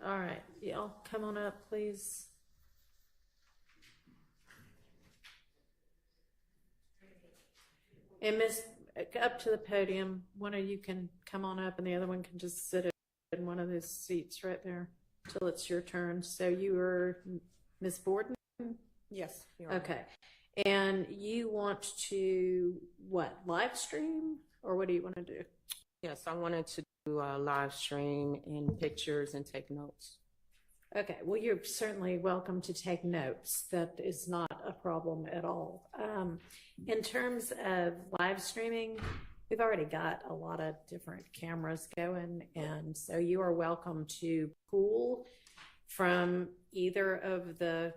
All right, y'all come on up, please. And Miss, up to the podium. One of you can come on up and the other one can just sit in one of those seats right there till it's your turn. So you are Miss Borden? Yes. Okay. And you want to, what, live stream? Or what do you want to do? Yes, I wanted to do a live stream in pictures and take notes. Okay, well, you're certainly welcome to take notes. That is not a problem at all. In terms of live streaming, we've already got a lot of different cameras going, and so you are welcome to pull from either of the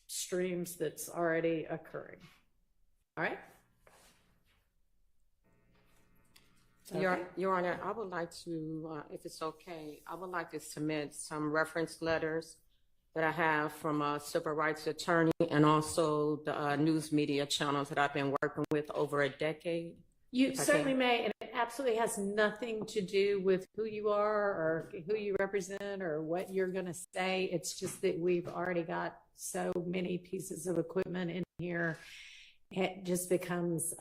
streams that's already occurring. All right? Okay. Your Honor, I would like to, if it's okay, I would like to submit some reference letters that I have from a civil rights attorney and also the news media channels that I've been working with over a decade. You certainly may, and it absolutely has nothing to do with who you are or who you represent or what you're going to say. It's just that we've already got so many pieces of equipment in here. It just becomes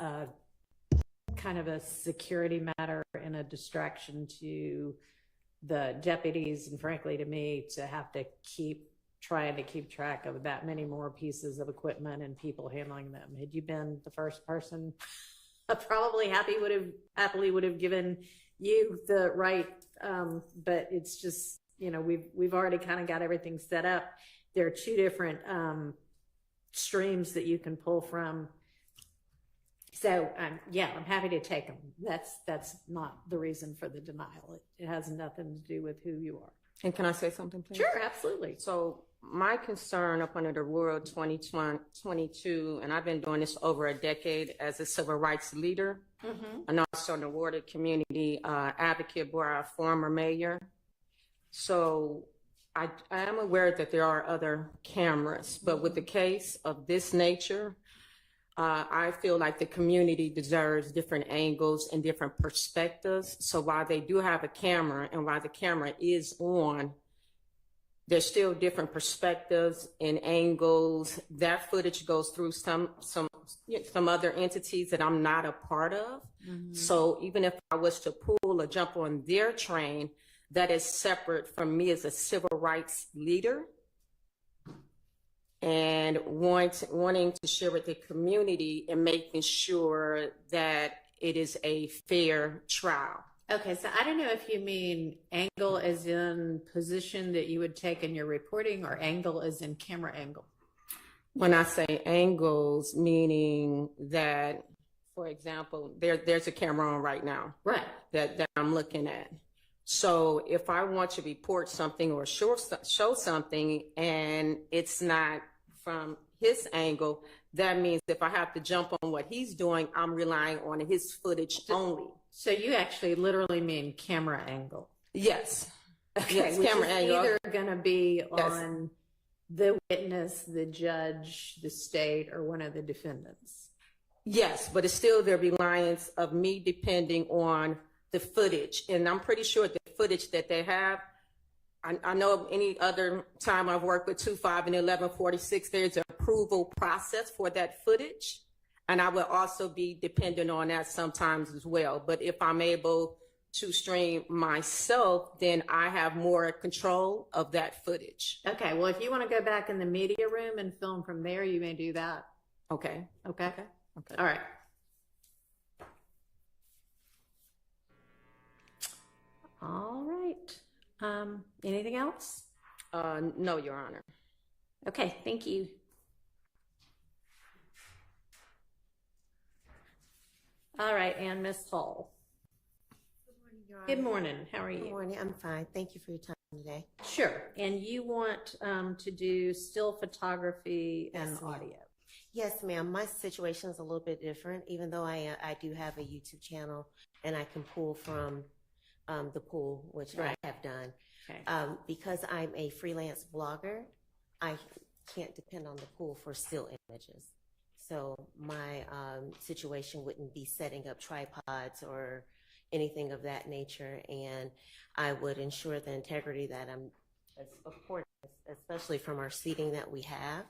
kind of a security matter and a distraction to the deputies and frankly to me to have to trying to keep track of that many more pieces of equipment and people handling them. Had you been the first person, I probably happily would have given you the right, but it's just, you know, we've already kind of got everything set up. There are two different streams that you can pull from. So yeah, I'm happy to take them. That's not the reason for the denial. It has nothing to do with who you are. And can I say something, please? Sure, absolutely. So my concern up under the Rule 2022, and I've been doing this over a decade as a civil rights leader, and also an awarded community advocate where I'm a former mayor. So I am aware that there are other cameras, but with the case of this nature, I feel like the community deserves different angles and different perspectives. So while they do have a camera and while the camera is on, there's still different perspectives and angles. That footage goes through some other entities that I'm not a part of. So even if I was to pull or jump on their train, that is separate from me as a civil rights leader and wanting to share with the community and making sure that it is a fair trial. Okay, so I don't know if you mean angle as in position that you would take in your reporting or angle as in camera angle. When I say angles, meaning that, for example, there's a camera on right now, right? That I'm looking at. So if I want to report something or show something and it's not from his angle, that means if I have to jump on what he's doing, I'm relying on his footage only. So you actually literally mean camera angle? Yes. Okay, yes, which camera is angle. Either going to be on the witness, the judge, the state, or one of the defendants. Yes, but it's still the reliance of me depending on the footage. And I'm pretty sure the footage that they have, I know any other time I've worked with 2-5 and 1146, there's an approval process for that footage. And I will also be dependent on that sometimes as well. But if I'm able to stream myself, then I have more control of that footage. Okay, well, if you want to go back in the media room and film from there, you may do that. Okay. Okay. Okay. Okay. All right. All right. Anything else? No, Your Honor. Okay, thank you. All right, and Ms. Hall. Good morning, Your Honor. Good morning. How are you? Good morning. I'm fine. Thank you for your time today. Sure. And you want to do still photography and audio? Yes, ma'am. My situation is a little bit different, even though I do have a YouTube channel and I can pull from the pool, which I have done. Okay. Because I'm a freelance blogger, I can't depend on the pool for still images. So my situation wouldn't be setting up tripods or, anything of that nature. And I would ensure the integrity that of course, especially from our seating that we have,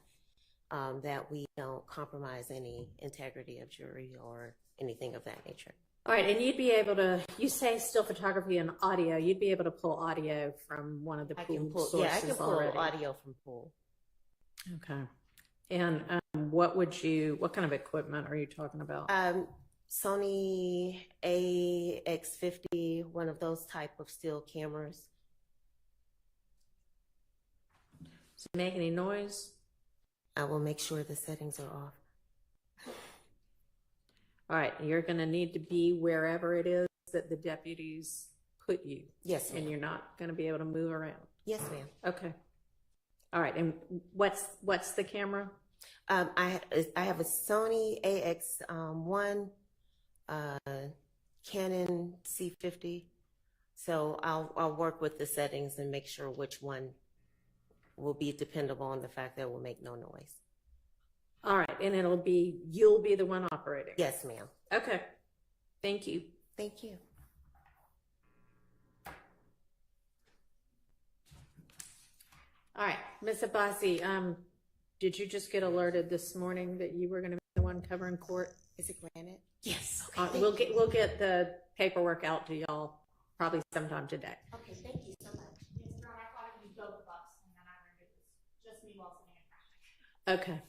that we don't compromise any integrity of jury or anything of that nature. All right, and you'd be able to, you say still photography and audio, you'd be able to pull audio from one of the pool sources Yeah, I can pull already. audio from pool. Okay. And what kind of equipment are you talking about? Sony AX50, one of those type of still cameras. Does it make any noise? I will make sure the settings are off. All right, you're going to need to be wherever it is that the deputies put you. Yes, ma'am. And you're not going to be able to move around. Yes, ma'am. Okay. All right, and what's the camera? I have a Sony AX1, Canon C50. So I'll work with the settings and make sure which one will be dependable on the fact that it will make no noise. All right, and you'll be the one operating? Yes, ma'am. Okay. Thank you. Thank you. All right, Ms. Abbasi, did you just get alerted this morning that you were going to be the one covering court? Is it granted? Yes. Okay, We'll get the paperwork out to y'all probably sometime today. Okay, thank you so much. Yes, Your Honor, I thought it was both of us, and then I learned it was just me while sitting in traffic. Okay.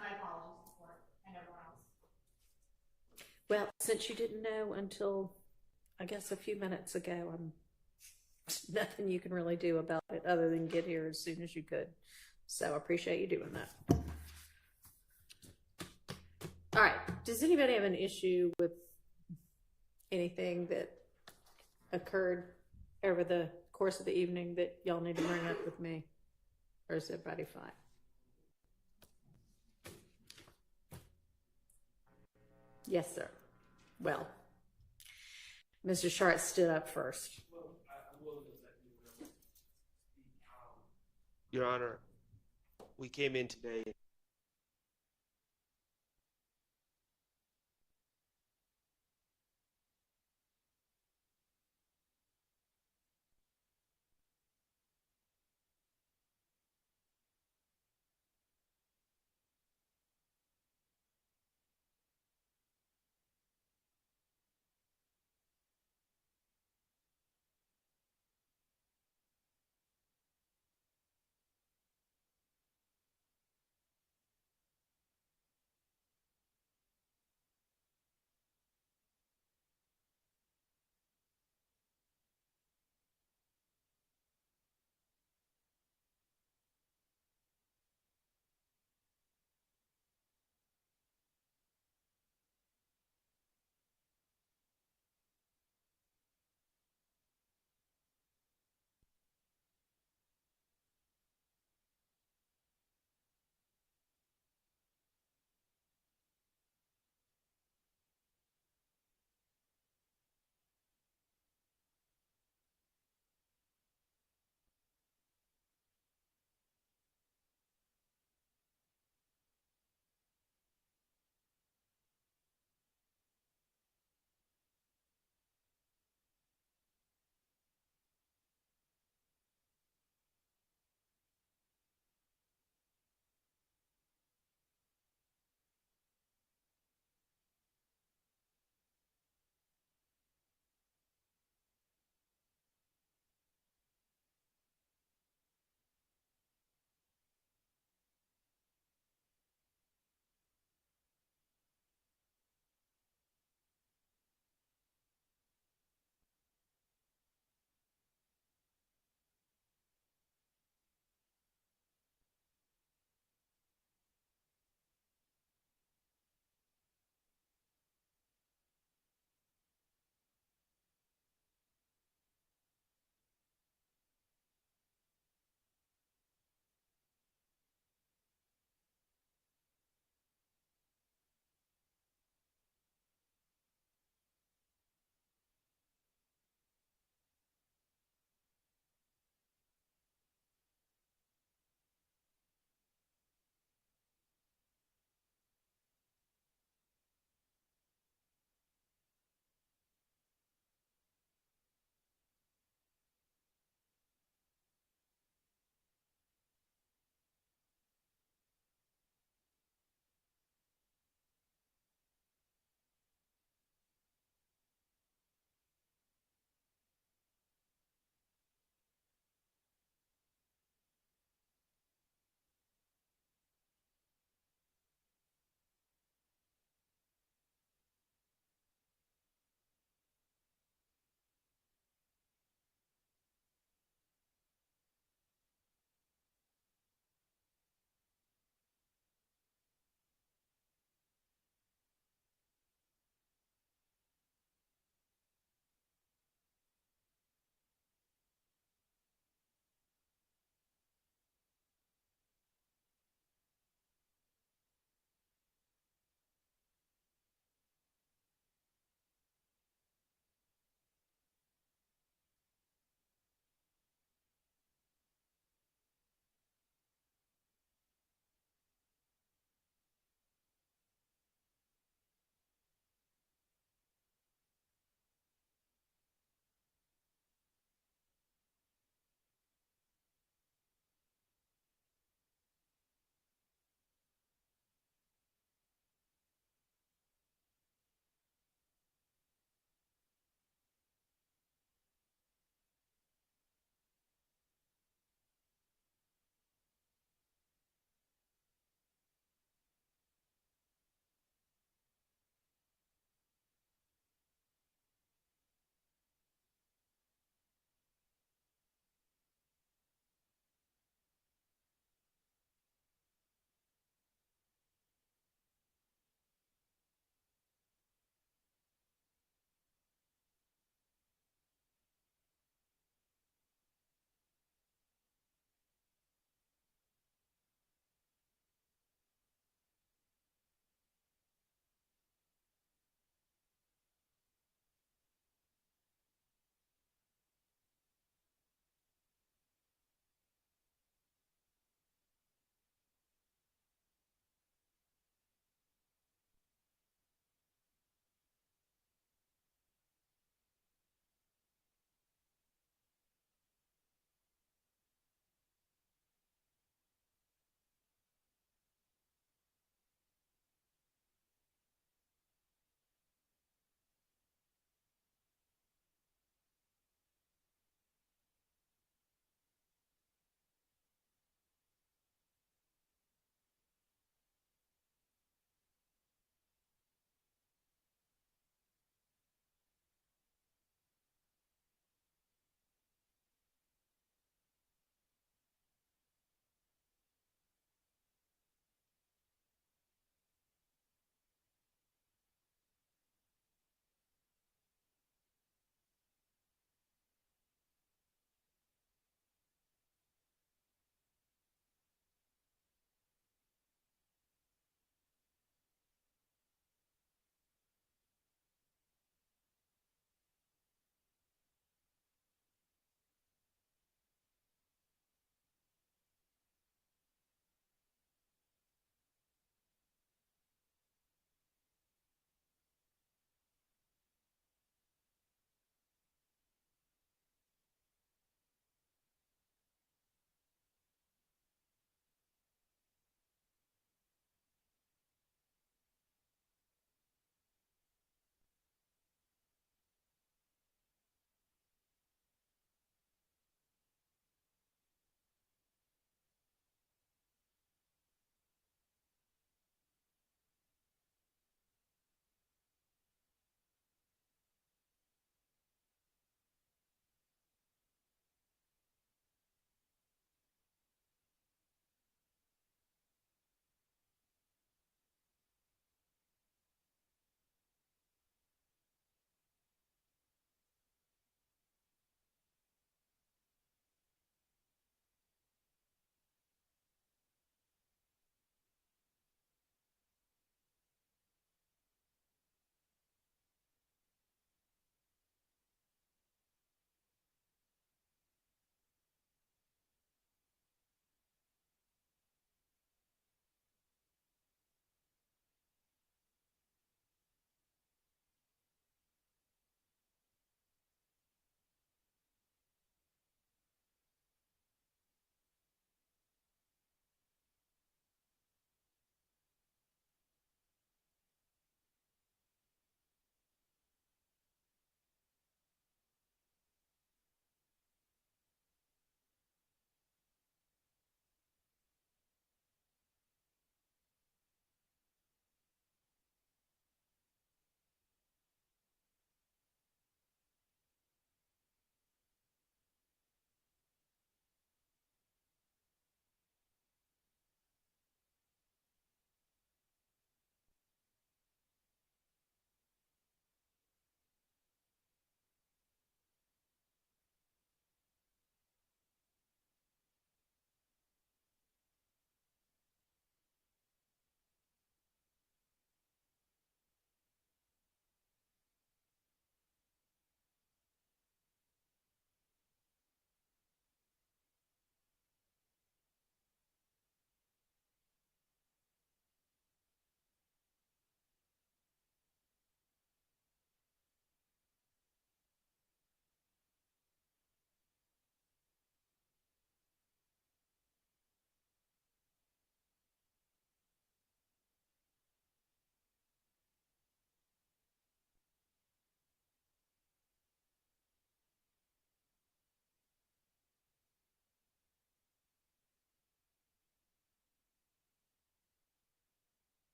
My apologies to the court and everyone else. Well, since you didn't know until, I guess, a few minutes ago, nothing you can really do about it other than get here as soon as you could. So I appreciate you doing that. All right. Does anybody have an issue with anything that occurred over the course of the evening that y'all need to bring up with me? Or is everybody fine? Yes, sir. Well, Mr. Sharp stood up first. Your Honor, we came in today.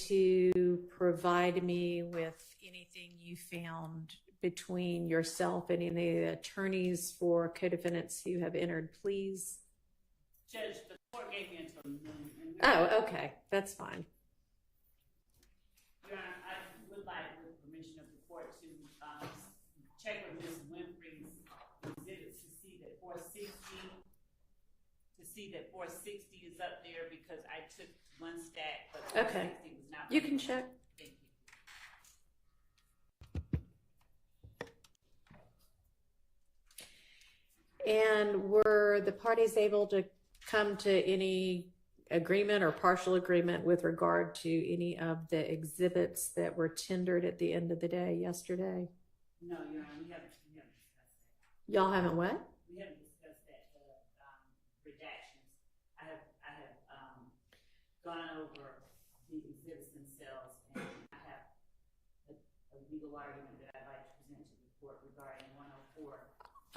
to provide me with anything you found between yourself and any of the attorneys for co-defendants who have entered pleas? Judge, the court gave me until noon. Oh, okay, that's fine. Your Honor, I would like, with permission of the court, to check with Ms. Winfrey's exhibits to see that 460 is up there, because I took one stack, but 460 was not. You can check. Thank you. And were the parties able to come to any agreement or partial agreement with regard to any of the exhibits that were tendered at the end of the day yesterday? No, Your Honor, we haven't discussed that. Y'all haven't what? We haven't discussed that, redactions. I have gone over the exhibits themselves, and I have a legal argument that I'd like to present to the court regarding 104.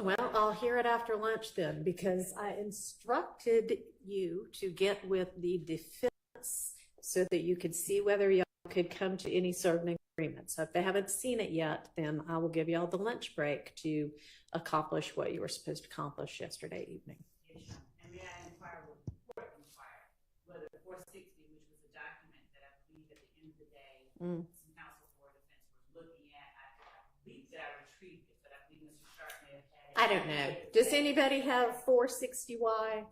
Well, I'll hear it after lunch then, because I instructed you to get with the defense so that you could see whether y'all could come to any sort of agreement. So if they haven't seen it yet, then I will give y'all the lunch break to accomplish what you were supposed to accomplish yesterday evening. Yes, Your Honor. And may I inquire what the court inquired, whether 460, which was a document that I believe at the end of the day, some counsel for defense was looking at, I believe that I retrieved it, but I think Mr. Sharp may have had it. I don't know. Does anybody have 460Y?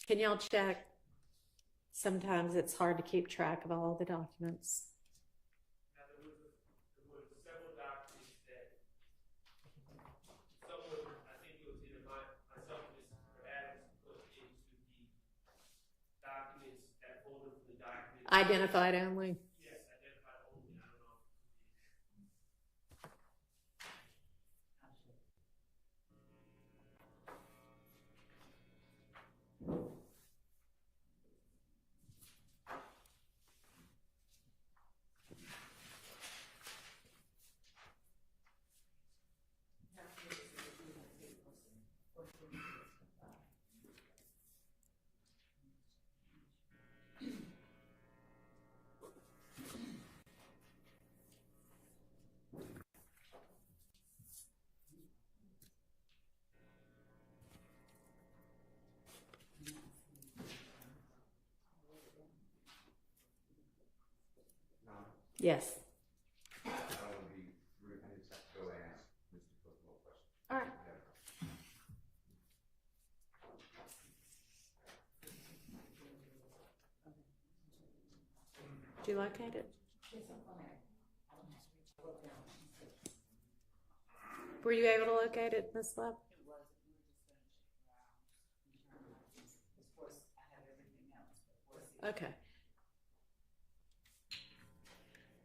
Can y'all check? Sometimes it's hard to keep track of all the documents. Now, there were several documents that someone, I think it was either myself or Mr. Adams, put into the documents, that folder for the documents. Identified only. Yes, identified only. I don't know. Yes. I don't want to be rude. I just have to go ask Mr. Cook more questions. All right. Do you locate it? Were you able to locate it, Ms. Love? It was, we were just going to check around in terms of, of course, I have everything else, but 460. Okay.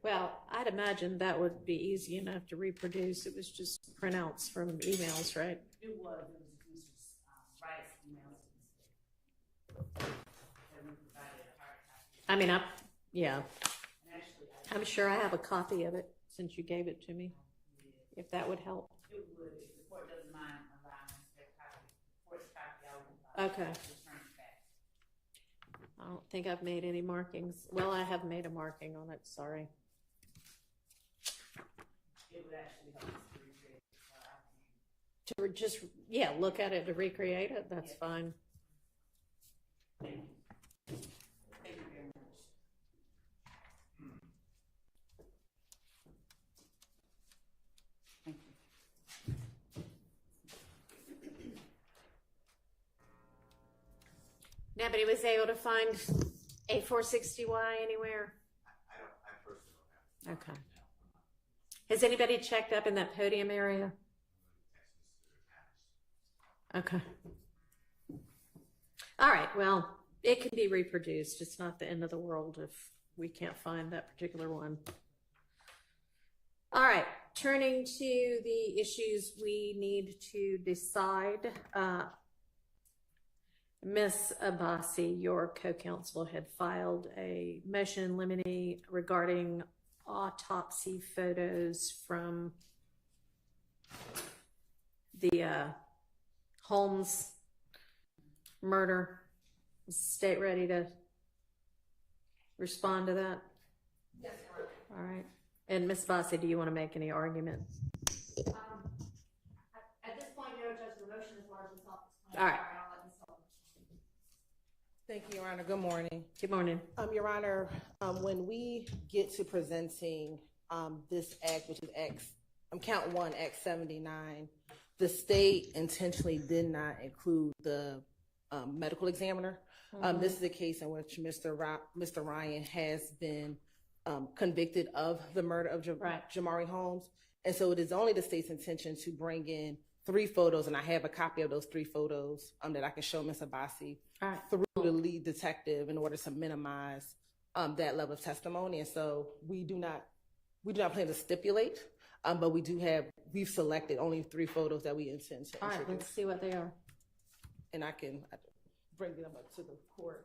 Well, I'd imagine that would be easy enough to reproduce. It was just printouts from emails, right? It was Mr. Wright's emails to the state. And we provided a hard copy. I mean, yeah. And actually, I'm sure I have a copy of it since you gave it to me, if that would help. it would, if the court doesn't mind allowing us their copy, the court's copy, I will Okay. return it back. I don't think I've made any markings. Well, I have made a marking on it, sorry. It would actually help us to recreate it. To just, yeah, look at it to recreate it, that's fine. Thank you. Thank you very much. Thank you. Nobody was able to find a 460Y anywhere? I personally don't have. Okay. Has anybody checked up in that podium area? Okay. All right, well, it can be reproduced. It's not the end of the world if we can't find that particular one. All right, turning to the issues we need to decide. Ms. Abbasi, your co-counsel, had filed a motion in limine regarding autopsy photos from the Holmes murder. Is the state ready to respond to that? Yes, Your Honor. All right. And Ms. Bossy, do you want to make any argument? At this point, no, Judge, the motion is largely self-explanatory. All right. I'll let Ms. Sullivan. Thank you, Your Honor. Good morning. Good morning. Your Honor, when we get to presenting this act, which is count one, Act 79, the state intentionally did not include the medical examiner. This is a case in which Mr. Ryan has been convicted of the murder of Jamari Holmes. And so it is only the state's intention to bring in 3 photos, and I have a copy of those 3 photos that I can show Ms. Abbasi through the lead detective in order to minimize that level of testimony. And so we do not plan to stipulate, but we've selected only 3 photos that we intend to All right, introduce. let's see what they are. And I can bring them up to the court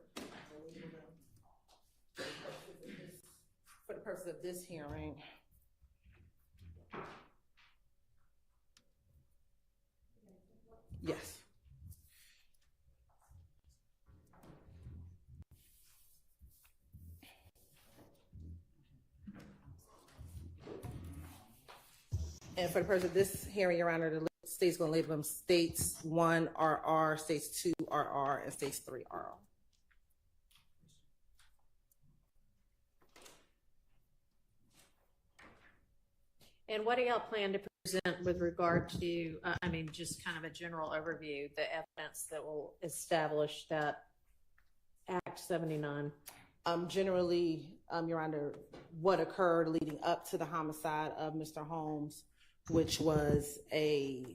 for the purpose of this hearing. Yes. And for the purpose of this hearing, Your Honor, the state's going to label them States 1 RR, States 2 RR, and States 3 RR. And what do y'all plan to present with regard to, just kind of a general overview, the evidence that will establish that Act 79? Generally, Your Honor, what occurred leading up to the homicide of Mr. Holmes, which was a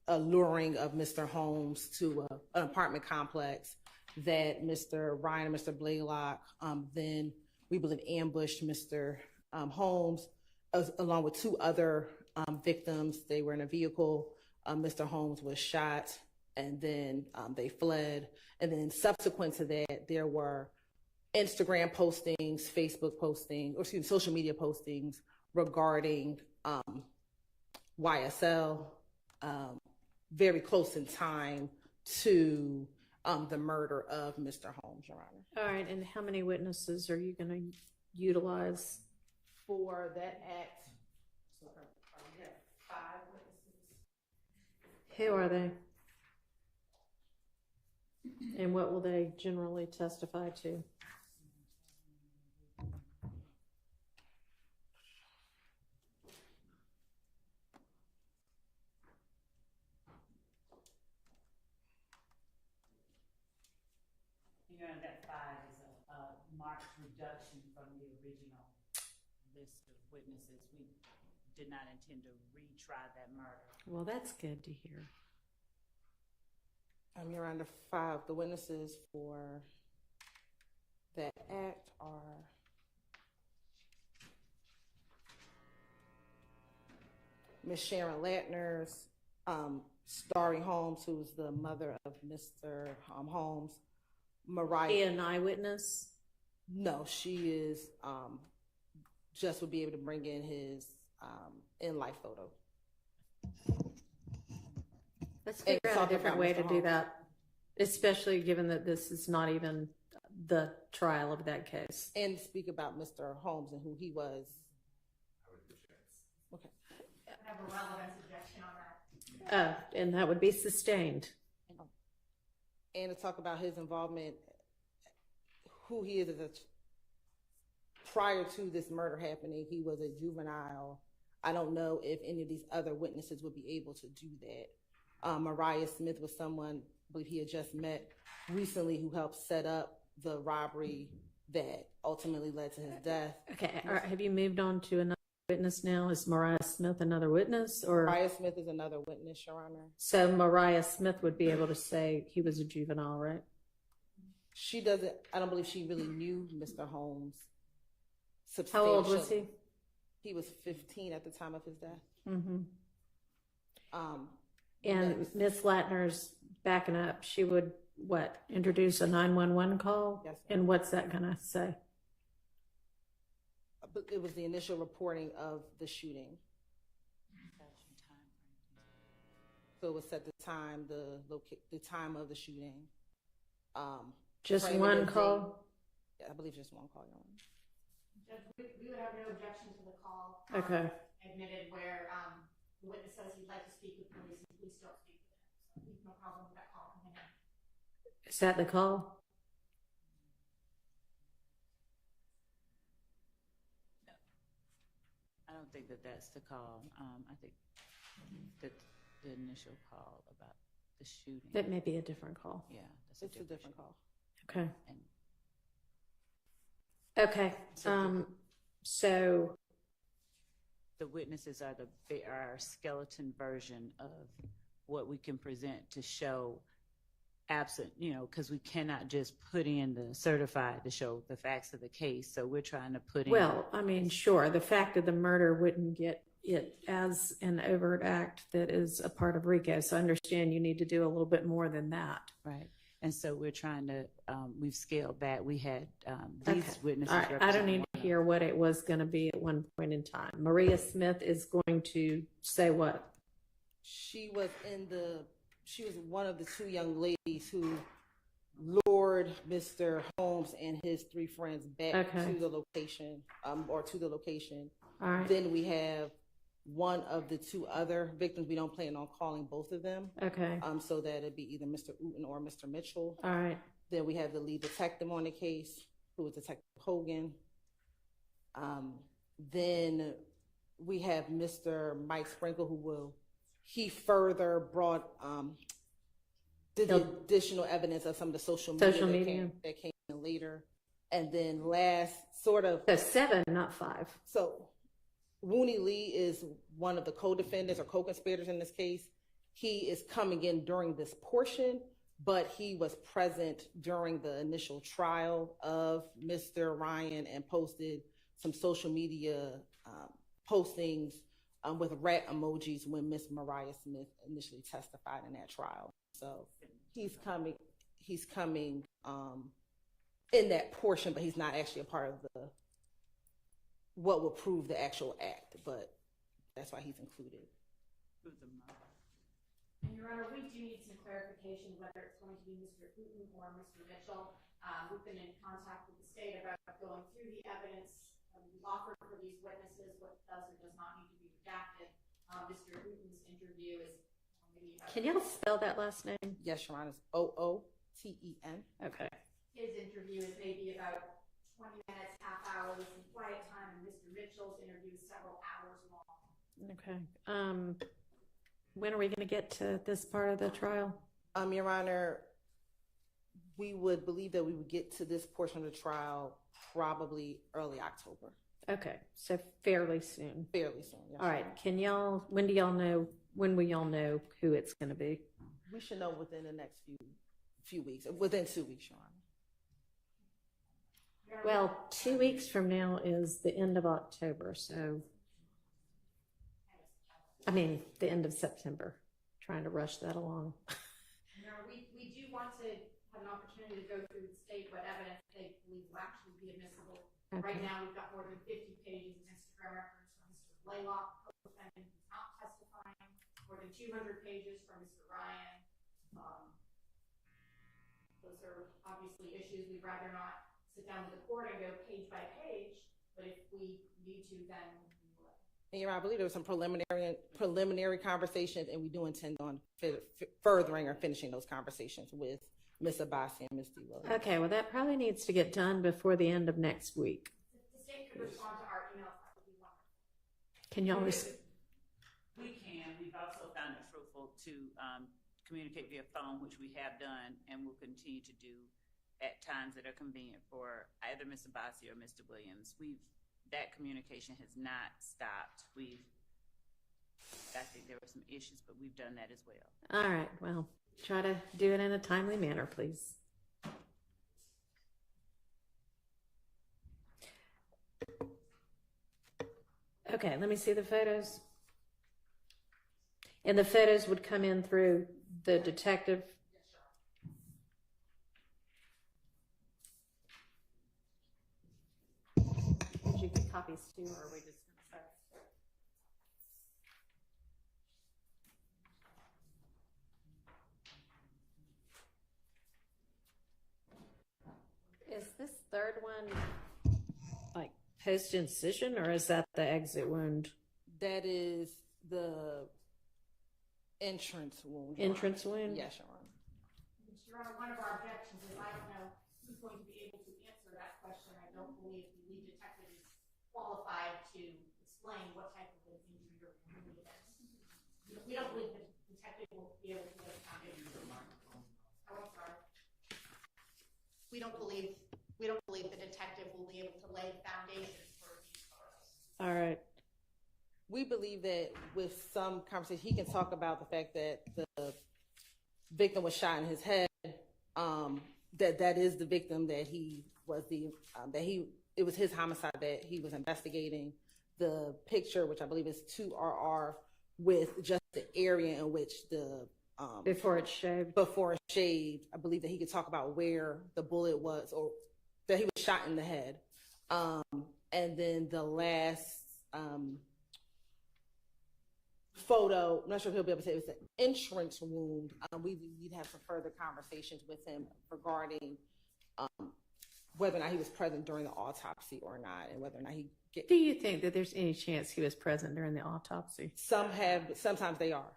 luring of Mr. Holmes to an apartment complex that Mr. Ryan and Mr. Blaylock then, we believe, ambushed Mr. Holmes along with 2 other victims. They were in a vehicle. Mr. Holmes was shot, and then they fled. And then subsequent to that, there were Instagram postings, Facebook postings, social media postings regarding YSL, very close in time to the murder of Mr. Holmes, Your Honor. All right, and how many witnesses are you going to utilize? For that act, so we have 5 witnesses. Who are they? And what will they generally testify to? You know, that 5 is a marked reduction from the original list of witnesses. We did not intend to retry that murder. Well, that's good to hear. Your Honor, 5. The witnesses for that act are Ms. Sharon Latner's, Starry Holmes, who's the mother of Mr. Holmes, Mariah. An eyewitness? No, she is just would be able to bring in his in-life photo. Let's figure out a different way to do that, especially given that this is not even the trial of that case. And speak about Mr. Holmes and who he was. Okay. I have a relevant objection on that. And that would be sustained. And to talk about his involvement, who he is prior to this murder happening. He was a juvenile. I don't know if any of these other witnesses would be able to do that. Mariah Smith was someone, I believe he had just met recently, who helped set up the robbery that ultimately led to his death. Okay, all right. Have you moved on to another witness now? Is Mariah Smith another witness, or Mariah Smith is another witness, Your Honor. so Mariah Smith would be able to say he was a juvenile, right? She doesn't. I don't believe she really knew Mr. Holmes. How old was he? He was 15 at the time of his death. Mm-hmm. Yes. And Miss Latner's backing up. She would introduce a 911 call? Yes, and what's that gonna say? But it was the initial reporting of the shooting. So it was at the time, the time of the shooting. Just framing one the call? Yeah, I believe just one call, Your Honor. Judge, we would have no objection to the call. Okay. Admitted where, the witness says he'd like to speak with police and police don't speak with him. So we have no problem with that call coming in. Is that the call? I don't think that that's the call. I think that the initial call about the shooting. That may be a different call. Yeah, that's It's a different call. Okay. And Okay. So the witnesses are our skeleton version of what we can present to show absent, because we cannot just put in the certified to show the facts of the case. So we're trying to put in. well, I mean, sure, the fact of the murder wouldn't get it as an overt act that is a part of RICO. So I understand you need to do a little bit more than that. Right. And so we're trying to, we've scaled back. We had these Okay. witnesses. All right. I don't need to hear what it was going to be at one point in time. Maria Smith is going to say what? She was one of the two young ladies who lured Mr. Holmes and his three friends back to the location, to the location. All right. Then we have one of the two other victims. We don't plan on calling both of them. Okay. So that it'd be either Mr. Uten or Mr. Mitchell. All right. Then we have the lead detective on the case, who is Detective Hogan. Then we have Mr. Mike Sprinkle, he further brought the additional evidence of some of the social media that came in later. And then last, sort of. So 7, not 5. So Rooney Lee is one of the co-defendants or co-conspirators in this case. He is coming in during this portion, but he was present during the initial trial of Mr. Ryan and posted some social media postings with rat emojis when Miss Mariah Smith initially testified in that trial. So he's coming in that portion, but he's not actually a part of what will prove the actual act, but that's why he's included. And Your Honor, we do need some clarification whether it's going to be Mr. Uten or Mr. Mitchell. We've been in contact with the state about going through the evidence we offered for these witnesses, what does or does not need to be redacted. Mr. Uten's interview is Can y'all spell that last name? Yes, Your Honor, it's Ooten. Okay. His interview is maybe about 20 minutes, half hour with some quiet time, and Mr. Mitchell's interview is several hours long. Okay. When are we going to get to this part of the trial? Your Honor, we would believe that we would get to this portion of the trial probably early October. Okay, so fairly soon. Fairly soon, yes. All right. When will y'all know who it's going to be? We should know within the next few weeks, within 2 weeks, Your Honor. Well, 2 weeks from now is the end of October, so the end of September. Trying to rush that along. We do want to have an opportunity to go through the state what evidence they believe will actually be admissible. Okay. Right now, we've got more than 50 pages of Instagram records from Mr. Blaylock, co-defendant who's not testifying, more than 200 pages from Mr. Ryan. Those are obviously issues we'd rather not sit down with the court and go page by page, but if we need to, then we will. And Your Honor, I believe there were some preliminary conversations, and we do intend on furthering or finishing those conversations with Ms. Abbasi and Ms. D. Williams. Okay, well, that probably needs to get done before the end of next week. If the state could respond to our emails, that would be wonderful. Can y'all We can. We've also found it fruitful to communicate via phone, which we have done and will continue to do at times that are convenient for either Ms. Abbasi or Mr. Williams. That communication has not stopped. I think there were some issues, but we've done that as well. All right, well, try to do it in a timely manner, please. Okay, let me see the photos. And the photos would come in through the detective. Did you get copies too, or are we just going to start? Is this third one like post-incision, or is that the exit wound? That is the entrance wound. Entrance wound? Yes, Your Honor. Your Honor, one of our objections is I don't know who's going to be able to answer that question. I don't believe the lead detective is qualified to explain what type of an injury you're going to get. We don't believe the detective will be able to lay the foundation. Oh, I'm sorry. We don't believe the detective will be able to lay the foundation for these photos. All right. We believe that with some conversation, he can talk about the fact that the victim was shot in his head. That is the victim, that he was it was his homicide that he was investigating. The picture, which I believe is 2RR, with just the area in which the Before it's shaved. before it's shaved, I believe that he could talk about where the bullet was, or that he was shot in the head. And then the last photo, I'm not sure if he'll be able to say it was an entrance wound. We'd have some further conversations with him regarding whether or not he was present during the autopsy or not, and whether or not Do you think that there's any chance he was present during the autopsy? sometimes they are.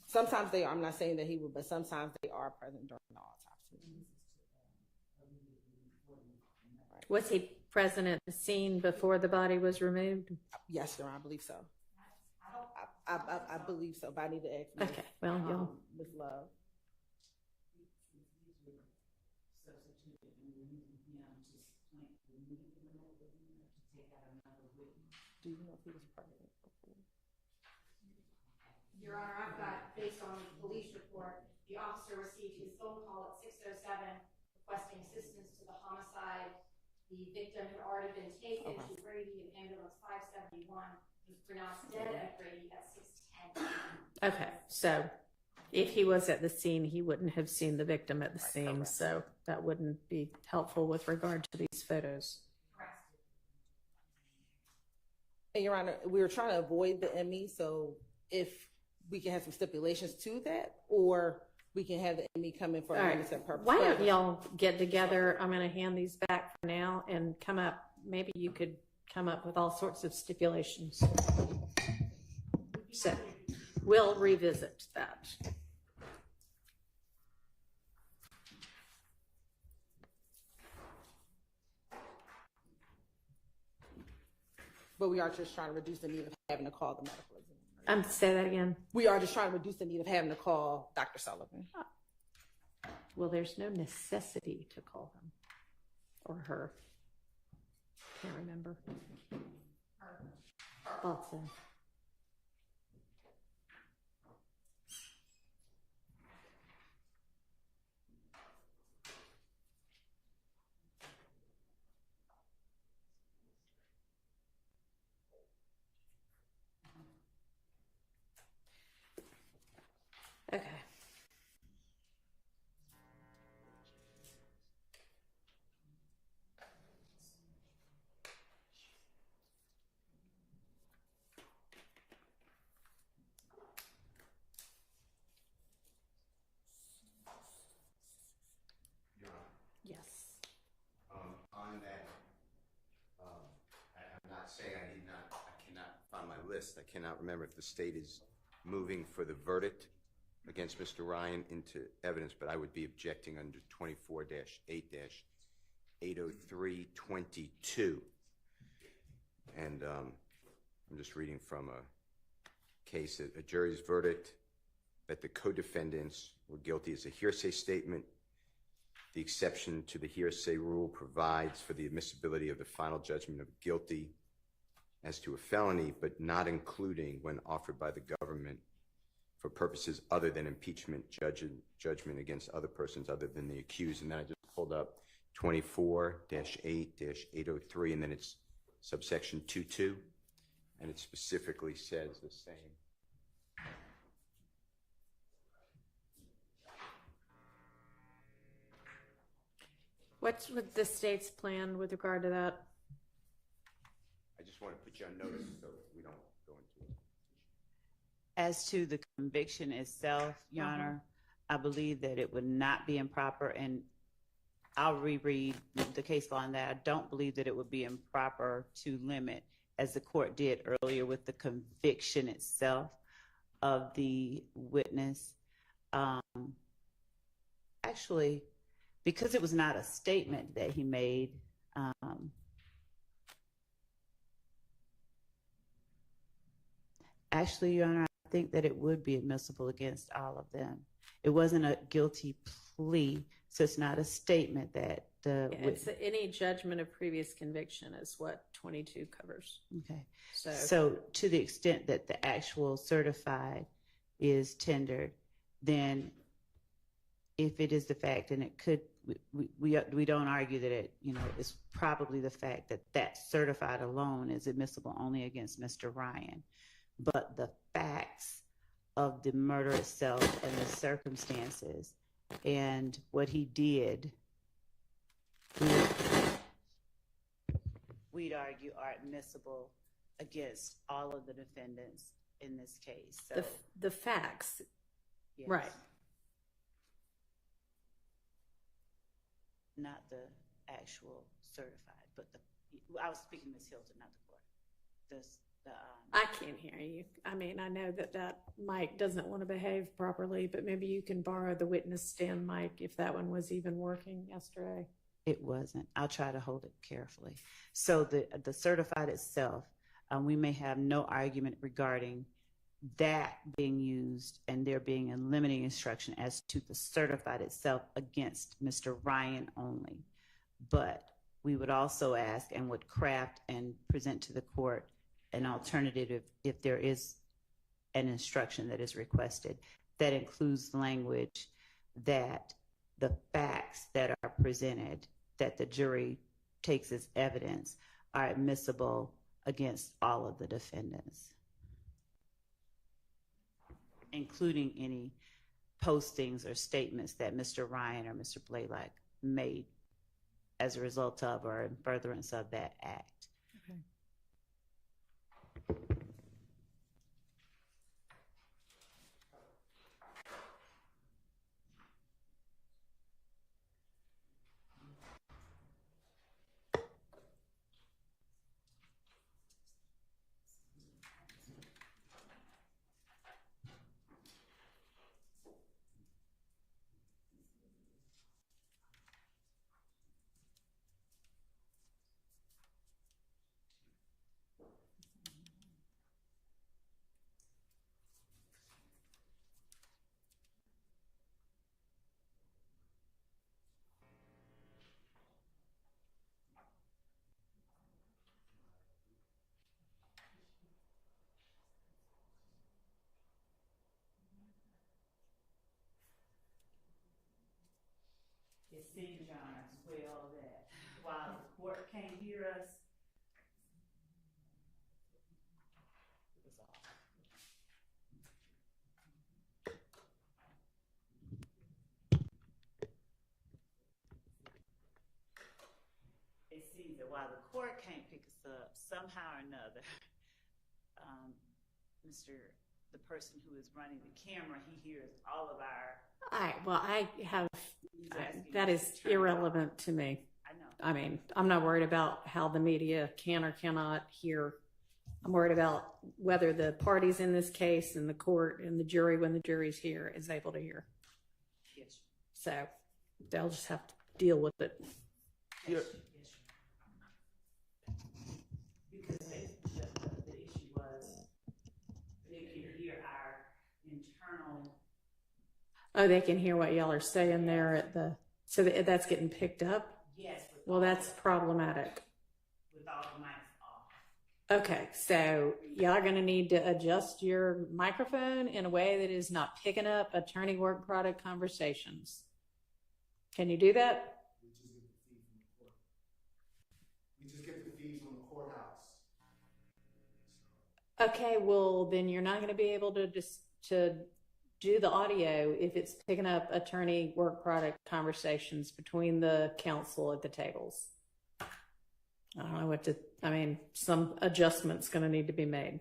Sometimes they are. I'm not saying that he would, but sometimes they are present during the autopsy. Was he present at the scene before the body was removed? Yes, Your Honor, I believe so. I believe so, but I need to ask Ms. Okay, well, y'all. Ms. Love. Do you know if he was present before? Your Honor, I've got, based on the police report, the officer received his phone call at 6:07 requesting assistance to the homicide. The victim had already been taken to Grady in ambulance 571. He was pronounced dead at Grady at 6:10. Okay, so if he was at the scene, he wouldn't have seen the victim at the scene, so that wouldn't be helpful with regard to these photos. Correct. And Your Honor, we were trying to avoid the ME, so if we can have some stipulations to that, or we can have the ME come in for All a right. innocent purpose. Why don't y'all get together? I'm going to hand these back for now and come up. Maybe you could come up with all sorts of stipulations. So we'll revisit that. But we are just trying to reduce the need of having to call the medical examiner. Say that again. We are just trying to reduce the need of having to call Dr. Sullivan. Well, there's no necessity to call him or her. Can't remember. Thought so. Okay. Your Honor, Yes. on that, I'm not saying I cannot find my list. I cannot remember if the state is moving for the verdict against Mr. Ryan into evidence, but I would be objecting under 24-8-803-22. And I'm just reading from a case, a jury's verdict that the co-defendants were guilty as a hearsay statement. The exception to the hearsay rule provides for the admissibility of the final judgment of guilty as to a felony, but not including when offered by the government for purposes other than impeachment, judgment against other persons other than the accused. And then I just pulled up 24-8-803, and then it's subsection 2.2, and it specifically says the same. What's with the state's plan with regard to that? I just want to put you on notice so we don't go into it. As to the conviction itself, Your Honor, I believe that it would not be improper, and I'll reread the case law on that. I don't believe that it would be improper to limit, as the court did earlier with the conviction itself of the witness. Actually, because it was not a statement that he made, actually, Your Honor, I think that it would be admissible against all of them. It wasn't a guilty plea, so it's not a statement that the It's any judgment of previous conviction is what 22 covers. okay. So To the extent that the actual certified is tendered, then if it is the fact, and it could, we don't argue that it, it's probably the fact that that certified alone is admissible only against Mr. Ryan. But the facts of the murder itself and the circumstances and what he did, we'd argue are admissible against all of the defendants in this case. So, the facts, yes. right. Not the actual certified, but I was speaking to Ms. Hilton, not the court. I can't hear you. I mean, I know that mic doesn't want to behave properly, but maybe you can borrow the witness stand mic if that one was even working yesterday. It wasn't. I'll try to hold it carefully. So the certified itself, we may have no argument regarding that being used and there being a limiting instruction as to the certified itself against Mr. Ryan only. But we would also ask and would craft and present to the court an alternative if there is an instruction that is requested that includes language that the facts that are presented that the jury takes as evidence are admissible against all of the defendants, including any postings or statements that Mr. Ryan or Mr. Blaylock made as a result of or in furtherance of that act. Okay. It seems, Your Honor, as well that while the court can't hear us, it seems that while the court can't pick us up, somehow or another, the person who is running the camera, he hears all of our. All right. Well, that is irrelevant to me. I know. I mean, I'm not worried about how the media can or cannot hear. I'm worried about whether the parties in this case and the court and the jury, when the jury's here, is able to hear. Yes. So they'll just have to deal with it. Yes. Because the issue was they could hear our internal. Oh, they can hear what y'all are saying there at the. So that's getting picked up? Yes. Well, that's problematic. With all the mics off. Okay, so y'all are going to need to adjust your microphone in a way that is not picking up attorney work product conversations. Can you do that? We just get the fees from the courthouse. Okay, well, then you're not going to be able to do the audio if it's picking up attorney work product conversations between the counsel at the tables. I don't know some adjustment's going to need to be made.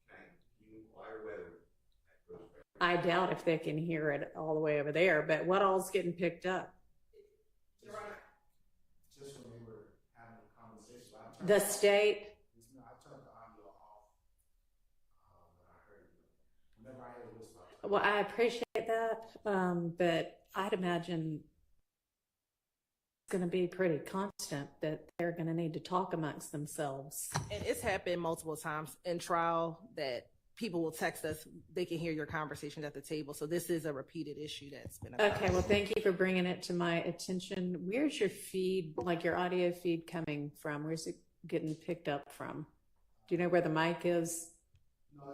Can you inquire whether that goes back I doubt if they can hear it all the way over there, but what all's getting picked up? Just when they were having a conversation. The state? No, I turned the audio off when I heard you. Whenever I hear a whistle, Well, I appreciate that, but I'd imagine it's going to be pretty constant that they're going to need to talk amongst themselves. And it's happened multiple times in trial that people will text us, they can hear your conversations at the table. So this is a repeated issue that's been occurring. Okay, well, thank you for bringing it to my attention. Where's your feed, like your audio feed coming from? Where's it getting picked up from? Do you know where the mic is? no,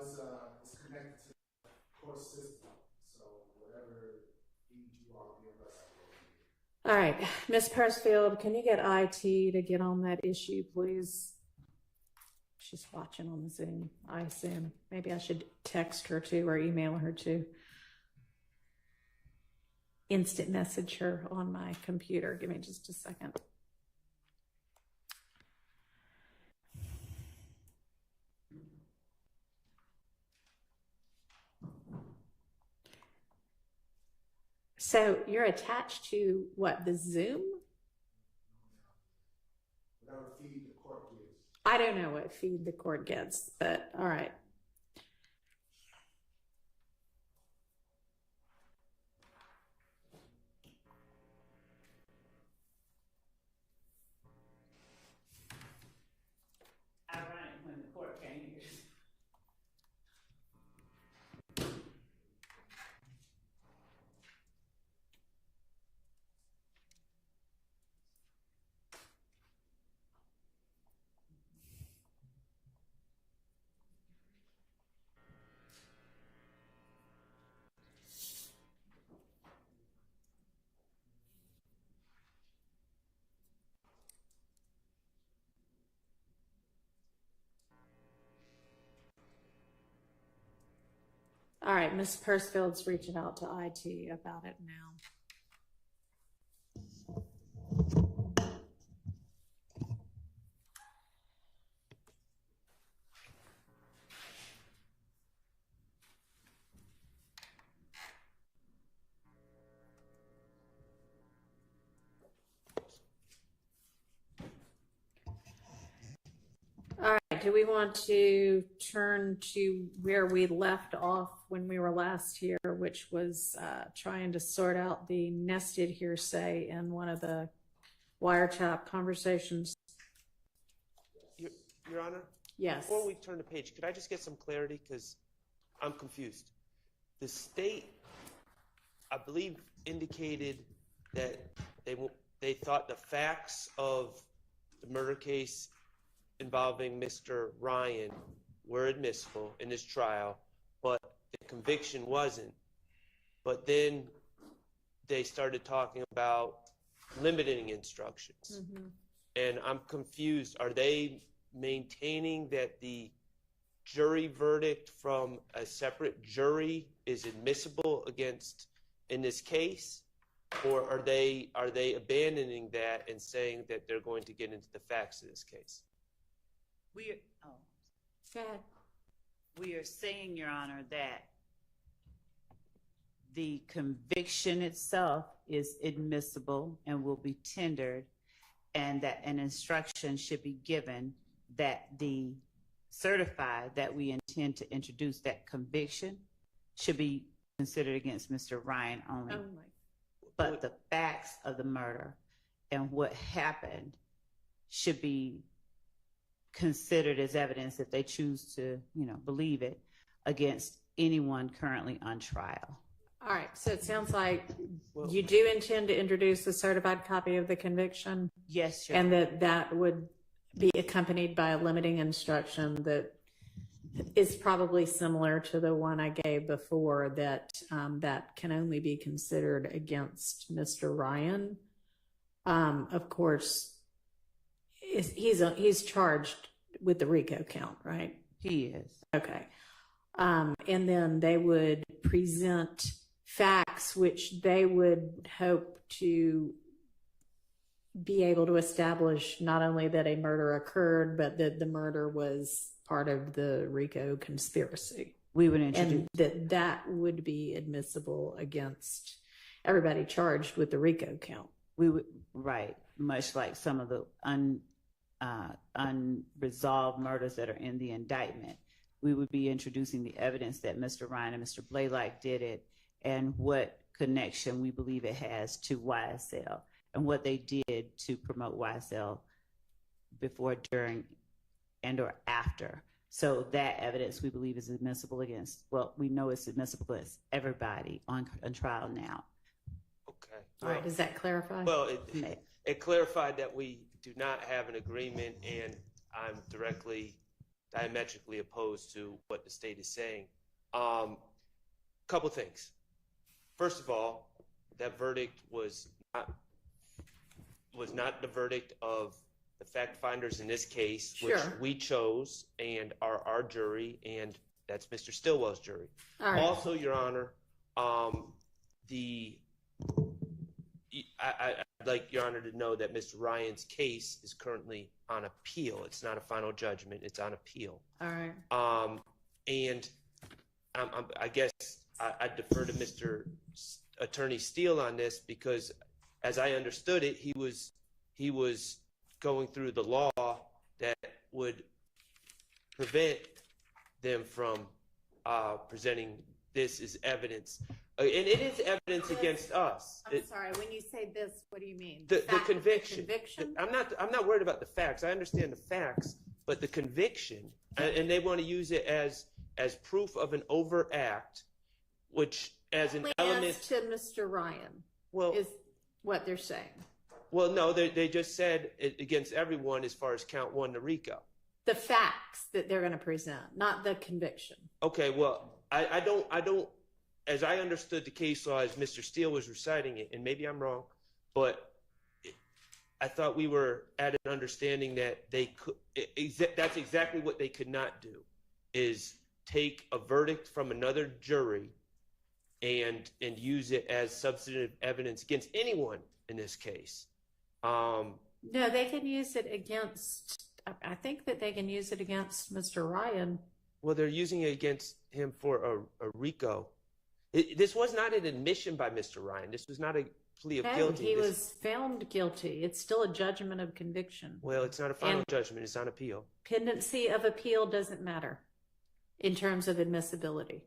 it's connected to the court system. So whatever feed you all give us. All right, Ms. Persfield, can you get IT to get on that issue, please? She's watching on the Zoom, I assume. Maybe I should text her too or email her too. Instant message her on my computer. Give me just a second. So you're attached to what, the Zoom? Whatever feed the court gives. I don't know what feed the court gets, but all right. Ironic when the court came here. All right, Ms. Persfield's reaching out to IT about it now. All right, do we want to turn to where we left off when we were last here, which was trying to sort out the nested hearsay in one of the wiretap conversations? Your Honor? Yes. Before we turn the page, could I just get some clarity? Because I'm confused. The state, I believe, indicated that they thought the facts of the murder case involving Mr. Ryan were admissible in this trial, but the conviction wasn't. But then they started talking about limiting instructions. Mm-hmm. And I'm confused. Are they maintaining that the jury verdict from a separate jury is admissible against in this case? Or are they abandoning that and saying that they're going to get into the facts of this case? Go ahead. We are saying, Your Honor, that the conviction itself is admissible and will be tendered, and that an instruction should be given that the certified that we intend to introduce that conviction should be considered against Mr. Ryan only. But the facts of the murder and what happened should be considered as evidence if they choose to, believe it, against anyone currently on trial. All right, so it sounds like you do intend to introduce a certified copy of the conviction? Yes, Your And that would be accompanied by a limiting instruction that is probably similar to the one I gave before, that that can only be considered against Mr. Ryan. Of course, he's charged with the RICO count, right? He is. Okay. And then they would present facts which they would hope to be able to establish not only that a murder occurred, but that the murder was part of the RICO conspiracy. We would introduce. And that would be admissible against everybody charged with the RICO count. We would, right, much like some of the unresolved murders that are in the indictment. We would be introducing the evidence that Mr. Ryan and Mr. Blaylock did it, and what connection we believe it has to YSL, and what they did to promote YSL before, during, and or after. So that evidence we believe is admissible against, well, we know it's admissible against everybody on trial now. Okay. All right, does that clarify? Well, it clarified that we do not have an agreement, and I'm diametrically opposed to what the state is saying. Couple things. First of all, that verdict was not the verdict of the fact finders in this case, which we chose, and are our jury, and that's Mr. Stillwell's jury. Right. Also, Your Honor, I'd like Your Honor to know that Mr. Ryan's case is currently on appeal. It's not a final judgment. It's on appeal. All right. And I guess I defer to Mr. Attorney Steele on this, because as I understood it, he was going through the law that would prevent them from presenting this as evidence. And it is evidence against us. I'm sorry, when you say this, what do you mean? The conviction. I'm not worried about the facts. I understand the facts, but the conviction, and they want to use it as proof of an overt act, which as an element to Mr. Ryan, is what they're saying. Well, no, they just said it against everyone as far as count 1 to RICO. The facts that they're going to present, not the conviction. Okay, well, I don't, as I understood the case law as Mr. Steele was reciting it, and maybe I'm wrong, but I thought we were at an understanding that they could, that's exactly what they could not do, is take a verdict from another jury and use it as substantive evidence against anyone in this case. No, they can use it against, I think that they can use it against Mr. Ryan. Well, they're using it against him for a RICO. This was not an admission by Mr. Ryan. This was not a plea of guilty. He was found guilty. It's still a judgment of conviction. Well, it's not a final judgment. It's on appeal. Pendency of appeal doesn't matter in terms of admissibility.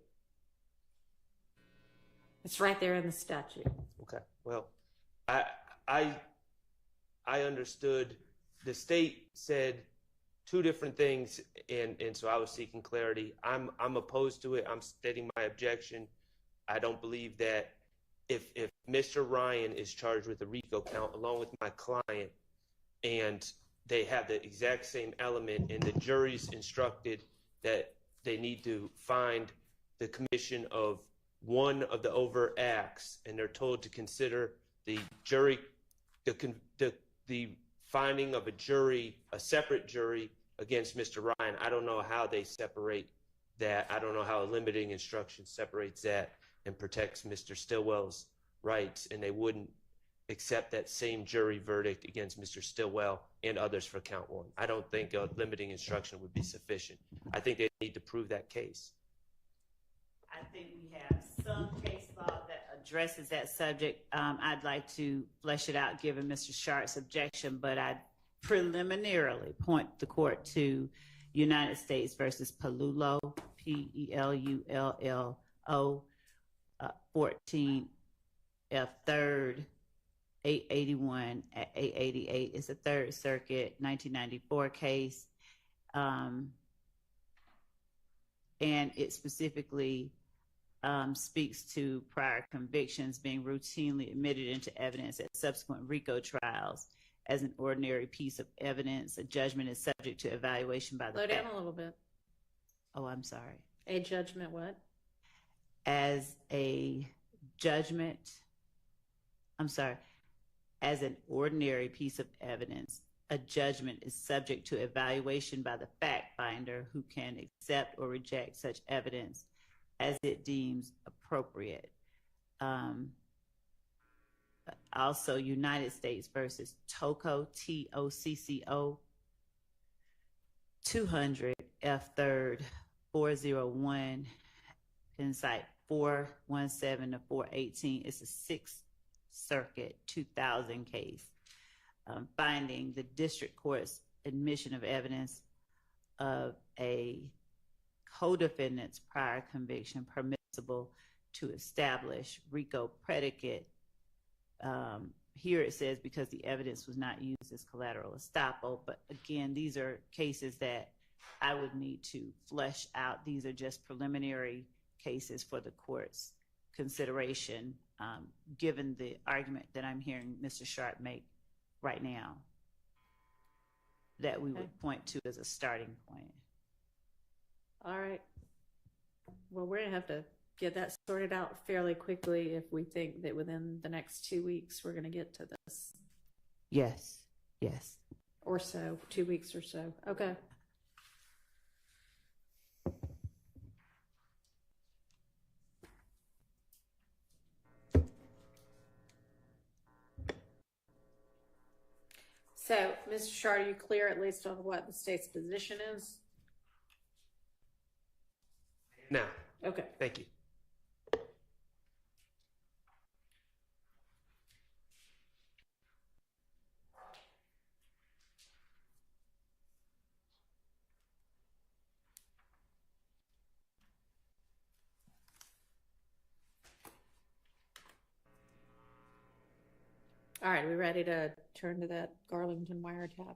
It's right there in the statute. Okay. Well, I understood the state said two different things, and so I was seeking clarity. I'm opposed to it. I'm stating my objection. I don't believe that if Mr. Ryan is charged with a RICO count along with my client, and they have the exact same element, and the jury's instructed that they need to find the commission of one of the overt acts, and they're told to consider the jury, the finding of a jury, a separate jury against Mr. Ryan. I don't know how they separate that. I don't know how a limiting instruction separates that and protects Mr. Stillwell's rights, and they wouldn't accept that same jury verdict against Mr. Stillwell and others for count 1. I don't think a limiting instruction would be sufficient. I think they need to prove that case. I think we have some case law that addresses that subject. I'd like to flesh it out given Mr. Sharp's objection, but I'd preliminarily point the court to United States versus Pelullo, P-E-L-U-L-L-O, 14 F 3rd 881 at 888. It's a Third Circuit 1994 case, and it specifically speaks to prior convictions being routinely admitted into evidence at subsequent RICO trials as an ordinary piece of evidence. A judgment is subject to evaluation by the Slow down a little bit. Oh, I'm sorry. A judgment what? As a judgment, I'm sorry, as an ordinary piece of evidence, a judgment is subject to evaluation by the fact finder, who can accept or reject such evidence as it deems appropriate. Also, United States versus Tocco, T-O-C-C-O, 200 F 3rd 401 can cite 417 to 418. It's a Sixth Circuit 2000 case, finding the district court's admission of evidence of a co-defendant's prior conviction permissible to establish RICO predicate. Here it says because the evidence was not used as collateral estoppel, but again, these are cases that I would need to flesh out. These are just preliminary cases for the court's consideration, given the argument that I'm hearing Mr. Sharp make right now, that we would point to as a starting point. All right. Well, we're gonna have to get that sorted out fairly quickly if we think that within the next 2 weeks we're gonna get to this. Yes, yes. Or so, 2 weeks or so. Okay. So, Mr. Shard, are you clear at least on what the state's position is? Now, Okay. thank you. All right, we ready to turn to that Garlington wiretap?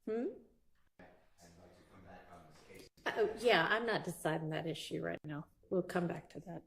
Hmm? Oh, yeah, I'm not deciding that issue right now. We'll come back to that.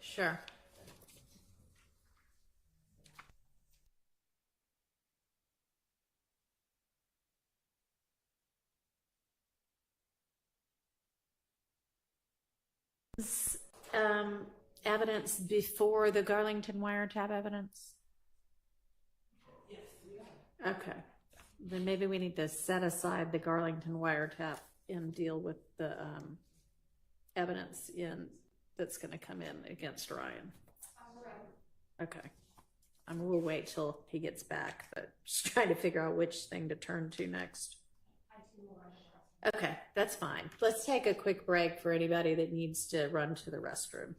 Sure. Evidence before the Garlington wiretap evidence? Yes, we are. Okay. Then maybe we need to set aside the Garlington wiretap and deal with the evidence that's going to come in against Ryan. Okay. We'll wait till he gets back, but just trying to figure out which thing to turn to next. Okay, that's fine. Let's take a quick break for anybody that needs to run to the restroom.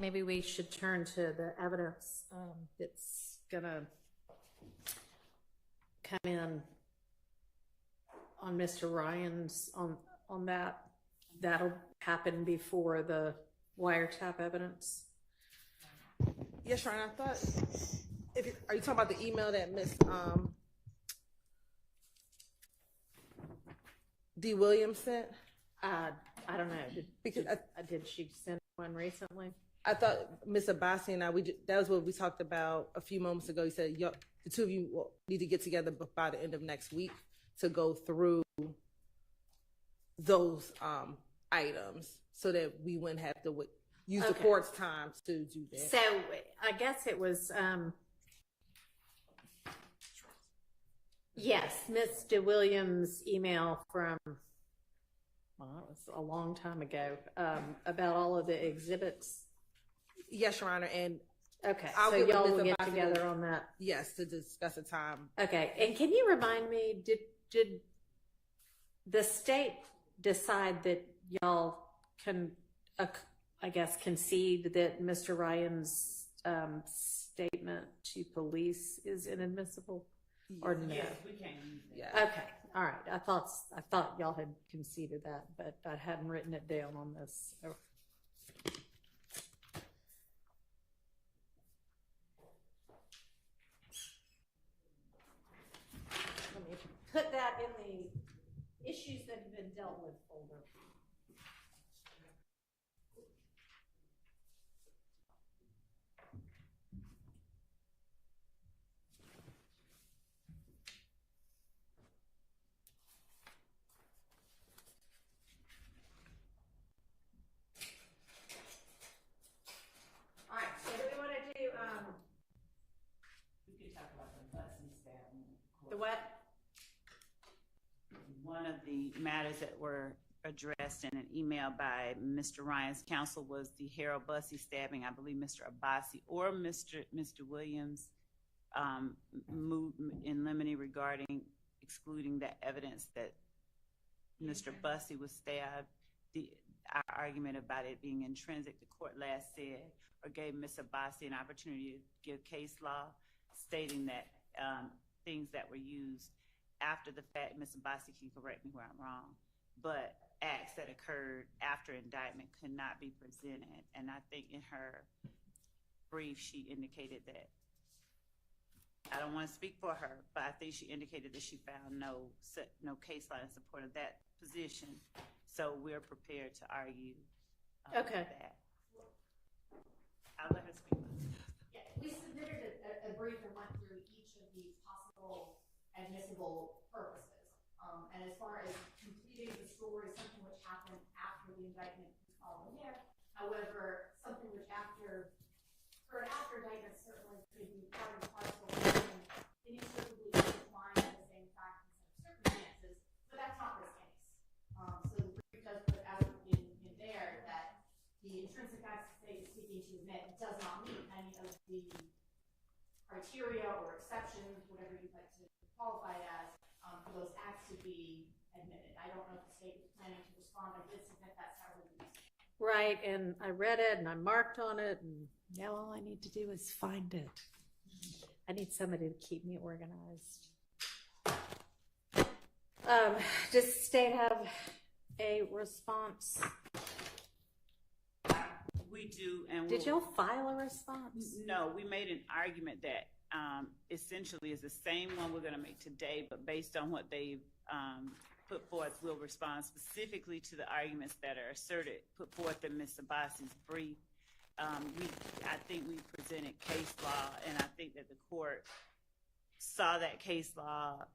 maybe we should turn to the evidence that's gonna come in on Mr. Ryan's on that. That'll happen before the wiretap evidence. Yes, Ryan, I thought, are you talking about the email that Miss D. Williams sent? I don't know. Because did she send one recently? I thought Miss Abbasi and I, that was what we talked about a few moments ago. You said the two of you need to get together by the end of next week to go through those items so that we wouldn't have to use the court's time to do that. So I guess it was, yes, Miss DeWilliams' email from, well, it was a long time ago, about all of the exhibits. Yes, Your Honor, and okay, I'll so get with y'all Ms. will get Abbasi together on that. Yes, to discuss a time. Okay, and can you remind me, did the state decide that y'all can, I guess, concede that Mr. Ryan's statement to police is inadmissible, or no? Yes, we can use that. Yeah. Okay, all right. I thought y'all had conceded that, but I hadn't written it down on this. So. Let me put that in the issues that have been dealt with folder. All right, so do we want to do, We could talk about the busing stabbing. the what? One of the matters that were addressed in an email by Mr. Ryan's counsel was the Harold Bussey stabbing. I believe Mr. Abbasi or Mr. Williams moved in limine regarding excluding the evidence that Mr. Bussey was stabbed. Our argument about it being intrinsic, the court last said, or gave Ms. Abbasi an opportunity to give case law stating that things that were used after the fact, Ms. Abbasi can correct me where I'm wrong, but acts that occurred after indictment could not be presented. And I think in her brief, she indicated that, I don't want to speak for her, but I think she indicated that she found no case law in support of that position. So we're prepared to argue that. I'll let her speak. Yeah, we submitted a brief and went through each of the possible admissible purposes. And as far as completing the story, something which happened after the indictment is all in there. However, something which occurred after indictment certainly could be part and parcel and inextricably intertwined in the same facts and circumstances, but that's not this case. So the brief does put out in there that the intrinsic facts the state is seeking to admit does not meet any of the criteria or exceptions, whatever you'd like to qualify it as, for those acts to be admitted. I don't know if the state was planning to respond. I did submit that several weeks ago. Right, and I read it and I marked on it, and now all I need to do is find it. I need somebody to keep me organized. Does the state have a response? We do, and Did y'all file a response? No, we made an argument that essentially is the same one we're going to make today, but based on what they've put forth, we'll respond specifically to the arguments that are asserted, put forth in Ms. Abbasi's brief. I think we presented case law, and I think that the court saw that case law.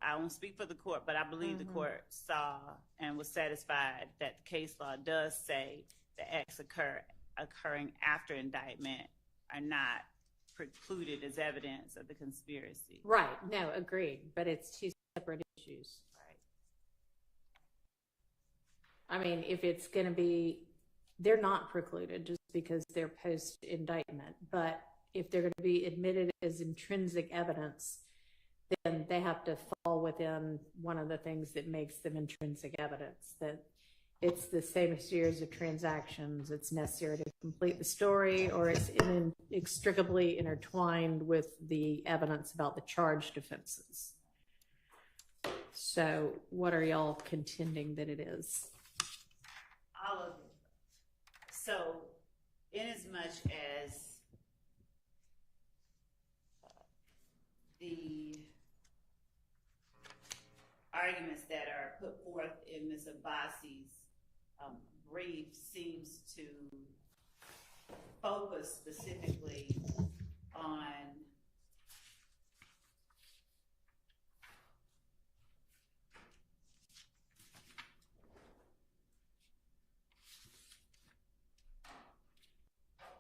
I won't speak for the court, but I believe the court saw and was satisfied that the case law does say the acts occurring after indictment are not precluded as evidence of the conspiracy. Right, no, agreed, but it's two separate issues. Right. I mean, if it's going to be, they're not precluded just because they're post-indictment, but if they're going to be admitted as intrinsic evidence, then they have to fall within one of the things that makes them intrinsic evidence. That it's the same series of transactions, it's necessary to complete the story, or it's inextricably intertwined with the evidence about the charged offenses. So what are y'all contending that it is? All of it. So, in as much as the arguments that are put forth in Ms. Abbasi's brief seems to focus specifically on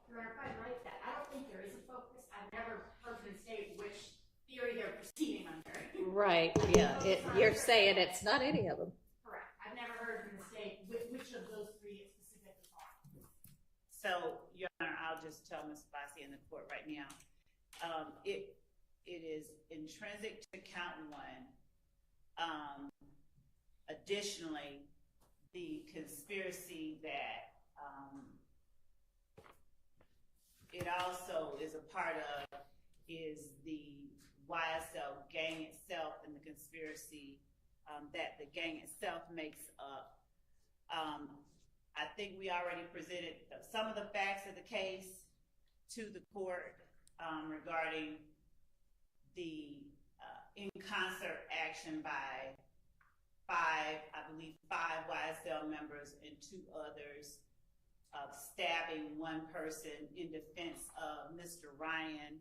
Your Honor, if I write that, I don't think there is a focus. I've never heard them state which theory they're proceeding under. Right, yeah, you're saying it's not any of them. Correct. I've never heard them state which of those three it specifically are. So, Your Honor, I'll just tell Ms. Abbasi in the court right now. It is intrinsic to count one. Additionally, the conspiracy that it also is a part of is the YSL gang itself and the conspiracy that the gang itself makes up. I think we already presented some of the facts of the case to the court regarding the in concert action by five YSL members and two others of stabbing one person in defense of Mr. Ryan.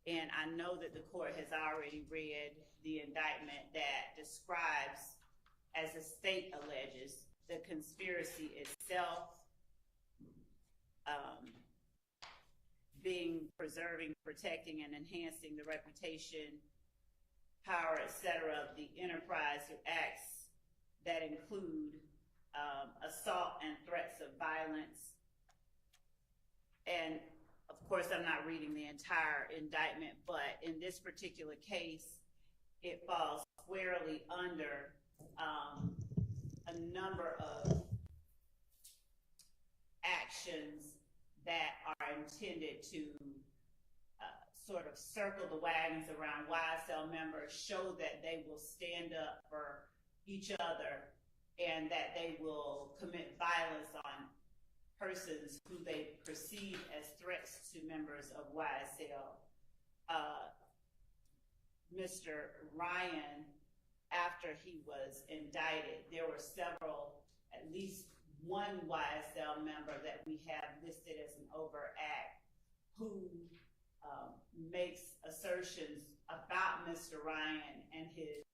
And I know that the court has already read the indictment that describes, as the state alleges, the conspiracy itself being preserving, protecting, and enhancing the reputation, power, etc. of the enterprise through acts that include assault and threats of violence. And of course, I'm not reading the entire indictment, but in this particular case, it falls squarely under a number of actions that are intended to sort of circle the wagons around YSL members, show that they will stand up for each other and that they will commit violence on persons who they perceive as threats to members of YSL. Mr. Ryan, after he was indicted, there were several, at least one YSL member that we have listed as an overt act who makes assertions about Mr. Ryan and his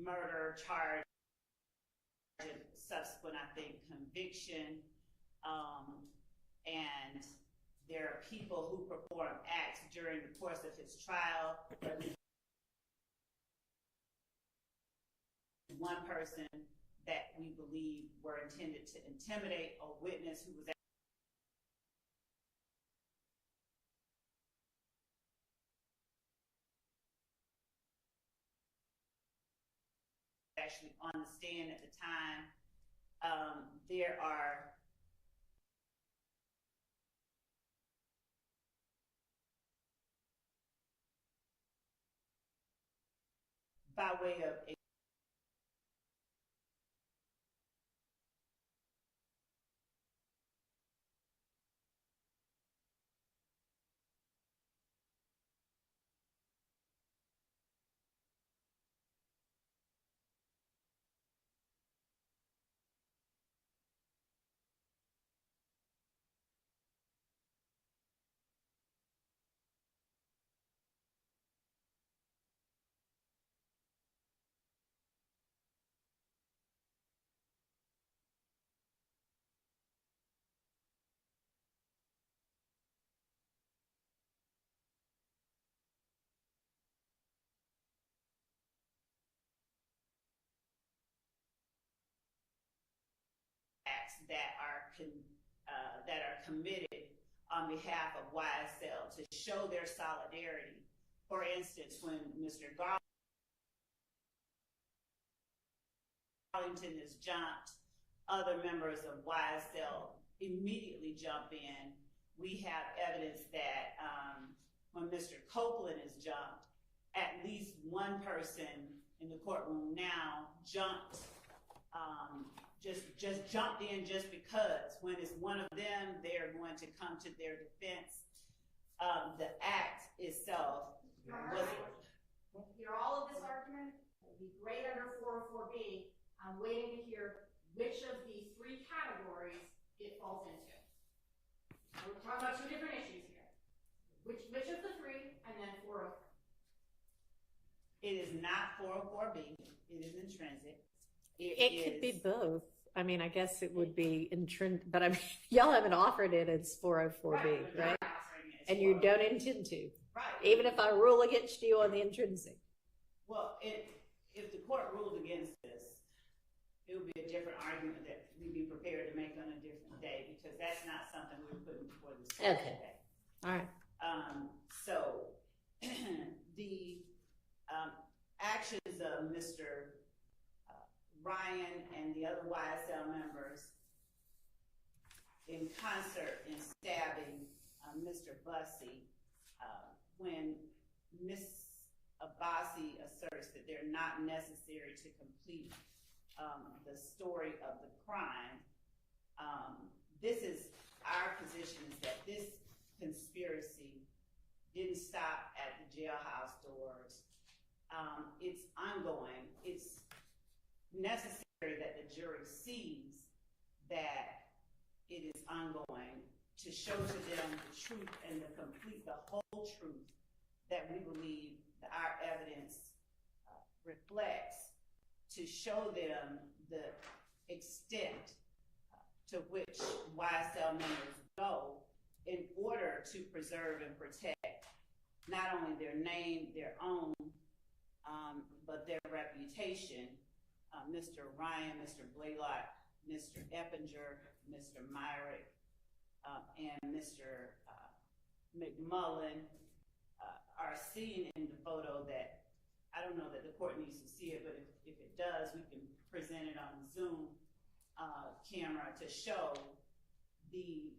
murder charge and subsequent, I think, conviction. And there are people who perform acts during the course of his trial. One person that we believe were intended to intimidate a witness who was actually on the stand at the time. There are by way of acts that are committed on behalf of YSL to show their solidarity. For instance, when Mr. Garlington is jumped, other members of YSL immediately jump in. We have evidence that when Mr. Copeland is jumped, at least one person in the courtroom now jumped, just jumped in just because. When it's one of them, they're going to come to their defense. The act itself was. Hear all of this argument. It would be great under 404B. I'm waiting to hear which of the three categories it falls into. So we're talking about two different issues here. Which of the three, and then 404. It is not 404B. It is intrinsic. It could be both. I mean, I guess it would be intrinsic, but I mean, y'all haven't offered it as 404B, right? And you don't intend to. Right. Even if I rule against you on the intrinsic. Well, if the court ruled against this, it would be a different argument that we'd be prepared to make on a different day, because that's not something we were putting before this court today. All right. So the actions of Mr. Ryan and the other YSL members in concert in stabbing Mr. Bussey, when Ms. Abbasi asserts that they're not necessary to complete the story of the crime, this is our position, is that this conspiracy didn't stop at the jailhouse doors. It's ongoing. It's necessary that the jury sees that it is ongoing, to show to them the truth and the whole truth that we believe that our evidence reflects, to show them the extent to which YSL members go in order to preserve and protect not only their name, their own, but their reputation. Mr. Ryan, Mr. Blaylock, Mr. Eppinger, Mr. Myrick, and Mr. McMullen are seen in the photo that, I don't know that the court needs to see it, but if it does, we can present it on Zoom camera to show the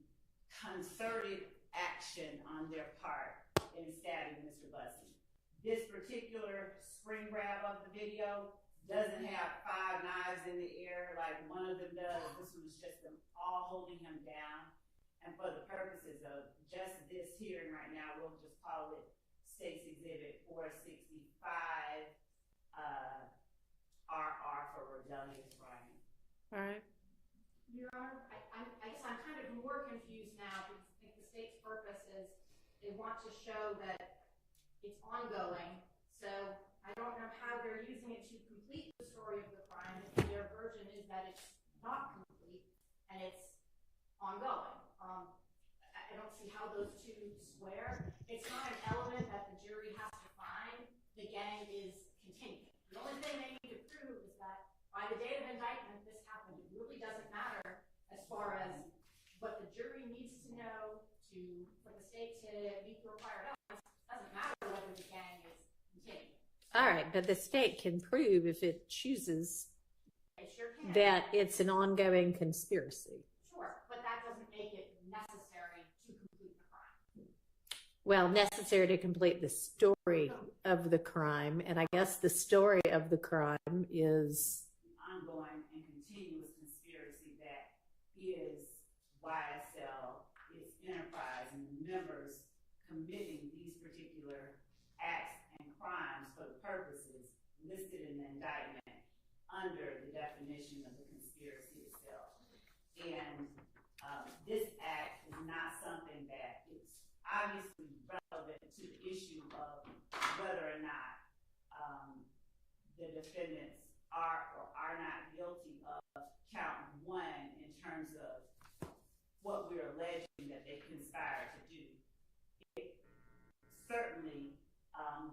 concerted action on their part in stabbing Mr. Bussey. This particular screen grab of the video doesn't have 5 knives in the air like one of them does. This was just them all holding him down. And for the purposes of just this hearing right now, we'll just call it State's Exhibit 465, RR for rebellious Ryan. All right. Your Honor, I guess I'm kind of more confused now, because I think the state's purpose is they want to show that it's ongoing. So I don't know how they're using it to complete ongoing. I don't see how those two square. It's not an element that the jury has to find. The gang is continuing. The only thing they need to prove is that by the date of indictment, this happened. It really doesn't matter as far as what the jury needs to know for the state to meet the required elements. It doesn't matter whether the gang is continuing. All right, but the state can prove if it chooses It sure can. that it's an ongoing conspiracy. Sure, but that doesn't make it necessary to complete the crime. Well, necessary to complete the story of the crime, and I guess the story of the crime is Ongoing and continuous conspiracy that is YSL, its enterprise, and the members committing these particular acts and crimes for the purposes listed in the indictment under the definition of the conspiracy itself. And this act is not something that is obviously relevant to the issue of whether or not the defendants are or are not guilty of count one in terms of what we're alleging that they conspired to do. It certainly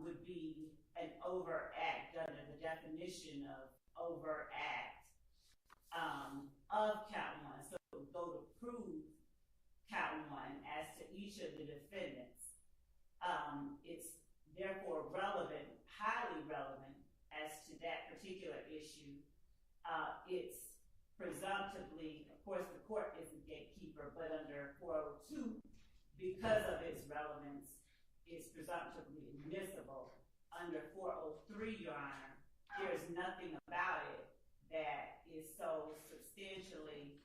would be an overt act under the definition of overt act of count one. So it would go to prove count one as to each of the defendants. It's therefore relevant, highly relevant as to that particular issue. It's presumptively, of course, the court is the gatekeeper, but under 402, because of its relevance, it's presumptively admissible. Under 403, Your Honor, there's nothing about it that is so substantially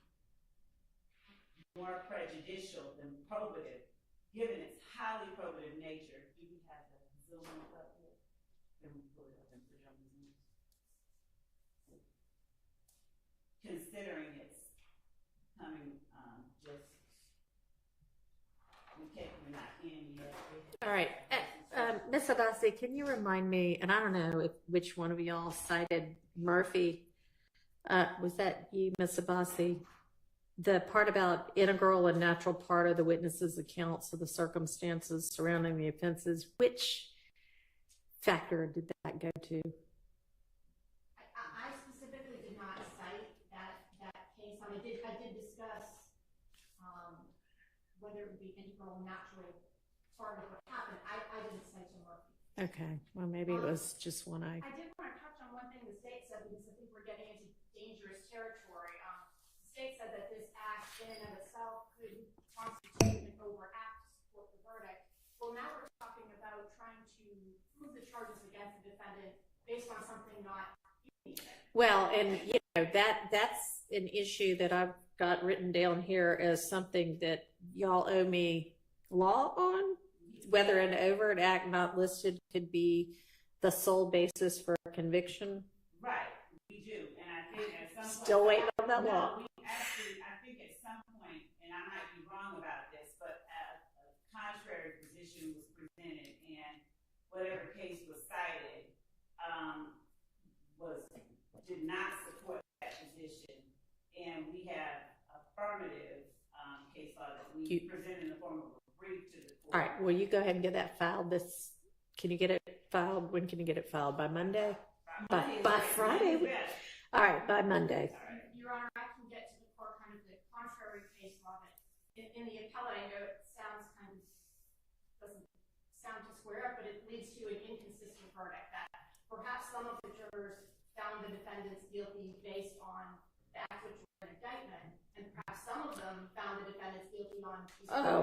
more prejudicial than probative, given its highly probative nature. Do we have the Zoom up here? Can we pull it up and put it on the Zoom? Considering it's coming just, we're not in yet. all right. Ms. Abbasi, can you remind me, and I don't know which one of y'all cited Murphy. Was that you, Ms. Abbasi? The part about integral and natural part of the witness's accounts of the circumstances surrounding the offenses, which factor did that go to? I specifically did not cite that case. I did discuss whether it would be integral and natural part of what happened. I didn't cite to Murphy. Okay, well, maybe it was just one I did want to touch on one thing the state said, because I think we're getting into dangerous territory. The state said that this act in and of itself could constitute an overact to support the verdict. Well, now we're talking about trying to prove the charges against the defendant based on something not unique. Well, and you know that's an issue that I've got written down here as something that y'all owe me law on. Whether an overt act not listed could be the sole basis for a conviction. Right, we do, and I think at some point. Still waiting on that law. We actually, I think at some point, and I might be wrong about this, but a contrary position was presented, and whatever case was cited did not support that position, and we have affirmative case law that we present in the form of a brief to the court. All right, will you go ahead and get that filed? Can you get it filed? When can you get it filed? By Monday? By Friday? All right, by Monday. Your Honor, I can get to the court kind of the contrary case law that in the appellate, I know it sounds doesn't sound to square up, but it leads to an inconsistent verdict that perhaps some of the jurors found the defendants guilty based on the act which were an indictment, and perhaps some of them found the defendants guilty on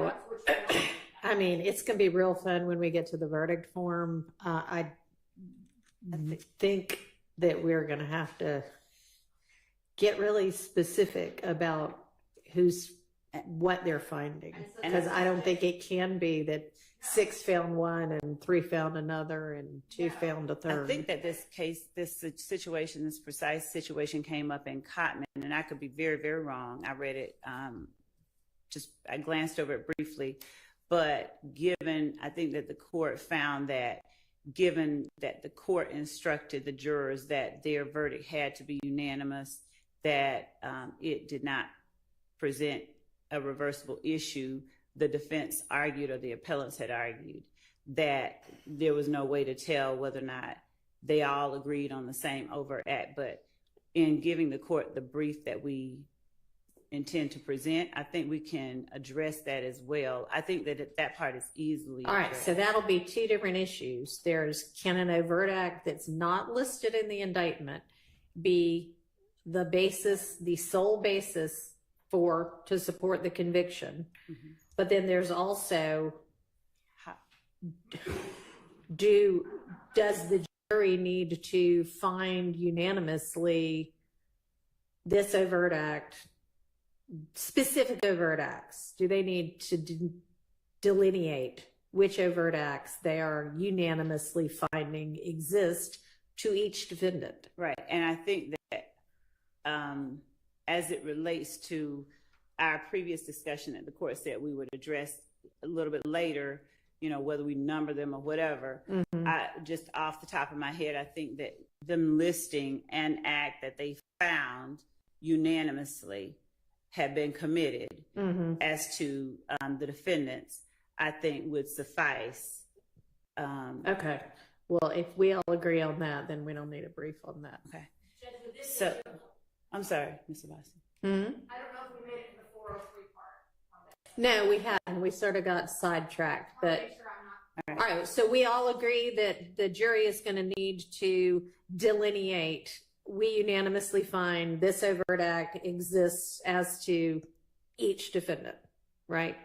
acts which were not. I mean, it's going to be real fun when we get to the verdict form. I think that we're going to have to get really specific about what they're finding, because I don't think it can be that 6 found one and 3 found another and 2 found a third. I think that this precise situation came up in Cotman, and I could be very, very wrong. I read it, I glanced over it briefly, but I think that the court found that given that the court instructed the jurors that their verdict had to be unanimous, that it did not present a reversible issue, the defense argued, or the appellants had argued, that there was no way to tell whether or not they all agreed on the same overt act. But in giving the court the brief that we intend to present, I think we can address that as well. I think that that part is easily All right, addressed. so that'll be two different issues. There's, can an overt act that's not listed in the indictment be the basis, the sole basis to support the conviction? Mm-hmm. But then there's also, does the jury need to find unanimously this overt act, specific overt acts? Do they need to delineate which overt acts they are unanimously finding exist to each defendant? Right, and I think that as it relates to our previous discussion that the court said we would address a little bit later, you know, whether we number them or whatever, I just off the top of my head, I think that them listing an act that they found unanimously had been committed as to the defendants, I think would suffice. Okay. Well, if we all agree on that, then we don't need a brief on that. Okay. So, I'm sorry, Mr. Boston. I don't know if we made it to the 403 part on that. No, we hadn't. We sort of got sidetracked, but. Make sure I'm not. All right, so we all agree that the jury is going to need to delineate. We unanimously find this overt act exists as to each defendant, right?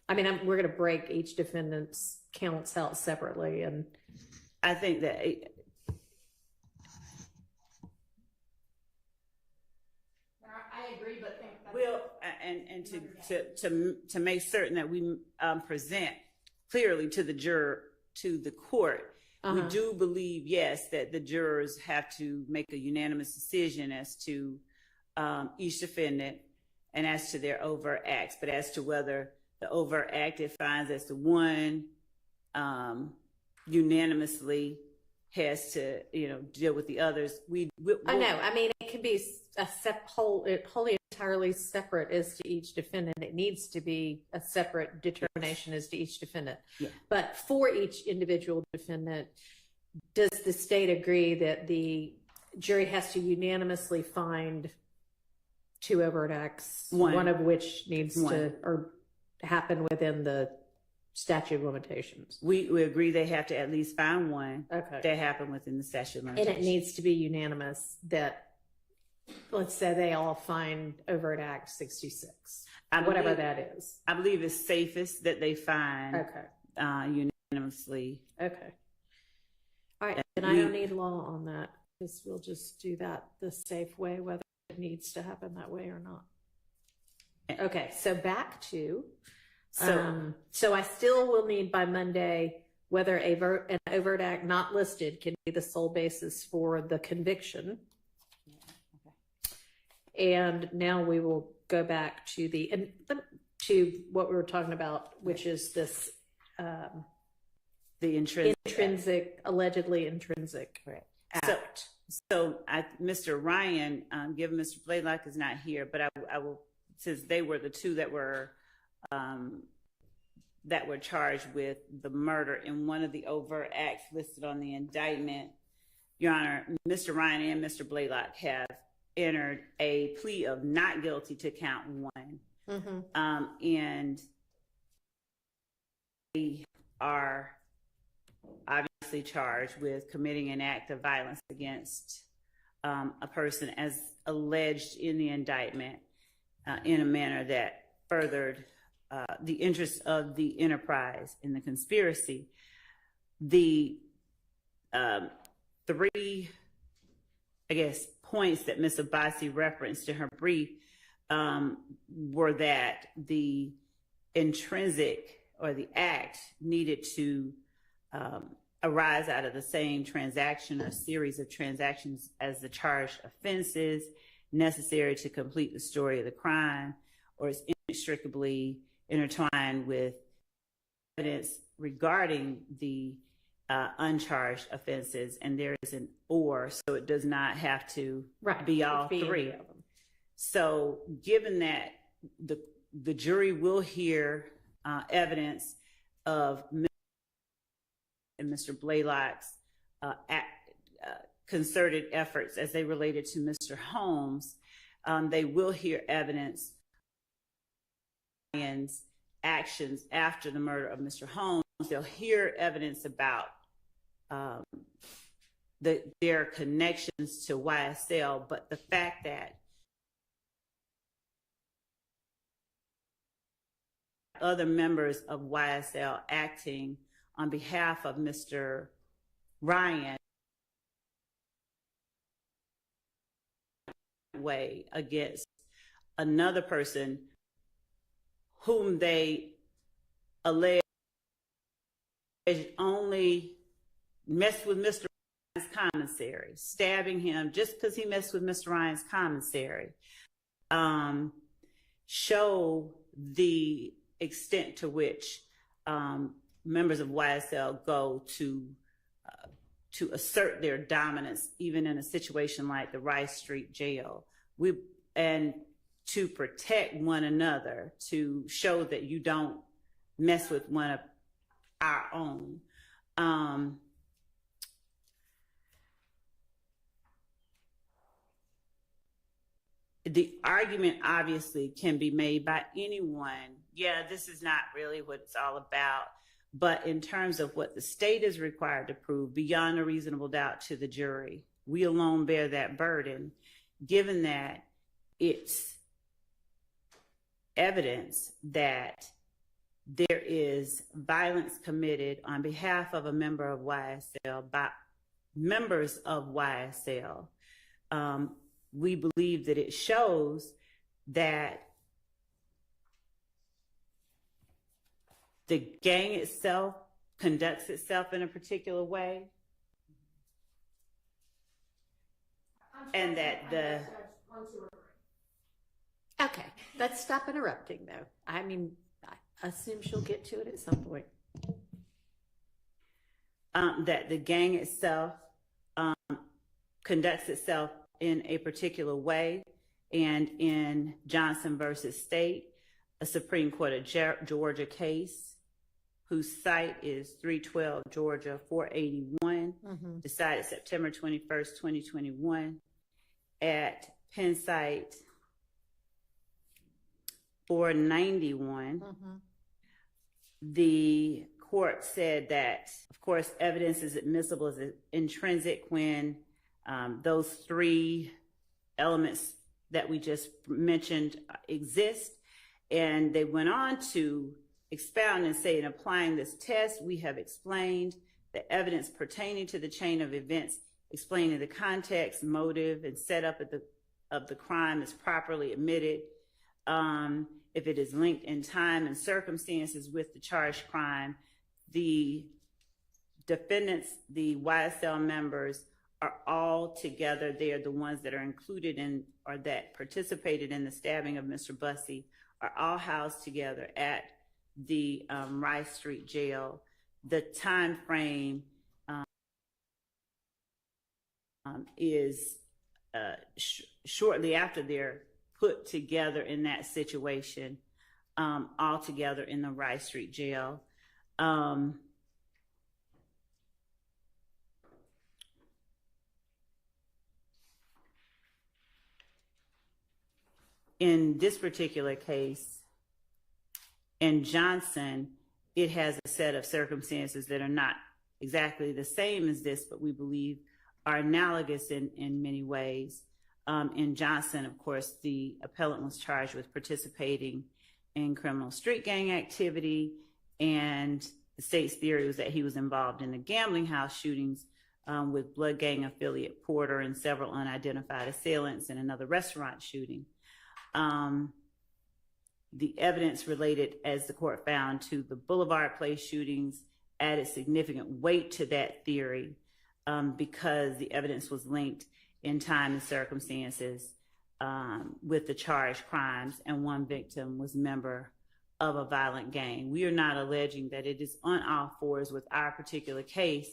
I mean, we're going to break each defendant's counts out separately, and I think that I agree, but think that's will, and to make certain that we present clearly to the juror, to the court, we do believe, yes, that the jurors have to make a unanimous decision as to each defendant and as to their overt acts. But as to whether the overt act it finds as to one unanimously has to, you know, deal with the others. I know. I mean, it can be wholly entirely separate as to each defendant. It needs to be a separate determination as to each defendant. Yeah. But for each individual defendant, does the state agree that the jury has to unanimously find two overt acts, one of which needs to or happen within the statute of limitations? We agree they have to at least find one Okay. that happened within the statute of And limitations. it needs to be unanimous that, let's say they all find overt act 66, whatever that is. I believe it's safest that they find unanimously. Okay. All right. And I don't need law on that, because we'll just do that the safe way, whether it needs to happen that way or not. Okay. So back to, so I still will need by Monday whether an overt act not listed can be the sole basis for the conviction. And now we will go back to to what we were talking about, which is this the allegedly intrinsic act. So Mr. Ryan, given Mr. Blaylock is not here, but I will, since they were the two that were charged with the murder in one of the overt acts listed on the indictment, Your Honor, Mr. Ryan and Mr. Blaylock have entered a plea of not guilty to count one. And they are obviously charged with committing an act of violence against a person as alleged in the indictment in a manner that furthered the interests of the enterprise in the conspiracy. The three, I guess, points that Ms. Abbasi referenced in her brief were that the intrinsic or the act needed to arise out of the same transaction or series of transactions as the charged offenses necessary to complete the story of the crime, or is inextricably intertwined with evidence regarding the uncharged offenses, and there is an or, so it does not have to be all three of them. So given that the jury will hear evidence of and Mr. Blaylock's concerted efforts as they related to Mr. Holmes. They will hear evidence of Ryan's actions after the murder of Mr. Holmes. They'll hear evidence about their connections to YSL, but the fact that other members of YSL acting on behalf of Mr. Ryan way against another person whom they allege only messed with Mr. Ryan's commissary, stabbing him just because he messed with Mr. Ryan's commissary, show the extent to which members of YSL go to assert their dominance, even in a situation like the Rice Street jail, and to protect one another, to show that you don't mess with one of our own. The argument obviously can be made by anyone. Yeah, this is not really what it's all about. But in terms of what the state is required to prove beyond a reasonable doubt to the jury, we alone bear that burden, given that it's evidence that there is violence committed on behalf of a member of YSL by members of YSL. We believe that it shows that the gang itself conducts itself in a particular way, and that the... Okay, let's stop interrupting, though. I mean, I assume she'll get to it at some point. That the gang itself conducts itself in a particular way, and in Johnson versus State, a Supreme Court of Georgia case, whose site is 312 Georgia 481, decided September 21st, 2021, at Penn site 491. The court said that, of course, evidence is admissible as intrinsic when those three elements that we just mentioned exist. And they went on to expound and say, in applying this test, we have explained the evidence pertaining to the chain of events, explaining the context, motive, and setup of the crime is properly admitted. If it is linked in time and circumstances with the charged crime, the defendants, the YSL members, are all together. They are the ones that are included in or that participated in the stabbing of Mr. Bussey, are all housed together at the Rice Street jail. The time frame is shortly after they're put together in that situation, all together in the Rice Street jail. In this particular case, in Johnson, it has a set of circumstances that are not exactly the same as this, but we believe are analogous in many ways. In Johnson, of course, the appellant was charged with participating in criminal street gang activity, and the state's theory was that he was involved in the gambling house shootings with Blood Gang affiliate Porter and several unidentified assailants in another restaurant shooting. The evidence related, as the court found, to the Boulevard Place shootings added significant weight to that theory because the evidence was linked in time and circumstances with the charged crimes, and one victim was a member of a violent gang. We are not alleging that it is on all fours with our particular case,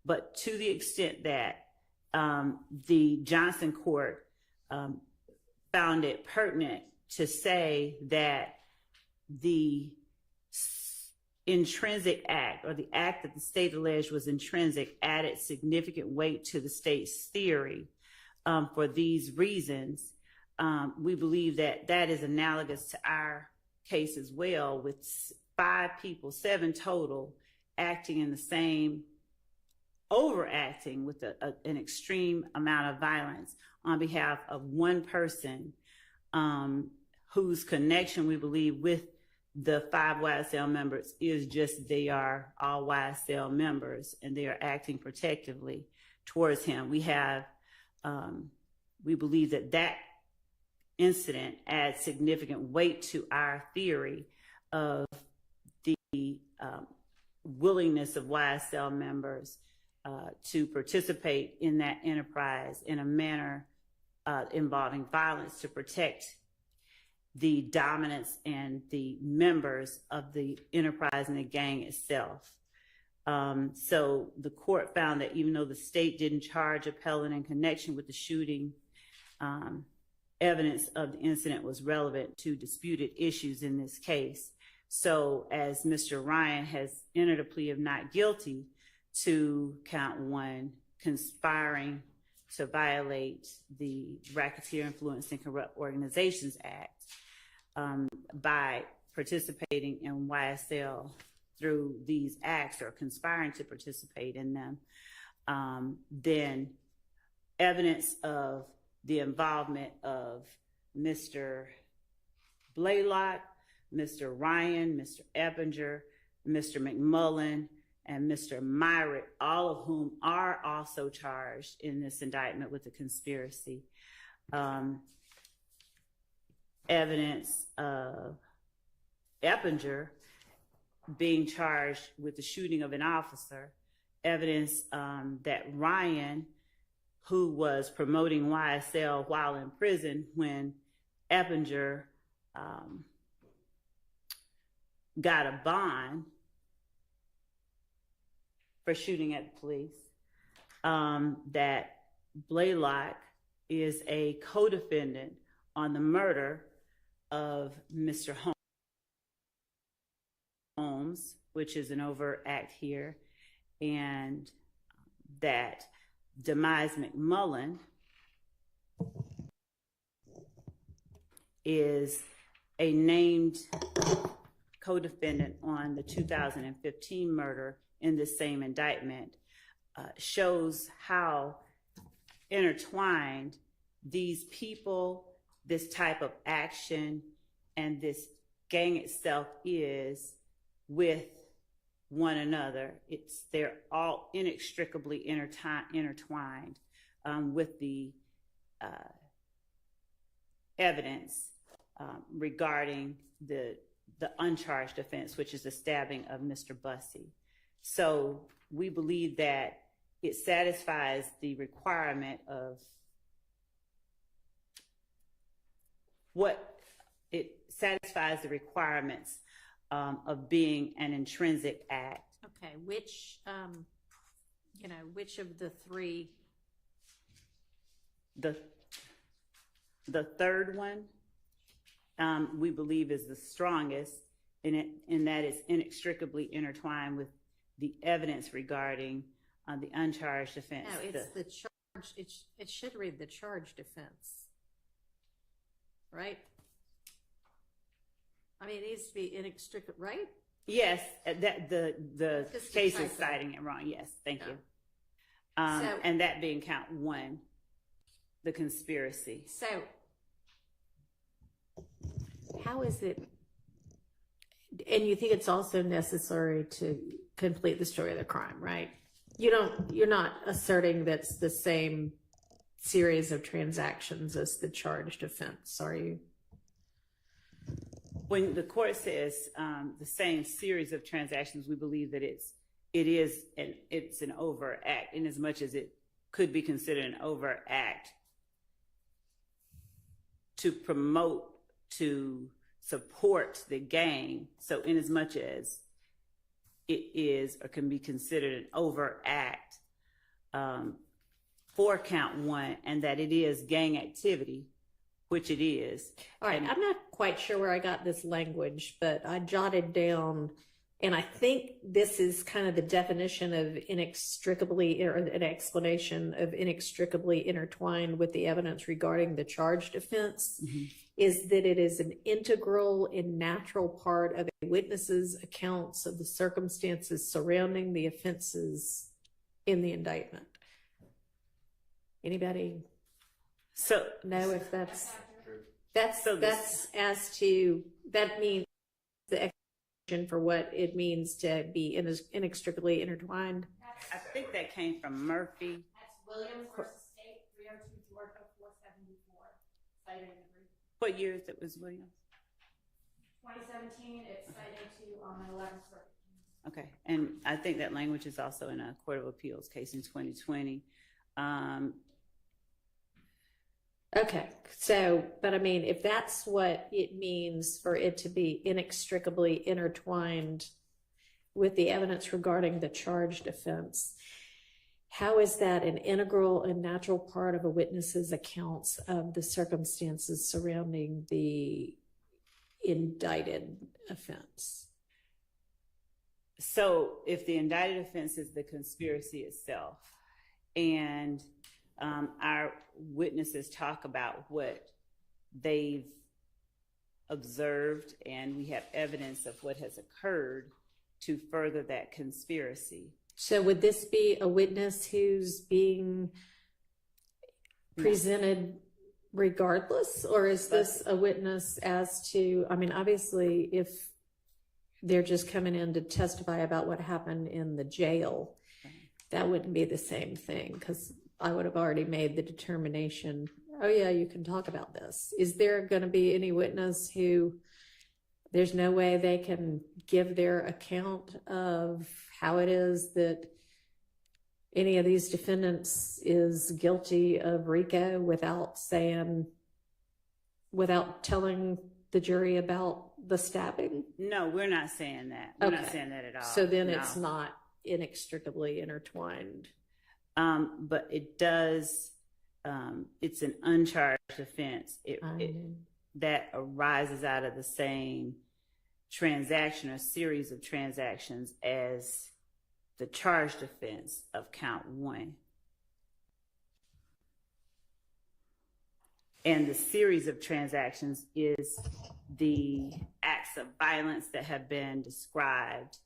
but to the extent that the Johnson court found it pertinent to say that the intrinsic act, or the act that the state alleged was intrinsic, added significant weight to the state's theory. For these reasons, we believe that that is analogous to our case as well, with 5 people, 7 total, acting in the same, overacting with an extreme amount of violence on behalf of one person, whose connection, we believe, with the 5 YSL members is just they are all YSL members and they are acting protectively towards him. We have, we believe that that incident adds significant weight to our theory of the willingness of YSL members to participate in that enterprise in a manner involving violence to protect the dominance and the members of the enterprise and the gang itself. So the court found that even though the state didn't charge appellant in connection with the shooting, evidence of the incident was relevant to disputed issues in this case. So as Mr. Ryan has entered a plea of not guilty to count 1, conspiring to violate the Racketeer Influenced and Corrupt Organizations Act, by participating in YSL through these acts or conspiring to participate in them, then evidence of the involvement of Mr. Blaylock, Mr. Ryan, Mr. Eppinger, Mr. McMullen, and Mr. Myrick, all of whom are also charged in this indictment with the conspiracy. Evidence of Eppinger being charged with the shooting of an officer, evidence that Ryan, who was promoting YSL while in prison when Eppinger got a bond for shooting at the police, that Blaylock is a co-defendant on the murder of Mr. Holmes, which is an overt act here, and that Demise McMullen is a named co-defendant on the 2015 murder in the same indictment, shows how intertwined these people, this type of action, and this gang itself is with one another. They're all inextricably intertwined with the evidence regarding the uncharged offense, which is the stabbing of Mr. Bussey. So we believe that it satisfies the requirement of the requirements of being an intrinsic act. Okay, which of the 3? The third one, we believe, is the strongest in that it's inextricably intertwined with the evidence regarding the uncharged offense. No, it's the charge. It should read the charged offense, right? I mean, it needs to be inextricable, right? Yes, that the case is citing it wrong. Yes, thank you. And that being count 1, the conspiracy. So, how is it? And you think it's also necessary to complete the story of the crime, right? You're not asserting that's the same series of transactions as the charged offense, are you? When the court says the same series of transactions, we believe that it's an overt act, in as much as it could be considered an overt act to promote, to support the gang. So in as much as it is or can be considered an overt act for count 1, and that it is gang activity, which it is. All right, And- I'm not quite sure where I got this language, but I jotted down, and I think this is kind of the definition of inextricably, or an explanation of inextricably intertwined with the evidence regarding the charged offense, is that it is an integral and natural part of a witness's accounts of the circumstances surrounding the offenses in the indictment. Anybody So, know if that's So this- as to, that means the explanation for what it means to be inextricably intertwined. I think that came from Murphy. That's Williams versus State, 302 Georgia 474, cited in the brief. What year is it was Williams? 2017, it's cited to on the 11th Circuit. Okay, and I think that language is also in a Court of Appeals case in 2020. Okay, so, but I mean, if that's what it means for it to be inextricably intertwined with the evidence regarding the charged offense, how is that an integral and natural part of a witness's accounts of the circumstances surrounding the indicted offense? So if the indicted offense is the conspiracy itself, and our witnesses talk about what they've observed, and we have evidence of what has occurred to further that conspiracy. So would this be a witness who's being presented regardless, or is this a witness as to, I mean, obviously, if they're just coming in to testify about what happened in the jail, that wouldn't be the same thing, because I would have already made the determination, oh yeah, you can talk about this. Is there going to be any witness who there's no way they can give their account of how it is that any of these defendants is guilty of RICO without telling the jury about the stabbing? No, we're not saying that. We're not saying that at all. So then No. it's not inextricably intertwined. But it does, it's an uncharged offense that arises out of the same transaction or series of transactions as the charged offense of count one. And the series of transactions is the acts of violence that have been described.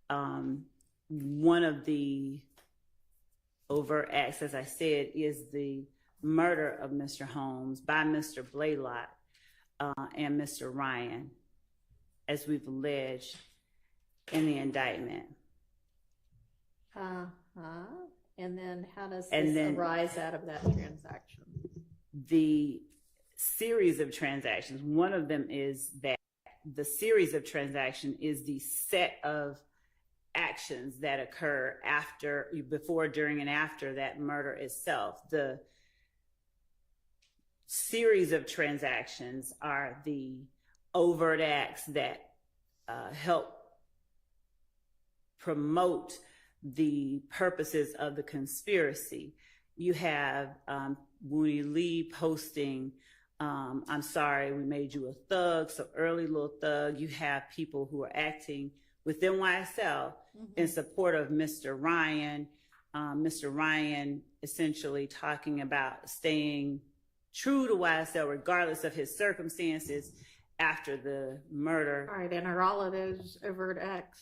One of the overt acts, as I said, is the murder of Mr. Holmes by Mr. Blaylock and Mr. Ryan, as we've alleged in the indictment. And then how does this arise out of that transaction? The series of transactions, one of them is that the series of transactions is the set of actions that occur after, before, during, and after that murder itself. The series of transactions are the overt acts that help promote the purposes of the conspiracy. You have Woody Lee posting, I'm sorry, we made you a thug, so early little thug. You have people who are acting within YSL in support of Mr. Ryan. Mr. Ryan essentially talking about staying true to YSL regardless of his circumstances after the murder. All right, and are all of those overt acts?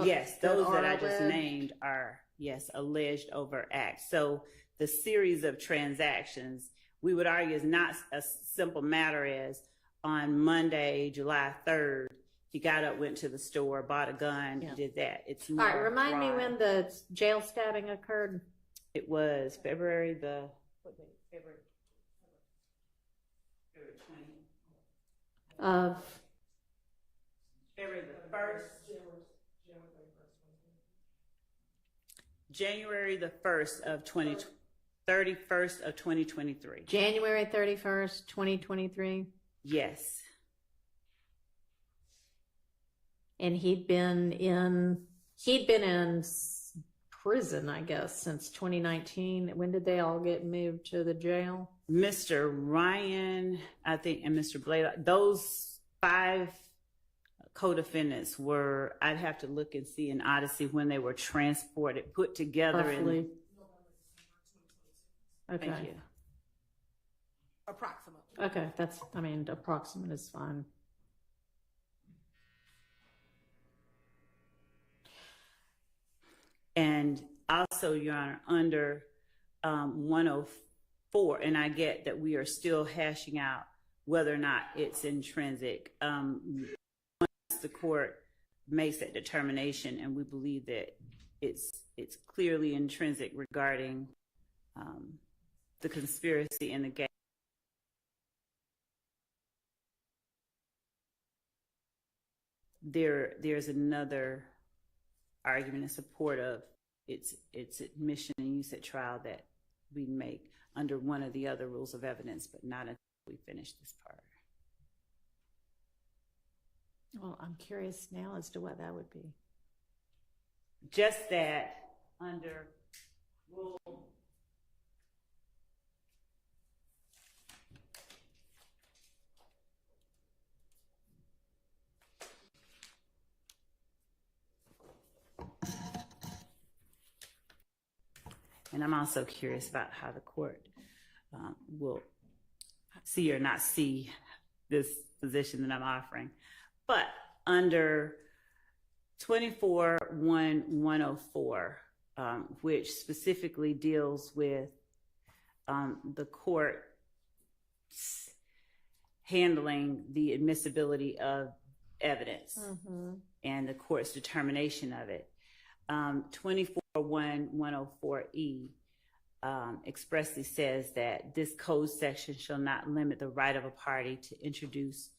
Yes, those that I just alleged? named are, yes, alleged overt acts. So the series of transactions, we would argue, is not a simple matter as on Monday, July 3rd, he got up, went to the store, bought a gun, did that. It's more All right, remind me broad. when the jail stabbing occurred. It was February the, what date? February 20th. Of February the 1st. January the 1st of 31st of 2023. January 31st, 2023. Yes. And he'd been in prison, I guess, since 2019. When did they all get moved to the jail? Mr. Ryan, I think, and Mr. Blaylock, those 5 co-defendants were, I'd have to look and see in Odyssey when they were transported, put together. Roughly. Thank Okay. you. Approximately. Okay, that's, I mean, approximate is fine. And also, Your Honor, under 104, and I get that we are still hashing out whether or not it's intrinsic. Once the court makes that determination, and we believe that it's clearly intrinsic regarding the conspiracy and the gang. There's another argument in support of its admission and Ysl Trial that we make under one of the other rules of evidence, but not until we finish this part. Well, I'm curious now as to what that would be. Just that under rule and I'm also curious about how the court will see or not see this position that I'm offering. But under 24-1-104, which specifically deals with the court handling the admissibility of evidence and the court's determination of it, 24-1-104E expressly says that this code section shall not limit the right of a party to introduce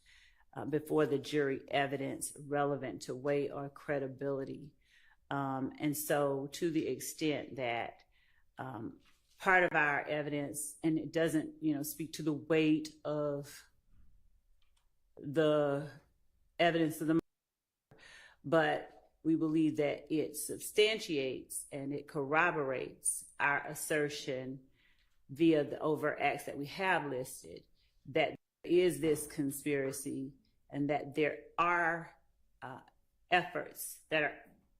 before the jury evidence relevant to weight or credibility. And so to the extent that part of our evidence, and it doesn't, speak to the weight of the evidence of the, but we believe that it substantiates and it corroborates our assertion via the overt acts that we have listed that there is this conspiracy and that there are efforts that are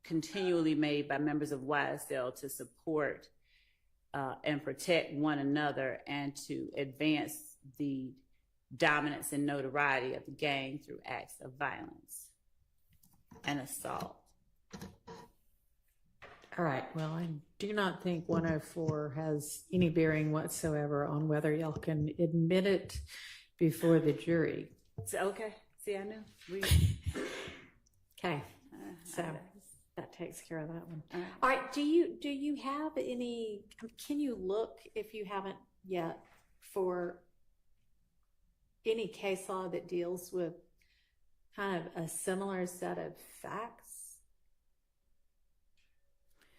continually made by members of YSL to support and protect one another and to advance the dominance and notoriety of the gang through acts of violence and assault. All right, well, I do not think 104 has any bearing whatsoever on whether y'all can admit it before the jury. So, okay, see, I knew. Okay, so that takes care of that one. All right, do you have any, can you look, if you haven't yet, for any case law that deals with kind of a similar set of facts?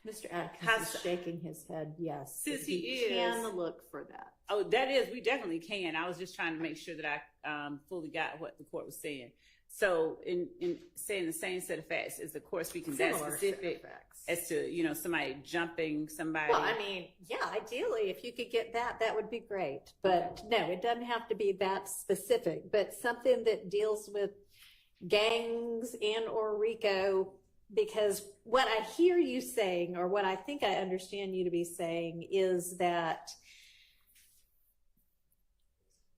Mr. Atkins is shaking his head, yes. Since he you can look for that. Oh, that is, we definitely can. I was just trying to make sure that I fully got what the court was saying. So in saying the same set of facts, is the court speaking that specific as to, somebody jumping somebody? Well, I mean, yeah, ideally, if you could get that, that would be great. But no, it doesn't have to be that specific, but something that deals with gangs and or RICO, because what I hear you saying, or what I think I understand you to be saying, is that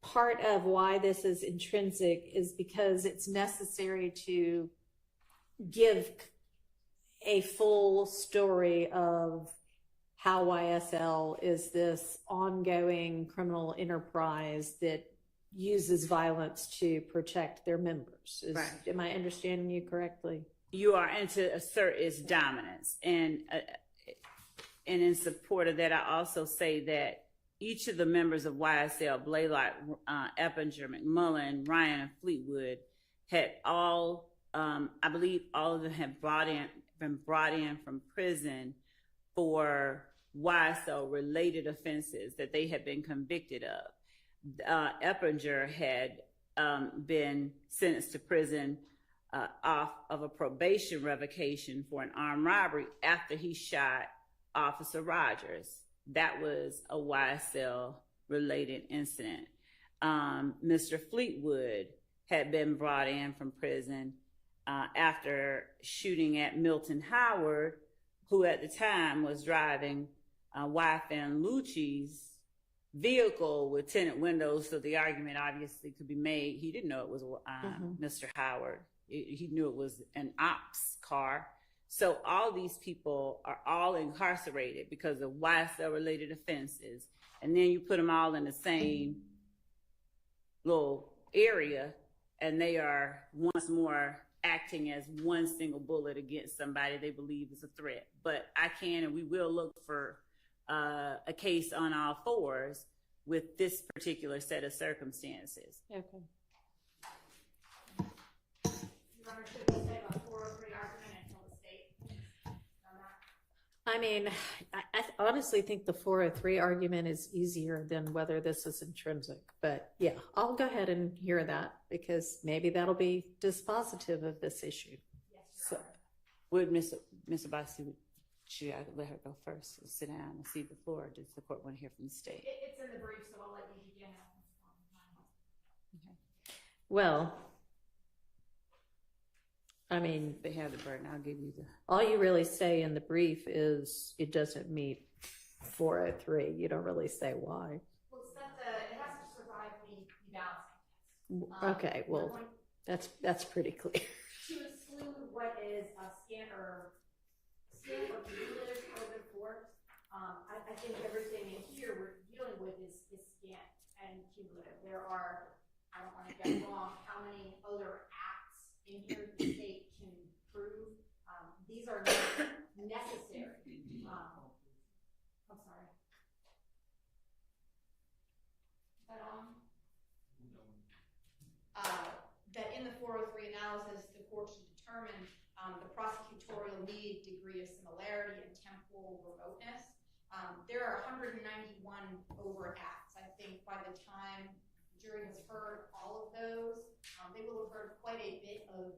part of why this is intrinsic is because it's necessary to give a full story of how YSL is this ongoing criminal enterprise that uses violence to protect their members. Right. Am I understanding you correctly? You are, and to assert its dominance. And in support of that, I also say that each of the members of YSL, Blaylock, Eppinger, McMullen, Ryan, and Fleetwood, had all, I believe all of them had been brought in from prison for YSL related offenses that they had been convicted of. Eppinger had been sentenced to prison off of a probation revocation for an armed robbery after he shot Officer Rogers. That was a YSL related incident. Mr. Fleetwood had been brought in from prison after shooting at Milton Howard, who at the time was driving YFN Lucci's vehicle with tinted windows, so the argument obviously could be made. He didn't know it was Mr. Howard. He knew it was an ops car. So all these people are all incarcerated because of YSL-related offenses, and then you put them all in the same little area, and they are once more acting as one single bullet against somebody they believe is a threat. But I can and we will look for a case on all fours with this particular set of circumstances. Okay. Your Honor, should we say about 403 argument until the state on that? I mean, I honestly think the 403 argument is easier than whether this is intrinsic. But yeah, I'll go ahead and hear that because maybe that'll be dispositive of this issue. Yes, So, Your Honor. Would Ms. Abbasi, should I let her go first? Sit down and see the floor. Does the court want to hear from the state? It's in the brief, so I'll let you begin. well, I mean, They have the burden. I'll give you the. all you really say in the brief is it doesn't meet 403. You don't really say why. Well, it's that it has to survive the balancing test. Okay, we're well, going that's pretty clear. to exclude what is a scant or cumulative over force. I think everything in here we're dealing with is scant and cumulative. There are, I don't want to get wrong, how many other acts in here the state can prove. These are not necessary. I'm sorry. Is that on? That in the 403 analysis, the court should determine the prosecutorial need, degree of similarity, and temporal remoteness. There are 191 overt acts. I think by the time the jury has heard all of those, they will have heard quite a bit of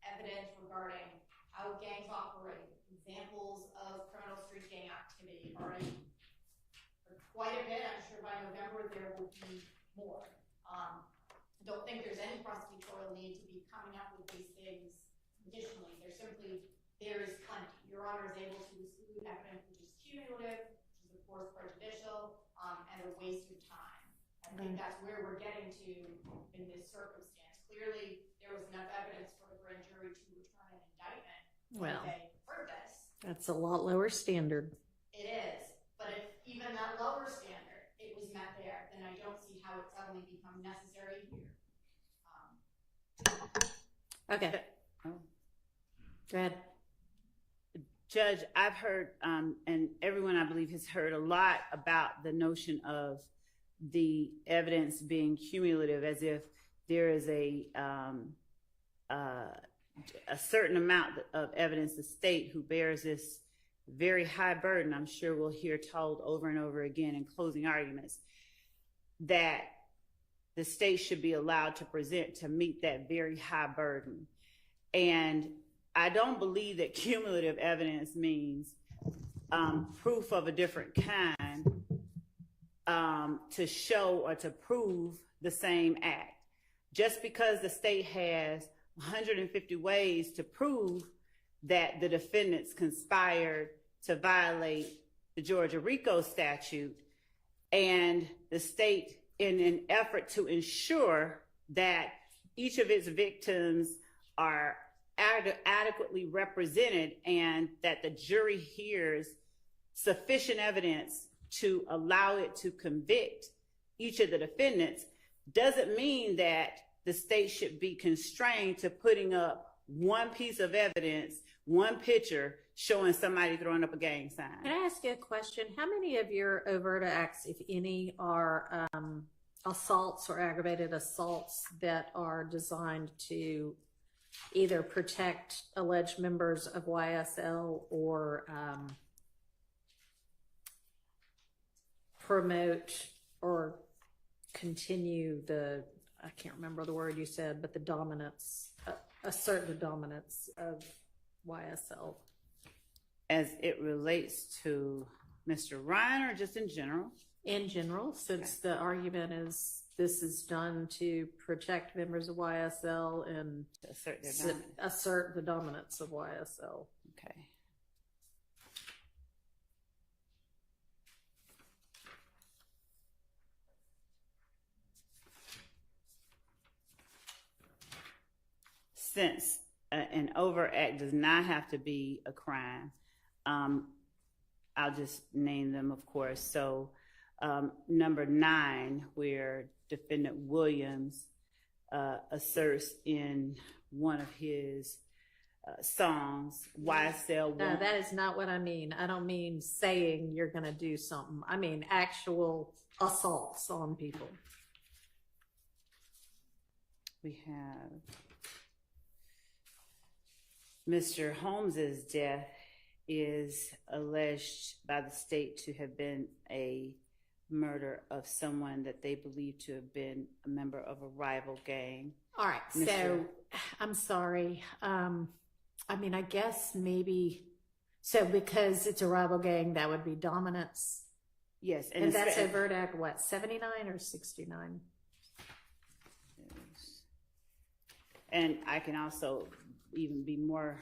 evidence regarding how gangs operate, examples of criminal street gang activity. Already quite a bit. I'm sure by November there will be more. I don't think there's any prosecutorial need to be coming up with these things additionally. There is plenty. Your Honor is able to exclude evidence which is cumulative, which is of course prejudicial, and a waste of time. I think that's where we're getting to in this circumstance. Clearly, there was enough evidence for the grand jury to return an indictment when Well, they heard this. that's a lot lower standard. It is, but if even that lower standard, it was met there, then I don't see how it suddenly becomes necessary here. Okay. Oh. Go ahead. Judge, I've heard, and everyone I believe has heard a lot about the notion of the evidence being cumulative, as if there is a certain amount of evidence the state who bears this very high burden. I'm sure we'll hear told over and over again in closing arguments that the state should be allowed to present to meet that very high burden. And I don't believe that cumulative evidence means proof of a different kind to show or to prove the same act. Just because the state has 150 ways to prove that the defendants conspired to violate the Georgia RICO statute, and the state, in an effort to ensure that each of its victims are adequately represented and that the jury hears sufficient evidence to allow it to convict each of the defendants, doesn't mean that the state should be constrained to putting up one piece of evidence, one picture showing somebody throwing up a gang sign. Can I ask you a question? How many of your overt acts, if any, are assaults or aggravated assaults that are designed to either protect alleged members of YSL or promote or continue the, I can't remember the word you said, but the dominance, assert the dominance of YSL? as it relates to Mr. Ryan or just in general? In general, since the argument is this is done to protect members of YSL and Assert their dominance. assert the dominance of YSL. Okay. Since an overact does not have to be a crime, I'll just name them, of course. So, number 9, where Defendant Williams asserts in one of his songs, YSL. No, that is not what I mean. I don't mean saying you're going to do something. I mean actual assaults on people. We have Mr. Holmes's death is alleged by the state to have been a murder of someone that they believe to have been a member of a rival gang. All right. So I'm sorry. I mean, I guess maybe, so because it's a rival gang, that would be dominance. Yes. And that's overt act, what, 79 or 69? And I can also even be more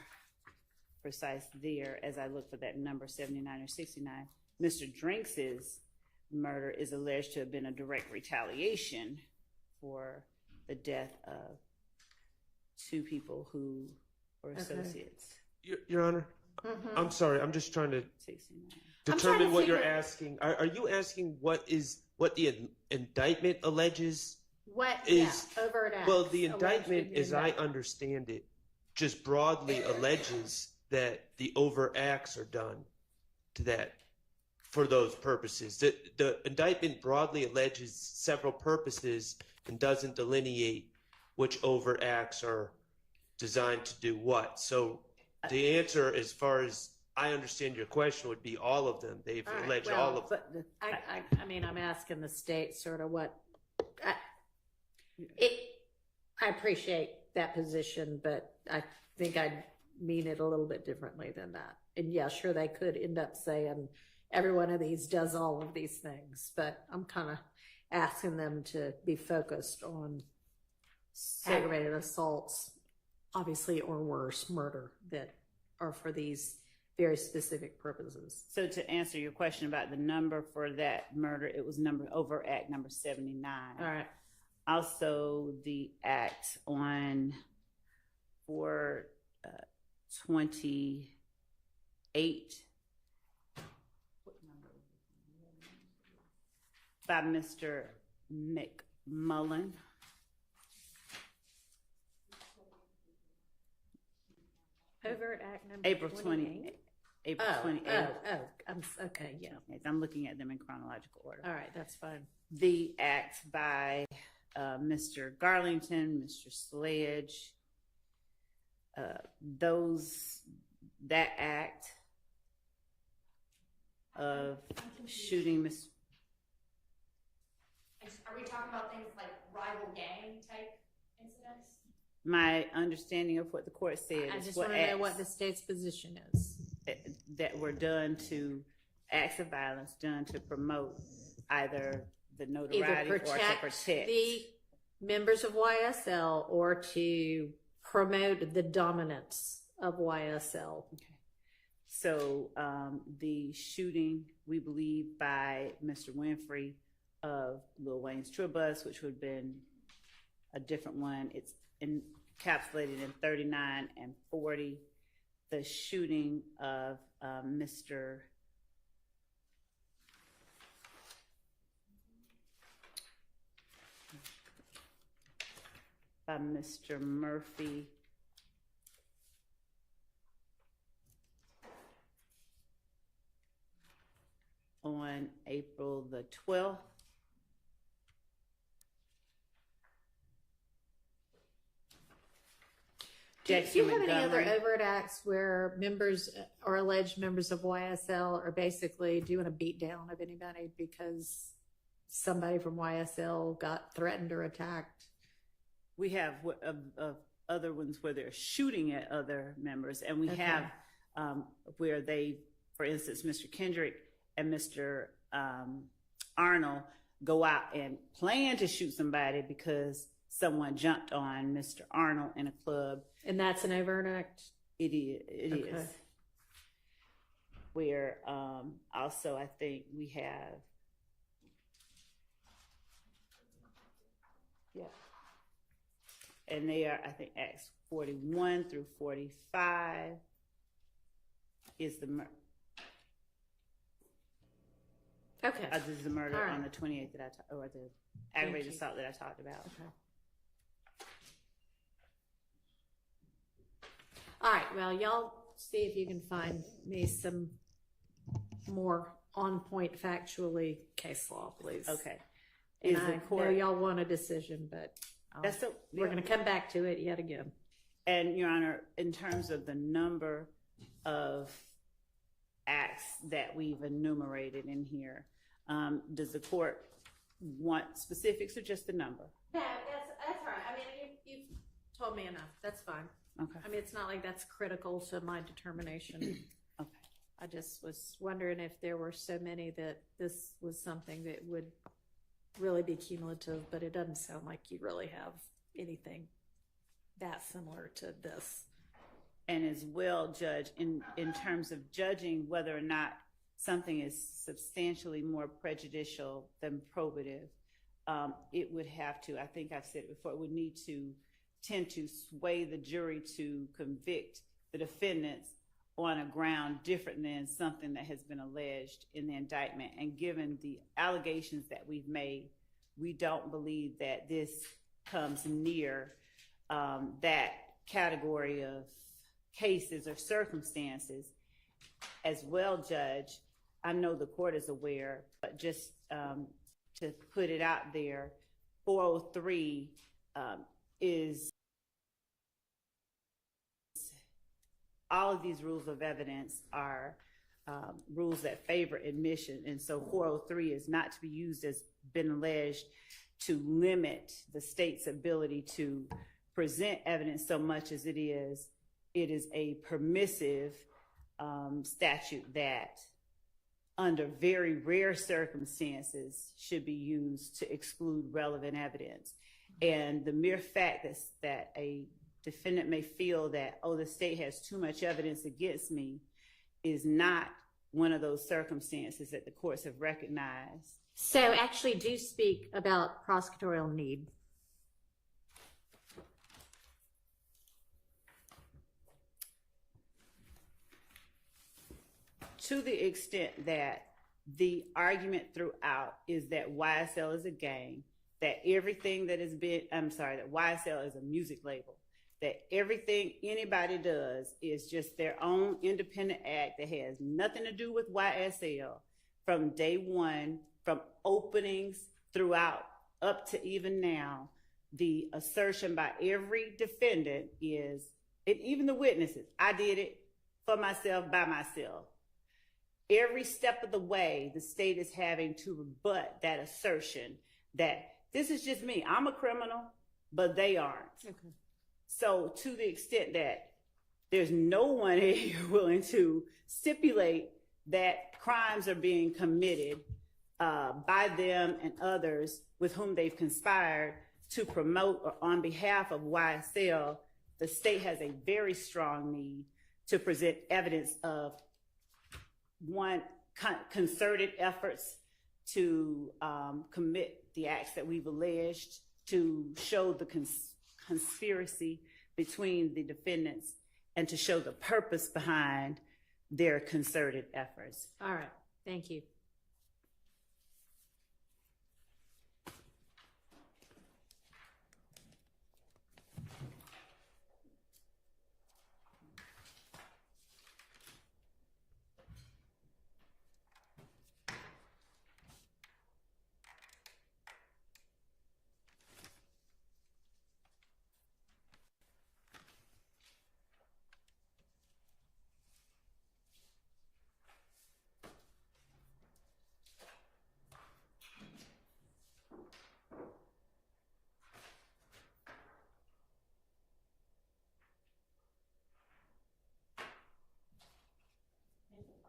precise there as I look for that number 79 or 69. Mr. Drinks's murder is alleged to have been a direct retaliation for the death of 2 people who were associates. Your Honor, I'm sorry. I'm just trying to 69. determine what you're asking. Are you asking what the indictment alleges? What is overt acts? Well, the indictment, as I understand it, just broadly alleges that the overt acts are done to that for those purposes. The indictment broadly alleges several purposes and doesn't delineate which overt acts are designed to do what. So the answer, as far as I understand your question, would be all of them. They've alleged all of them. But I mean, I'm asking the state sort of what. I appreciate that position, but I think I mean it a little bit differently than that. And yeah, sure, they could end up saying every one of these does all of these things, but I'm kind of asking them to be focused on aggravated assaults, obviously, or worse, murder, that are for these very specific purposes. So to answer your question about the number for that murder, it was overt act number 79. All right. Also, the act on 4/28 by Mr. McMullen. Overt act number April 28. April 28th. Okay, yeah. I'm looking at them in chronological order. All right, that's fine. The act by Mr. Garlington, Mr. Sledge, that act of shooting Miss. Are we talking about things like rival gang type incidents? My understanding of what the court said I is just what want to know acts what the state's position is. that were done to acts of violence done to promote either the notoriety or to protect the members of YSL or to promote the dominance of YSL. Okay. So the shooting, we believe, by Mr. Winfrey of Lil Wayne's tour bus, which would have been a different one. It's encapsulated in 39 and 40. The Mr. By Mr. Murphy. On April the 12th. Do you have any other overt acts where members or alleged members of YSL are basically doing a beatdown of anybody because somebody from YSL got threatened or attacked? We have other ones where they're shooting at other members, and we have where they, for instance, Mr. Kendrick and Mr. Arnold go out and plan to shoot somebody because someone jumped on Mr. Arnold in a club. And that's an overt act? It is. It Okay. is. Where also I think we have, yeah, and they are, I think, Acts 41 through 45 is the Okay. This is the murder All right. on the 28th that or the aggravated you. assault that I talked about. Okay. All right, well, y'all see if you can find me some more on-point factually case law, please. Okay. And Is the I know court, y'all want a decision, but that's so, we're going to come back to it yet again. And Your Honor, in terms of the number of acts that we've enumerated in here, does the court want specifics or just the number? No, that's all right. I mean, you've told me enough. That's fine. Okay. I mean, it's not like that's critical to my determination. Okay. I just was wondering if there were so many that this was something that would really be cumulative, but it doesn't sound like you really have anything that similar to this. And as well, Judge, in terms of judging whether or not something is substantially more prejudicial than probative, it would have to, I think I've said it before, it would need to tend to sway the jury to convict the defendants on a ground different than something that has been alleged in the indictment. And given the allegations that we've made, we don't believe that this comes near that category of cases or circumstances. As well, Judge, I know the court is aware, but just to put it out there, 403 is all of these rules of evidence are rules that favor admission. And so 403 is not to be used as been alleged to limit the state's ability to present evidence so much as it is a permissive statute that under very rare circumstances should be used to exclude relevant evidence. And the mere fact that a defendant may feel that, oh, the state has too much evidence against me is not one of those circumstances that the courts have recognized. So actually do speak about prosecutorial need. To the extent that the argument throughout is that YSL is a gang, that everything that has been, that YSL is a music label, that everything anybody does is just their own independent act that has nothing to do with YSL from day one, from openings throughout up to even now. The assertion by every defendant is, and even the witnesses, I did it for myself, by myself. Every step of the way, the state is having to rebut that assertion that this is just me. I'm a criminal, but they aren't. Okay. So to the extent that there's no one here willing to stipulate that crimes are being committed by them and others with whom they've conspired to promote or on behalf of YSL, the state has a very strong need to present evidence of one, concerted efforts to commit the acts that we've alleged, to show the conspiracy between the defendants, and to show the purpose behind their concerted efforts. All right. Thank you.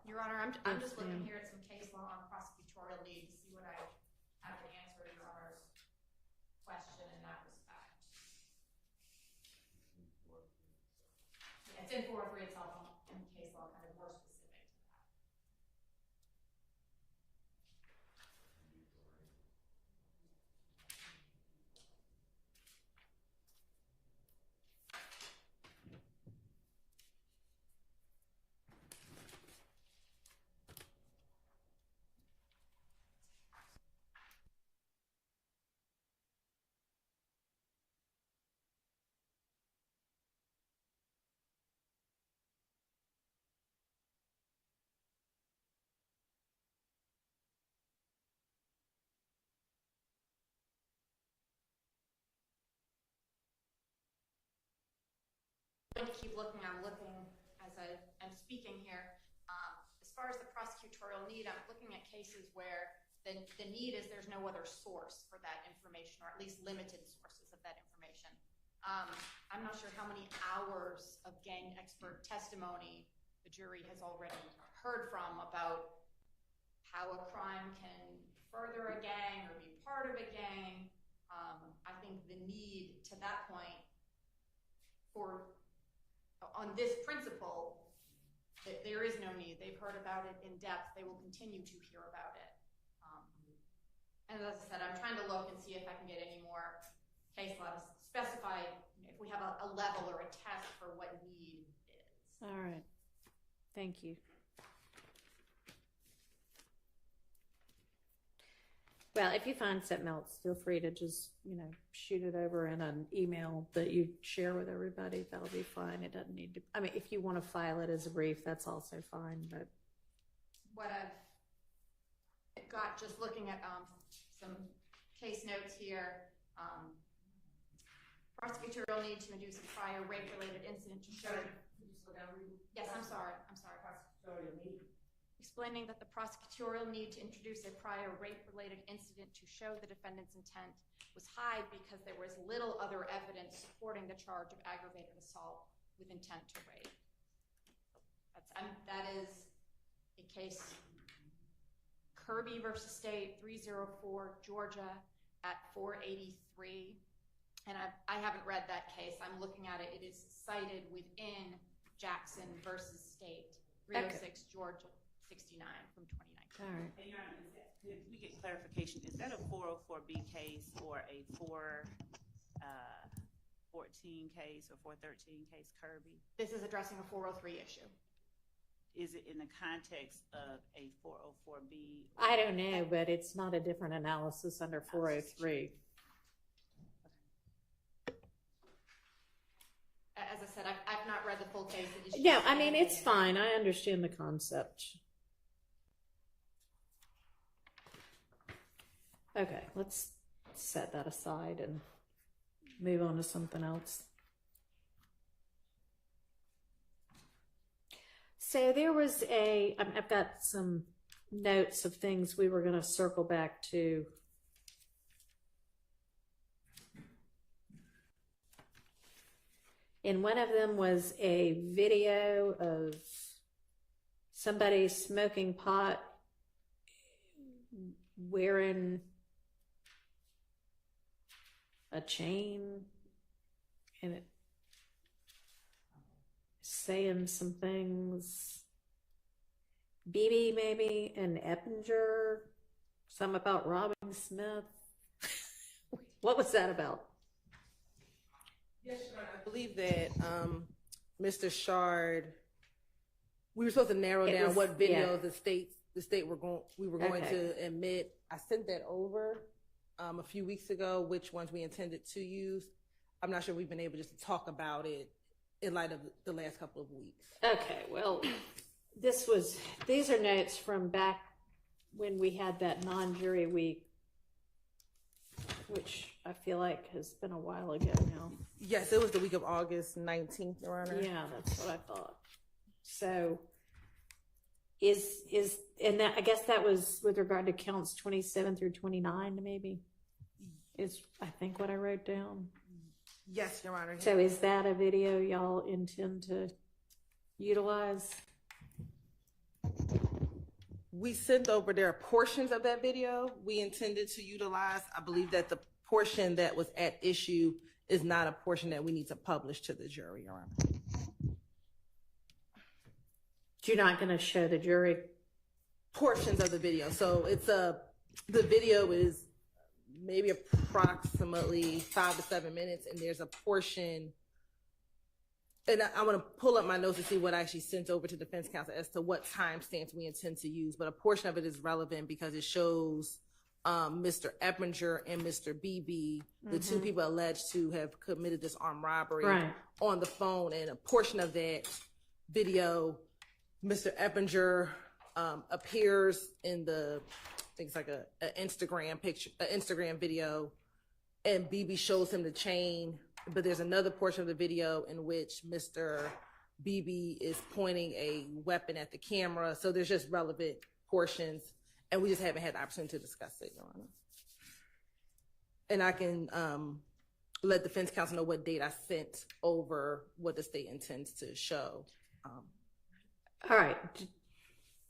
Your Honor, I'm just looking here at some case law on prosecutorial need to see what I have to answer Your Honor's question in that respect. Yeah, it's in 403 itself in case law, kind of more specific to that. I'm going to keep looking. I'm looking as I'm speaking here. As far as the prosecutorial need, I'm looking at cases where the need is there's no other source for that information, or at least limited sources of that information. I'm not sure how many hours of gang expert testimony the jury has already heard from about how a crime can further a gang or be part of a gang. I think the need to that point on this principle, that there is no need. They've heard about it in depth. They will continue to hear about it. And as I said, I'm trying to look and see if I can get any more case law to specify if we have a level or a test for what need is. All right. Thank you. Well, if you find something else, feel free to just, shoot it over in an email that you share with everybody. That'll be fine. It doesn't need to, if you want to file it as a brief, that's also fine, but. What I've got, just looking at some case notes here, prosecutorial need to induce a prior rape-related incident to show. Yes, I'm sorry. Prosecutorial need. Explaining that the prosecutorial need to introduce a prior rape-related incident to show the defendant's intent was high because there was little other evidence supporting the charge of aggravated assault with intent to rape. That is a case, Kirby versus State, 304, Georgia, at 483. And I haven't read that case. I'm looking at it. It is cited within Jackson versus State, 306, Georgia. 69 from 2019. All right. And Your Honor, could we get clarification? Is that a 404B case or a 414 case or 413 case, Kirby? This is addressing a 403 issue. Is it in the context of a 404B? I don't know, but it's not a different analysis under 403. As I said, I've not read the full case. No, it's fine. I understand the concept. Okay, let's set that aside and move on to something else. So there was I've got some notes of things we were going to circle back to. And one of them was a video of somebody smoking pot wearing a chain and it saying some things. BB maybe and Eppinger, some about robbing Smith. What was that about? Yes, Your Honor. I believe that Mr. Shard, we were supposed to narrow down what videos we were going to admit. I sent that over a few weeks ago, which ones we intended to use. I'm not sure we've been able just to talk about it in light of the last couple of weeks. Okay, well, these are notes from back when we had that non-jury week, which I feel like has been a while ago now. Yes, it was the week of August 19th, Your Honor. Yeah, that's what I thought. So and that, I guess that was with regard to counts 27 through 29, maybe, is I think what I wrote down. Yes, Your Honor. So is that a video y'all intend to utilize? we sent over, there are portions of that video we intended to utilize. I believe that the portion that was at issue is not a portion that we need to publish to the jury, Your Honor. You're not going to show the jury Portions of the video. So the video is maybe approximately 5 to 7 minutes, and there's a portion, and I want to pull up my notes to see what I actually sent over to defense counsel as to what timestamps we intend to use, but a portion of it is relevant because it shows Mr. Eppinger and Mr. Beebe, the two people alleged to have committed this armed robbery, on the phone, and a portion of that video, Mr. Eppinger appears in the, I think it's like an Instagram picture, an Instagram video, and Beebe shows him the chain. But there's another portion of the video in which Mr. Beebe is pointing a weapon at the camera. So there's just relevant portions, and we just haven't had the opportunity to discuss it, Your Honor. And I can let defense counsel know what date I sent over what the state intends to show. All right.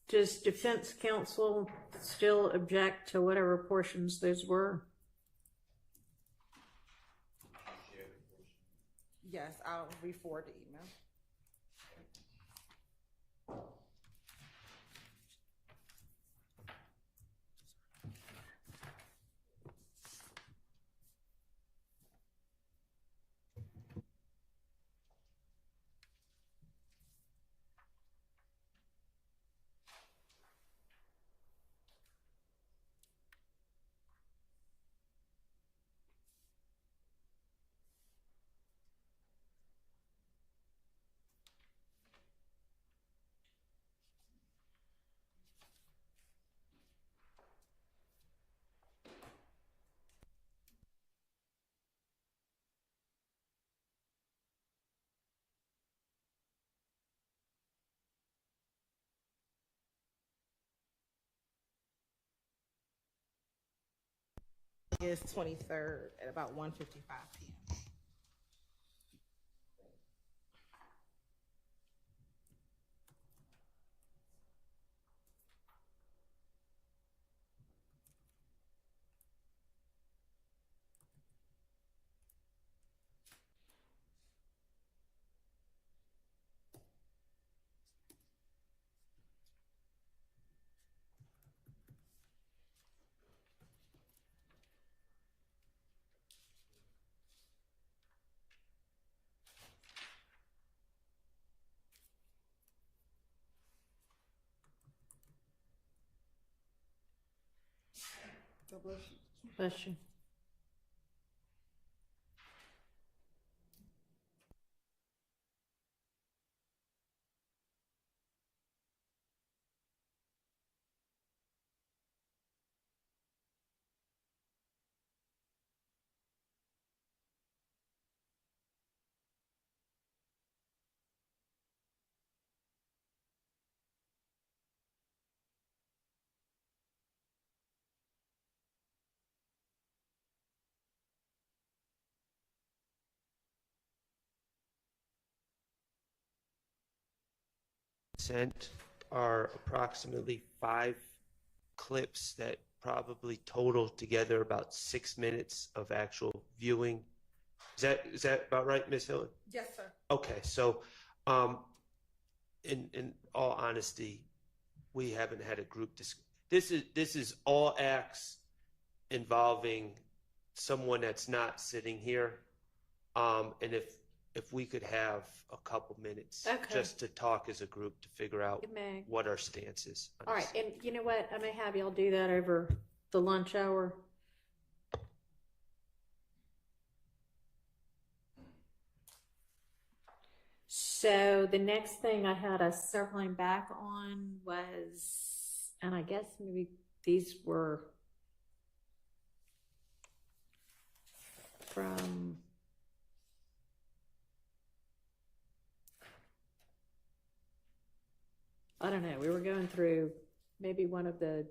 Does defense counsel still object to whatever portions those were? Yes, I'll re-forward the email. August 23rd at about 1:55 p.m. Bless you. Sent are approximately 5 clips that probably total together about 6 minutes of actual viewing. Is that about right, Ms. Hillen? Yes, sir. Okay, so in all honesty, we haven't had a group this is all acts involving someone that's not sitting here. And if we could have a couple minutes just to talk as a group to figure out what our stance is. All right, and you know what? I may have y'all do that over the lunch hour. So the next thing I had us circling back on was, and I guess maybe these were from I don't know, we were going through maybe one of the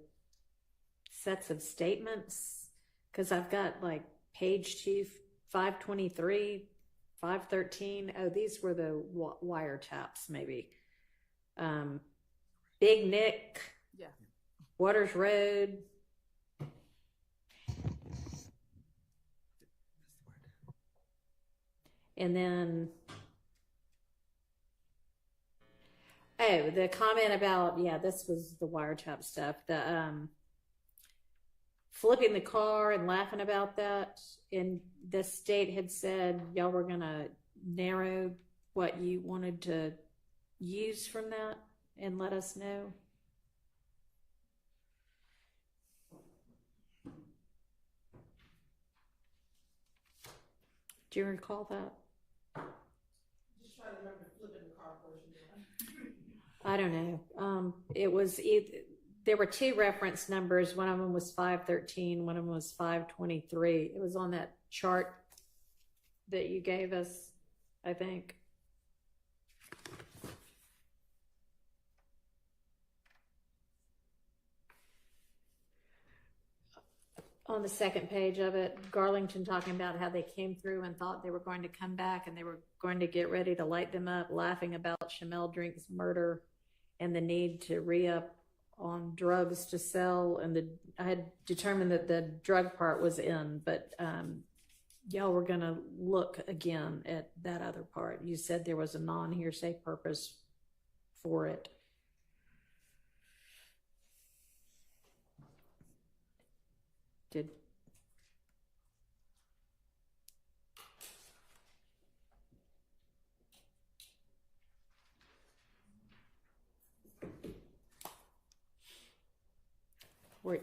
sets of statements, because I've got like page 2, 523, 513. Oh, these were the wiretaps, maybe. Big Nick. Yeah. Waters Road. And then, oh, the comment about, yeah, this was the wiretap stuff, the flipping the car and laughing about that. And the state had said y'all were gonna narrow what you wanted to use from that and let us know. Do you recall that? Just trying to remember flipping the car portion. I don't know. There were two reference numbers. One of them was 513. One of them was 523. It was on that chart that you gave us, I think. On the second page of it, Garlington talking about how they came through and thought they were going to come back and they were going to get ready to light them up, laughing about Shamel Drink's murder and the need to re-up on drugs to sell. And I had determined that the drug part was in, but y'all were going to look again at that other part. You said there was a non-hearsay purpose for it.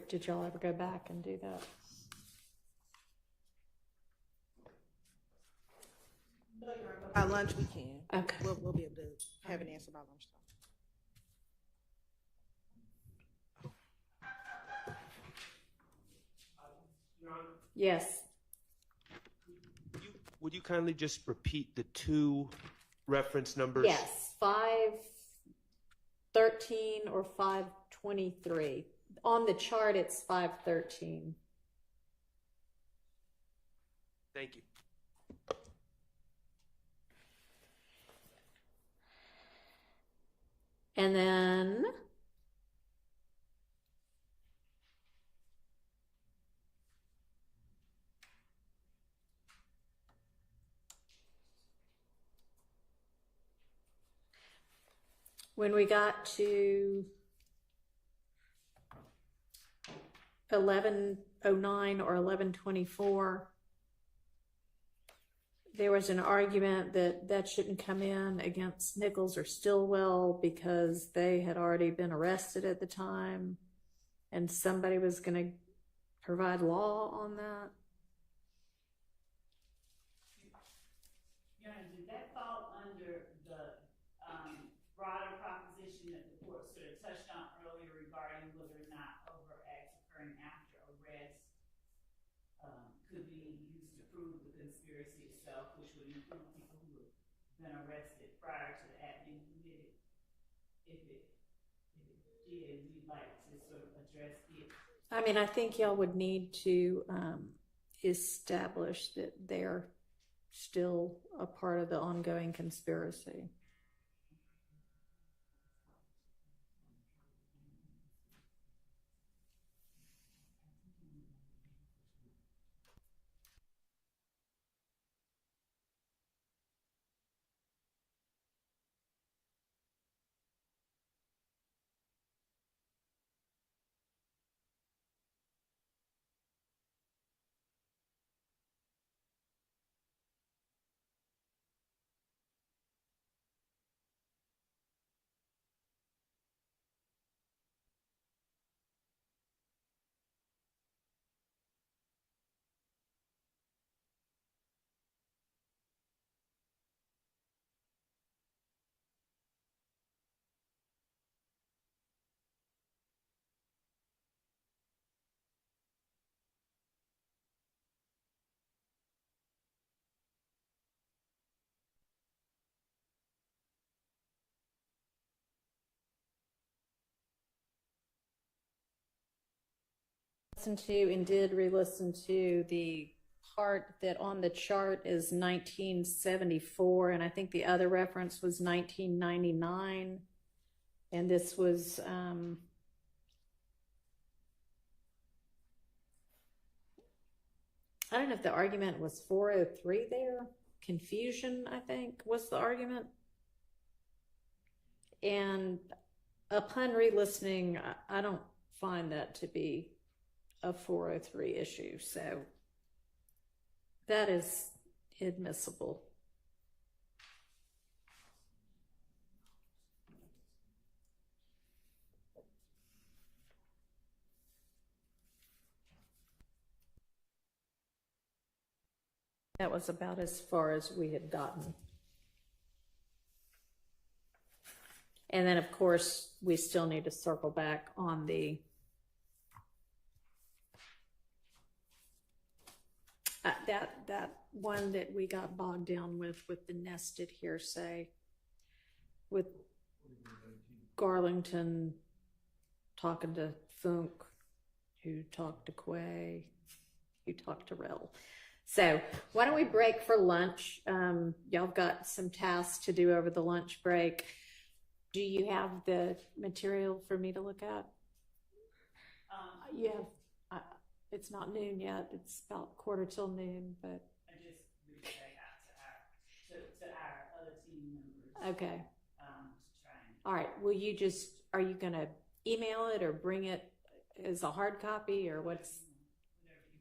Did y'all ever go back and do that? By lunch we can. Okay. We'll be able to have an answer by lunchtime. Yes. Would you kindly just repeat the two reference numbers? Yes, 513 or 523. On the chart, it's 513. Thank you. And then when we got to 1109 or 1124, there was an argument that shouldn't come in against Nichols or Stillwell because they had already been arrested at the time and somebody was going to provide law on that. Did that fall under the broader proposition that the court sort of touched on earlier regarding whether or not overt acts occurring after arrest could be used to prove the conspiracy itself, which would include people who have been arrested prior to the act being committed? If it did, we'd like to sort of address it. I mean, I think y'all would need to establish that they're still a part of the ongoing conspiracy. Listen to and did re-listen to the part that on the chart is 1974, and I think the other reference was 1999, and this was I don't know if the argument was 403 there. Confusion, I think, was the argument. And upon re-listening, I don't find that to be a 403 issue. So that is admissible. That was about as far as we had gotten. And then, of course, we still need to circle back on the that one that we got bogged down with the nested hearsay, with Garlington talking to Funk, who talked to Quay, who talked to Rel. So why don't we break for lunch? Y'all got some tasks to do over the lunch break. Do you have the material for me to look at? You have, it's not noon yet. It's about 1:45 but. I just reached back out to our other team members. Okay. To try and. All right. Are you going to email it or bring it as a hard copy or what's? Whatever you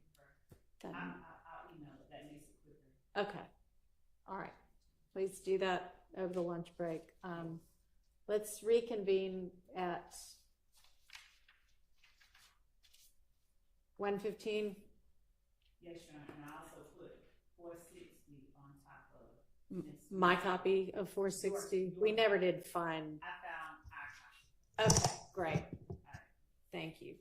prefer. I'll email it. That makes it quicker. Okay. All right. Please do that over the lunch break. Let's reconvene at 1:15. Yes, Your Honor, and I also put 460 on top of this. My copy of 460. We never did find. I found our copy. Okay, great. Thank you.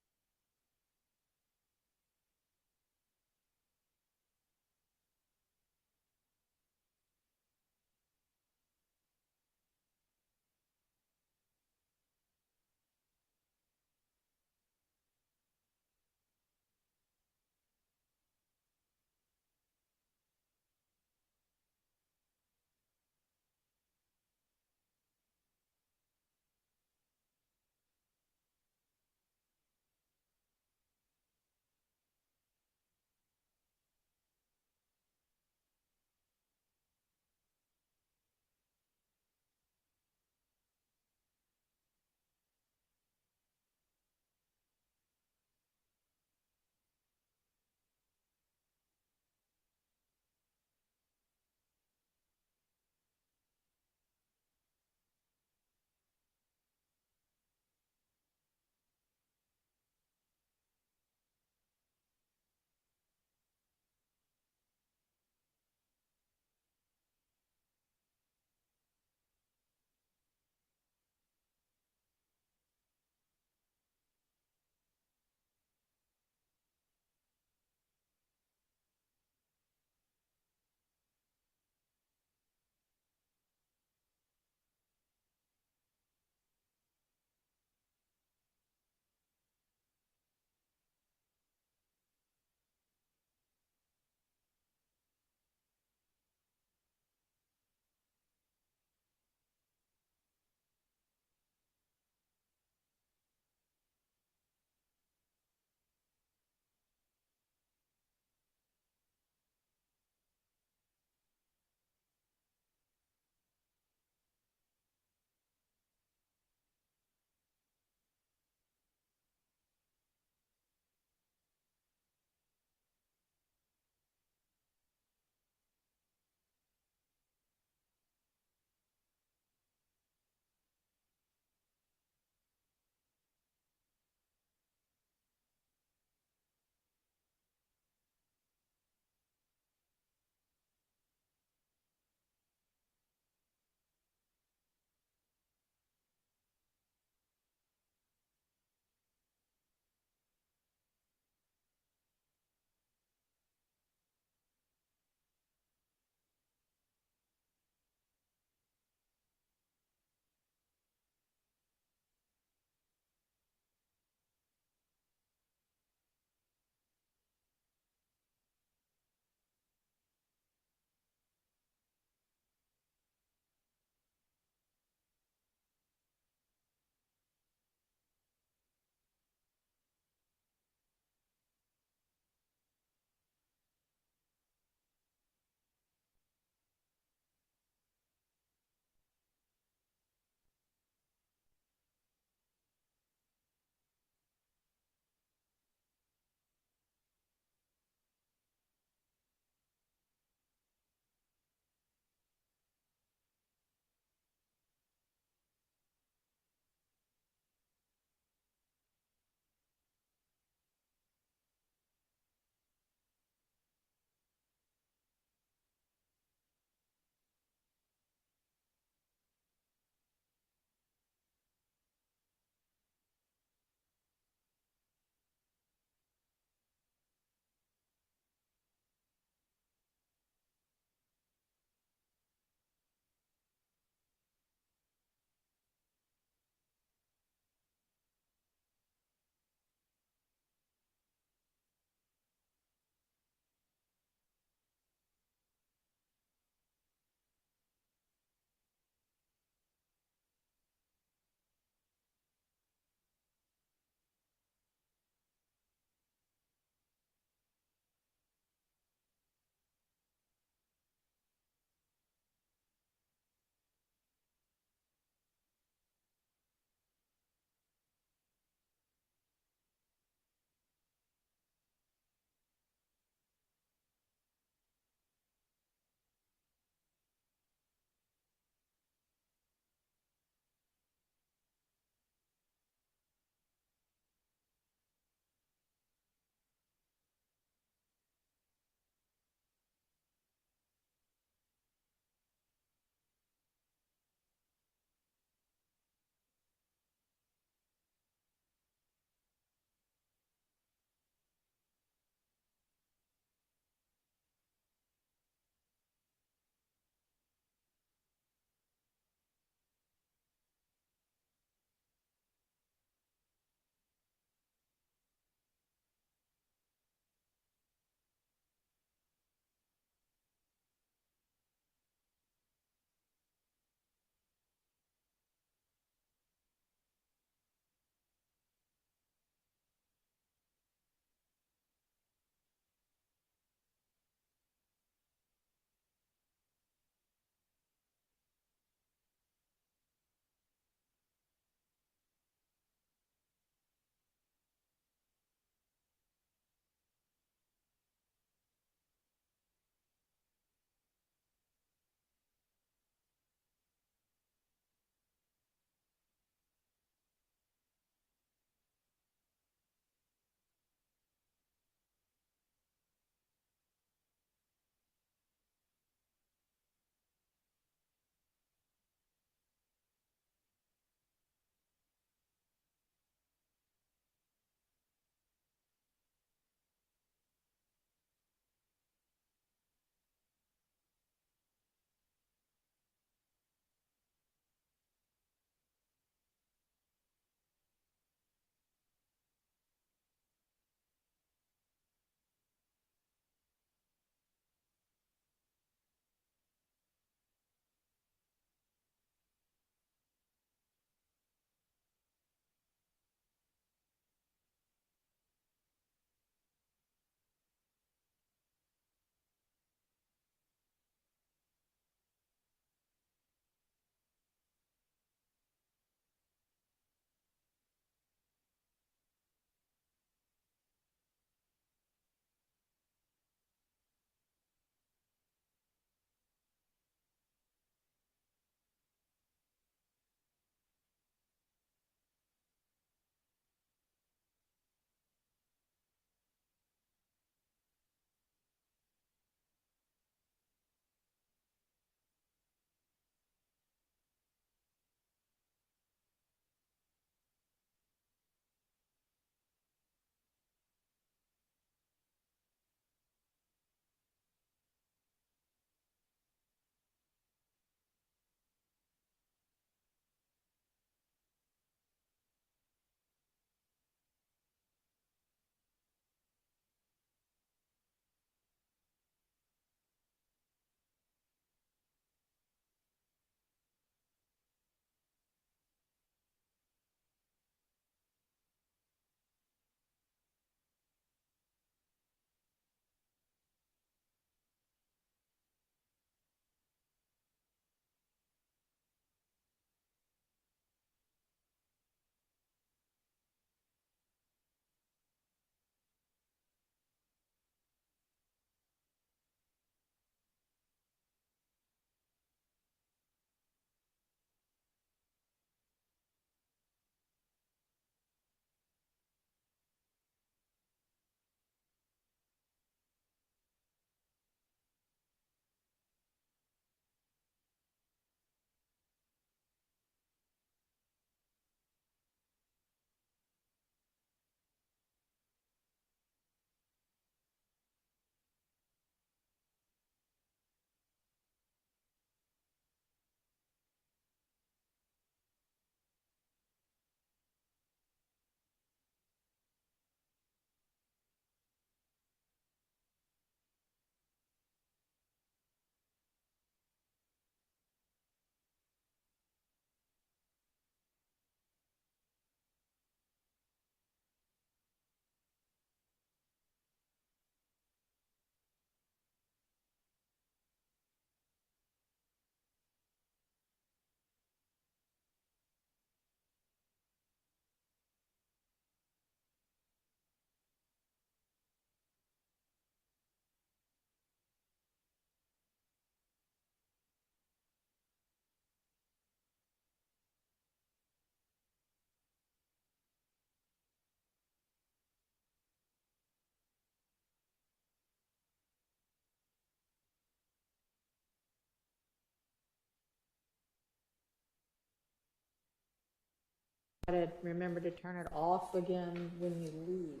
to remember to turn it off again when you leave.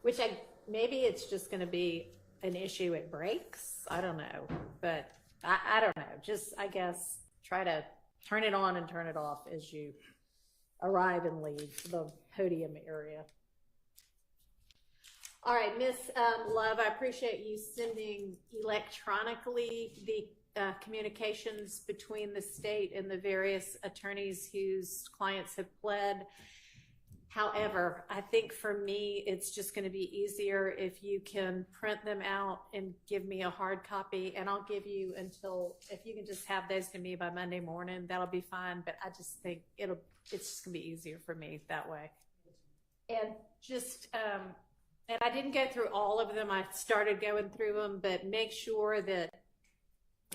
Which maybe it's just going to be an issue at breaks. I don't know, but I don't know. Just I guess try to turn it on and turn it off as you arrive and leave the podium area. All right, Miss Love, I appreciate you sending electronically the communications between the state and the various attorneys whose clients have pled. However, I think for me, it's just going to be easier if you can print them out and give me a hard copy, and I'll give you until, if you can just have those to me by Monday morning, that'll be fine. But I just think it's just going to be easier for me that way. And just, and I didn't go through all of them. I started going through them, but make sure that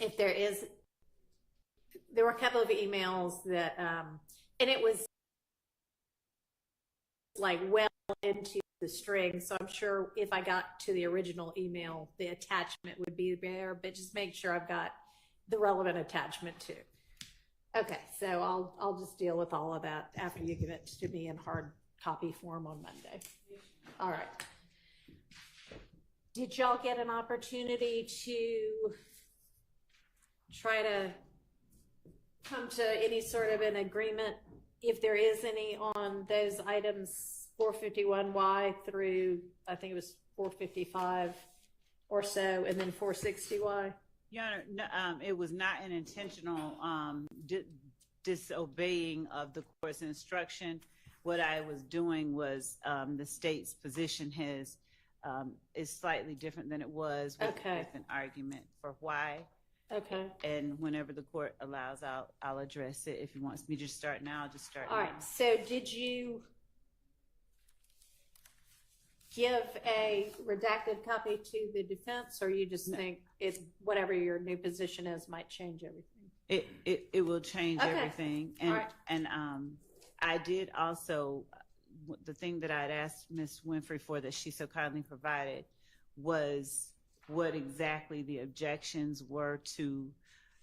if there were a couple of emails that, and it was like well into the string. So I'm sure if I got to the original email, the attachment would be there, but just make sure I've got the relevant attachment too. Okay, so I'll just deal with all of that after you give it to me in hard copy form on Monday. All right. Did y'all get an opportunity to try to come to any sort of an agreement, if there is any, on those items 451Y through, I think it was 455 or so, and then 460Y? Your Honor, no, it was not an intentional disobeying of the court's instruction. What I was doing was the state's position is slightly different than it was with an argument for why. Okay. And whenever the court allows, I'll address it. If he wants me to just start now, I'll just start now. All right. So did you give a redacted copy to the defense, or you just think it's whatever your new position is might change everything? It will change everything. And, all right. And I did also, the thing that I'd asked Ms. Winfrey for that she so kindly provided was what exactly the objections were to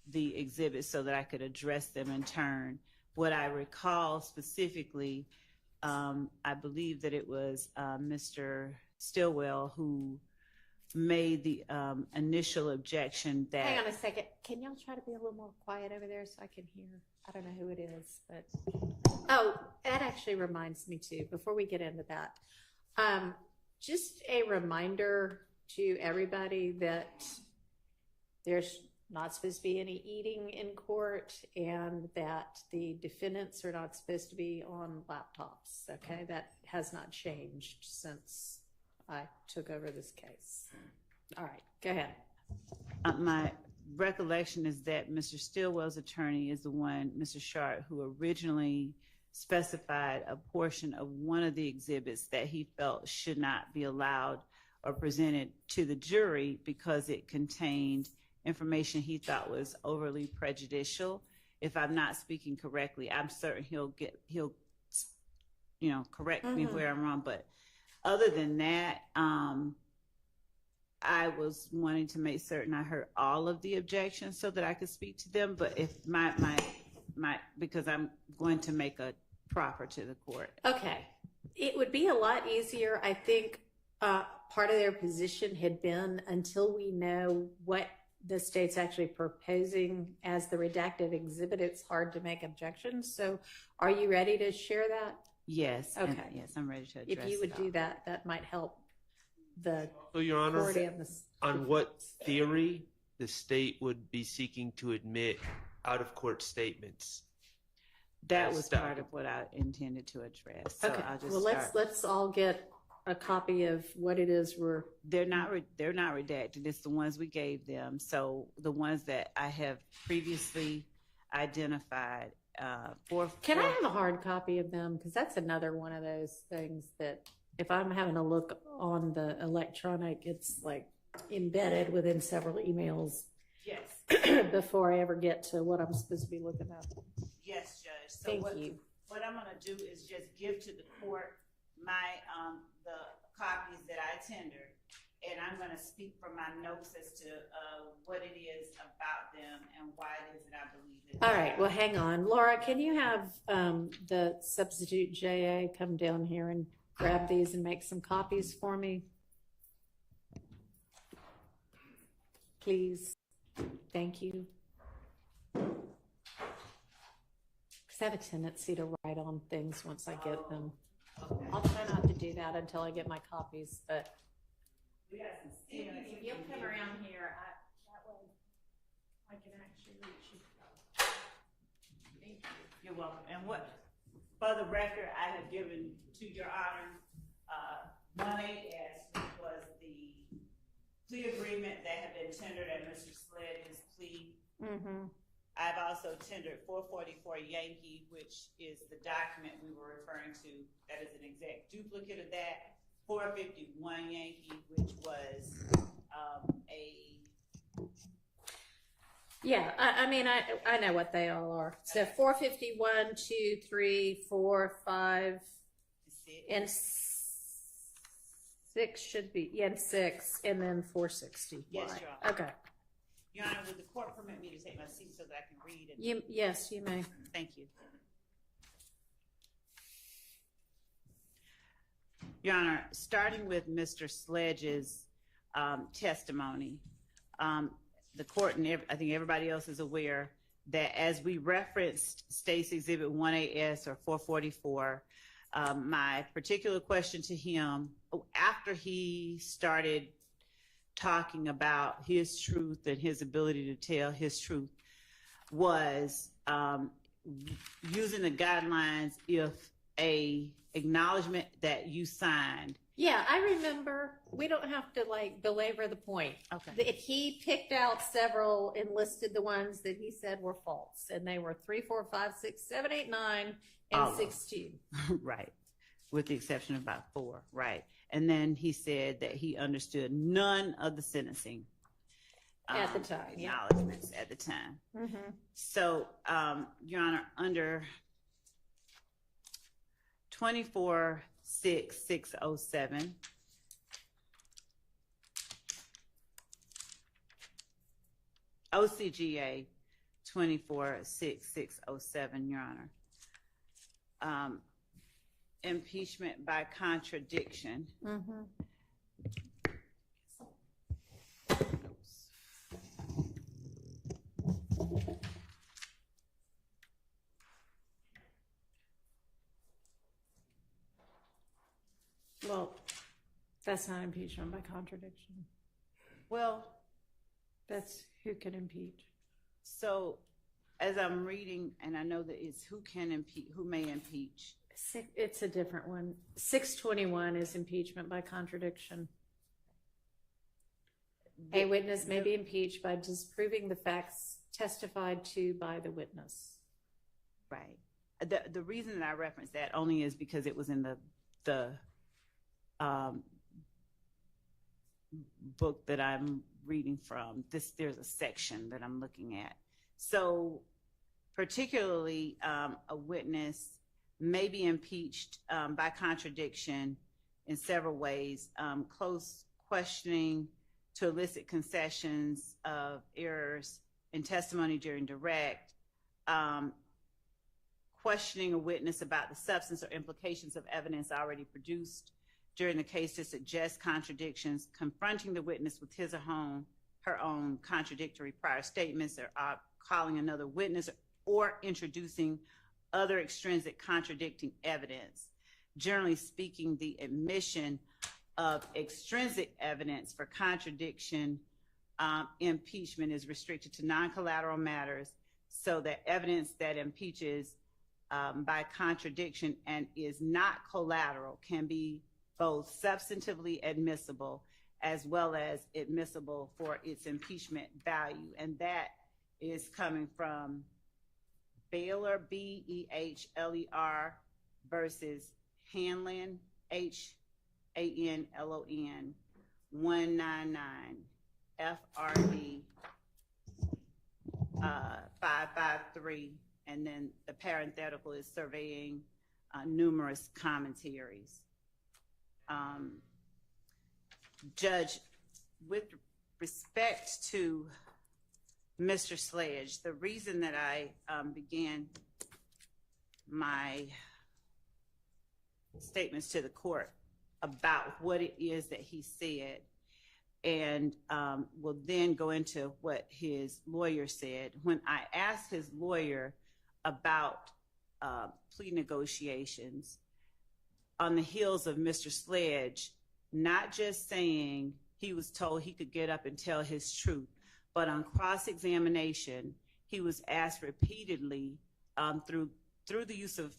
the exhibit so that I could address them in turn. What I recall specifically, I believe that it was Mr. Stillwell who made the initial objection that... Hang on a second. Can y'all try to be a little more quiet over there so I can hear? I don't know who it is, but... Oh, that actually reminds me too, before we get into that. Just a reminder to everybody that there's not supposed to be any eating in court and that the defendants are not supposed to be on laptops, okay? That has not changed since I took over this case. All right, go ahead. My recollection is that Mr. Stillwell's attorney is the one, Mr. Sharp, who originally specified a portion of one of the exhibits that he felt should not be allowed or presented to the jury because it contained information he thought was overly prejudicial. If I'm not speaking correctly, I'm certain he'll correct me where I'm wrong. But other than that, I was wanting to make certain I heard all of the objections so that I could speak to them. But if because I'm going to make a proffer to the court. Okay. It would be a lot easier, I think, part of their position had been until we know what the state's actually proposing as the redacted exhibit, it's hard to make objections. So are you ready to share that? Yes. Okay. Yes, I'm ready to address it. If you would do that, that might help the So, Your Honor, court and the... on what theory the state would be seeking to admit out-of-court statements? That was part of what I intended to address. So okay. I'll just well, let's all get a copy of what it is they're not redacted. It's the ones we gave them. So the ones that I have previously identified. Can I have a hard copy of them? Because that's another one of those things that if I'm having a look on the electronic, it's like embedded within several emails. Yes. Before I ever get to what I'm supposed to be looking at. Yes, Judge. So Thank you. What I'm going to do is just give to the court my the copies that I tendered, and I'm going to speak from my notes as to what it is about them and why it is that I believe it. All right, well, hang on. Laura, can you have the substitute JA come down here and grab these and make some copies for me? Please. Thank you. Because I have a tendency to write on things once I get them. Okay. I'll try not to do that until I get my copies, but We got some stimulants. if you'll come around here, that way I can actually reach you. Thank you. You're welcome. And what, for the record, I have given to your honor, 1AS, which was the plea agreement that had been tendered at Mr. Sledge's plea. Mm-hmm. I've also tendered 444 Yankee, which is the document we were referring to. That is an exact duplicate of that. 451 Yankee, which was Yeah, I mean, I know what they all are. So 451, 2, 3, 4, 5, and 6 should be, yeah, and 6, and then 460. Yes, Your Honor. Okay. Your Honor, would the court permit me to take my seat so that I can read it? Yes, you may. Thank you. Your Honor, starting with Mr. Sledge's testimony, the court and I think everybody else is aware that as we referenced State's Exhibit 1AS or 444, my particular question to him after he started talking about his truth and his ability to tell his truth was using the guidelines if a acknowledgement that you signed. Yeah, I remember. We don't have to like belabor the point. Okay. If he picked out several and listed the ones that he said were false, and they were 3, 4, 5, 6, 7, 8, 9, and 16. Right. With the exception of about 4. Right. And then he said that he understood none of the sentencing At the time, yeah. acknowledgments at the time. Mm-hmm. So, Your Honor, under 24-6-607, OCGA 24-6-607, Your Honor, impeachment by contradiction. Mm-hmm. Well, that's not impeachment by contradiction. Well, That's who can impeach. so as I'm reading, and I know that it's who can impeach, who may impeach. It's a different one. 621 is impeachment by contradiction. A witness may be impeached by disproving the facts testified to by the witness. Right. The reason that I referenced that only is because it was in the book that I'm reading from. There's a section that I'm looking at. So particularly a witness may be impeached by contradiction in several ways. Close questioning to elicit concessions of errors in testimony during direct, questioning a witness about the substance or implications of evidence already produced during the case to suggest contradictions, confronting the witness with his or her own contradictory prior statements, or calling another witness, or introducing other extrinsic contradicting evidence. Generally speaking, the admission of extrinsic evidence for contradiction impeachment is restricted to non-collateral matters, so that evidence that impeaches by contradiction and is not collateral can be both substantively admissible as well as admissible for its impeachment value. And that is coming from Baylor, Behler versus Hanlon, Hanlon, 199 FRD 553, and then the parenthetical is surveying numerous commentaries. Judge, with respect to Mr. Sledge, the reason that I began my statements to the court about what it is that he said, and will then go into what his lawyer said. When I asked his lawyer about plea negotiations, on the heels of Mr. Sledge not just saying he was told he could get up and tell his truth, but on cross-examination, he was asked repeatedly through the use of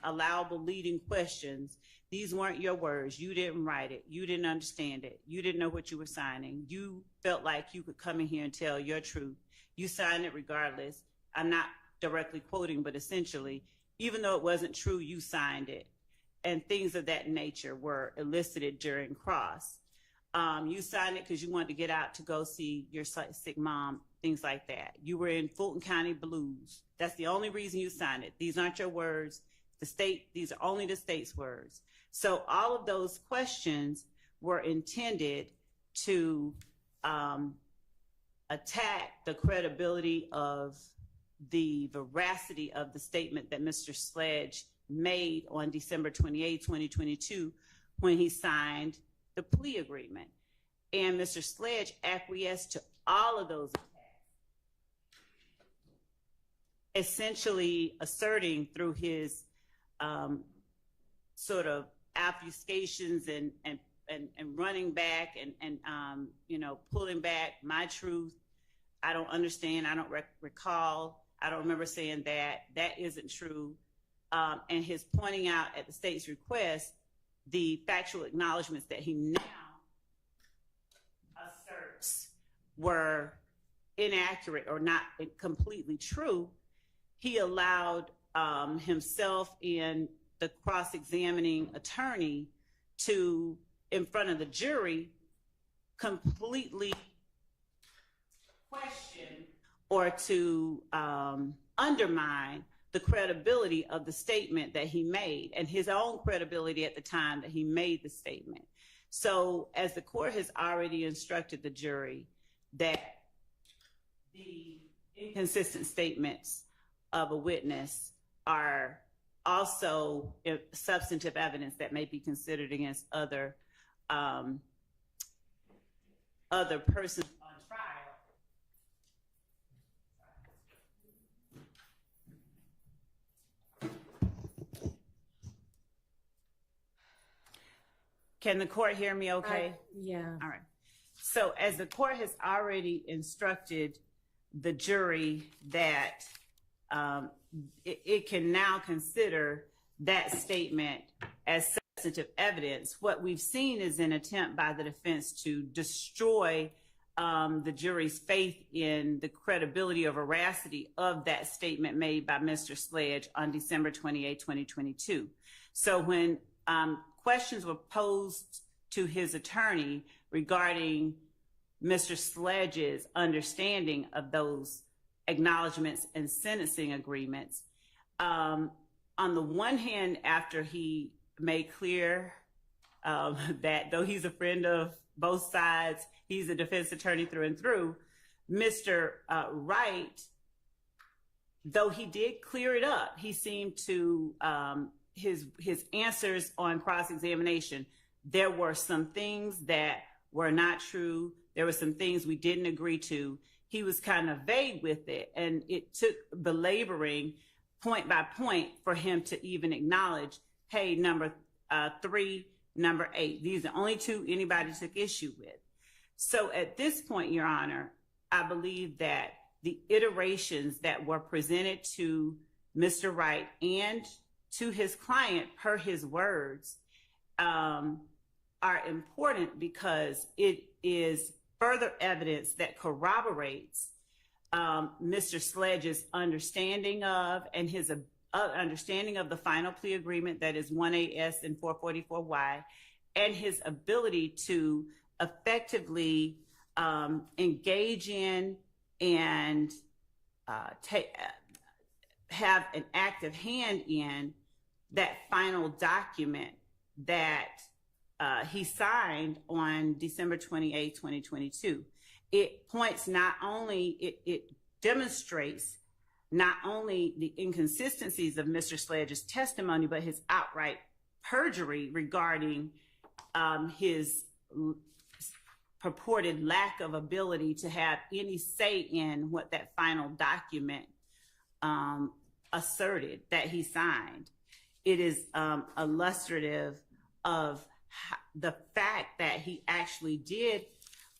allowable leading questions. These weren't your words. You didn't write it. You didn't understand it. You didn't know what you were signing. You felt like you could come in here and tell your truth. You signed it regardless. I'm not directly quoting, but essentially, even though it wasn't true, you signed it. And things of that nature were elicited during cross. You signed it because you wanted to get out to go see your sick mom, things like that. You were in Fulton County Blues. That's the only reason you signed it. These aren't your words. These are only the state's words. So all of those questions were intended to attack the credibility of the veracity of the statement that Mr. Sledge made on December 28, 2022, when he signed the plea agreement. And Mr. Sledge acquiesced to all of those attacks, essentially asserting through his sort of obfuscations and running back and pulling back my truth. I don't understand. I don't recall. I don't remember saying that. That isn't true. And his pointing out at the state's request the factual acknowledgments that he now asserts were inaccurate or not completely true. He allowed himself and the cross-examining attorney to, in front of the jury, completely question or to undermine the credibility of the statement that he made and his own credibility at the time that he made the statement. So as the court has already instructed the jury that the inconsistent statements of a witness are also substantive evidence that may be considered against other persons on trial. Can the court hear me okay? Yeah. All right. So as the court has already instructed the jury that it can now consider that statement as substantive evidence, what we've seen is an attempt by the defense to destroy the jury's faith in the credibility or veracity of that statement made by Mr. Sledge on December 28, 2022. So when questions were posed to his attorney regarding Mr. Sledge's understanding of those acknowledgments and sentencing agreements, on the one hand, after he made clear that though he's a friend of both sides, he's a defense attorney through and through, Mr. Wright, though he did clear it up, he seemed to, his answers on cross-examination, there were some things that were not true. There were some things we didn't agree to. He was kind of vague with it, and it took belaboring point by point for him to even acknowledge, hey, number 3, number 8, these are the only 2 anybody took issue with. So at this point, Your Honor, I believe that the iterations that were presented to Mr. Wright and to his client per his words are important because it is further evidence that corroborates Mr. Sledge's understanding of and his understanding of the final plea agreement that is 1AS and 444Y, and his ability to effectively engage in and have an active hand in that final document that he signed on December 28, 2022. it points not only, it demonstrates not only the inconsistencies of Mr. Sledge's testimony, but his outright perjury regarding his purported lack of ability to have any say in what that final document asserted that he signed. It is illustrative of the fact that he actually did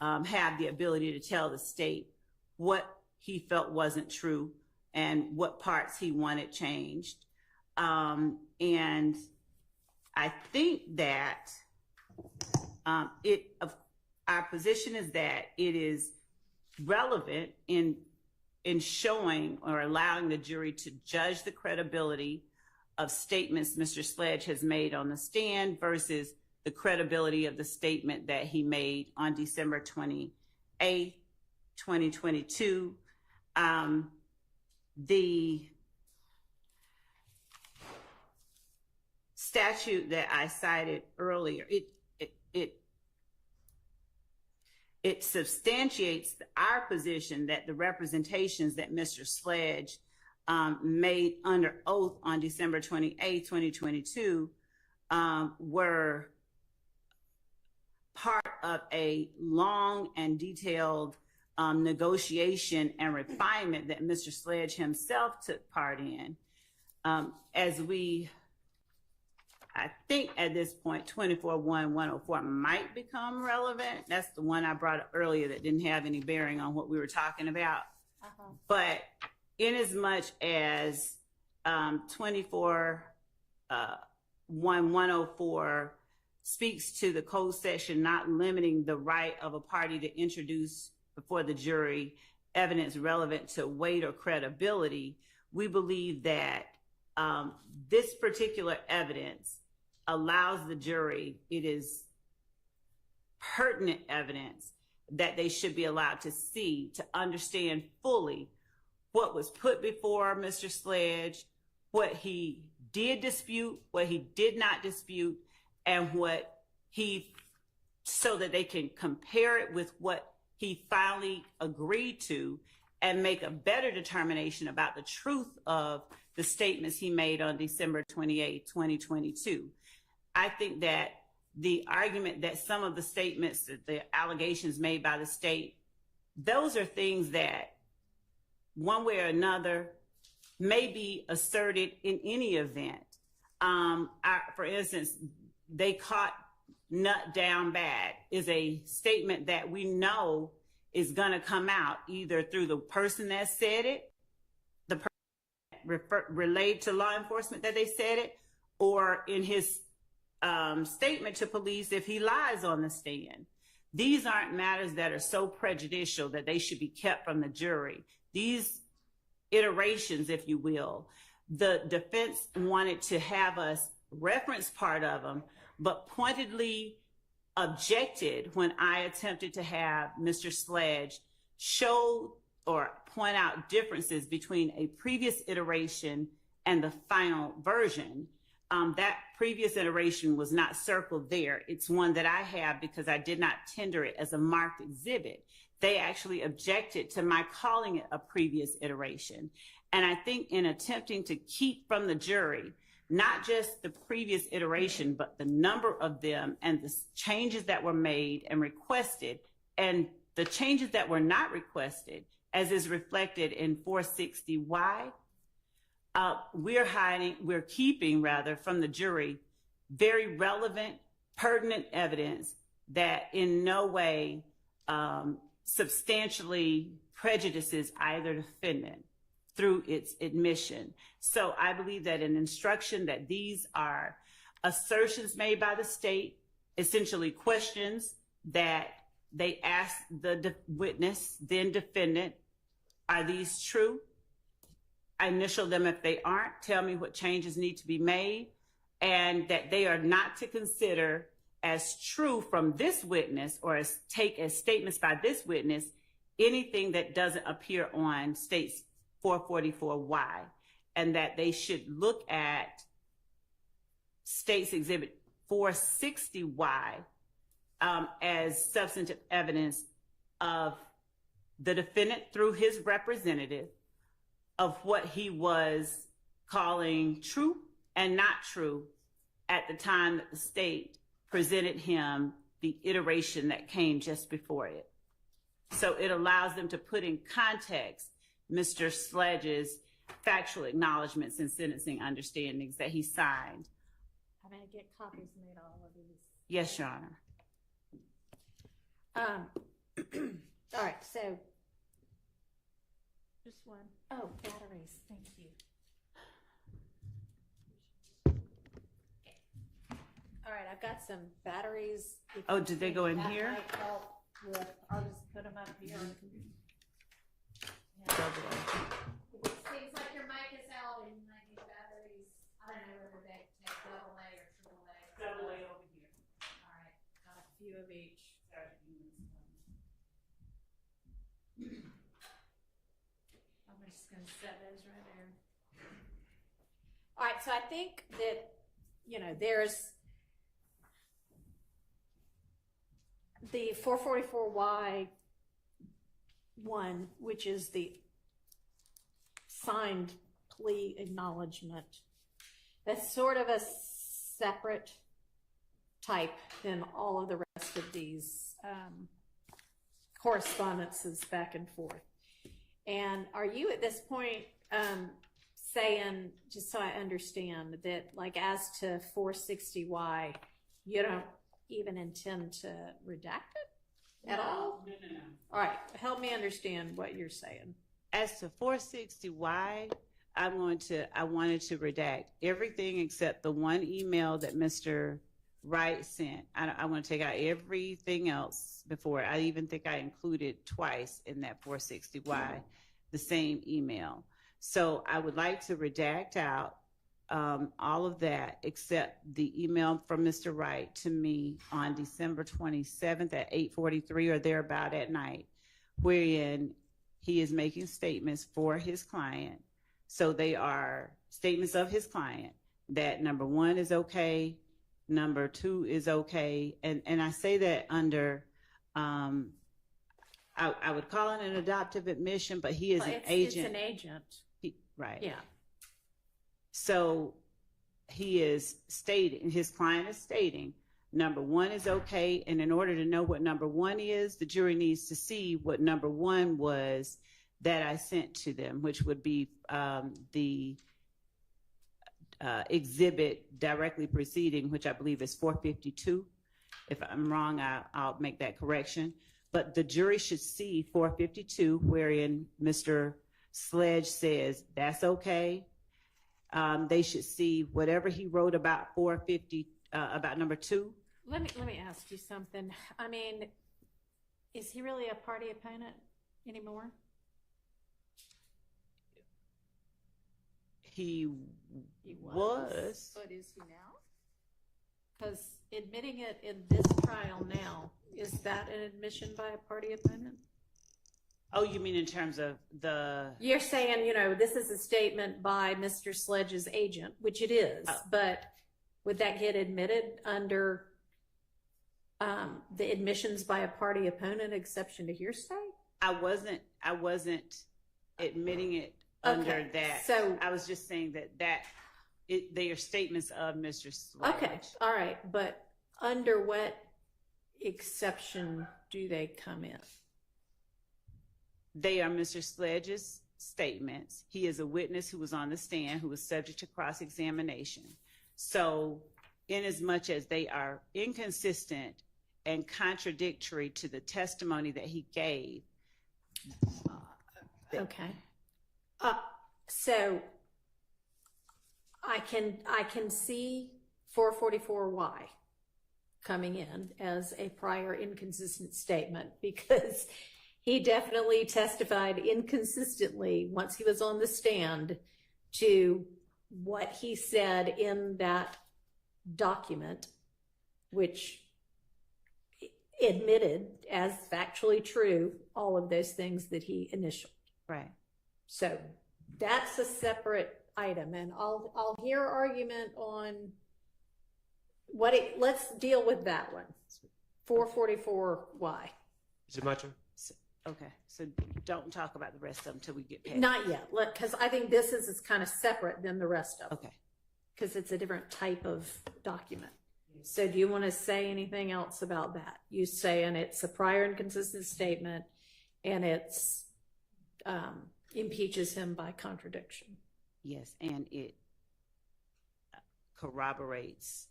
have the ability to tell the state what he felt wasn't true and what parts he wanted changed. And I think that our position is that it is relevant in showing or allowing the jury to judge the credibility of statements Mr. Sledge has made on the stand versus the credibility of the statement that he made on December 28th, 2022. The statute that I cited earlier, it substantiates our position that the representations that Mr. Sledge made under oath on December 28, 2022, were part of a long and detailed negotiation and refinement that Mr. Sledge himself took part in. I think at this point, 24-1-104 might become relevant. That's the one I brought up earlier that didn't have any bearing on what we were talking about. But in as much as 24-1-104 speaks to the code section not limiting the right of a party to introduce before the jury evidence relevant to weight or credibility, we believe that this particular evidence allows the jury, it is pertinent evidence that they should be allowed to see, to understand fully what was put before Mr. Sledge, what he did dispute, what he did not dispute, and so that they can compare it with what he finally agreed to and make a better determination about the truth of the statements he made on December 28, 2022. I think that the argument that some of the statements, the allegations made by the state, those are things that one way or another may be asserted in any event. For instance, they caught nut down bad is a statement that we know is going to come out either through the person that said it, the person that relayed to law enforcement that they said it, or in his statement to police if he lies on the stand. These aren't matters that are so prejudicial that they should be kept from the jury. These iterations, if you will, the defense wanted to have us reference part of them, but pointedly objected when I attempted to have Mr. Sledge show or point out differences between a previous iteration and the final version. That previous iteration was not circled there. It's one that I have because I did not tender it as a marked exhibit. They actually objected to my calling it a previous iteration. And I think in attempting to keep from the jury, not just the previous iteration, but the number of them and the changes that were made and requested, and the changes that were not requested, as is reflected in 460Y, we're keeping from the jury very relevant, pertinent evidence that in no way substantially prejudices either defendant through its admission. So I believe that an instruction that these are assertions made by the state, essentially questions that they ask the witness, then defendant, are these true? I initial them if they aren't, tell me what changes need to be made, and that they are not to consider as true from this witness or take as statements by this witness anything that doesn't appear on state's 444Y, and that they should look at state's exhibit 460Y as substantive evidence of the defendant through his representative of what he was calling true and not true at the time that the state presented him the iteration that came just before it. So it allows them to put in context Mr. Sledge's factual acknowledgments and sentencing understandings that he signed. I'm going to get copies made of all of these. Yes, Your Honor. All right, so just one. Oh, batteries. Thank you. All right, I've got some batteries. Oh, did they go in That here? might help with, I'll just put them up here. It seems like your mic is out and you might need batteries. I don't know whether they take double A or triple A. Double A over here. All right, got a few of each. I'm just going to set those right there. All right, so I think that, you know, there's the 444Y one, which is the signed plea acknowledgement. That's sort of a separate type than all of the rest of these correspondences back and forth. And are you at this point saying, just so I understand, that like as to 460Y, you don't even intend to redact it at all? No. All right, help me understand what you're saying. As to 460Y, I wanted to redact everything except the one email that Mr. Wright sent. I want to take out everything else before. I even think I included twice in that 460Y the same email. So I would like to redact out all of that except the email from Mr. Wright to me on December 27th at 8:43 or thereabout at night, wherein he is making statements for his client. So they are statements of his client that number one is okay, number two is okay. And I say that under, I would call it an adoptive admission, but he is Well, an agent. It's an agent. Right. Yeah. So he is stating, his client is stating, number one is okay. And in order to know what number one is, the jury needs to see what number one was that I sent to them, which would be the exhibit directly preceding, which I believe is 452. If I'm wrong, I'll make that correction. But the jury should see 452, wherein Mr. Sledge says that's okay. They should see whatever he wrote about 450, about number two. Let me ask you something. I mean, is he really a party opponent anymore? He was. But is he now? Because admitting it in this trial now, is that an admission by a party opponent? Oh, you mean in terms of the... You're saying, you know, this is a statement by Mr. Sledge's agent, which it is, but would that get admitted under the admissions by a party opponent exception to hearsay? I wasn't admitting it under that. So I was just saying that they are statements of Mr. Sledge. okay, all right, but under what exception do they come in? They are Mr. Sledge's statements. He is a witness who was on the stand, who was subject to cross-examination. So inasmuch as they are inconsistent and contradictory to the testimony that he gave. Okay. So I can see 444Y coming in as a prior inconsistent statement because he definitely testified inconsistently once he was on the stand to what he said in that document, which admitted as factually true all of those things that he initialed. Right. So that's a separate item, and I'll hear argument on let's deal with that one. 444Y. Is it my turn? Okay, so don't talk about the rest of them until we get past. Not yet, because I think this is kind of separate than the rest of them. Okay. Because it's a different type of document. So do you want to say anything else about that? You saying it's a prior inconsistent statement and it's impeaches him by contradiction. Yes, and it corroborates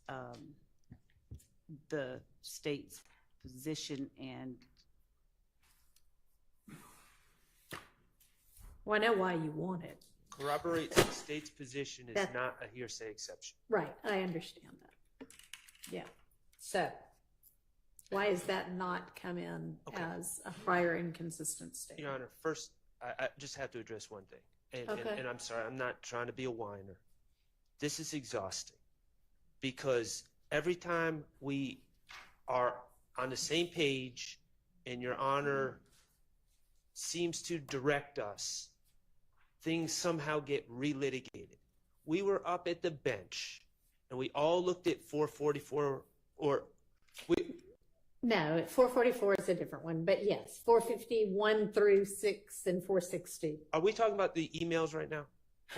the state's position and. Well, I know why you want it. Corroborates the state's position is not a hearsay exception. Right, I understand that. Yeah. So, why is that not come in as a prior inconsistent statement? Your Honor, first, I just have to address one thing. And I'm sorry, I'm not trying to be a whiner. This is exhausting because every time we are on the same page and Your Honor seems to direct us, things somehow get relitigated. We were up at the bench and we all looked at 444 No, 444 is a different one, but yes, 451 through 6 and 460. Are we talking about the emails right now?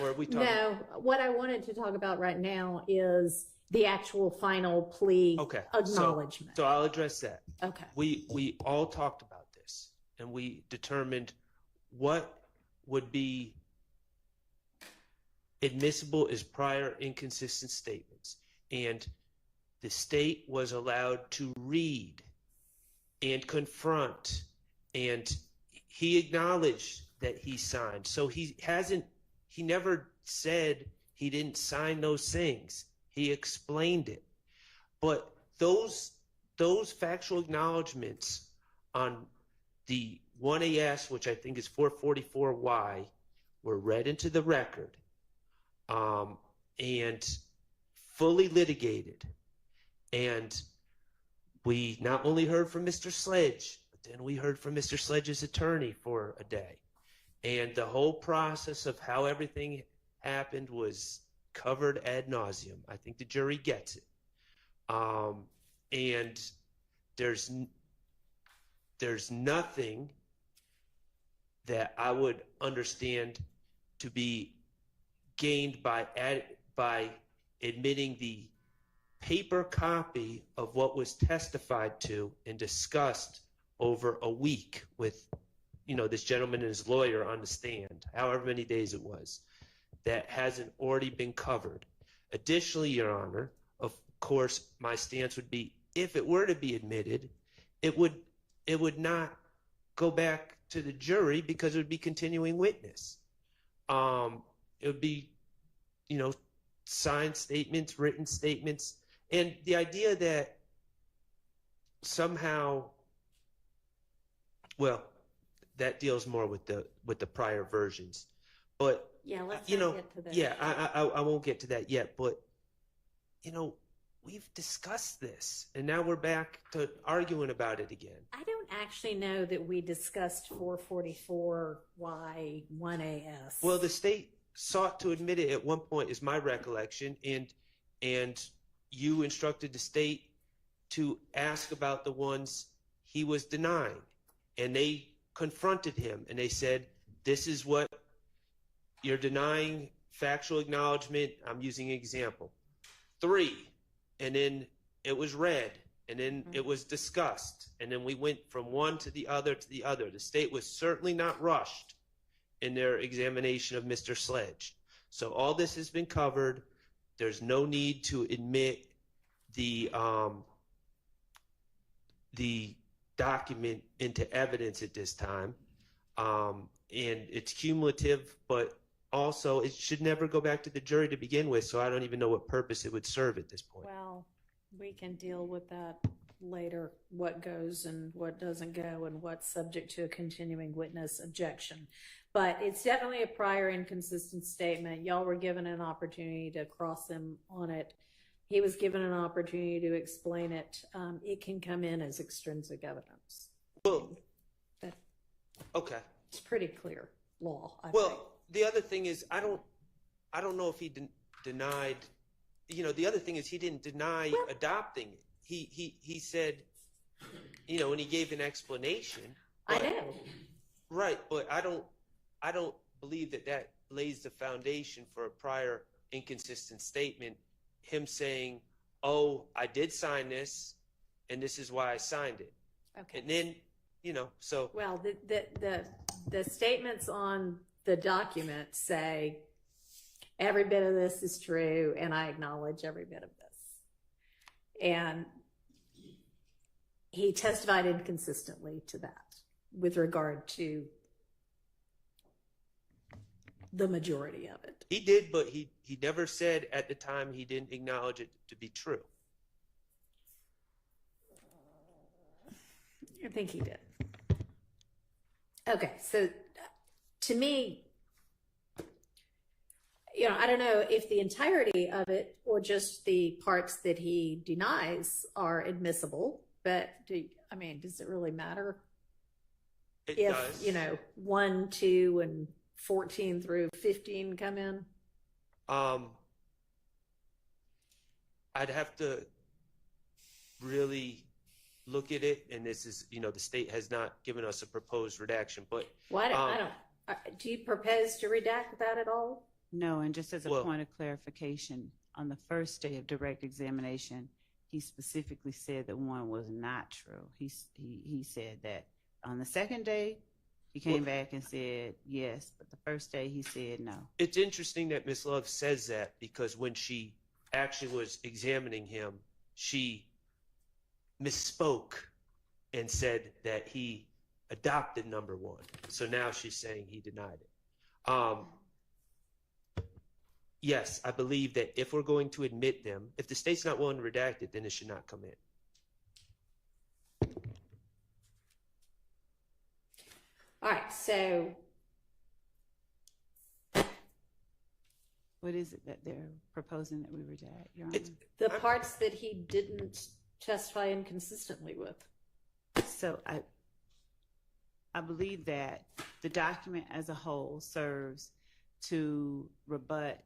Or are we talking? No, what I wanted to talk about right now is the actual final plea acknowledgement. So I'll address that. Okay. We all talked about this and we determined what would be admissible as prior inconsistent statements. And the state was allowed to read and confront, and he acknowledged that he signed. So he never said he didn't sign those things. He explained it. But those factual acknowledgments on the 1AS, which I think is 444Y, were read into the record and fully litigated. And we not only heard from Mr. Sledge, but then we heard from Mr. Sledge's attorney for a day. And the whole process of how everything happened was covered ad nauseum. I think the jury gets it. And there's nothing that I would understand to be gained by admitting the paper copy of what was testified to and discussed over a week with, this gentleman and his lawyer on the stand, however many days it was, that hasn't already been covered. Additionally, Your Honor, of course, my stance would be, if it were to be admitted, it would not go back to the jury because it would be continuing witness. It would be, signed statements, written statements, and the idea that somehow, well, that deals more with the prior versions, but yeah, let's not get to that. Yeah, I won't get to that yet, but we've discussed this, and now we're back to arguing about it again. I don't actually know that we discussed 444Y 1AS. Well, the state sought to admit it at one point, is my recollection, and you instructed the state to ask about the ones he was denying, and they confronted him, and they said, this is what you're denying, factual acknowledgement, I'm using an example, 3, and then it was read, and then it was discussed, and then we went from one to the other to the other. The state was certainly not rushed in their examination of Mr. Sledge. So all this has been covered. There's no need to admit the document into evidence at this time. And it's cumulative, but also it should never go back to the jury to begin with, so I don't even know what purpose it would serve at this point. Well, we can deal with that later, what goes and what doesn't go and what's subject to a continuing witness objection. But it's definitely a prior inconsistent statement. Y'all were given an opportunity to cross him on it. He was given an opportunity to explain it. It can come in as extrinsic evidence. Well, okay. It's pretty clear law, I think. Well, the other thing is, I don't know if he denied, the other thing is he didn't deny adopting it. He said, and he gave an explanation. I know. Right, but I don't believe that lays the foundation for a prior inconsistent statement. Him saying, "Oh, I did sign this, and this is why I signed it," Okay. and then so Well, the statements on the document say every bit of this is true, and I acknowledge every bit of this. And he testified inconsistently to that with regard to the majority of it. he did, but he never said at the time he didn't acknowledge it to be true. I think he did. Okay, so to me, I don't know if the entirety of it or just the parts that he denies are admissible, but does it really matter It if, does. 1, 2, and 14 through 15 come in? I'd have to really look at it, and this is, the state has not given us a proposed redaction, but Do you propose to redact that at all? No, and just as a Well- point of clarification, on the first day of direct examination, he specifically said that one was not true. He said that on the second day, he came back and said yes, but the first day he said no. it's interesting that Ms. Love says that, because when she actually was examining him, she misspoke and said that he adopted number 1. So now she's saying he denied it. Yes, I believe that if we're going to admit them, if the state's not willing to redact it, then it should not come in. All right, so What is it that they're proposing that we redact, Your Honor? the parts that he didn't testify inconsistently with. So I believe that the document as a whole serves to rebut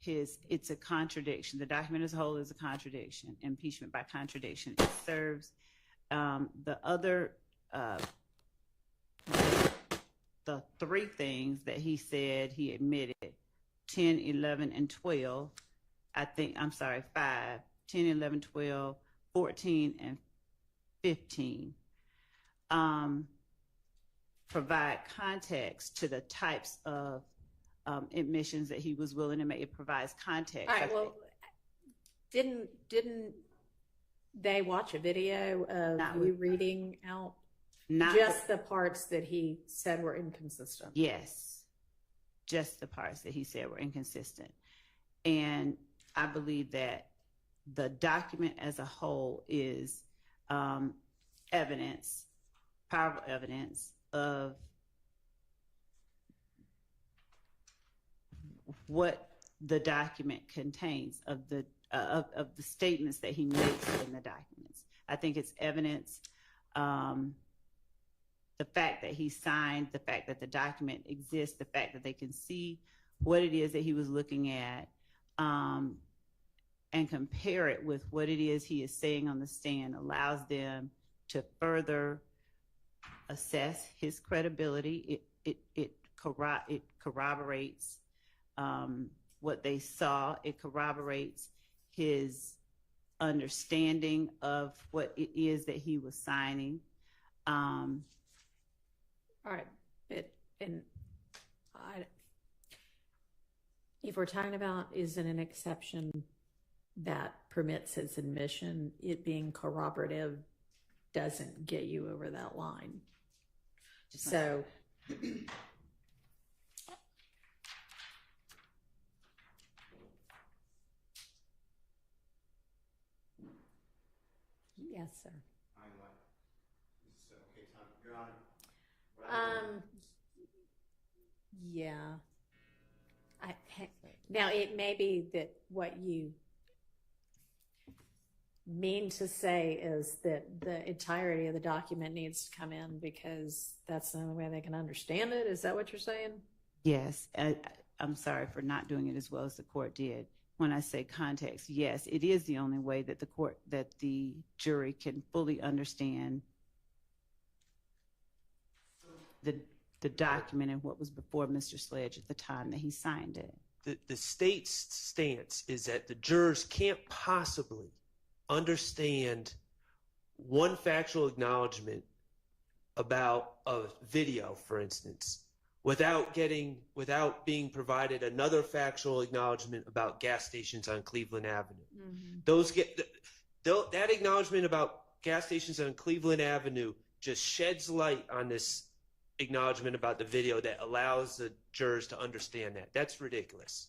it's a contradiction. The document as a whole is a contradiction, impeachment by contradiction. It serves the other, the 3 things that he said he admitted, 10, 11, and 12. 5, 10, 11, 12, 14, and 15. Provide context to the types of admissions that he was willing to make. It provides context. All right, well, didn't they watch a video of you reading out just the parts that he said were inconsistent? Yes, just the parts that he said were inconsistent. And I believe that the document as a whole is evidence, powerful evidence of what the document contains, of the statements that he makes in the documents. I think it's evidence. The fact that he signed, the fact that the document exists, the fact that they can see what it is that he was looking at, and compare it with what it is he is saying on the stand allows them to further assess his credibility. It corroborates what they saw. It corroborates his understanding of what it is that he was signing. All right, if we're talking about is it an exception that permits his admission, it being corroborative doesn't get you over that line. So yes, sir. Okay, Tom, Your Honor. Yeah. Now it may be that what you mean to say is that the entirety of the document needs to come in because that's the only way they can understand it. Is that what you're saying? Yes. I'm sorry for not doing it as well as the court did. When I say context, yes, it is the only way that the jury can fully understand the document and what was before Mr. Sledge at the time that he signed it. The state's stance is that the jurors can't possibly understand one factual acknowledgement about a video, for instance, without being provided another factual acknowledgement about gas stations on Cleveland Avenue. That acknowledgement about gas stations on Cleveland Avenue just sheds light on this acknowledgement about the video that allows the jurors to understand that. That's ridiculous.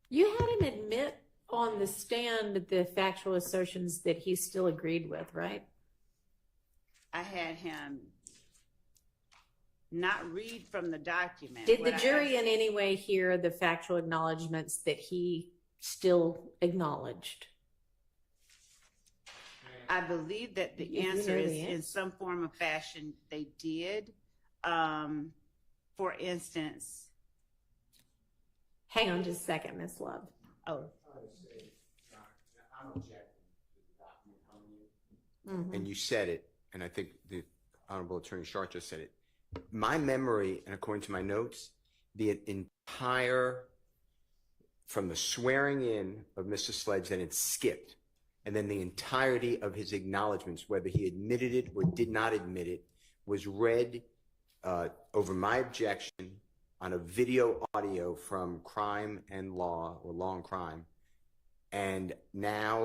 You had him admit on the stand the factual assertions that he still agreed with, right? I had him not read from the document. Did the jury in any way hear the factual acknowledgments that he still acknowledged? I believe that the answer is in some form or fashion they did. For instance, hang on just a second, Miss Love. Oh, I'm objecting to the document coming in. And you said it, and I think the Honorable Attorney Sharp just said it. My memory, and according to my notes, the entire, from the swearing in of Mr. Sledge, then it skipped, and then the entirety of his acknowledgments, whether he admitted it or did not admit it, was read over my objection on a video audio from Crime and Law, or Law and Crime, and now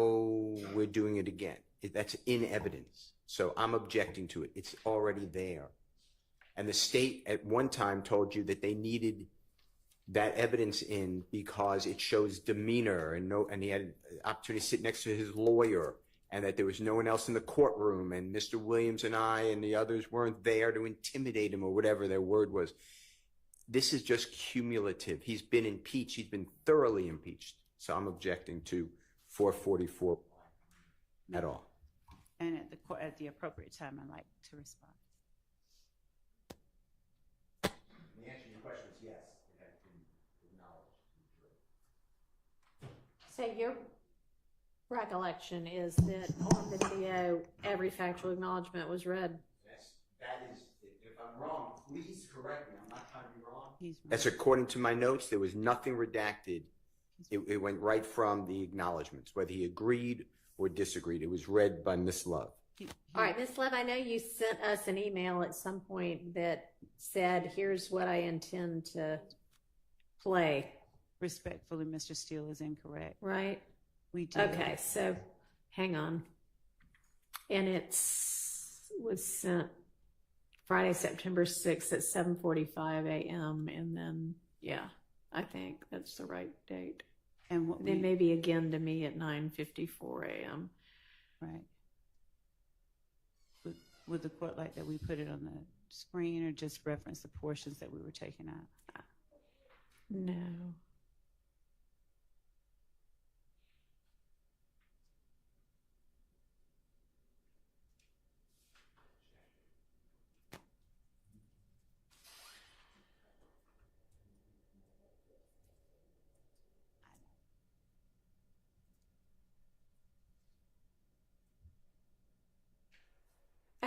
we're doing it again. That's in evidence. So I'm objecting to it. It's already there. And the state at one time told you that they needed that evidence in because it shows demeanor, and he had an opportunity to sit next to his lawyer, and that there was no one else in the courtroom, and Mr. Williams and I and the others weren't there to intimidate him, or whatever their word was. This is just cumulative. He's been impeached. He's been thoroughly impeached. So I'm objecting to 444 at all. and at the appropriate time, I'd like to respond. The answer to your question is yes. It has been acknowledged. So your recollection is that on the video, every factual acknowledgement was read? Yes, that is, if I'm wrong, please correct me. I'm not trying to be wrong. He's right. That's according to my notes. There was nothing redacted. It went right from the acknowledgments, whether he agreed or disagreed. It was read by Miss Love. All right, Ms. Love, I know you sent us an email at some point that said, here's what I intend to play. Respectfully, Mr. Steele is incorrect. Right? We do. Okay, so hang on. And was sent Friday, September 6th at 7:45 a.m. And then, yeah, I think that's the right date. And what then maybe again to me at 9:54 a.m. Right. Would the court like that we put it on the screen or just reference the portions that we were taking out? No.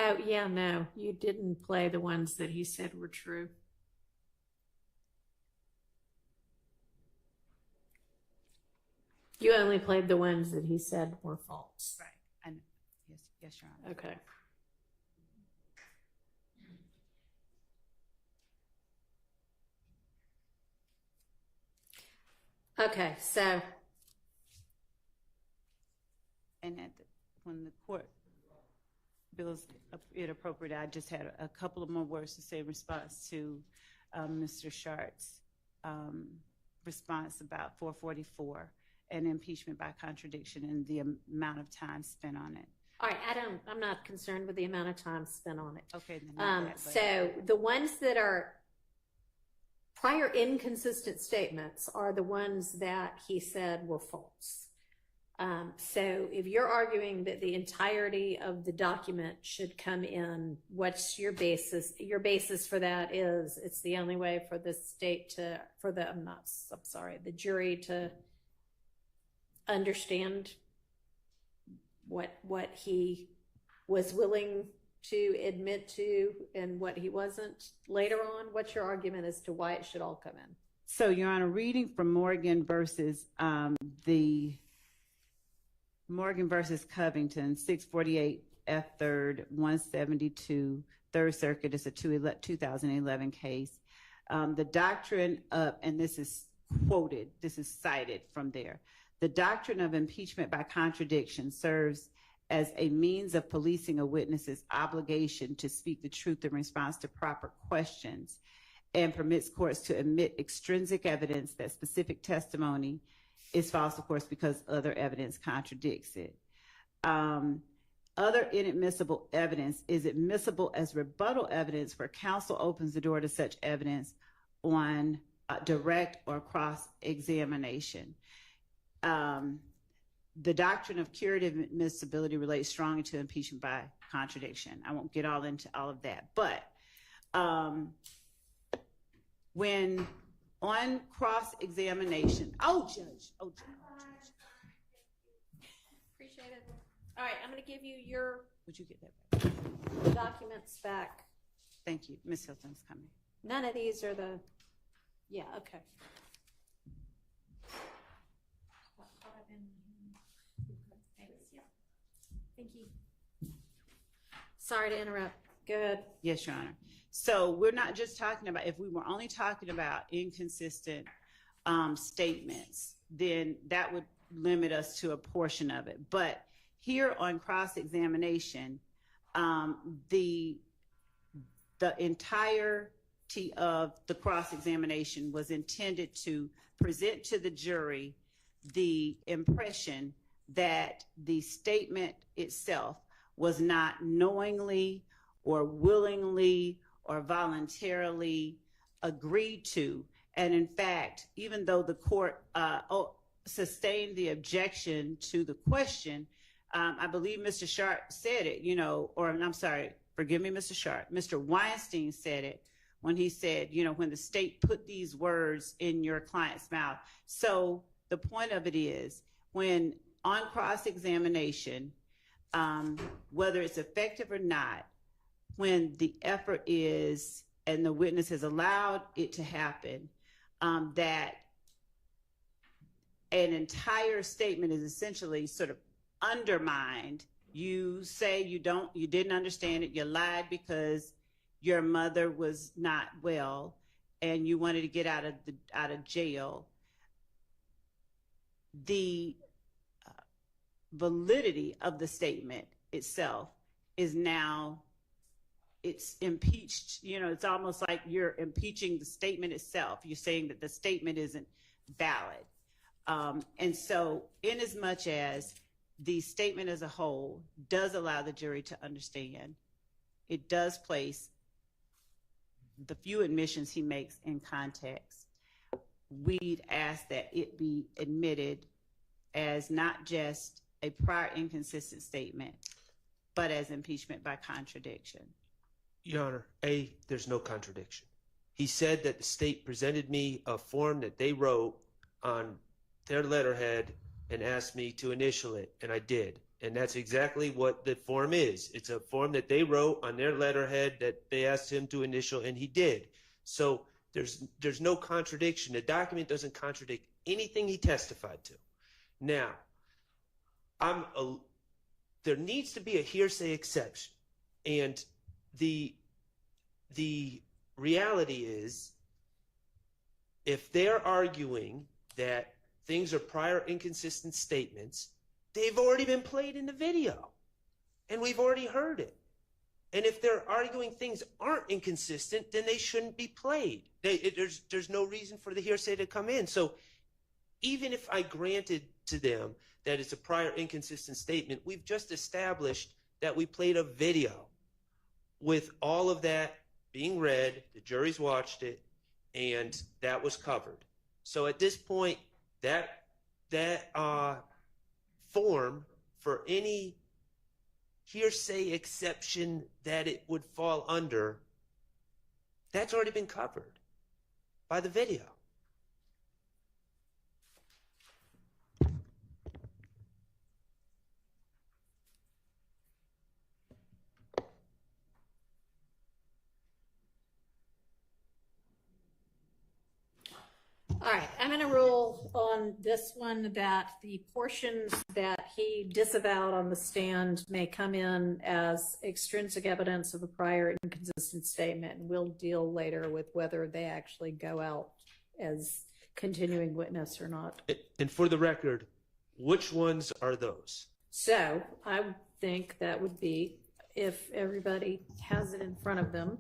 Oh, yeah, no, you didn't play the ones that he said were true. You only played the ones that he said were false. Right. I know. Yes, Your Honor. Okay. Okay, so. And when the court feels it appropriate, I just had a couple of more words to say in response to Mr. Sharp's response about 444 and impeachment by contradiction and the amount of time spent on it. All right, I'm not concerned with the amount of time spent on it. Okay. Then not that, so the ones that are prior inconsistent statements are the ones that he said were false. So if you're arguing that the entirety of the document should come in, what's your basis? Your basis for that is it's the only way for the state the jury to understand what he was willing to admit to and what he wasn't later on? What's your argument as to why it should all come in? So, Your Honor, reading from Morgan versus Covington, 648 F 3rd 172, Third Circuit. It's a 2011 case. The doctrine of, and this is quoted, this is cited from there. The doctrine of impeachment by contradiction serves as a means of policing a witness's obligation to speak the truth in response to proper questions, and permits courts to admit extrinsic evidence that specific testimony is false, of course, because other evidence contradicts it. Other inadmissible evidence is admissible as rebuttal evidence where counsel opens the door to such evidence on direct or cross-examination. The doctrine of curative admissibility relates strongly to impeachment by contradiction. I won't get all into all of that, but when on cross-examination, Judge. Appreciate it. All right, I'm going to give you your Would you get that back? documents back. Thank you. Ms. Hilton's coming. None of these are the, yeah, okay. Thank you. Sorry to interrupt. Good. Yes, Your Honor. So we're not just talking about, if we were only talking about inconsistent statements, then that would limit us to a portion of it. But here on cross-examination, the entirety of the cross-examination was intended to present to the jury the impression that the statement itself was not knowingly or willingly or voluntarily agreed to. And in fact, even though the court sustained the objection to the question, I believe Mr. Sharp said it, or I'm sorry, forgive me, Mr. Sharp. Mr. Weinstein said it when he said, when the state put these words in your client's mouth. So the point of it is, when on cross-examination, whether it's effective or not, when the effort is, and the witness has allowed it to happen, that an entire statement is essentially sort of undermined. You say you didn't understand it, you lied because your mother was not well and you wanted to get out of jail. The validity of the statement itself is now, it's impeached. It's almost like you're impeaching the statement itself. You're saying that the statement isn't valid. And so inasmuch as the statement as a whole does allow the jury to understand, it does place the few admissions he makes in context, we'd ask that it be admitted as not just a prior inconsistent statement, but as impeachment by contradiction. Your Honor, there's no contradiction. He said that the state presented me a form that they wrote on their letterhead and asked me to initial it, and I did. And that's exactly what the form is. It's a form that they wrote on their letterhead that they asked him to initial, and he did. So there's no contradiction. The document doesn't contradict anything he testified to. Now, there needs to be a hearsay exception, and the reality is, if they're arguing that things are prior inconsistent statements, they've already been played in the video, and we've already heard it. And if they're arguing things aren't inconsistent, then they shouldn't be played. There's no reason for the hearsay to come in. So even if I granted to them that it's a prior inconsistent statement, we've just established that we played a video with all of that being read, the jury's watched it, and that was covered. So at this point, that form for any hearsay exception that it would fall under, that's already been covered by the video. All right, I'm going to rule on this one that the portions that he disavowed on the stand may come in as extrinsic evidence of a prior inconsistent statement. And we'll deal later with whether they actually go out as continuing witness or not. And for the record, which ones are those? So I would think that would be, if everybody has it in front of them,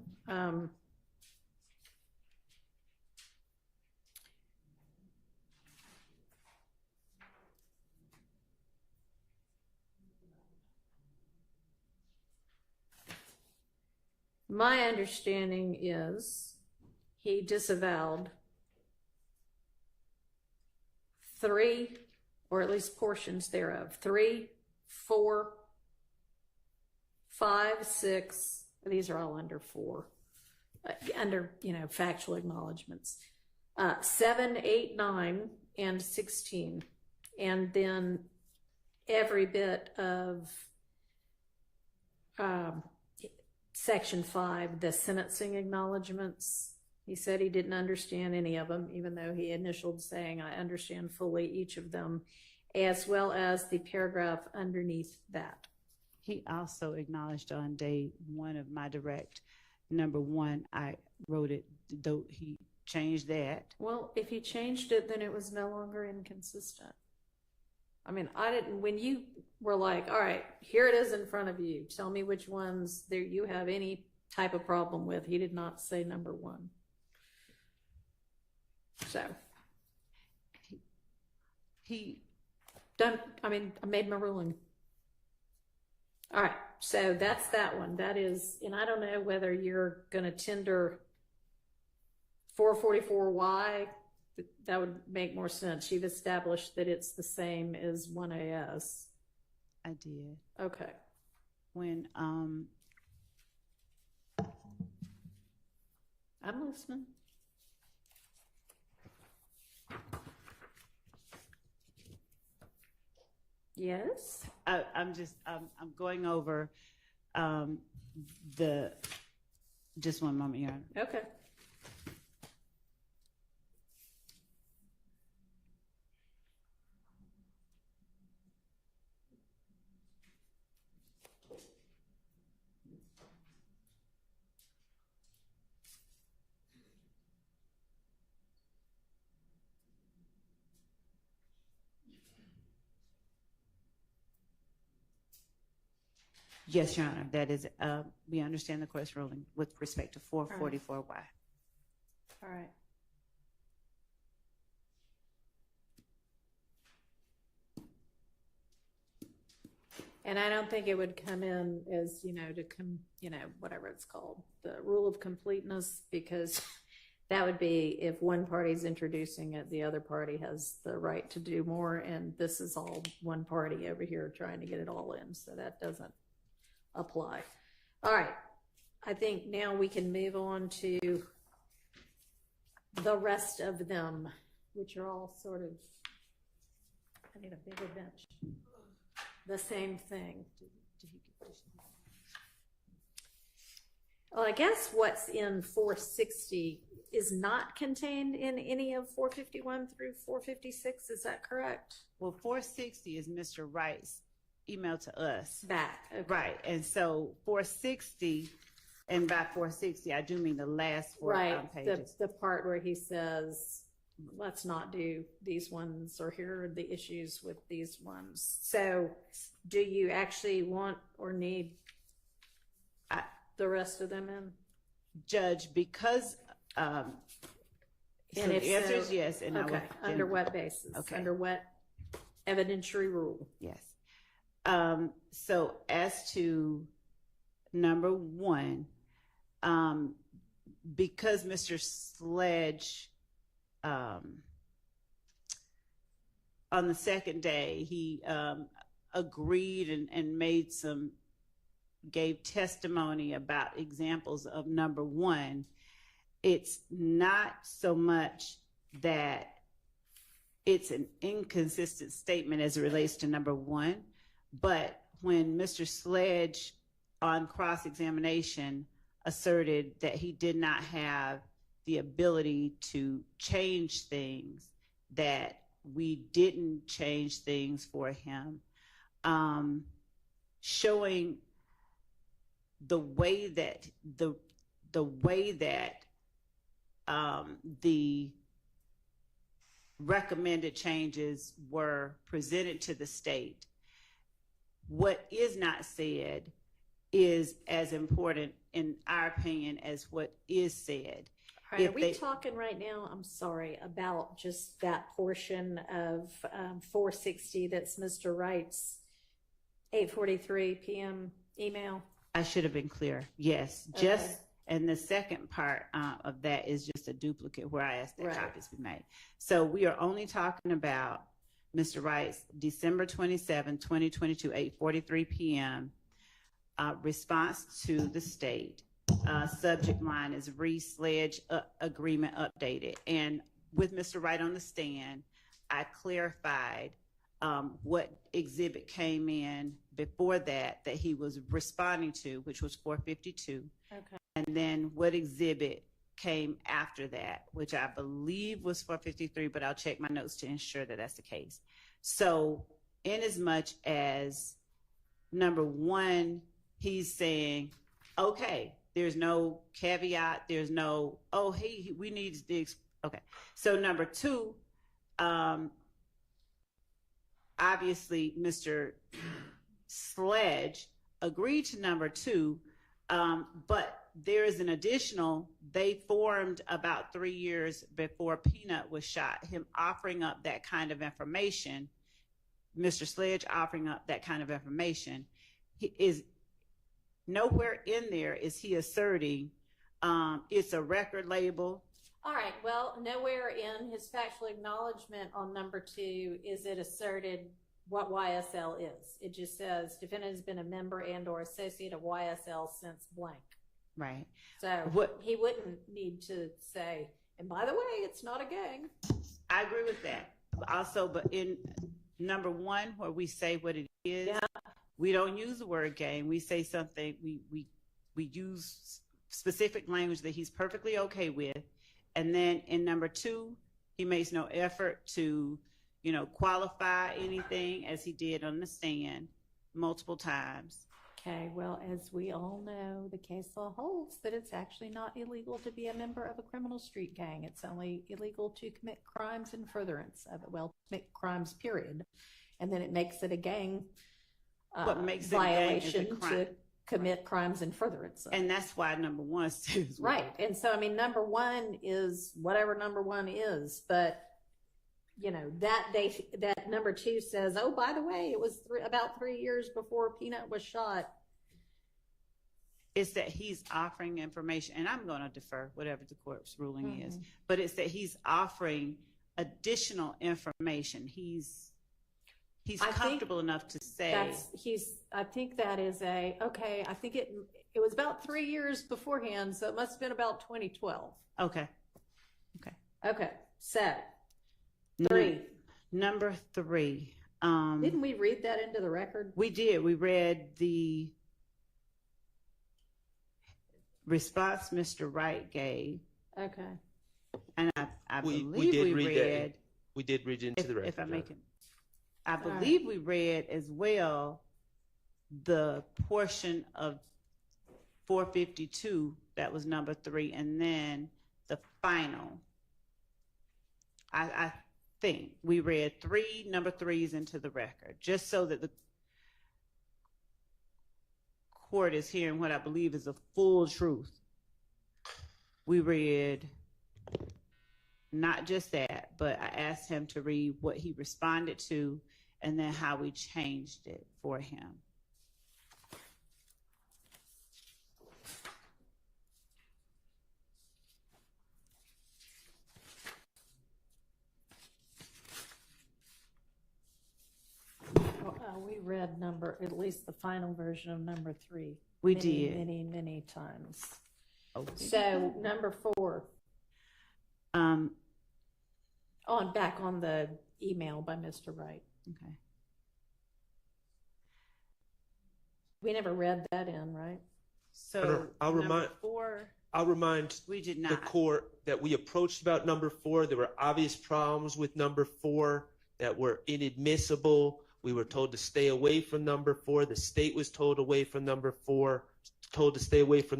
my understanding is he disavowed 3, or at least portions thereof, 3, 4, 5, 6. These are all under 4, under, factual acknowledgments. 7, 8, 9, and 16. And then every bit of Section 5, the sentencing acknowledgments. He said he didn't understand any of them, even though he initialed saying, I understand fully each of them, as well as the paragraph underneath that. He also acknowledged on day 1 of my direct, number 1, I wrote it, though he changed that. Well, if he changed it, then it was no longer inconsistent. I mean, I didn't, when you were like, all right, here it is in front of you, tell me which ones there you have any type of problem with. He did not say number 1. So he done, I made my ruling. All right, so that's that one. That is, and I don't know whether you're going to tender 444Y. That would make more sense. You've established that it's the same as 1AS. I did. Okay. When I'm listening. Yes. I'm going over just one moment, Your Honor. Okay. Yes, Your Honor. That is, we understand the court's ruling with respect to 444Y. All right. And I don't think it would come in as, whatever it's called, the rule of completeness, because that would be if one party's introducing it, the other party has the right to do more, and this is all one party over here trying to get it all in, so that doesn't apply. All right. I think now we can move on to the rest of them, which are all sort of, I need a bigger bench. The same thing. Well, I guess what's in 460 is not contained in any of 451 through 456. Is that correct? Well, 460 is Mr. Wright's email to us. That, okay. Right. And so 460, and by 460, I do mean the last 4 pages. The part where he says, let's not do these ones, or here are the issues with these ones. So do you actually want or need the rest of them in? Judge, because so and if the answer so, is yes. And okay. Under what basis? Okay. Under what evidentiary rule? Yes. So as to number 1, because Mr. Sledge, on the second day, he agreed and gave testimony about examples of number 1. It's not so much that it's an inconsistent statement as it relates to number 1, but when Mr. Sledge on cross-examination asserted that he did not have the ability to change things, that we didn't change things for him. Showing the way that the recommended changes were presented to the state. What is not said is as important, in our opinion, as what is said. All right, are we talking right now, I'm sorry, about just that portion of 460 that's Mr. Wright's 8:43 p.m. email? I should have been clear. Yes, just and the second part of that is just a duplicate where I asked that copies be made. So we are only talking about Mr. Wright's December 27, 2022, 8:43 p.m. Response to the state. Subject line is Reese-Sledge agreement updated. And with Mr. Wright on the stand, I clarified what exhibit came in before that he was responding to, which was 452. Okay. And then what exhibit came after that, which I believe was 453, but I'll check my notes to ensure that that's the case. So in as much as number one, he's saying, okay, there's no caveat, there's no, oh, hey, we need this. Okay. So number two, obviously Mr. Sledge agreed to number two, but there is an additional, they formed about 3 years before Peanut was shot, him offering up that kind of information, Mr. Sledge offering up that kind of information. He is nowhere in there is he asserting it's a record label. All right, well, nowhere in his factual acknowledgement on number two is it asserted what YSL is. It just says defendant has been a member and or associate of YSL since blank. Right. So he wouldn't need to say, and by the way, it's not a gang. I agree with that. Also, but in number one, where we say what it is, we don't use the word gang. We say something, we use specific language that he's perfectly okay with. And then in number two, he makes no effort to, qualify anything, as he did on the stand multiple times. Okay, well, as we all know, the case law holds that it's actually not illegal to be a member of a criminal street gang. It's only illegal to commit crimes in furtherance of it. Well, commit crimes, period. And then it makes it a gang What makes violation it a gang is a crime. to commit crimes in furtherance of it. And that's why number one says Right. And so, I mean, number one is whatever number one is, but that number two says, oh, by the way, it was about 3 years before Peanut was shot. It's that he's offering information, and I'm going to defer whatever the court's ruling is, but it's that he's offering additional information. He's comfortable enough to say I think that is okay. I think it was about 3 years beforehand, so it must have been about 2012. Okay. So three. Number three. Didn't we read that into the record? We did. We read the response Mr. Wright gave. Okay. And I believe we did read read that. We did read into the record. If I make it, I believe we read as well the portion of 452 that was number three, and then the final. I think we read three number threes into the record, just so that the court is hearing what I believe is the full truth. We read not just that, but I asked him to read what he responded to and then how we changed it for him. We read at least the final version of number three. We many, did. many times. Okay. So number four. Back on the email by Mr. Wright. Okay. We never read that in, right? So I'll remind four, we did not. The court that we approached about number 4. There were obvious problems with number 4 that were inadmissible. We were told to stay away from number 4. The state was told to stay away from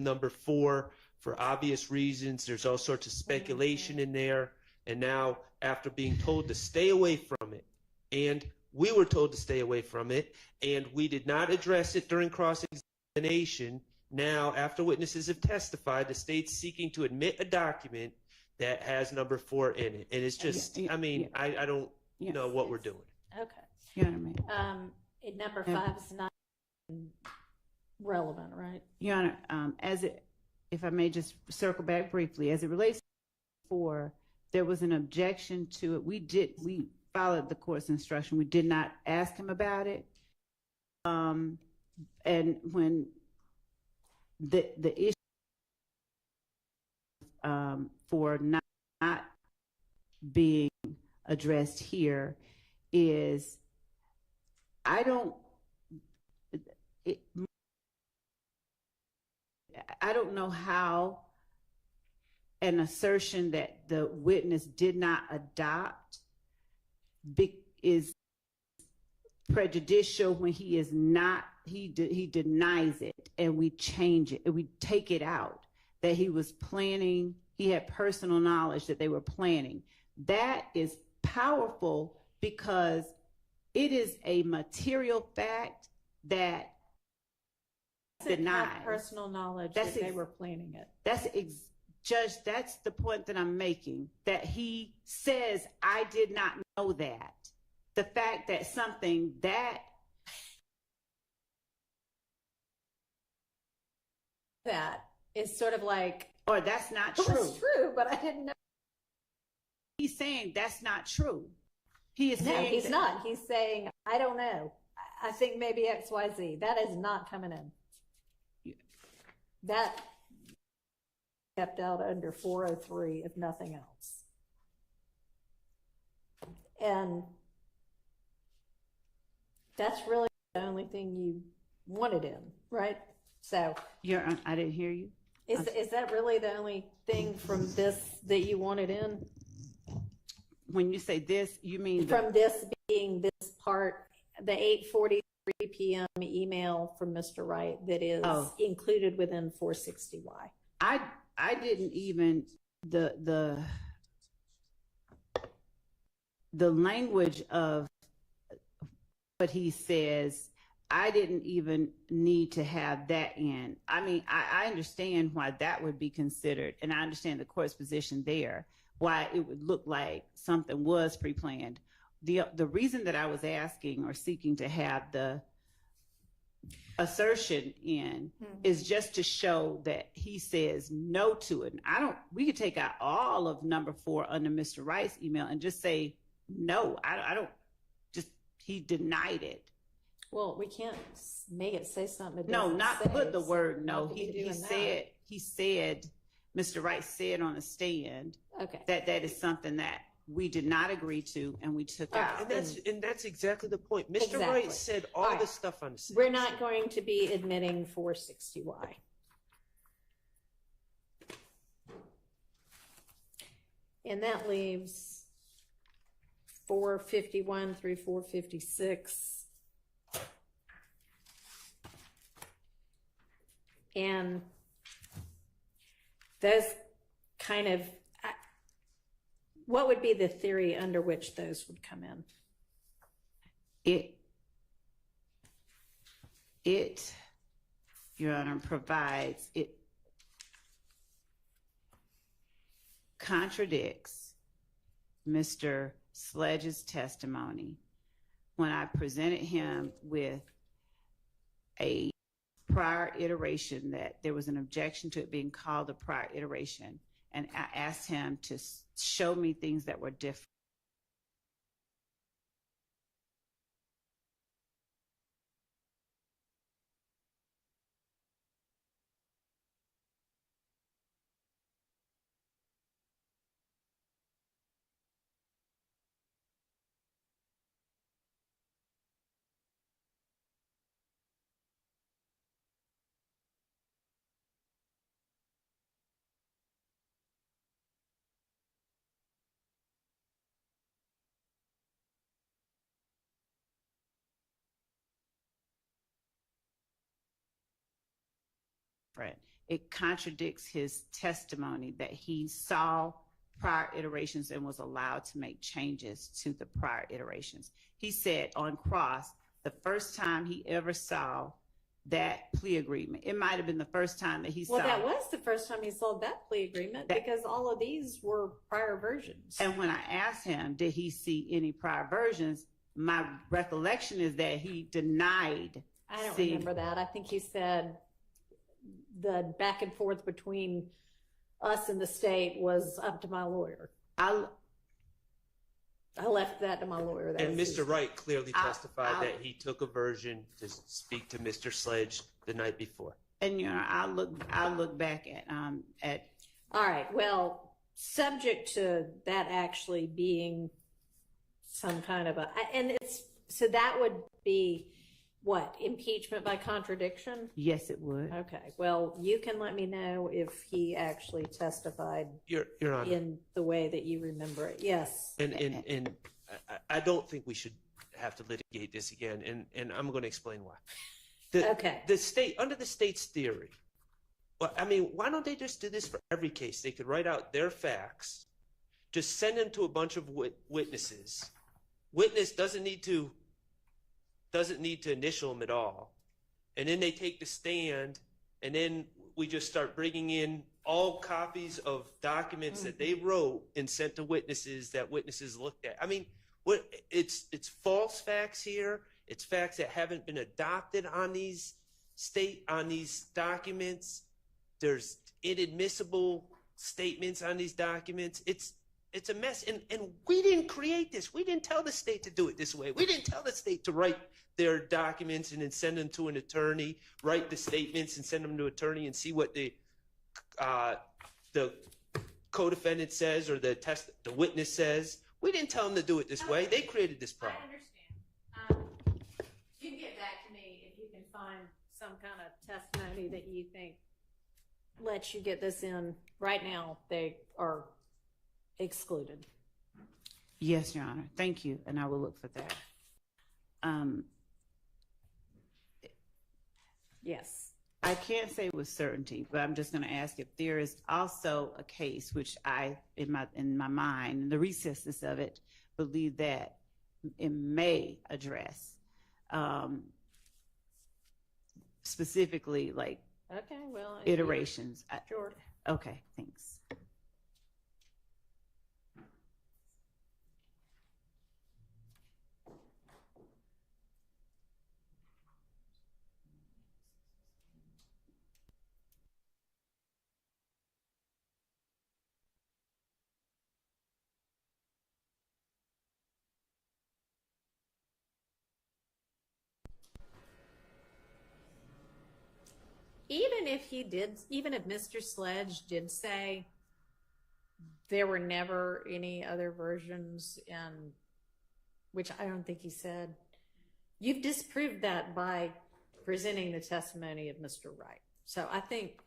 number 4 for obvious reasons. There's all sorts of speculation in there. And now, after being told to stay away from it, and we were told to stay away from it, and we did not address it during cross-examination, now, after witnesses have testified, the state's seeking to admit a document that has number 4 in it. And it's just, I mean, I don't know what we're doing. Okay. You know what I mean? Number 5 is not relevant, right? Your Honor, if I may just circle back briefly, as it relates to 4, there was an objection to it. We followed the court's instruction. We did not ask him about it. And when the issue for not being addressed here is, I don't know how an assertion that the witness did not adopt is prejudicial when he is not, he denies it, and we change it, and we take it out, that he was planning, he had personal knowledge that they were planning. That is powerful because it is a material fact that denies personal knowledge that they were planning it. Judge, that's the point that I'm making, that he says, I did not know that. The fact that something that is sort of like, or that's not it true. was true, but I didn't know. He's saying that's not true. He is No, saying he's not. He's saying, I don't know. I think maybe XYZ. That is not coming in. That kept out under 403, if nothing else. And that's really the only thing you wanted in, right? So I didn't hear you. Is that really the only thing from this that you wanted in? When you say this, you mean from this being this part, the 8:43 p.m. email from Mr. Wright that is included within 460Y. I didn't even the language of what he says, I didn't even need to have that in. I mean, I understand why that would be considered, and I understand the court's position there, why it would look like something was pre-planned. The reason that I was asking or seeking to have the assertion in is just to show that he says no to it. We could take out all of number 4 under Mr. Wright's email and just say no. I don't, just, he denied it. Well, we can't make it say something. No, not put the word no. He said, Mr. Wright said on the stand that is something that we did not agree to and we took out. And that's exactly the point. Mr. Wright said all this stuff on the stand. We're not going to be admitting 460Y. And that leaves 451 through 456. And those kind of, what would be the theory under which those would come in? It, Your Honor, provides, it contradicts Mr. Sledge's testimony when I presented him with a prior iteration, that there was an objection to it being called a prior iteration, and I asked him to show me things that were different. different. It contradicts his testimony that he saw prior iterations and was allowed to make changes to the prior iterations. He said on cross, the first time he ever saw that plea agreement, it might have been the first time that he saw. Well, that was the first time he saw that plea agreement because all of these were prior versions. And when I asked him, did he see any prior versions? My recollection is that he denied. I don't remember that. I think he said the back and forth between us and the state was up to my lawyer. I left that to my lawyer. And Mr. Wright clearly testified that he took a version to speak to Mr. Sledge the night before. And I'll look back at. All right. Well, subject to that actually being some kind of so that would be what, impeachment by contradiction? Yes, it would. Okay. Well, you can let me know if he actually testified Your Honor. in the way that you remember it. Yes. And I don't think we should have to litigate this again, and I'm going to explain why. The state, under the state's theory, well, I mean, why don't they just do this for every case? They could write out their facts, just send them to a bunch of witnesses. Witness doesn't need to initial them at all, and then they take the stand, and then we just start bringing in all copies of documents that they wrote and sent to witnesses that witnesses looked at. I mean, it's false facts here. It's facts that haven't been adopted on these documents. There's inadmissible statements on these documents. It's a mess, and we didn't create this. We didn't tell the state to do it this way. We didn't tell the state to write their documents and then send them to an attorney, write the statements and send them to an attorney and see what the co-defendant says or the witness says. We didn't tell them to do it this way. They created this problem. I understand. You can get back to me if you can find some kind of testimony that you think lets you get this in. Right now, they are excluded. Yes, Your Honor. Thank you, and I will look for that. Yes. I can't say with certainty, but I'm just going to ask if there is also a case which I, in my mind, in the recesses of it, believe that it may address specifically like iterations. Sure. Okay, thanks. Even if Mr. Sledge did say there were never any other versions, and which I don't think he said, you've disproved that by presenting the testimony of Mr. Wright. So I think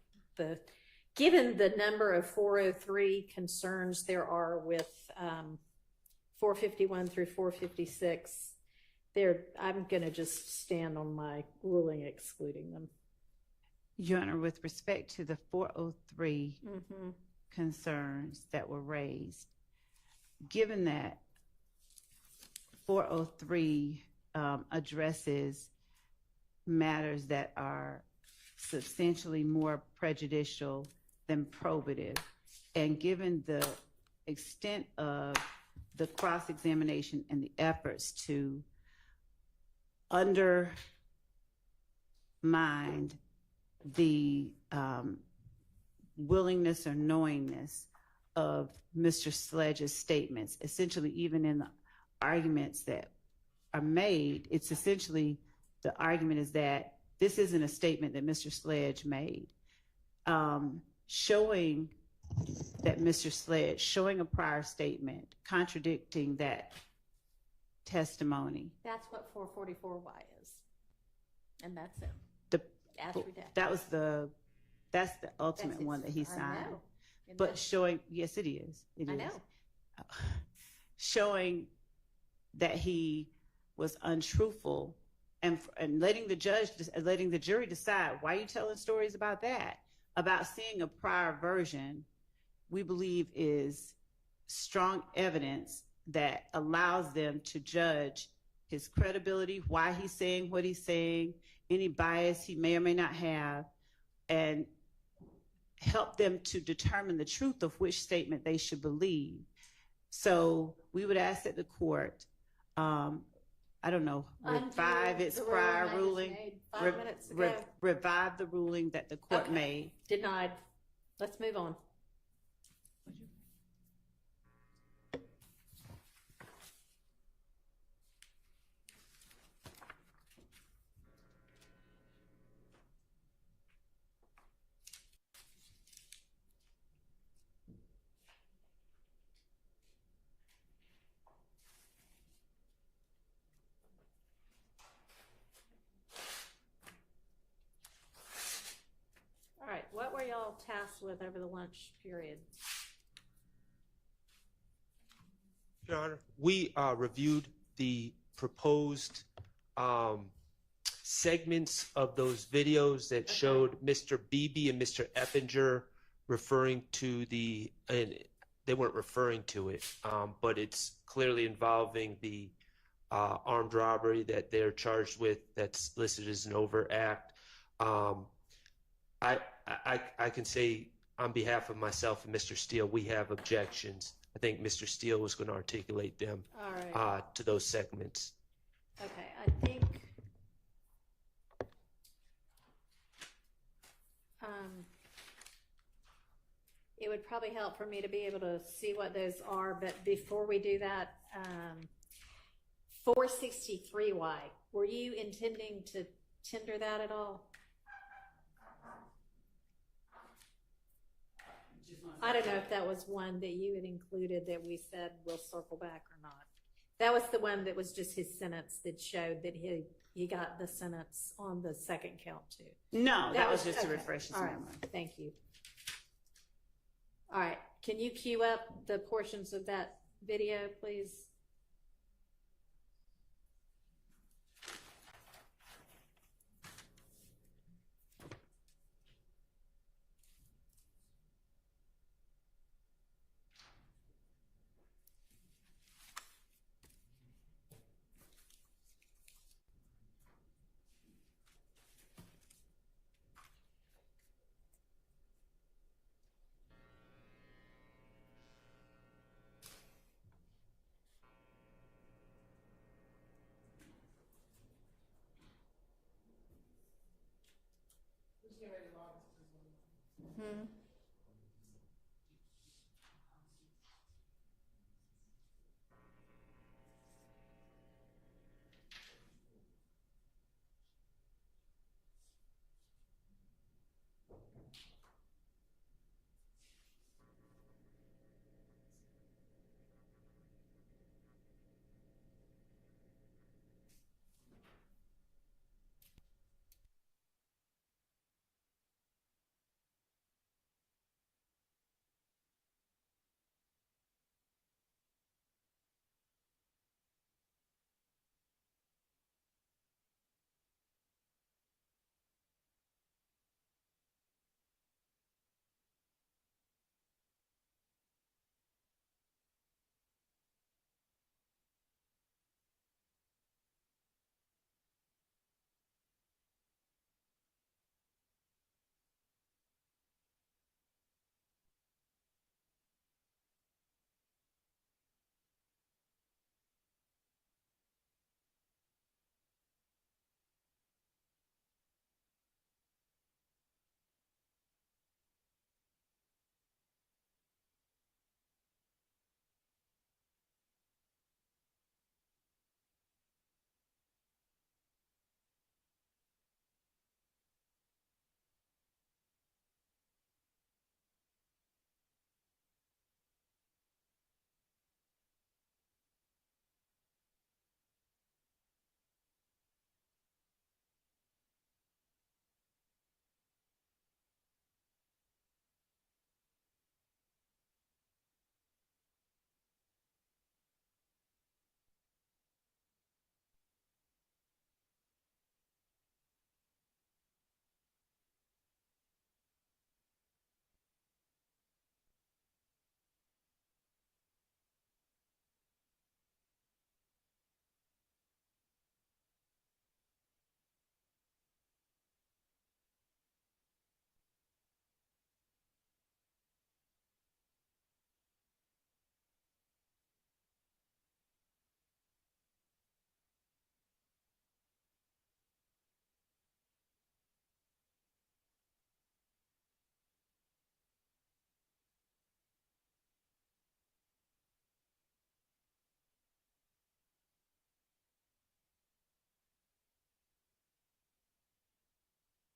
given the number of 403 concerns there are with 451 through 456, I'm going to just stand on my ruling excluding them. Your Honor, with respect to the 403 concerns that were raised, given that 403 addresses matters that are substantially more prejudicial than probative, and given the extent of the cross-examination and the efforts to undermine the willingness or knowingness of Mr. Sledge's statements, essentially even in the arguments that are made, it's essentially the argument is that this isn't a statement that Mr. Sledge made. Showing that Mr. Sledge, showing a prior statement, contradicting that testimony. That's what 444Y is. And that's it. That's the ultimate one that he signed. I know. But showing, yes, it is. I know. Showing that he was untruthful and letting the jury decide, why are you telling stories about that? about seeing a prior version, we believe is strong evidence that allows them to judge his credibility, why he's saying what he's saying, any bias he may or may not have, and help them to determine the truth of which statement they should believe. So we would ask that the court, I don't know, revive its prior ruling, 5 minutes ago. revive the ruling that the court Okay. made. Denied. Let's move on. All right, what were y'all tasked with over the lunch period? Your Honor, we reviewed the proposed segments of those videos that showed Mr. Beebe and Mr. Eppinger referring to and they weren't referring to it, but it's clearly involving the armed robbery that they're charged with that's listed as an overt act. I can say on behalf of myself and Mr. Steele, we have objections. I think Mr. Steele was going to articulate them All right. to those segments. Okay, I think it would probably help for me to be able to see what those are, but before we do that, 463Y, were you intending to tender that at all? I don't know if that was one that you had included that we said we'll circle back or not. That was the one that was just his sentence that showed that he got the sentence on the second count too. No, that was just to refresh his All right, memory. thank you. All right, can you cue up the portions of that video, please? Hmm.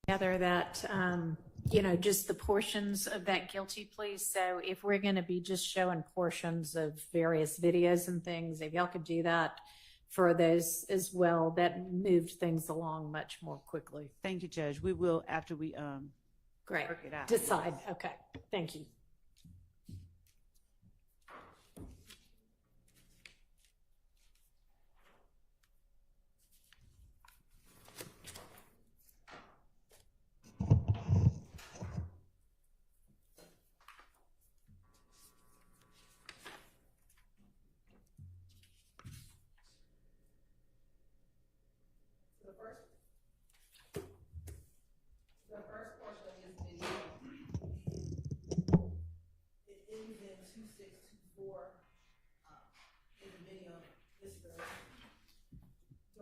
together that, just the portions of that guilty plea. So if we're going to be just showing portions of various videos and things, if y'all could do that for those as well, that moved things along much more quickly. Thank you, Judge. We will after we Great. work it out. Decide. Okay. Thank you. The first portion of this video, it ends in 2624. In the video, Mr.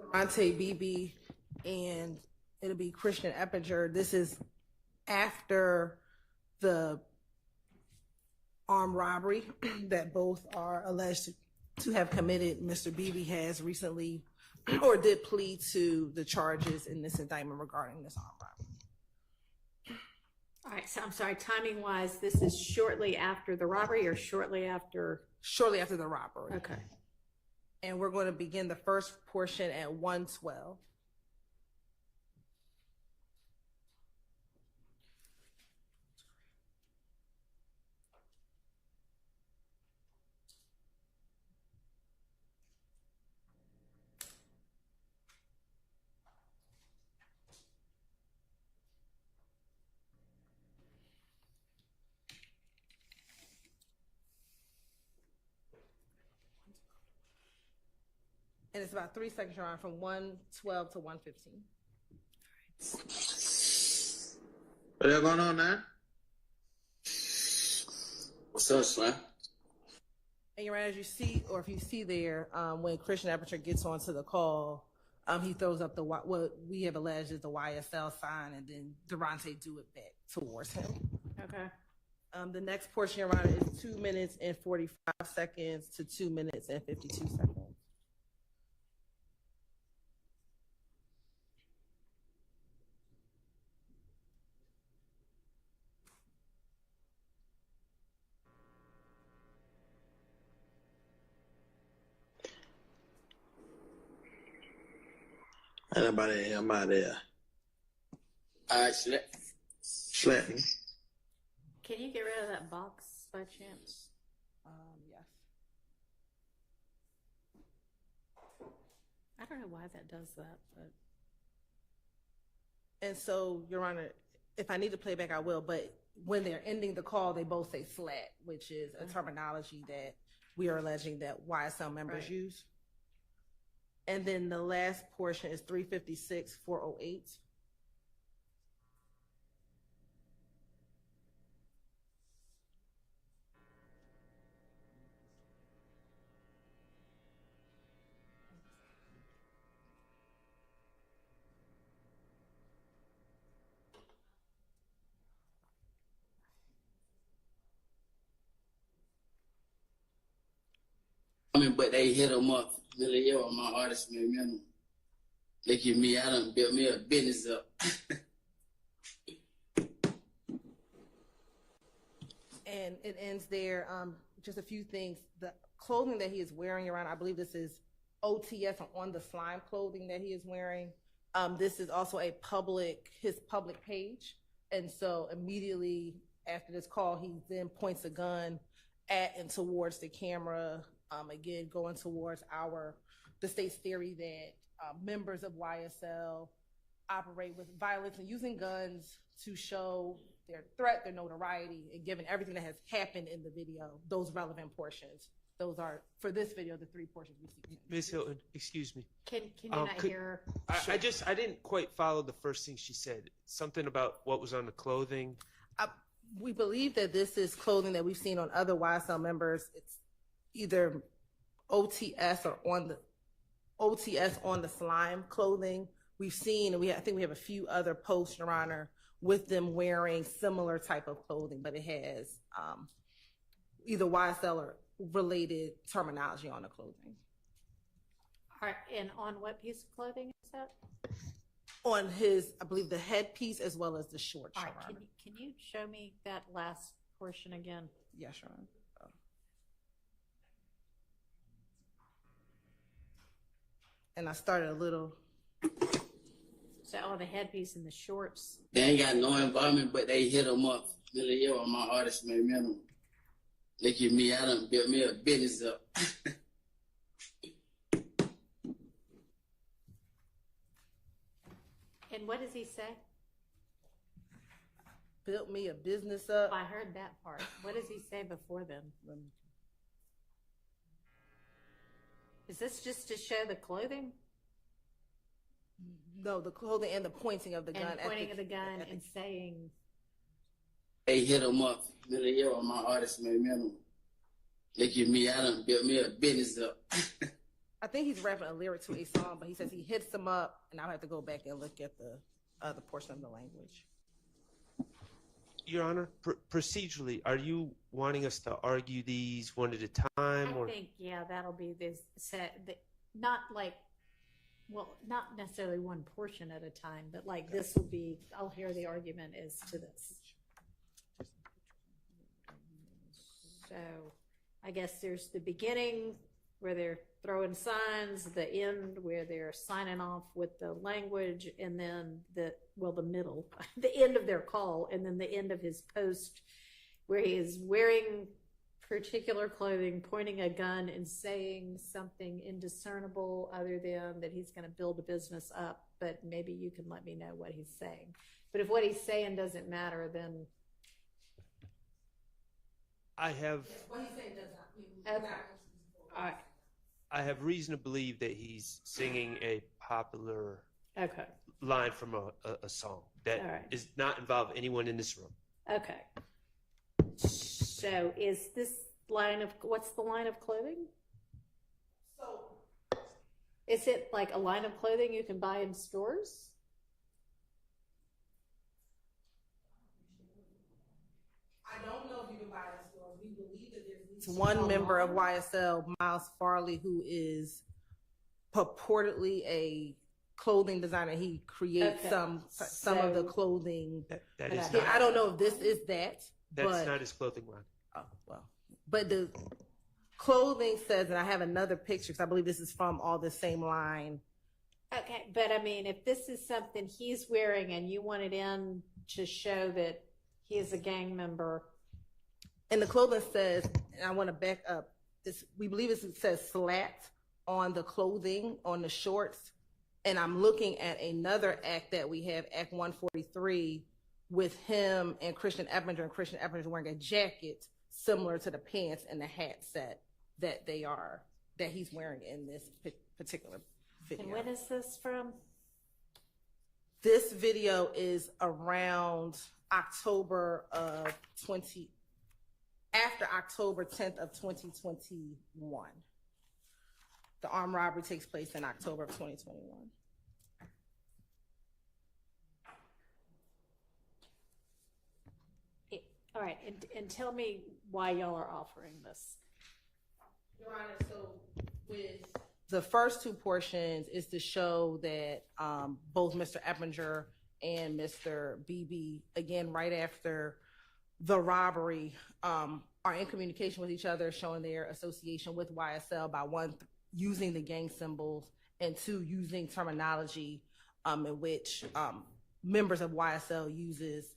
Durante Beebe, and it'll be Christian Eppinger. This is after the armed robbery that both are alleged to have committed. Mr. Beebe has recently or did plead to the charges in this indictment regarding this armed robbery. All right. So I'm sorry, timing wise, this is shortly after the robbery or shortly after? Shortly after the robbery. Okay. And we're going to begin the first portion at 1:12. And it's about 3 seconds, Your Honor, from 1:12 to 1:15. What y'all going on now? What's up, Slim? And Your Honor, as you see, or if you see there, when Christian Eppinger gets onto the call, he throws up what we have alleged is the YSL sign, and then Durante do it back towards him. Okay. The next portion, Your Honor, is 2 minutes and 45 seconds to 2 minutes and 52 seconds. Anybody here? I'm out there. All right, slap me. Can you get rid of that box by chance? Yes. I don't know why that does that, but. And so, Your Honor, if I need to play back, I will. But when they're ending the call, they both say slat, which is a terminology that we are alleging that YSL members use. And then the last portion is 356, 408. But they hit them up. Really, yo, my artist, man. Look at me, I done built me a business up. And it ends there. Just a few things. The clothing that he is wearing, Your Honor, I believe this is OTS or On the Slime clothing that he is wearing. This is also his public page. And so immediately after this call, he then points a gun at and towards the camera. Again, going towards the state's theory that members of YSL operate with violence and using guns to show their threat, their notoriety, and given everything that has happened in the video, those relevant portions. Those are, for this video, the 3 portions we see. Ms. Hilton, excuse me. Can you not hear? I didn't quite follow the first thing she said. Something about what was on the clothing. We believe that this is clothing that we've seen on other YSL members. It's either OTS or on the slime clothing. We've seen, and I think we have a few other posts, Your Honor, with them wearing similar type of clothing, but it has either YSL or related terminology on the clothing. All right, and on what piece of clothing is that? on his, I believe, the headpiece as well as the shorts. All Your right, Honor. can you show me that last portion again? Yes, Your Honor. And I started a little. So, the headpiece and the shorts. They ain't got no involvement, but they hit them up. Really, yo, my artist made minimum. Look at me, I done built me a business up. And what does he say? Built me a business up. I heard that part. What does he say before then? Is this just to show the clothing? No, the clothing and the pointing of the gun. And pointing of the gun and saying. They hit them up. Really, yo, my artist made minimum. Look at me, I done built me a business up. I think he's rapping a lyric to a song, but he says he hits them up, and I'll have to go back and look at the other portion of the language. Your Honor, procedurally, are you wanting us to argue these one at a time? I think, yeah, that'll be this set. Not like, well, not necessarily one portion at a time, but like this will be, I'll hear the argument as to this. So I guess there's the beginning where they're throwing signs, the end where they're signing off with the language, and then the middle, the end of their call, and then the end of his post where he is wearing particular clothing, pointing a gun and saying something indiscernible other than that he's going to build a business up, but maybe you can let me know what he's saying. But if what he's saying doesn't matter, then I have What he's saying does not. okay. All right. I have reason to believe that he's singing a popular Okay. line from a song that All right. is not involve anyone in this room. Okay. So is this line of, what's the line of clothing? So Is it like a line of clothing you can buy in stores? I don't know if you can buy it in stores. We believe that there's at least one member of YSL, Miles Farley, who is purportedly a clothing designer. He creates Okay. some of the clothing. That is Yeah, not, I don't know if this is that. that's but, not his clothing line. Oh, well. But the clothing says, and I have another picture because I believe this is from all the same line. Okay, but I mean, if this is something he's wearing and you want it in to show that he is a gang member. And the clothing says, and I want to back up, we believe it says slat on the clothing, on the shorts. And I'm looking at another act that we have, Act 143, with him and Christian Eppinger, and Christian Eppinger wearing a jacket similar to the pants and the hat set that he's wearing in this particular video. And when is this from? This video is around October 10th of 2021. The armed robbery takes place in October of 2021. All right, and tell me why y'all are offering this. Your Honor, so with the first two portions is to show that both Mr. Eppinger and Mr. Beebe, again, right after the robbery, are in communication with each other, showing their association with YSL by one, using the gang symbols, and two, using terminology in which members of YSL uses.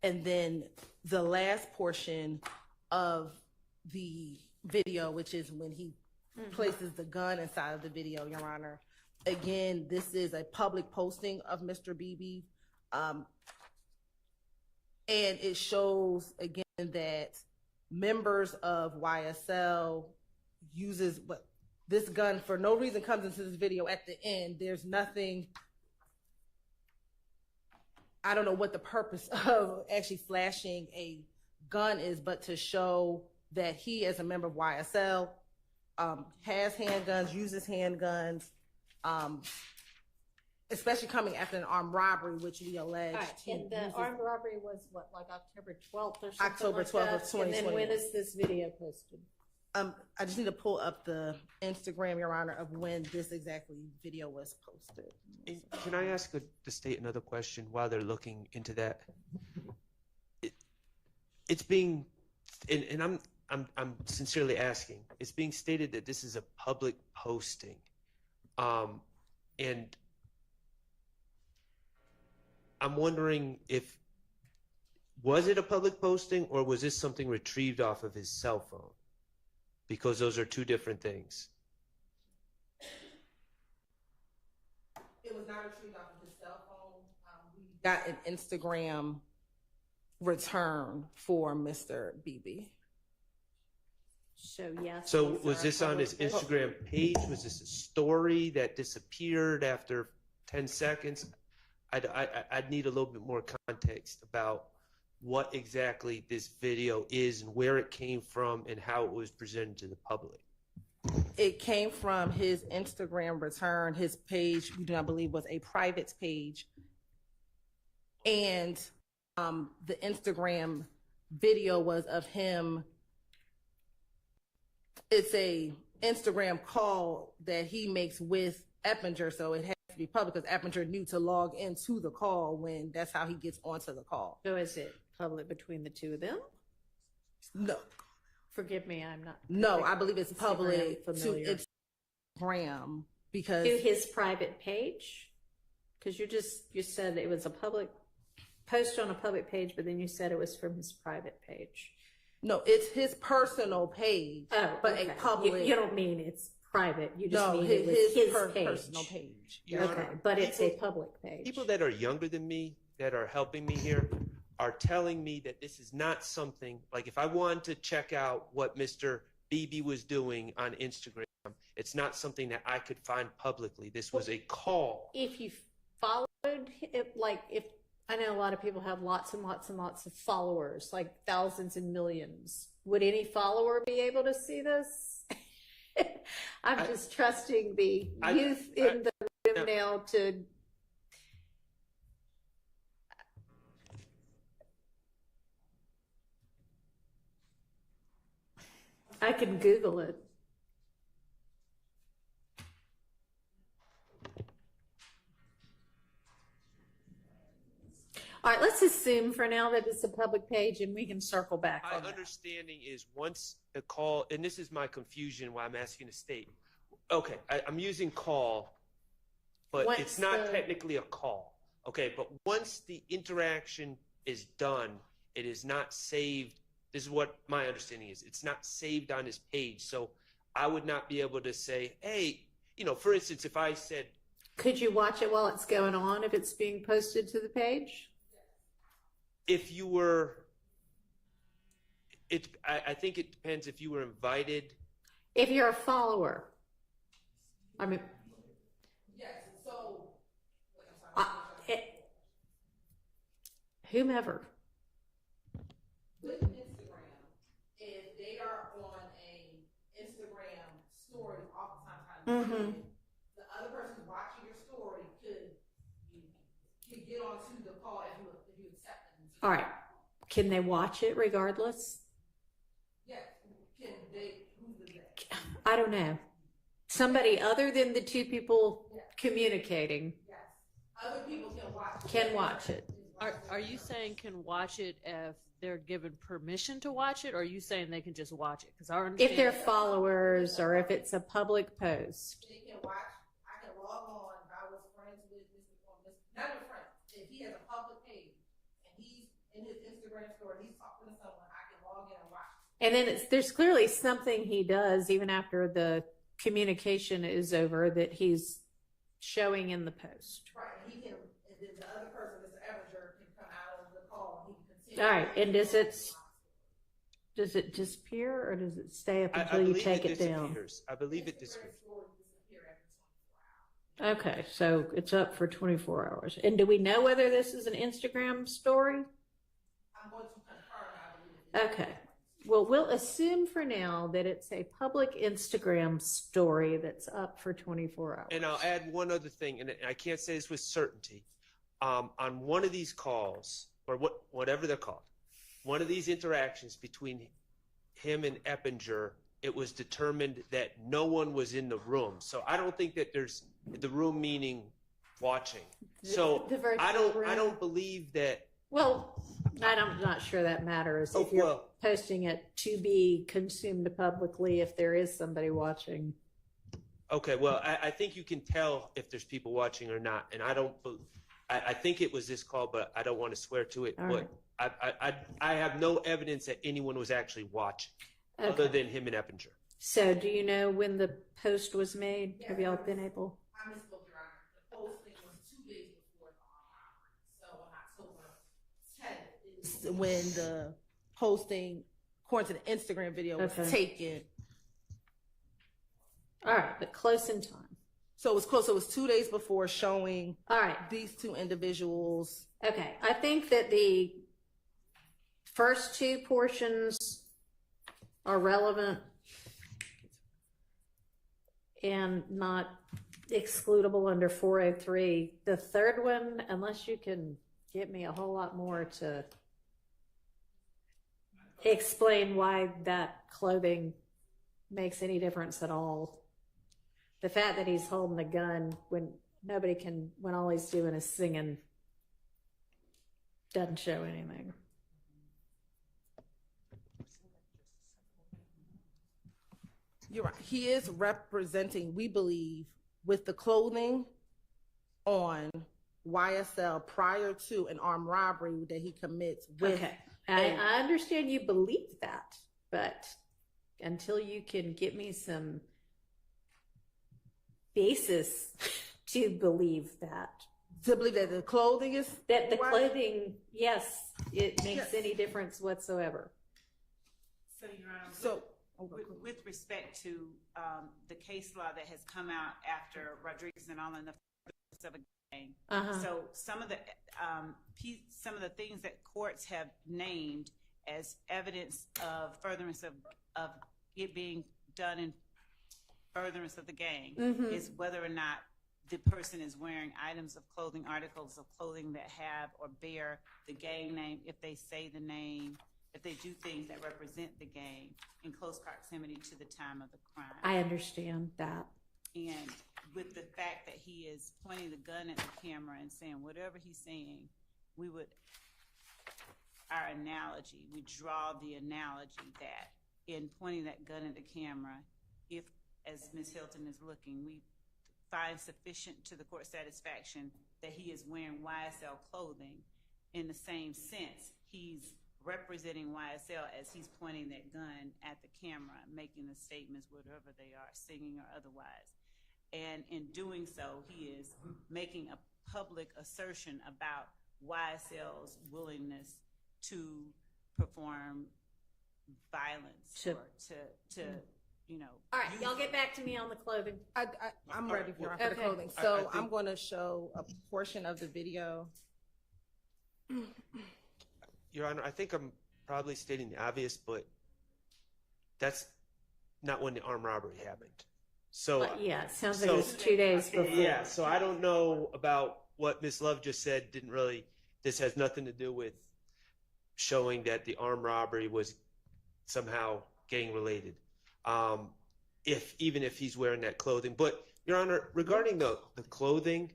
And then the last portion of the video, which is when he places the gun inside of the video, Your Honor. Again, this is a public posting of Mr. Beebe. And it shows, again, that members of YSL uses this gun for no reason comes into this video at the end. There's nothing, I don't know what the purpose of actually flashing a gun is, but to show that he, as a member of YSL, has handguns, uses handguns, especially coming after an armed robbery, which we allege. All right, and the armed robbery was what, like October 12th or something October like 12th of that? And then 2021. when is this video posted? I just need to pull up the Instagram, Your Honor, of when this exactly video was posted. And can I ask the state another question while they're looking into that? It's being, and I'm sincerely asking. It's being stated that this is a public posting, and I'm wondering if was it a public posting or was this something retrieved off of his cell phone? Because those are two different things. It was not retrieved off of his cell phone. We got an Instagram return for Mr. Beebe. So yes. So these was are this on his public posts. Instagram page? Was this a story that disappeared after 10 seconds? I'd need a little bit more context about what exactly this video is and where it came from and how it was presented to the public. It came from his Instagram return. His page, we do not believe, was a private page. And the Instagram video was of him. It's a Instagram call that he makes with Eppinger, so it has to be public because Eppinger knew to log into the call when that's how he gets onto the call. So is it public between the two of them? No. Forgive me, I'm not. No, I believe it's public to familiar. Instagram because To his private page? Because you said it was a public post on a public page, but then you said it was from his private page. no, it's his personal page. Oh, but okay. a public. You don't mean it's private. You just No, mean it was his page. personal page. Your Okay, Honor, but it's a public page. People that are younger than me that are helping me here are telling me that this is not something, like if I wanted to check out what Mr. Beebe was doing on Instagram, it's not something that I could find publicly. This was a call. If you followed it, like if I know a lot of people have lots and lots and lots of followers, like thousands and millions. Would any follower be able to see this? I'm just trusting the youth in the room now to. I can Google it. All right, let's assume for now that it's a public page and we can circle back My on that. understanding is once a call, and this is my confusion why I'm asking the state. Okay, I'm using call, but What's it's not the- technically a call. Okay, but once the interaction is done, it is not saved. This is what my understanding is. It's not saved on his page. So I would not be able to say, hey, for instance, if I said, Could you watch it while it's going on if it's being posted to the page? if you were, I think it depends if you were invited. If you're a follower. I mean, Yes, so. whomever. With Instagram, if they are on a Instagram story, oftentimes the other person watching your story could get onto the call if you accept them. All right. Can they watch it regardless? Yes. Can they? Who's the they? I don't know. Somebody other than the two people communicating Yes. Other people can watch. can watch it. Are you saying can watch it if they're given permission to watch it, or are you saying they can just watch it? Because our If they're followers or if it's a public post. They can watch. I can log on. If I was friends with not even friends. If he has a public page and he's in his Instagram story, he's talking to someone, I can log in and watch. And then there's clearly something he does even after the communication is over that he's showing in the post. Right, and he can, and then the other person, Mr. Evinger, can come out of the call and he can continue. All right, and does it disappear or does it stay up I until you believe take it down? disappears. I believe it disappears. Okay, so it's up for 24 hours. And do we know whether this is an Instagram story? I'm going to confirm, I believe. Okay. Well, we'll assume for now that it's a public Instagram story that's up for 24 hours. And I'll add one other thing, and I can't say this with certainty. On one of these calls, or whatever they're called, one of these interactions between him and Eppinger, it was determined that no one was in the room. So I don't think that there's the room meaning watching. So The virtual I room. don't believe that. Well, I'm not sure that matters Oh, if you're well. posting it to be consumed publicly if there is somebody watching. Okay, well, I think you can tell if there's people watching or not, and I think it was this call, but I don't want to swear to it. All But I have no evidence that anyone was actually watching, other than him and Eppinger. So do you know when the post was made? Have y'all been able? I misspoke, Your Honor. The posting was 2 days before the armed robbery. So on October 10th is when the posting, according to the Instagram video, was taken. All right, but close in time. So it was close. So it was 2 days before showing All right. these two individuals. Okay, I think that the first two portions are relevant and not excludable under 403. The third one, unless you can get me a whole lot more to explain why that clothing makes any difference at all. The fact that he's holding a gun when when all he's doing is singing, doesn't show anything. You're right. He is representing, we believe, with the clothing on YSL prior to an armed robbery that he commits with. Okay. I understand you believe that, but until you can get me some basis to believe that. To believe that the clothing is? That the clothing, yes, it makes any difference whatsoever. So, Your Honor, with respect to the case law that has come out after Rodriguez and all in the furtherance of a gang, so some of the things that courts have named as evidence of furtherance of it being done in furtherance of the gang is whether or not the person is wearing items of clothing, articles of clothing that have or bear the gang name, if they say the name, if they do things that represent the gang in close proximity to the time of the crime. I understand that. And with the fact that he is pointing the gun at the camera and saying whatever he's saying, we draw the analogy that in pointing that gun at the camera, if, as Ms. Hilton is looking, we find sufficient to the court's satisfaction that he is wearing YSL clothing, in the same sense, he's representing YSL as he's pointing that gun at the camera, making the statements, whatever they are, singing or otherwise. And in doing so, he is making a public assertion about YSL's willingness to perform violence or to you know. All right, y'all get back to me on the clothing. I'm ready for the clothing. So I'm going to show a portion of the video. Your Honor, I think I'm probably stating the obvious, but that's not when the armed robbery happened. So yeah, it sounds like it was 2 days before. Yeah, so I don't know about what Ms. Love just said. This has nothing to do with showing that the armed robbery was somehow gang related. Even if he's wearing that clothing. But Your Honor, regarding the clothing,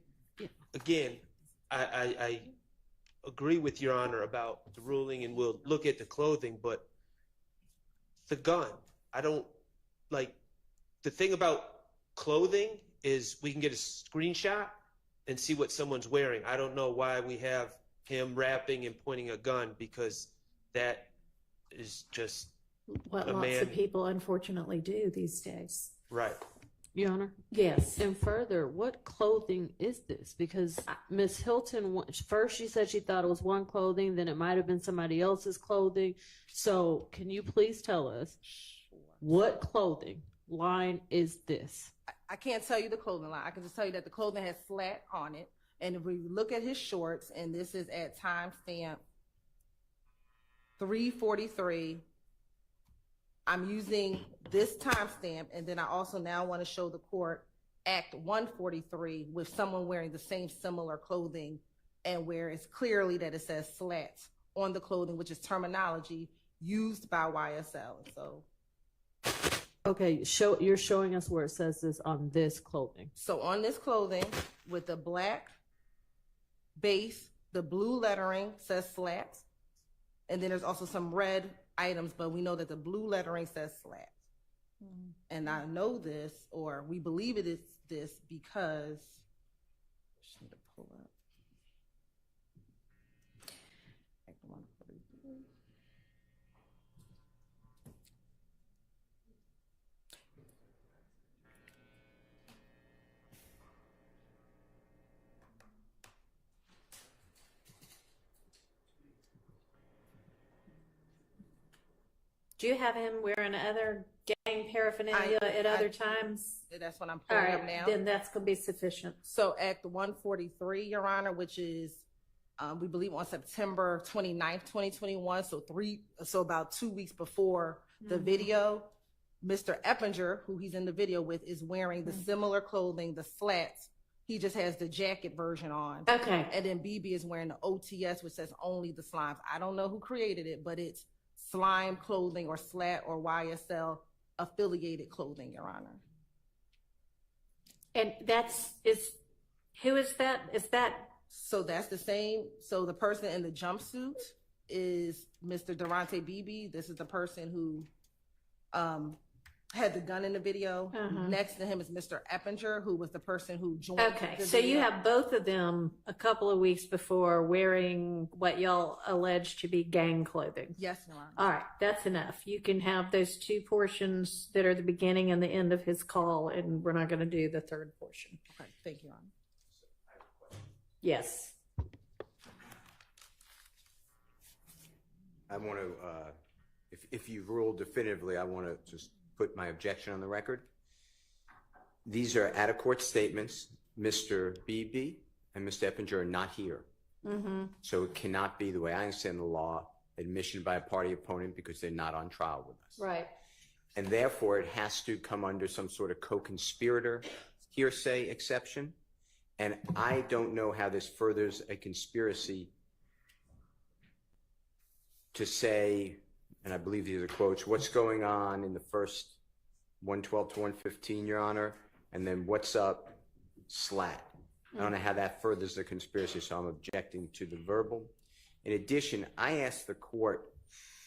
again, I agree with Your Honor about the ruling, and we'll look at the clothing, but the gun, the thing about clothing is we can get a screenshot and see what someone's wearing. I don't know why we have him rapping and pointing a gun, because that is just what lots of people unfortunately do these days. Right. Your Honor? Yes. And further, what clothing is this? Because Miss Hilton, first she said she thought it was one clothing, then it might have been somebody else's clothing. So can you please tell us what clothing line is this? I can't tell you the clothing line. I can just tell you that the clothing has flat on it. And if we look at his shorts, and this is at timestamp 3:43, I'm using this timestamp, and then I also now want to show the court Act 143 with someone wearing the same similar clothing, and where it's clearly that it says slats on the clothing, which is terminology used by YSL. So Okay, you're showing us where it says this on this clothing. So on this clothing with the black base, the blue lettering says slats. And then there's also some red items, but we know that the blue lettering says slats. And I know this, or we believe it is this, because just need to pull up. Do you have him wearing other gang paraphernalia at other times? That's what I'm All pulling right, up now. then that's going to be sufficient. So Act 143, Your Honor, which is, we believe on September 29th, 2021, so about 2 weeks before the video, Mr. Eppinger, who he's in the video with, is wearing the similar clothing, the slats. He just has the jacket version on. Okay. And then BB is wearing the OTS, which says only the slimes. I don't know who created it, but it's slime clothing or slat or YSL affiliated clothing, Your Honor. And who is that? Is that? So that's the same. So the person in the jumpsuit is Mr. Durante Beebe. This is the person who had the gun in the video. Next to him is Mr. Eppinger, who was the person who joined. Okay, the so you video. have both of them a couple of weeks before wearing what y'all allege to be gang clothing. Yes, Your Honor. All right, that's enough. You can have those two portions that are the beginning and the end of his call, and we're not going to do the third portion. Okay, thank you, Your Honor. Yes. I want to, if you rule definitively, I want to just put my objection on the record. These are out-of-court statements. Mr. Beebe and Mr. Eppinger are not here. So it cannot be, the way I understand the law, admission by a party opponent because they're not on trial with us. Right. And therefore, it has to come under some sort of co-conspirator hearsay exception. And I don't know how this furthers a conspiracy to say, and I believe these are quotes, what's going on in the first 112 to 115, Your Honor, and then what's up, slat. I don't know how that furthers the conspiracy, so I'm objecting to the verbal. In addition, I asked the court,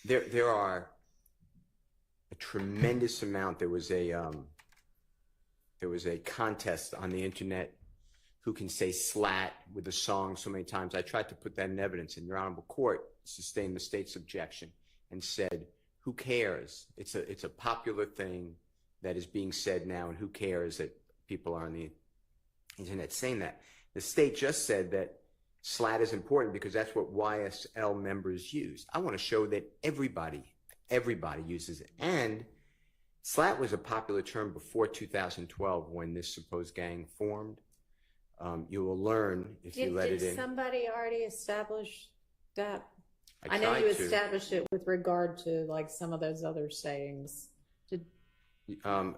there are a tremendous amount. There was a contest on the internet who can say slat with a song so many times. I tried to put that in evidence, and Your Honorable Court sustained the state's objection and said, who cares? It's a popular thing that is being said now, and who cares that people are on the internet saying that? The state just said that slat is important because that's what YSL members use. I want to show that everybody uses it. And slat was a popular term before 2012 when this supposed gang formed. You will learn if you let it in. Did somebody already establish that? I know you tried to. established it with regard to like some of those other sayings.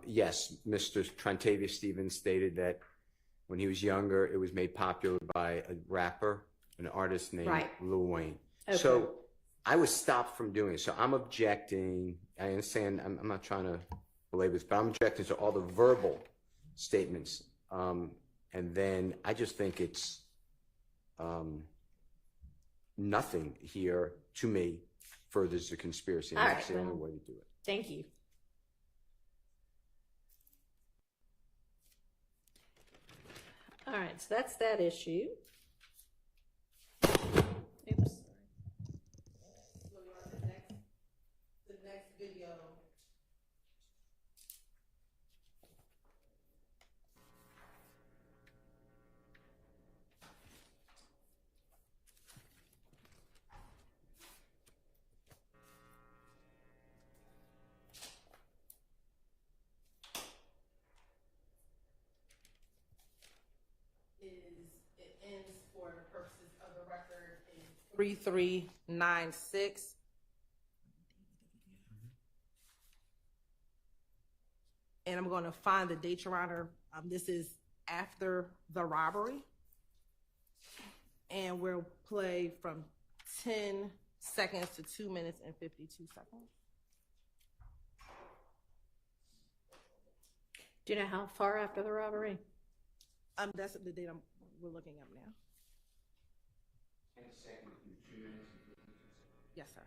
Yes, Mr. Trantavia Stevens stated that when he was younger, it was made popular by a rapper, an artist named Lil Wayne. Okay. So I was stopped from doing it. So I'm objecting. I understand. I'm not trying to belabor this, but I'm objecting to all the verbal statements. And then I just think it's nothing here to me furthers the conspiracy. And that's the only way to do it. Thank you. All right, so that's that issue. Oops. The next video. It ends for the purposes of the record in 3396. And I'm going to find the date, Your Honor. This is after the robbery. And we'll play from 10 seconds to 2 minutes and 52 seconds. Do you know how far after the robbery? That's the date we're looking up now. 10 seconds through 2 minutes and 52 seconds. Yes, sir.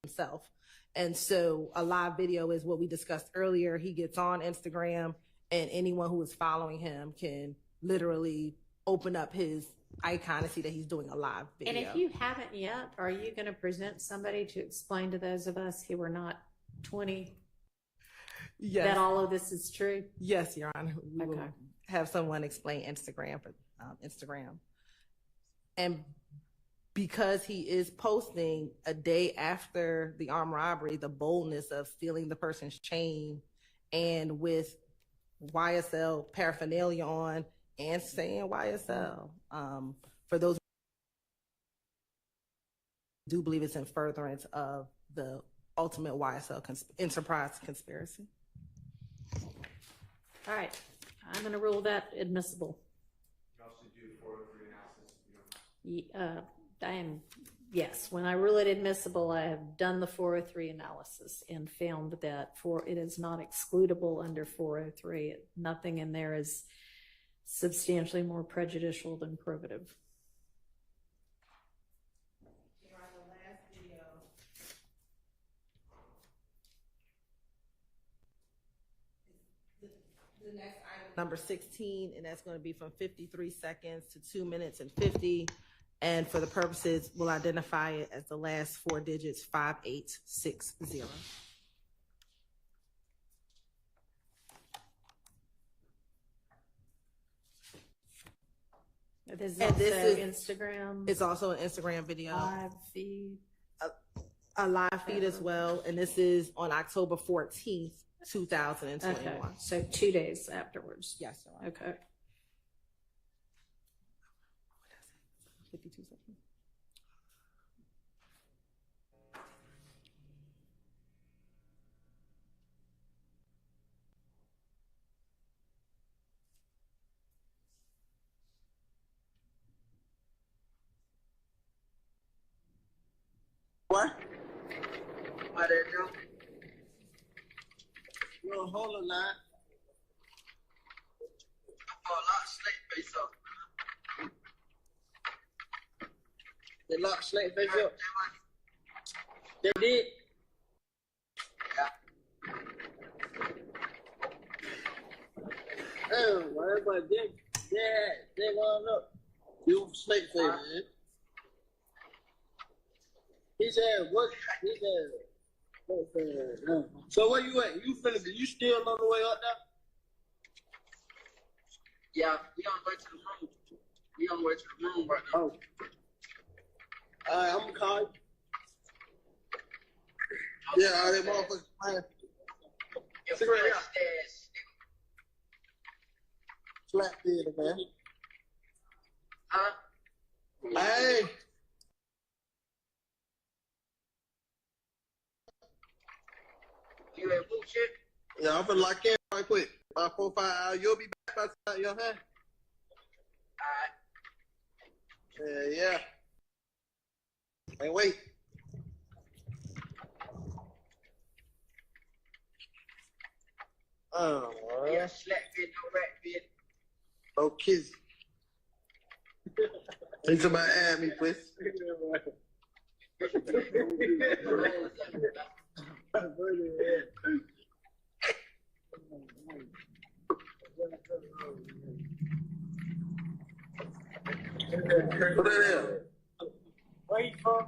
Himself. And so a live video is what we discussed earlier. He gets on Instagram, and anyone who is following him can literally open up his icon and see that he's doing a live video. And if you haven't yet, are you going to present somebody to explain to those of us who are not 20 that all of this is true? Yes, Your Honor. We will Okay. have someone explain Instagram for Instagram. And because he is posting a day after the armed robbery, the boldness of stealing the person's chain and with YSL paraphernalia on and saying YSL. For those who do believe it's in furtherance of the ultimate YSL enterprise conspiracy. All right. I'm going to rule that admissible. You also do 403 analysis if you don't. Yes, when I rule it admissible, I have done the 403 analysis and found that it is not excludable under 403. Nothing in there is substantially more prejudicial than probative. The next item, number 16, and that's going to be from 53 seconds to 2 minutes and 50. And for the purposes, we'll identify it as the last 4 digits, 5860. This is And also this Instagram. It's also an Instagram video. Live feed. A live feed as well. And this is on October 14th, 2021. Okay, so 2 days afterwards. Yes, sir. Okay. 52 seconds. What? What they do? You hold a line. Oh, lock Slate face up. They locked Slate face up. They did. Yeah. Oh, everybody did. They wound up. You Slate face, man. He said, what? He said, so where you at? You still on the way up there? Yeah, we on the way to the room. We on the way to the room right now. Oh. All right, I'm gonna call you. Yeah, all right, motherfuckers, man. Cigarette, yeah. Slap theater, man. Huh? Hey. You ain't bullshit? Yeah, I'm gonna lock in right quick. About 4 or 5 hours. You'll be back by the time you're here. Alright. Yeah. Hey, wait. Oh, yeah, slap bit, no rat bit. No kiss. Think somebody add me, please. What is it? Where you from?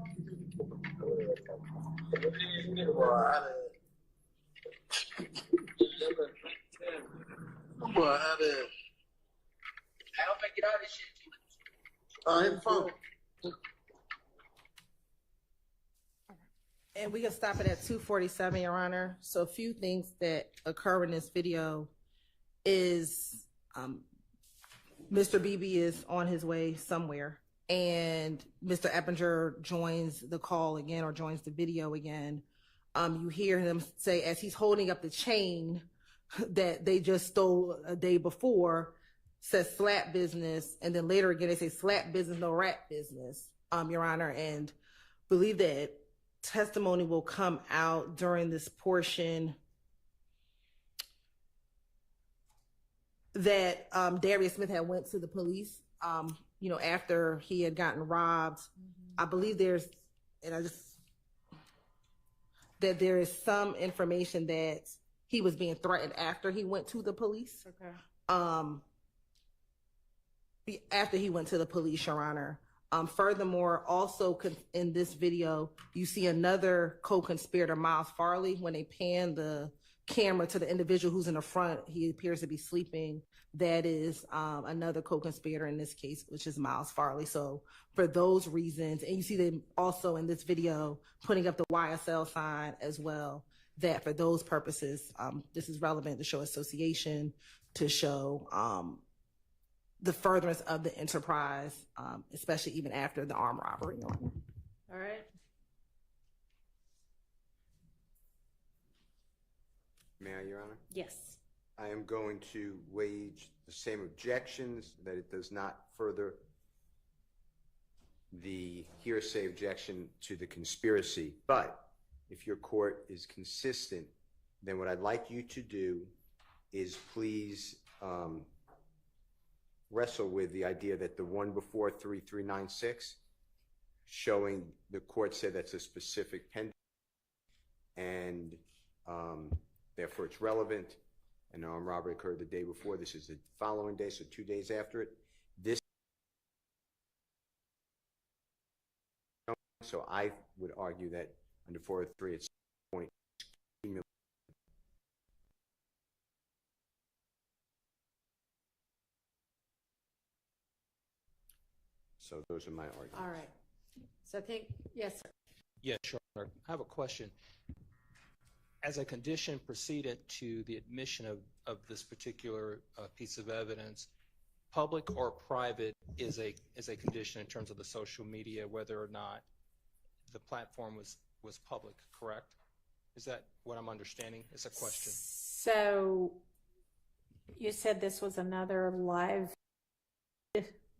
Boy, how the... I hope I get all this shit too. His phone. And we can stop it at 2:47, Your Honor. So a few things that occur in this video is Mr. Beebe is on his way somewhere, and Mr. Eppinger joins the call again or joins the video again. You hear him say, as he's holding up the chain that they just stole a day before, says slap business, and then later again they say slap business, no rat business, Your Honor, and believe that testimony will come out during this portion that Darius Smith had went to the police, after he had gotten robbed. I believe there is some information that he was being threatened after he went to the police. Okay. After he went to the police, Your Honor. Furthermore, also in this video, you see another co-conspirator, Miles Farley. When they pan the camera to the individual who's in the front, he appears to be sleeping. That is another co-conspirator in this case, which is Miles Farley. So for those reasons, and you see them also in this video putting up the YSL sign as well, that for those purposes, this is relevant to show association, to show the furtherance of the enterprise, especially even after the armed robbery. All right. May I, Your Honor? Yes. I am going to wage the same objections, that it does not further the hearsay objection to the conspiracy. But if your court is consistent, then what I'd like you to do is please wrestle with the idea that the one before 3396, showing the court said that's a specific pendant, and therefore it's relevant, and the armed robbery occurred the day before. This is the following day, so 2 days after it. So I would argue that under 403 it's point. So those are my arguments. All right. So I think, yes, sir. Yes, Your Honor. I have a question. As a condition precedent to the admission of this particular piece of evidence, public or private is a condition in terms of the social media, whether or not the platform was public, correct? Is that what I'm understanding? It's a question. So you said this was another live.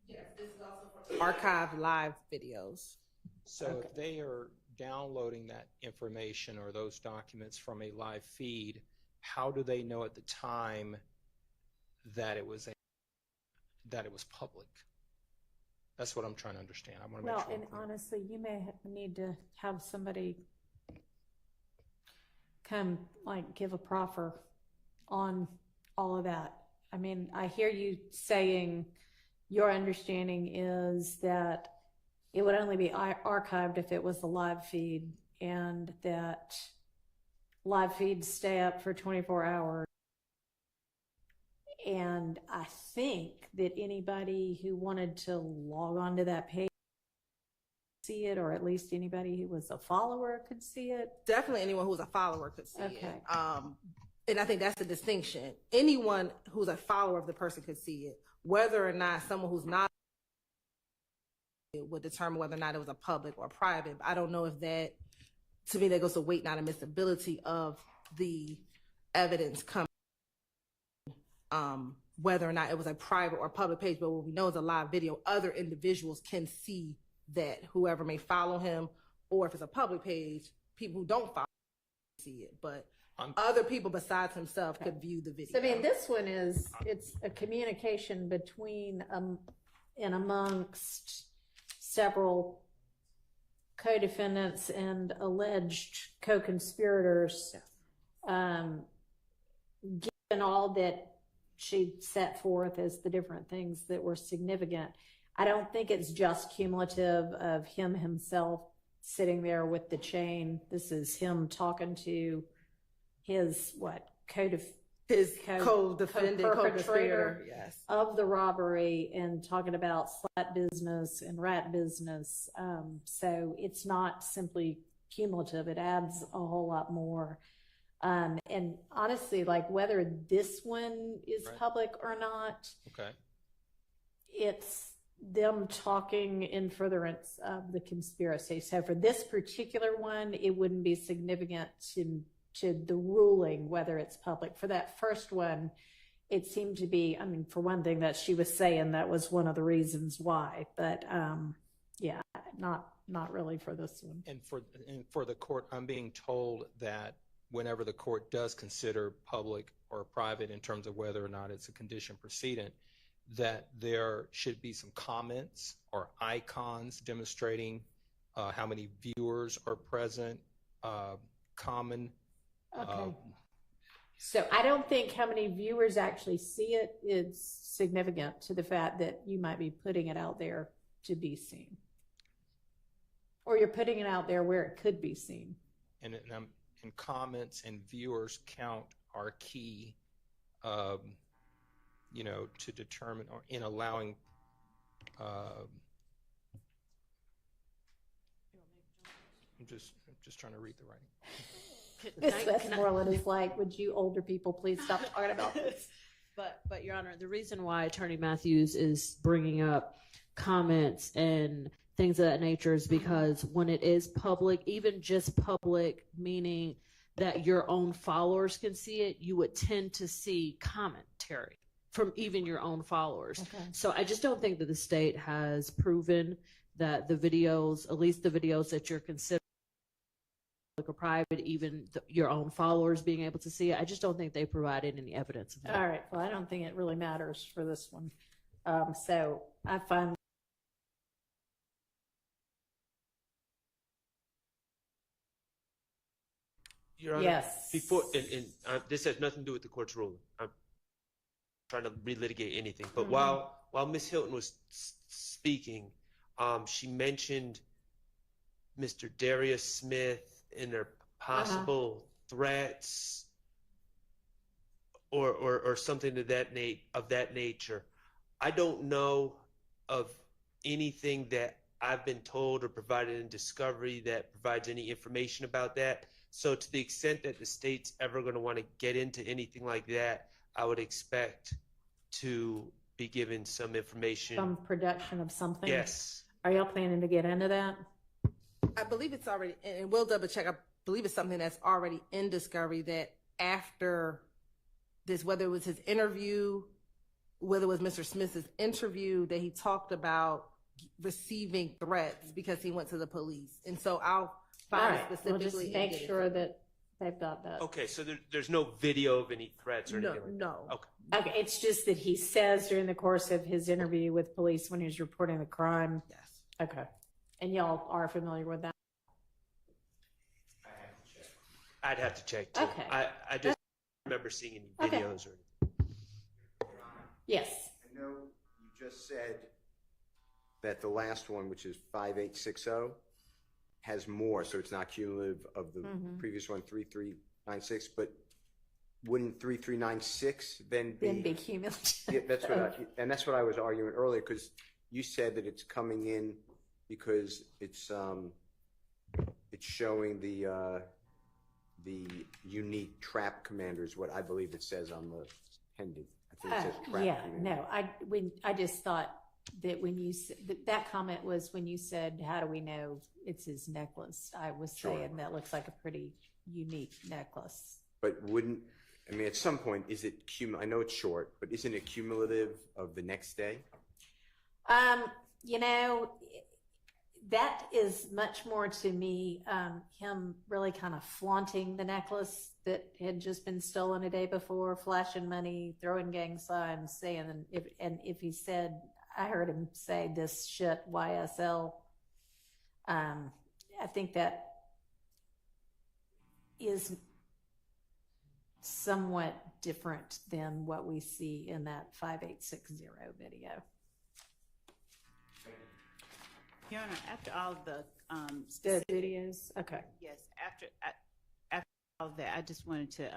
Yes, this is also for archived live videos. So Okay. if they are downloading that information or those documents from a live feed, how do they know at the time that it was public? That's what I'm trying to understand. I want to make Well, sure. and honestly, you may need to have somebody come, give a proffer on all of that. I mean, I hear you saying your understanding is that it would only be archived if it was the live feed, and that live feeds stay up for 24 hours. And I think that anybody who wanted to log on to that page see it, or at least anybody who was a follower could see it. Definitely anyone who's a follower could see Okay. it. And I think that's the distinction. Anyone who's a follower of the person could see it. Whether or not someone who's not would determine whether or not it was a public or private. I don't know if that, to me, that goes to weight, not admissibility of the evidence coming, whether or not it was a private or public page. But what we know is a live video. Other individuals can see that, whoever may follow him, or if it's a public page, people who don't follow see it. But other people besides himself could view the video. So, I mean, this one it's a communication between and amongst several co-defendants and alleged co-conspirators. Given all that she set forth as the different things that were significant, I don't think it's just cumulative of him himself sitting there with the chain. This is him talking to his co-defendant, co-conspirator, yes, of the robbery, and talking about slap business and rat business. So it's not simply cumulative. It adds a whole lot more. And honestly, like whether this one is Right. public or not, Okay. it's them talking in furtherance of the conspiracy. So for this particular one, it wouldn't be significant to the ruling whether it's public. For that first one, it seemed to be, I mean, for one thing that she was saying, that was one of the reasons why. But yeah, not really for this one. And for the court, I'm being told that whenever the court does consider public or private in terms of whether or not it's a condition precedent, that there should be some comments or icons demonstrating how many viewers are present, common. Okay. So I don't think how many viewers actually see it is significant to the fact that you might be putting it out there to be seen. Or you're putting it out there where it could be seen. And comments and viewers count are key, to determine or in allowing. I'm just trying to read the writing. Ms. Westmoreland is like, would you older people please stop talking about this? But Your Honor, the reason why Attorney Matthews is bringing up comments and things of that nature is because when it is public, even just public, meaning that your own followers can see it, you would tend to see commentary from even your own followers. Okay. So I just don't think that the state has proven that the videos, at least the videos that you're considering public or private, even your own followers being able to see it, I just don't think they provided any evidence of that. All right. Well, I don't think it really matters for this one. So I find Your Honor, yes. before, this has nothing to do with the court's ruling. I'm trying to relitigate anything. But while Ms. Hilton was speaking, she mentioned Mr. Darius Smith and their possible threats or something of that nature. I don't know of anything that I've been told or provided in discovery that provides any information about that. So to the extent that the state's ever going to want to get into anything like that, I would expect to be given some information. Some production of something. Yes. Are y'all planning to get into that? I believe it's already, and we'll double check. I believe it's something that's already in discovery that after this, whether it was his interview, whether it was Mr. Smith's interview, that he talked about receiving threats because he went to the police. And so I'll find specifically. We'll just make sure that they've got that. Okay, so there's no video of any threats or anything like that? No. Okay. Okay, it's just that he says during the course of his interview with police when he was reporting the crime. Yes. Okay. And y'all are familiar with that? I'd have to check too. Okay. I just remember seeing any videos or anything. Yes. I know you just said that the last one, which is 5860, has more, so it's not cumulative of the previous one, 3396, but wouldn't 3396 then be cumulative? Yeah, that's what I was arguing earlier, because you said that it's coming in because it's showing the unique trap commanders, what I believe it says on the pendant. I think it says trap commander. No, I just thought that when you that comment was when you said, how do we know it's his necklace? I was saying that looks like a pretty unique necklace. But at some point, is it I know it's short, but isn't it cumulative of the next day? That is much more to me, him really kind of flaunting the necklace that had just been stolen a day before, flashing money, throwing gang signs, saying, if he said, I heard him say this shit, YSL, I think that is somewhat different than what we see in that 5860 video. Your Honor, after all of the videos, okay. Yes, after all of that, I just wanted to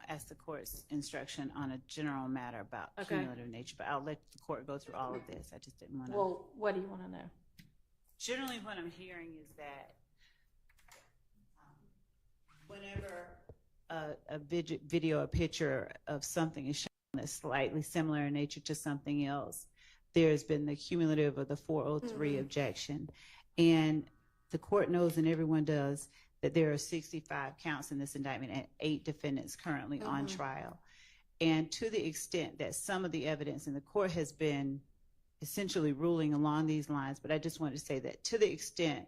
ask the court's instruction on a general matter about cumulative nature, but I'll let the court go through all of this. I just didn't want to. Well, what do you want to know? Generally, what I'm hearing is that Whenever a video, a picture of something is shown that's slightly similar in nature to something else, there's been the cumulative of the 403 objection. And the court knows, and everyone does, that there are 65 counts in this indictment and 8 defendants currently on trial. And to the extent that some of the evidence in the court has been essentially ruling along these lines, but I just wanted to say that to the extent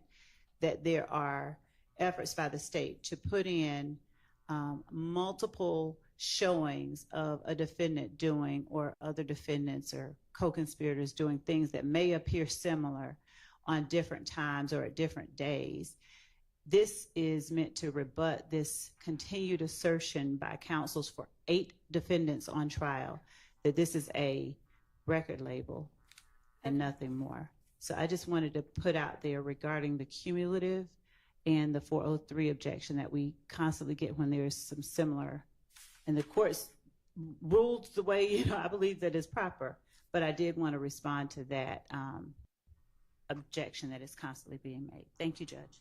that there are efforts by the state to put in multiple showings of a defendant doing, or other defendants or co-conspirators doing things that may appear similar on different times or at different days, this is meant to rebut this continued assertion by counsels for 8 defendants on trial that this is a record label and nothing more. So I just wanted to put out there regarding the cumulative and the 403 objection that we constantly get when there is some similar, and the court's ruled the way I believe that is proper, but I did want to respond to that objection that is constantly being made. Thank you, Judge.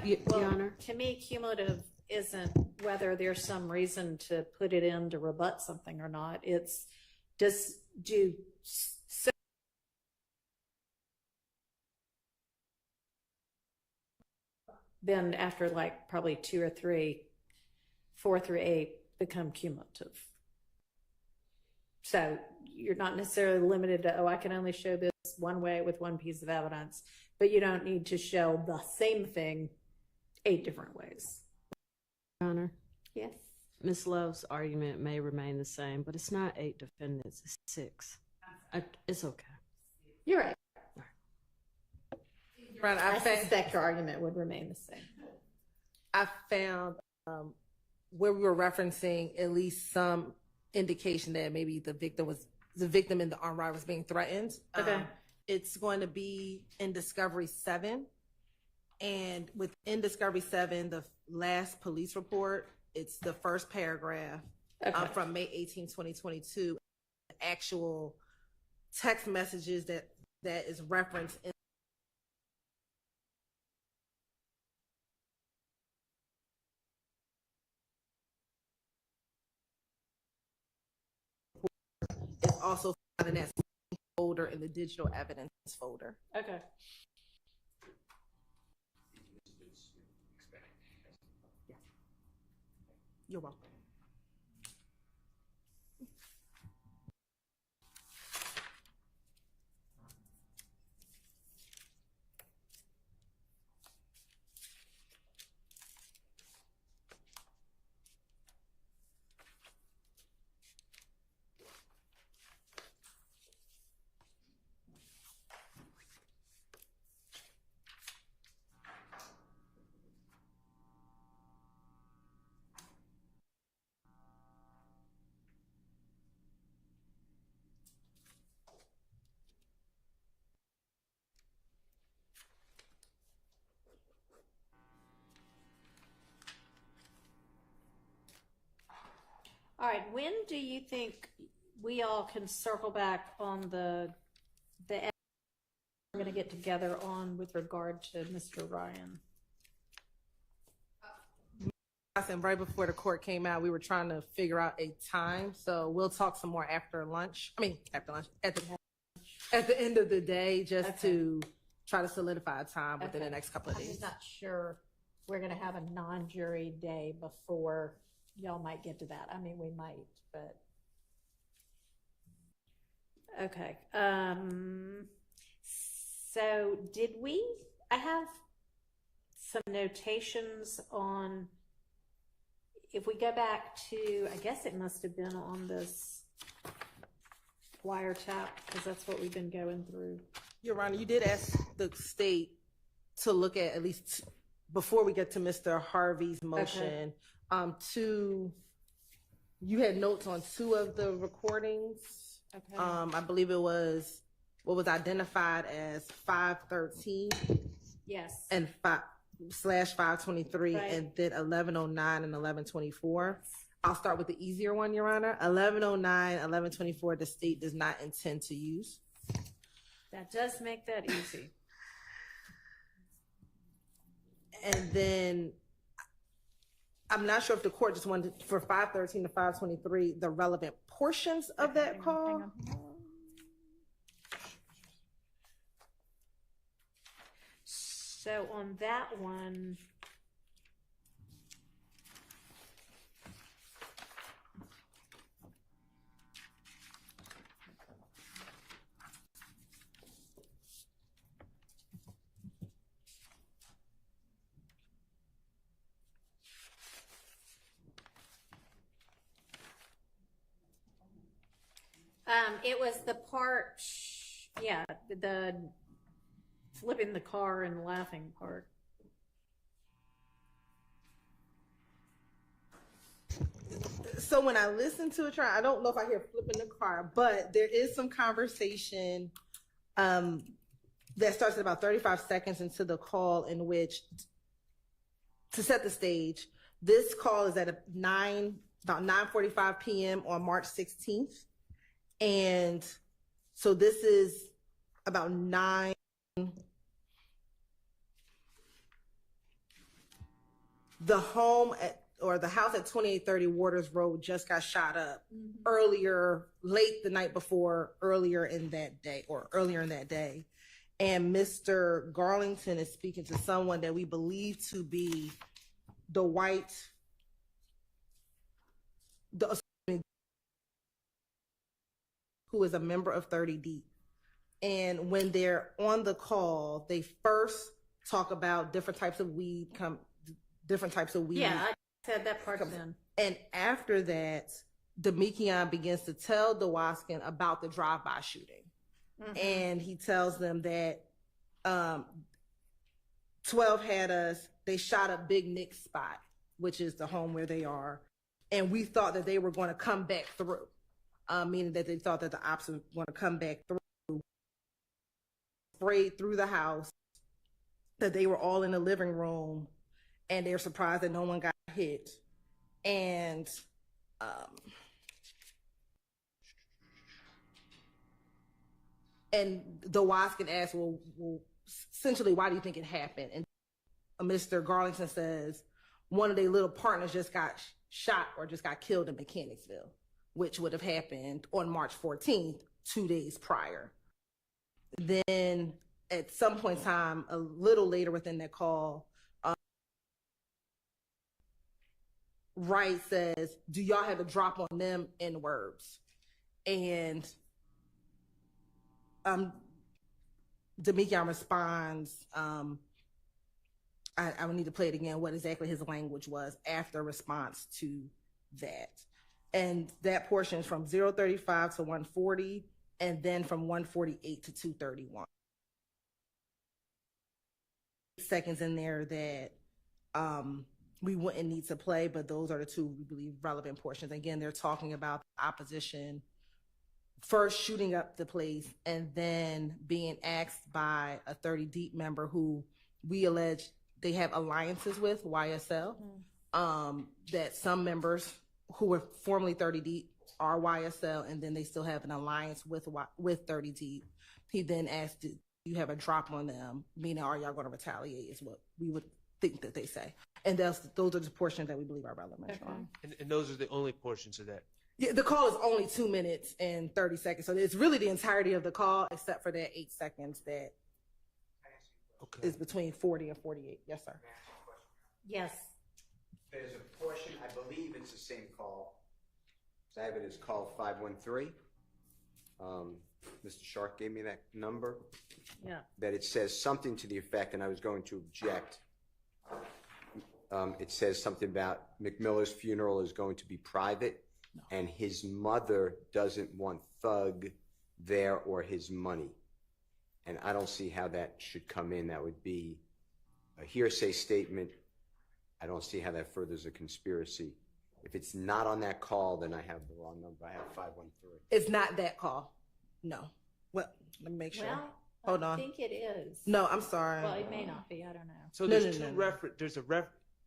Your Honor. To me, cumulative isn't whether there's some reason to put it in to rebut something or not. It's then after like probably 2 or 3, 4 through 8 become cumulative. So you're not necessarily limited to, I can only show this one way with one piece of evidence, but you don't need to show the same thing 8 different ways. Your Honor. Yes. Ms. Love's argument may remain the same, but it's not 8 defendants, it's 6. It's okay. You're right. Right, I suspect your argument would remain the same. I found where we were referencing at least some indication that maybe the victim in the armed robbery was being threatened. Okay. It's going to be in Discovery 7. And within Discovery 7, the last police report, it's the first paragraph from May 18, 2022. Actual text messages that is referenced in is also found in that same folder, in the digital evidence folder. Okay. You're welcome. All right. When do you think we all can circle back on the we're going to get together on with regard to Mr. Ryan? And right before the court came out, we were trying to figure out a time. So we'll talk some more after lunch. At the end of the day, just to try to solidify a time within the next couple of days. I'm just not sure we're going to have a non-jury day before y'all might get to that. We might, but okay. So I have some notations on, if we go back to, I guess it must have been on this wiretap, because that's what we've been going through. Your Honor, you did ask the state to look at least, before we get to Mr. Harvey's motion, you had notes on 2 of the recordings. Okay. I believe it was what was identified as 513. Yes. And /523, Right. and then 1109 and 1124. I'll start with the easier one, Your Honor. 1109, 1124, the state does not intend to use. That does make that easy. And then I'm not sure if the court just wanted for 513 to 523 the relevant portions of that call. So on that one, it was the part, yeah, the flipping the car and laughing part. So when I listen to a trial, I don't know if I hear flipping the car, but there is some conversation that starts at about 35 seconds into the call, in which, to set the stage, this call is at about 9:45 p.m. on March 16th. And so this is about 9. The home or the house at 2830 Waters Road just got shot up earlier, late the night before, earlier in that day. And Mr. Garlington is speaking to someone that we believe to be the who is a member of 30 Deep. And when they're on the call, they first talk about different types of weed. Yeah, I said that part then. And after that, Demekion begins to tell Dewaskin about the drive-by shooting. And he tells them that 12 had us, they shot up Big Nick's spot, which is the home where they are. And we thought that they were going to come back through, meaning that they thought that the ops were going to come back through, sprayed through the house, that they were all in the living room, and they're surprised that no one got hit. And Dewaskin asked, well, essentially, why do you think it happened? And Mr. Garlington says, one of their little partners just got shot or just got killed in Mechanicsville, which would have happened on March 14th, 2 days prior. Then at some point in time, a little later within that call, Wright says, do y'all have a drop on them in words? And Demekion responds, I would need to play it again, what exactly his language was after response to that. And that portion is from 0:35 to 1:40, and then from 1:48 to 2:31. Seconds in there that we wouldn't need to play, but those are the two we believe relevant portions. Again, they're talking about the opposition first shooting up the place and then being asked by a 30 Deep member who we allege they have alliances with, YSL, that some members who were formerly 30 Deep are YSL, and then they still have an alliance with 30 Deep. He then asked, do you have a drop on them? Meaning, are y'all going to retaliate is what we would think that they say. And those are the portions that we believe are relevant. And those are the only portions of that. Yeah, the call is only 2 minutes and 30 seconds. So it's really the entirety of the call, except for that 8 seconds that is between 40 and 48. Yes, sir. Yes. There's a portion, I believe it's the same call. I have it as call 513. Mr. Shark gave me that number. Yeah. That it says something to the effect, and I was going to object. It says something about McMiller's funeral is going to be private, and his mother doesn't want Thug there or his money. And I don't see how that should come in. That would be a hearsay statement. I don't see how that furthers a conspiracy. If it's not on that call, then I have the wrong number. I have 513. It's not that call. No. Well, let me make sure. Well, hold on. I think it is. No, I'm sorry. Well, it may not be. I don't know. So there's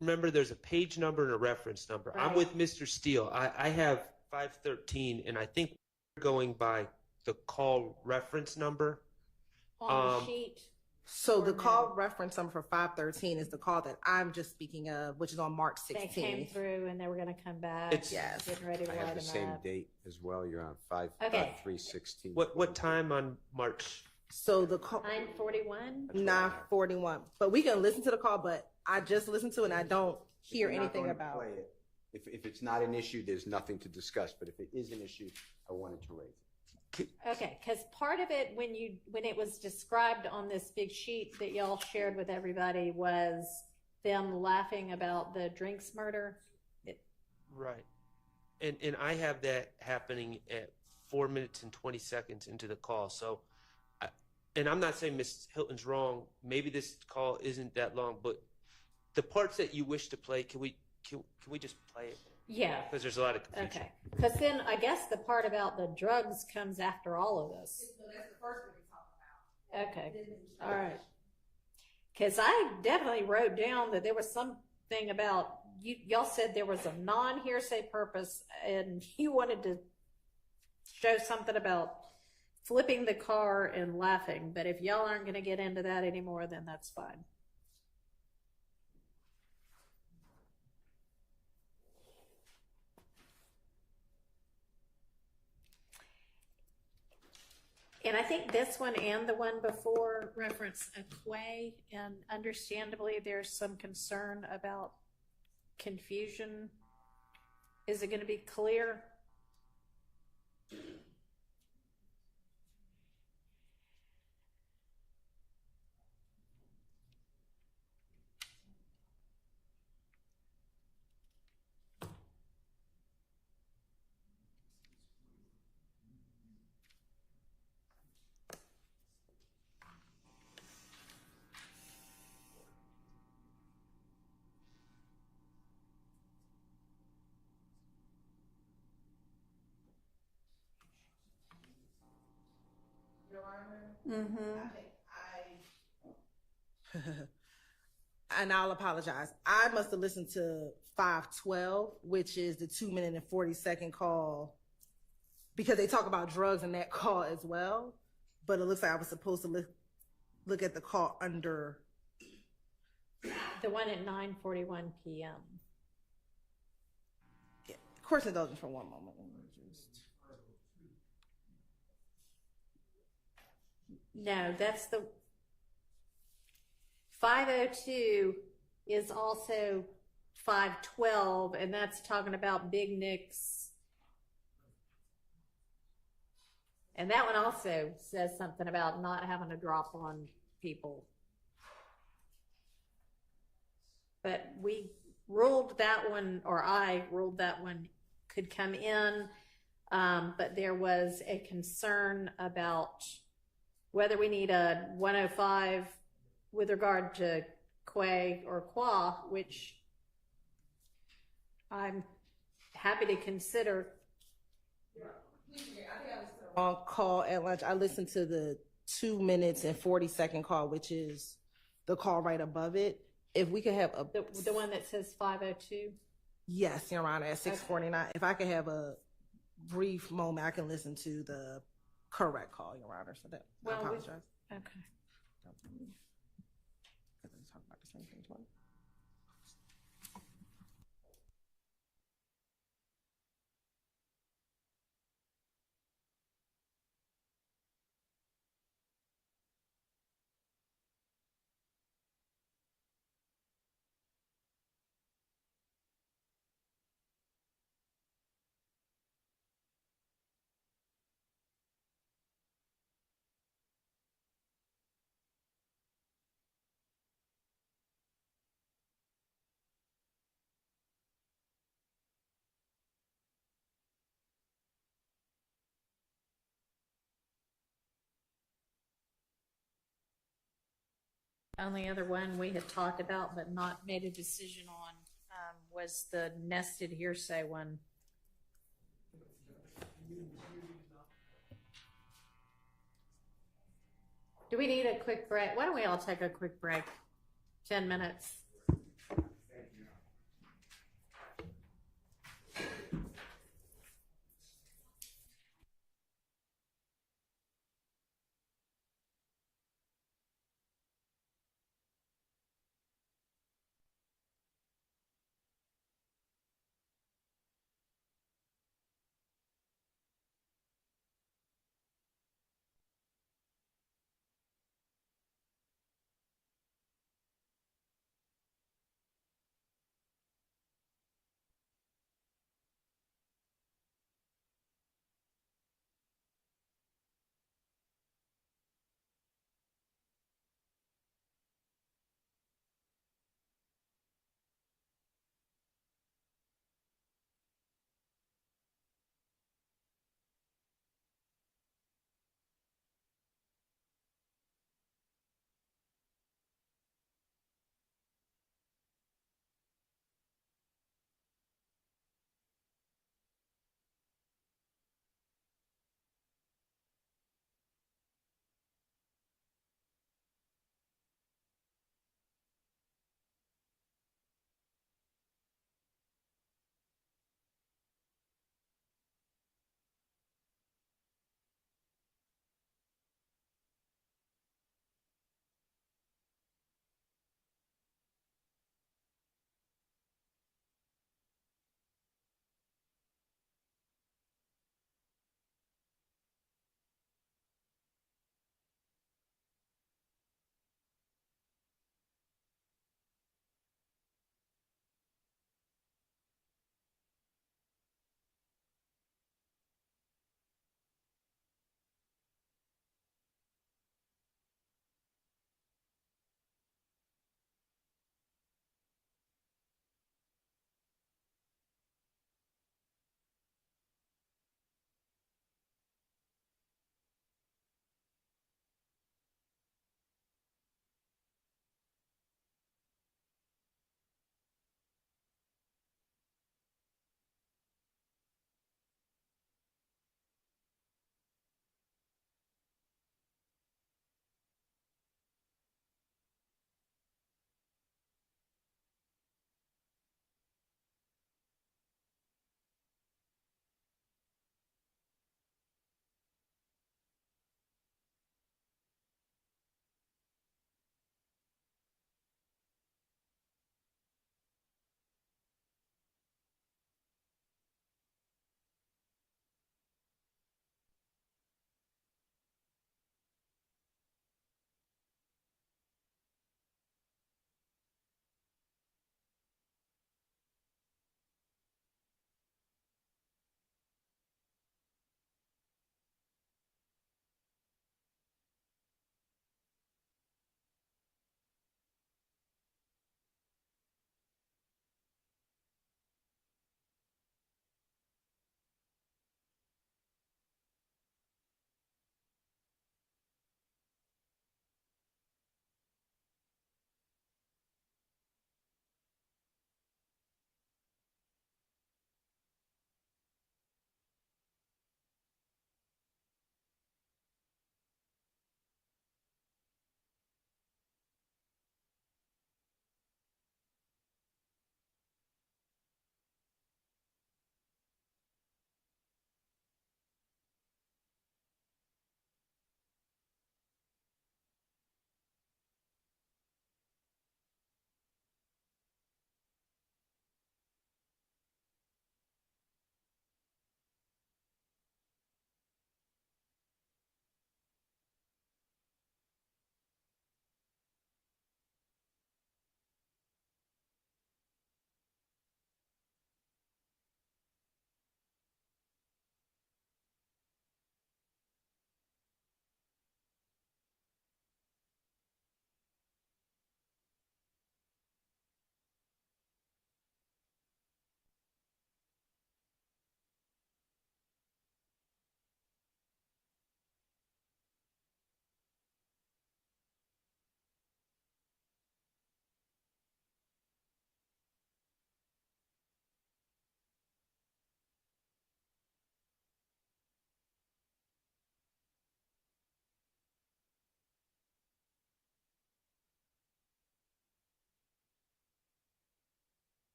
remember, there's a page number and a reference number. Right. I'm with Mr. Steele. I have 513, and I think we're going by the call reference number. On the sheet. So the Or call no? reference number for 513 is the call that I'm just speaking of, which is on March They came 16th. through and they were gonna come back. It's- Yes. Getting ready to I light have the them same up. date as well. You're on Okay. 3/16. What time on March? So the call 9:41? 941. But we can listen to the call, but I just listened to it and I don't hear If you're not anything going to about play it, if it's not an issue, there's nothing to discuss. But if it is an issue, I wanted to raise it. Okay, because part of it, when it was described on this big sheet that y'all shared with everybody, was them laughing about the drinks murder. Right. And I have that happening at 4 minutes and 20 seconds into the call. So, and I'm not saying Ms. Hilton's wrong. Maybe this call isn't that long, but the parts that you wish to play, can we just play it? Yeah. Because there's a lot of confusion. Okay. Because then I guess the part about the drugs comes after all of this. that's the first one we talk about. Okay. All right. Because I definitely wrote down that there was something about y'all said there was a non-hearsay purpose, and you wanted to show something about flipping the car and laughing. But if y'all aren't going to get into that anymore, then that's fine. And I think this one and the one before reference a quay, and understandably there's some concern about confusion. Is it going to be clear? And I'll apologize. I must have listened to 512, which is the 2 minute and 40-second call, because they talk about drugs in that call as well. But it looks like I was supposed to look at the call under The one at 9:41 p.m. Yeah. Of course, indulgence for one moment. Let me just... No, that's the 502 is also 512, and that's talking about Big Nick's. And that one also says something about not having to drop on people. But we ruled that one, or I ruled that one could come in, but there was a concern about whether we need a 105 with regard to quay or qua, which I'm happy to consider. On call at lunch, I listened to the 2 minutes and 40-second call, which is the call right above it. If we could have the one that says 502. Yes, Your Honor, at 6:49. If I could have a brief moment, I can listen to the correct call, Your Honor. So that I apologize. Okay. Talk about the same thing twice. Only other one we had talked about but not made a decision on was the nested hearsay one. Do we need a quick break? Why don't we all take a quick break? 10 minutes.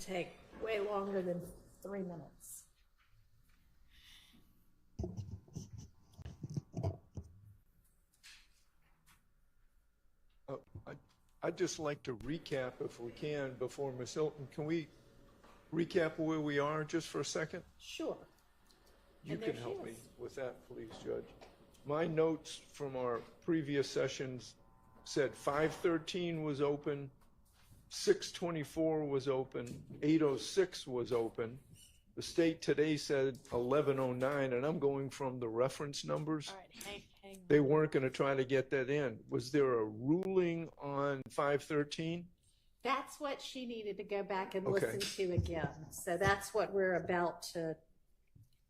take way longer than 3 minutes. I'd just like to recap, if we can, before Ms. Hilton. Can we recap where we are just for a second? Sure. You And can there she help me is. with that, please, Judge. My notes from our previous sessions said 513 was open, 624 was open, 806 was open. The state today said 1109, and I'm going from the reference numbers. All right, hang They weren't going to try to get that in. Was there a ruling on 513? That's what she needed to go back and Okay. listen to again. So that's what we're about to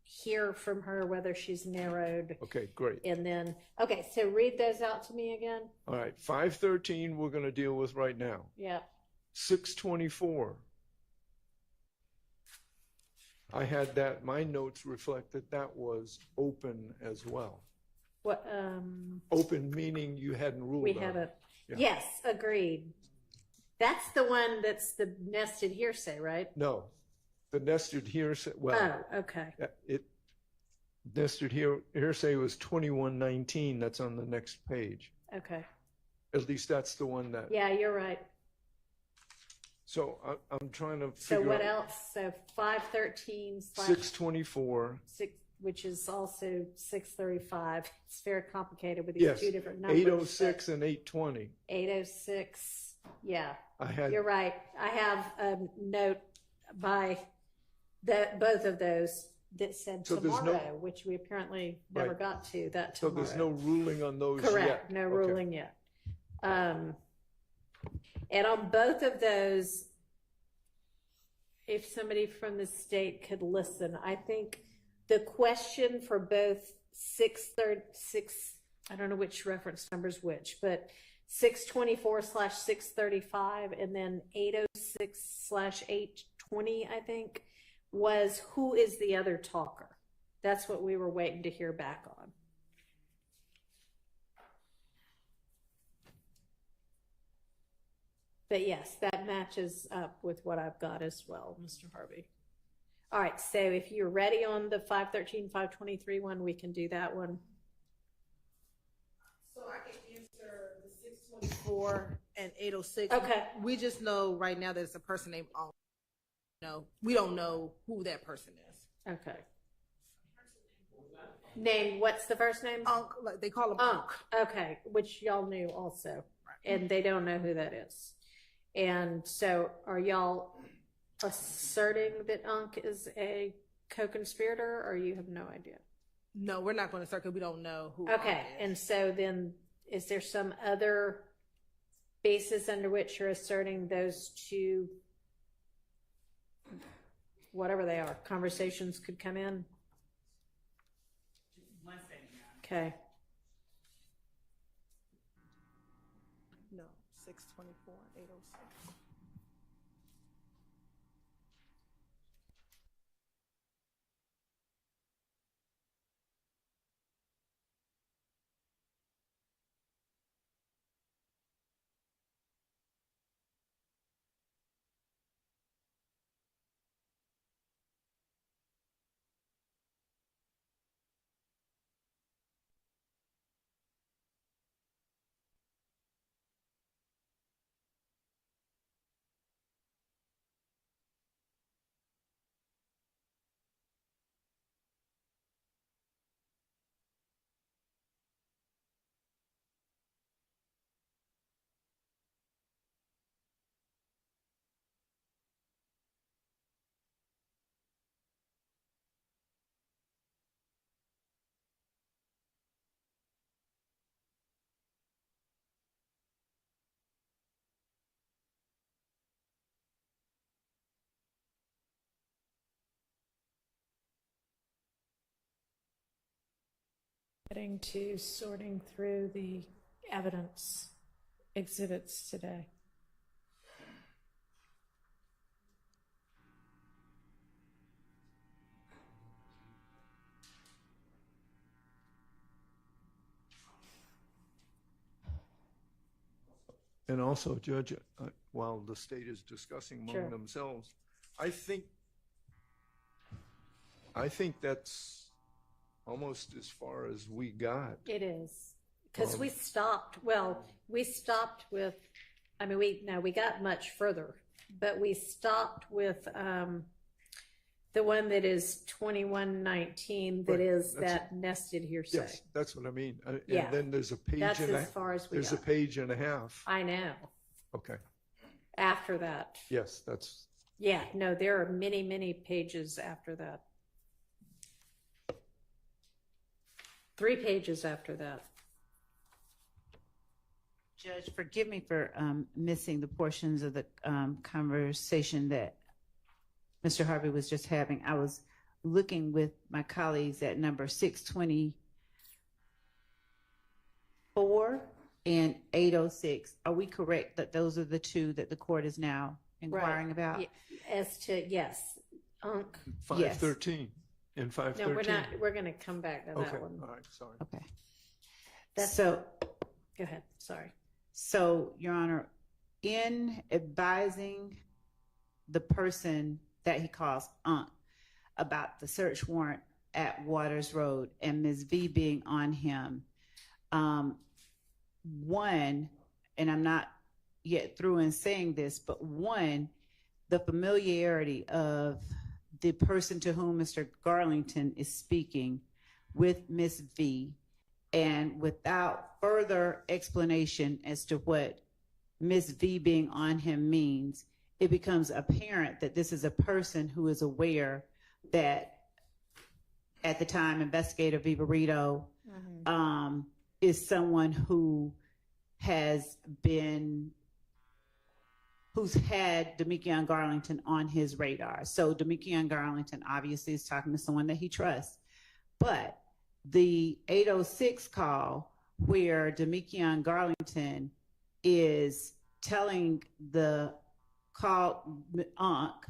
hear from her, whether she's narrowed. Okay, great. And then, okay, so read those out to me again. All right, 513 we're going to deal with right now. Yeah. 624. I had that, my notes reflect that that was open as well. What, Open meaning you hadn't ruled we on. haven't, Yeah. yes, agreed. That's the one that's the nested hearsay, right? No, the nested hearsay, well, Oh, okay. it nested hearsay was 2119. That's on the next page. Okay. At least that's the one that. Yeah, you're right. So I'm trying to So figure what out. else? So 513 slash 624. 6, which is also 635. It's very complicated with these Yes. two different numbers. 806 and 820. 806. Yeah. I had. You're right. I have a note by both of those that said So there's tomorrow, no- which we apparently never Right. got to that So tomorrow. there's no ruling on those Correct. yet? No Okay. ruling yet. And on both of those, if somebody from the state could listen, I think the question for both 6, I don't know which reference number's which, but 624 slash 635 and then 806 slash 820, I think, was who is the other talker? That's what we were waiting to hear back on. But yes, that matches up with what I've got as well, Mr. Harvey. All right, so if you're ready on the 513, 523 one, we can do that one. So I can answer the 624 and 806. Okay. We just know right now there's a person named Unk. No, we don't know who that person is. Okay. Name, what's the first name? Unk, like they call him Unk. Okay, which y'all knew also. And they don't know who that is. And so are y'all asserting that Unk is a co-conspirator, or you have no idea? No, we're not going to circle. We don't know who. Okay, Unk is. and so then is there some other basis under which you're asserting those two, whatever they are, conversations could come in? Just 1 second, Your Honor. Okay. No, 624, 806. Getting to sorting through the evidence exhibits today. And also, Judge, while the state is discussing among Sure. themselves, I think that's almost as far as we got. It is, because we stopped with, I mean, we got much further, but we stopped with the one that is 2119, that Right, is that's- that nested hearsay. Yes, that's what I mean. Yeah. And then there's a page That's and as far as we there's a got. page and a half. I know. Okay. After that. Yes, that's, Yeah, no, there are many, many pages after that. 3 pages after that. Judge, forgive me for missing the portions of the conversation that Mr. Harvey was just having. I was looking with my colleagues at number 624 and 806. Are we correct that those are the two that the court is now inquiring about? Yeah, as to, yes, Unc. 513 and 513. No, we're not, we're going to come back to Okay, that one. all right, sorry. Okay. Go ahead, sorry. So, Your Honor, in advising the person that he calls Unc about the search warrant at Waters Road and Ms. V being on him, one, and I'm not yet through in saying this, but one, the familiarity of the person to whom Mr. Garlington is speaking with Ms. V, and without further explanation as to what Ms. V being on him means, it becomes apparent that this is a person who is aware that at the time Investigator Vivarito is someone who has been, who's had Demekion Garlington on his radar. So Demekion Garlington obviously is talking to someone that he trusts. But the 806 call where Demekion Garlington is telling the call Unc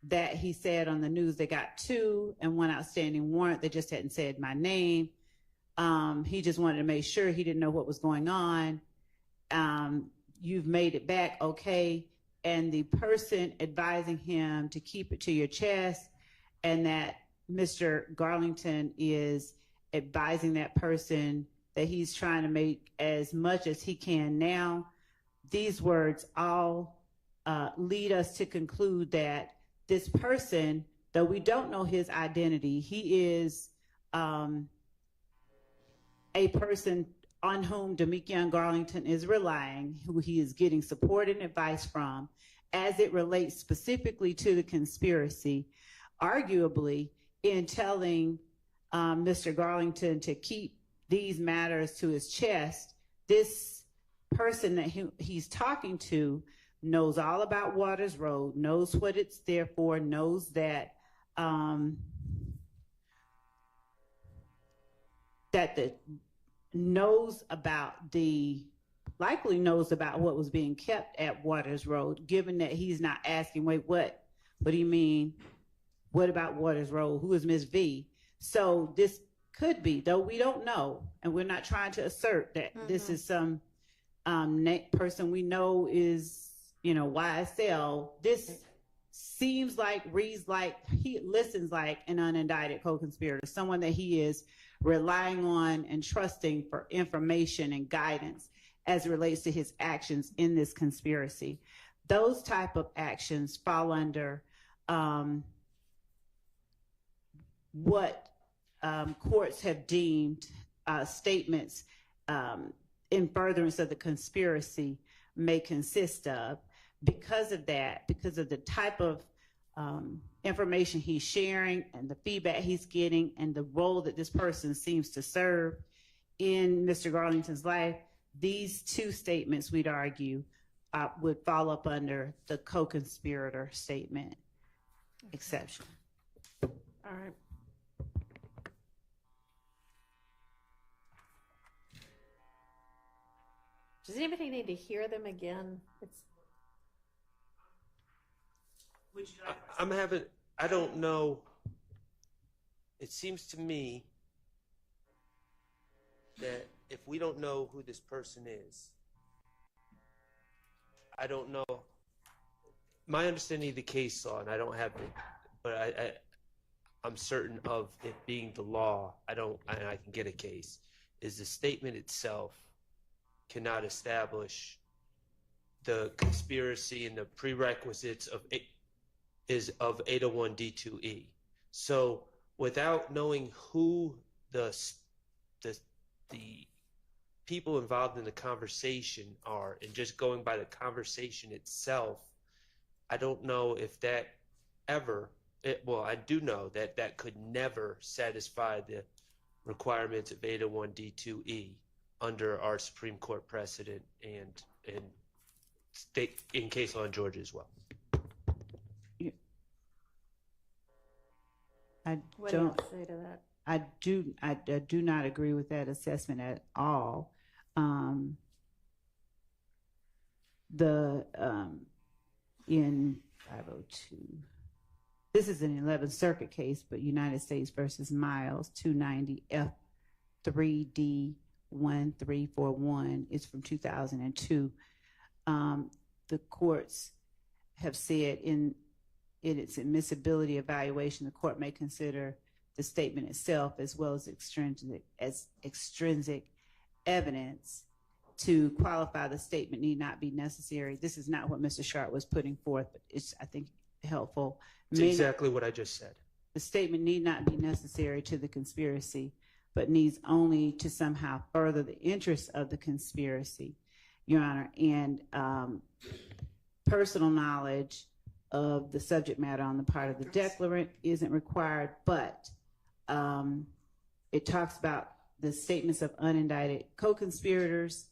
that he said on the news they got 2 and 1 outstanding warrant. They just hadn't said my name. He just wanted to make sure he didn't know what was going on. You've made it back, okay. And the person advising him to keep it to your chest, and that Mr. Garlington is advising that person that he's trying to make as much as he can now. These words all lead us to conclude that this person, though we don't know his identity, he is a person on whom Demekion Garlington is relying, who he is getting support and advice from, as it relates specifically to the conspiracy, arguably in telling Mr. Garlington to keep these matters to his chest. This person that he's talking to knows all about Waters Road, knows what it's there for, knows that likely knows about what was being kept at Waters Road, given that he's not asking, wait, what do you mean? What about Waters Road? Who is Ms. V? So this could be, though we don't know, and we're not trying to assert that this is some person we know is, YSL. This seems like, reads like, he listens like an unindicted co-conspirator, someone that he is relying on and trusting for information and guidance as it relates to his actions in this conspiracy. Those type of actions fall under what courts have deemed statements in furtherance of the conspiracy may consist of. Because of that, because of the type of information he's sharing and the feedback he's getting and the role that this person seems to serve in Mr. Garlington's life, these 2 statements, we'd argue, would fall up under the co-conspirator statement exception. All right. Does anybody need to hear them again? I don't know. It seems to me that if we don't know who this person is, I don't know. my understanding of the case law, and I don't have it, but I'm certain of it being the law. I can get a case. Is the statement itself cannot establish the conspiracy and the prerequisites of 801 D2E. So without knowing who the people involved in the conversation are, and just going by the conversation itself, I don't know if that ever. Well, I do know that that could never satisfy the requirements of 801 D2E under our Supreme Court precedent and state in case law in Georgia as well. What do you say to that? I do not agree with that assessment at all. In 502, this is an 11th Circuit case, but United States versus Miles 290 F3D1341 is from 2002. The courts have said in its admissibility evaluation, the court may consider the statement itself as well as extrinsic evidence to qualify the statement need not be necessary. This is not what Mr. Sharp was putting forth, but it's, I think, helpful. It's exactly what I just said. The statement need not be necessary to the conspiracy, but needs only to somehow further the interests of the conspiracy, Your Honor. And personal knowledge of the subject matter on the part of the declarant isn't required, but it talks about the statements of unindicted co-conspirators.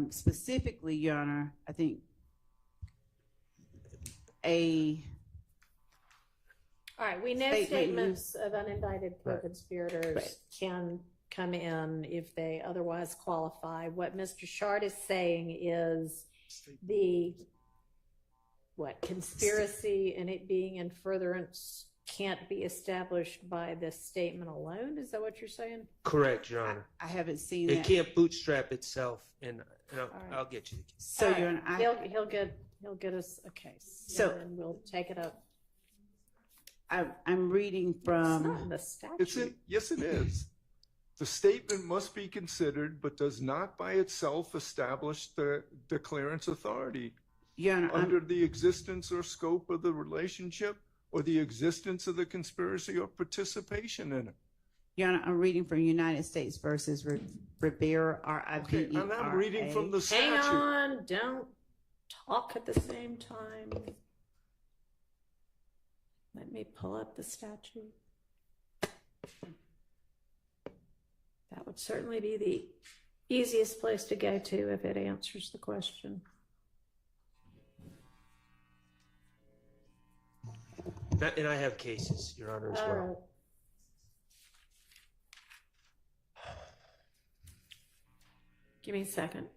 Specifically, Your Honor, I think all right, we know statements of unindicted co-conspirators can come in if they otherwise qualify. What Mr. Shard is saying is the conspiracy and it being in furtherance can't be established by this statement alone. Is that what you're saying? Correct, Your Honor. I haven't seen it. That. It can't bootstrap itself, and I'll get you the case. So right. Your Honor, he'll get us a case. So and we'll take it up. I'm reading from. It's not in the statute. Yes, it is. The statement must be considered, but does not by itself establish the declarant's authority. Your Honor, under the existence or scope of the relationship or the existence of the conspiracy or participation in it. Your Honor, I'm reading from United States versus Rivera, R-I-V-E-R-A. Okay, and I'm reading from the statute. Hang on, don't talk at the same time. Let me pull up the statute. That would certainly be the easiest place to go to if it answers the question. And I have cases, Your Honor, as well. Give me a second.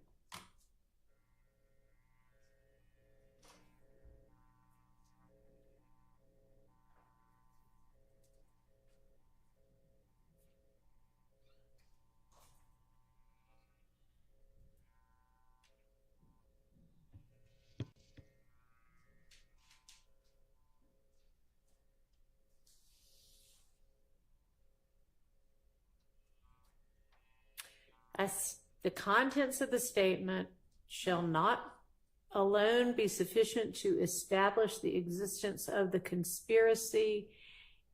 As the contents of the statement shall not alone be sufficient to establish the existence of the conspiracy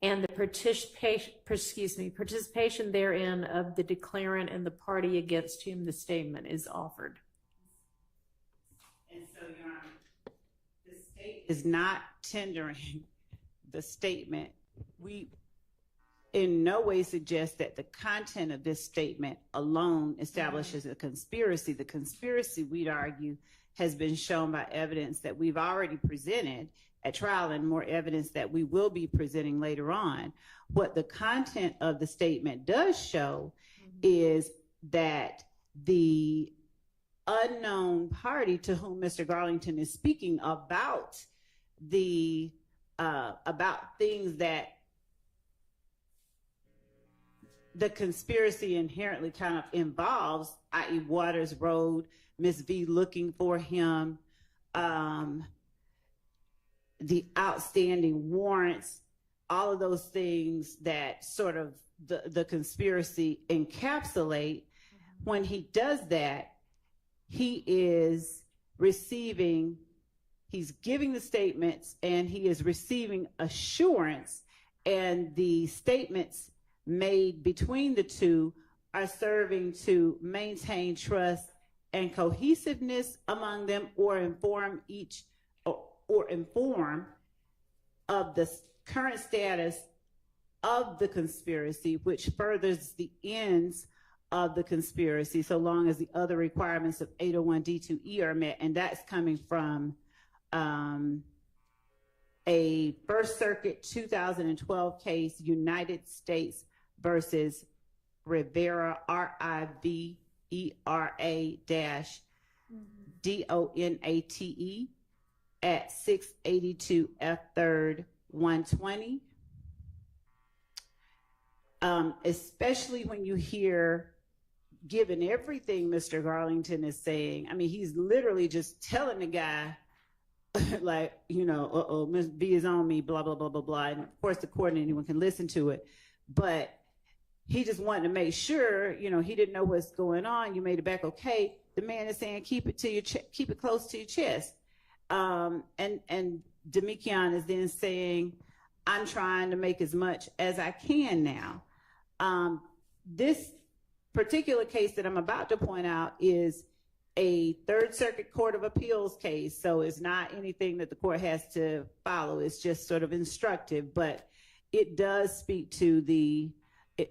and the participation therein of the declarant and the party against whom the statement is offered. And so, Your Honor, the state is not tendering the statement. We in no way suggest that the content of this statement alone establishes a conspiracy. The conspiracy, we'd argue, has been shown by evidence that we've already presented at trial and more evidence that we will be presenting later on. What the content of the statement does show is that the unknown party to whom Mr. Garlington is speaking about about things that the conspiracy inherently kind of involves, i.e. Waters Road, Miss V looking for him, the outstanding warrants, all of those things that sort of the conspiracy encapsulate. When he does that, he is receiving, he's giving the statements and he is receiving assurance, and the statements made between the two are serving to maintain trust and cohesiveness among them, or inform of the current status of the conspiracy, which furthers the ends of the conspiracy, so long as the other requirements of 801D2E are met. And that's coming from a First Circuit 2012 case, United States versus Rivera, RIVERA-DONATE at 682 F3rd 120. Especially when you hear, given everything Mr. Garlington is saying, I mean, he's literally just telling the guy, like, you know, Miss B is on me, blah, blah, blah, blah, blah. And of course, the court and anyone can listen to it. But he just wanted to make sure, you know, he didn't know what's going on. You made it back okay. The man is saying, keep it to your keep it close to your chest. And Demikian is then saying, I'm trying to make as much as I can now. This particular case that I'm about to point out is a Third Circuit Court of Appeals case, so it's not anything that the court has to follow. It's just sort of instructive, but it does speak to the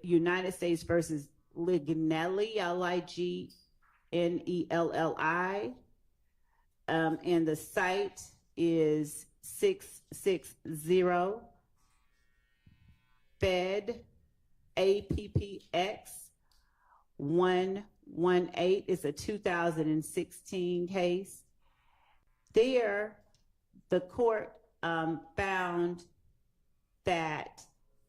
United States versus Lignelli, Lignelli, and the site is 660 Fed APPX 118. It's a 2016 case. There, the court found that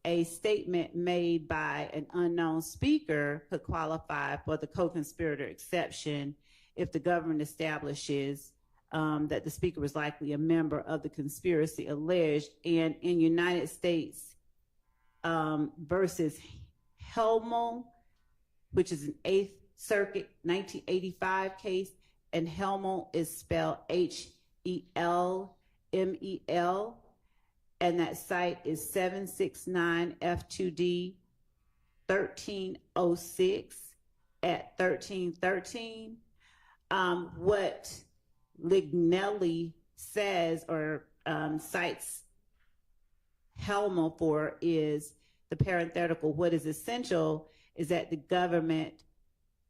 a statement made by an unknown speaker could qualify for the co-conspirator exception if the government establishes that the speaker was likely a member of the conspiracy alleged. And in United States versus Helmel, which is an 8th Circuit 1985 case, and Helmel is spelled HELMEL, and that site is 769 F2D 1306 at 1313. What Lignelli says or cites Helmel for is the parenthetical. What is essential is that the government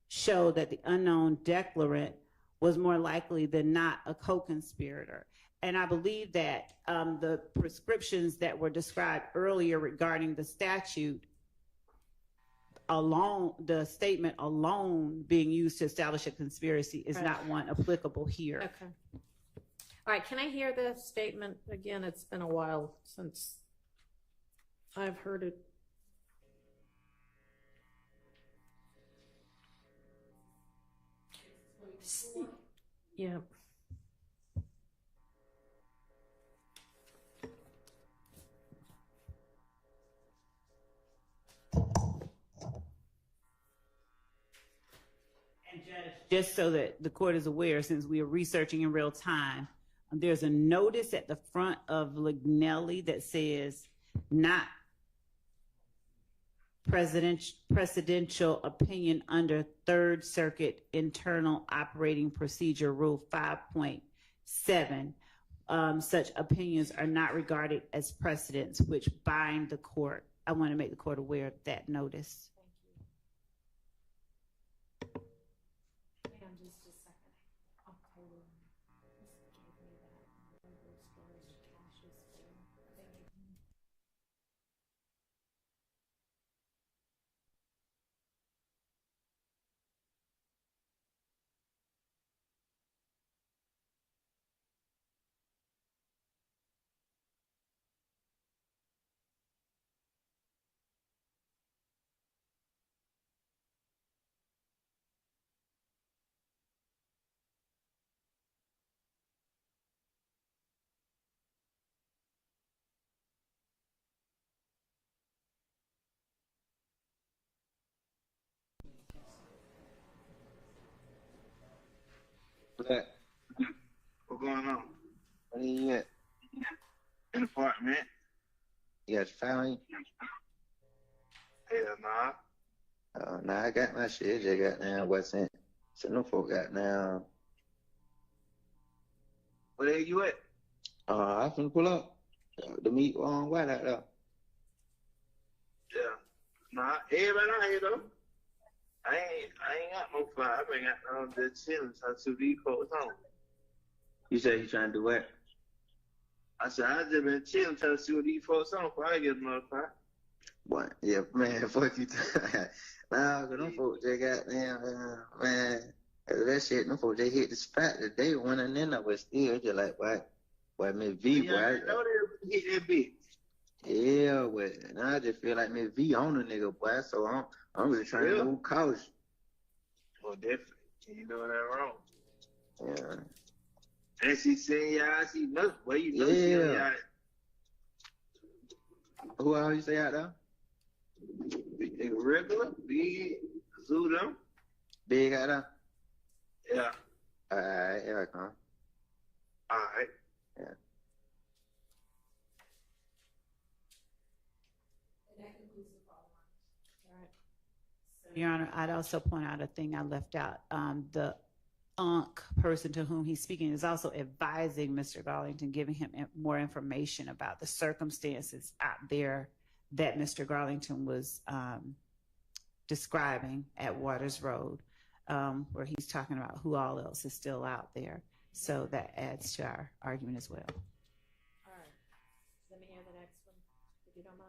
showed that the unknown declarant was more likely than not a co-conspirator. And I believe that the prescriptions that were described earlier regarding the statute alone, the statement alone being used to establish a conspiracy is not one applicable here. Okay. All right, can I hear the statement again? It's been a while since I've heard it. Yeah. And Judge, just so that the court is aware, since we are researching in real time, there's a notice at the front of Lignelli that says not presidential opinion under Third Circuit Internal Operating Procedure Rule 5.7. Such opinions are not regarded as precedents which bind the court. I want to make the court aware of that notice. Hang on just a second. I'll pull this gave me that mobile storage caches thing. What? What's going on? Where you at? In the apartment. You got your family? Hell nah. Oh, nah, I got my shit. Just got now. What's in? So no folk got now. Where you at? I finna pull up. The meat on white out there. Yeah. Nah, everybody out here though. I ain't got no fly. I been got the chillin' trying to see these folks on. You say you trying to do what? I said I just been chilling trying to see what these folks on before I get another fly. What? Yeah, man, fuck you. Nah, cause them folks just got damn, man. That shit, them folks they hit the spot that they went in there, but still just like what Miss V, boy. I know they hit that bitch. Yeah, but now I just feel like Miss V on a nigga, boy. So I'm really trying to move cautious. Well, definitely. You know that wrong. Yeah. And she saying y'all, she knows. Well, you know she y'all. Who else you say out there? Big regular, big, zoo them. Big out there? Yeah. Alright, here I come. Alright. Yeah. Your Honor, I'd also point out a thing I left out. The UNC person to whom he's speaking is also advising Mr. Garlington, giving him more information about the circumstances out there that Mr. Garlington was describing at Waters Road, where he's talking about who all else is still out there. So that adds to our argument as well. All right. Let me hear the next one, if you don't mind.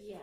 Yes.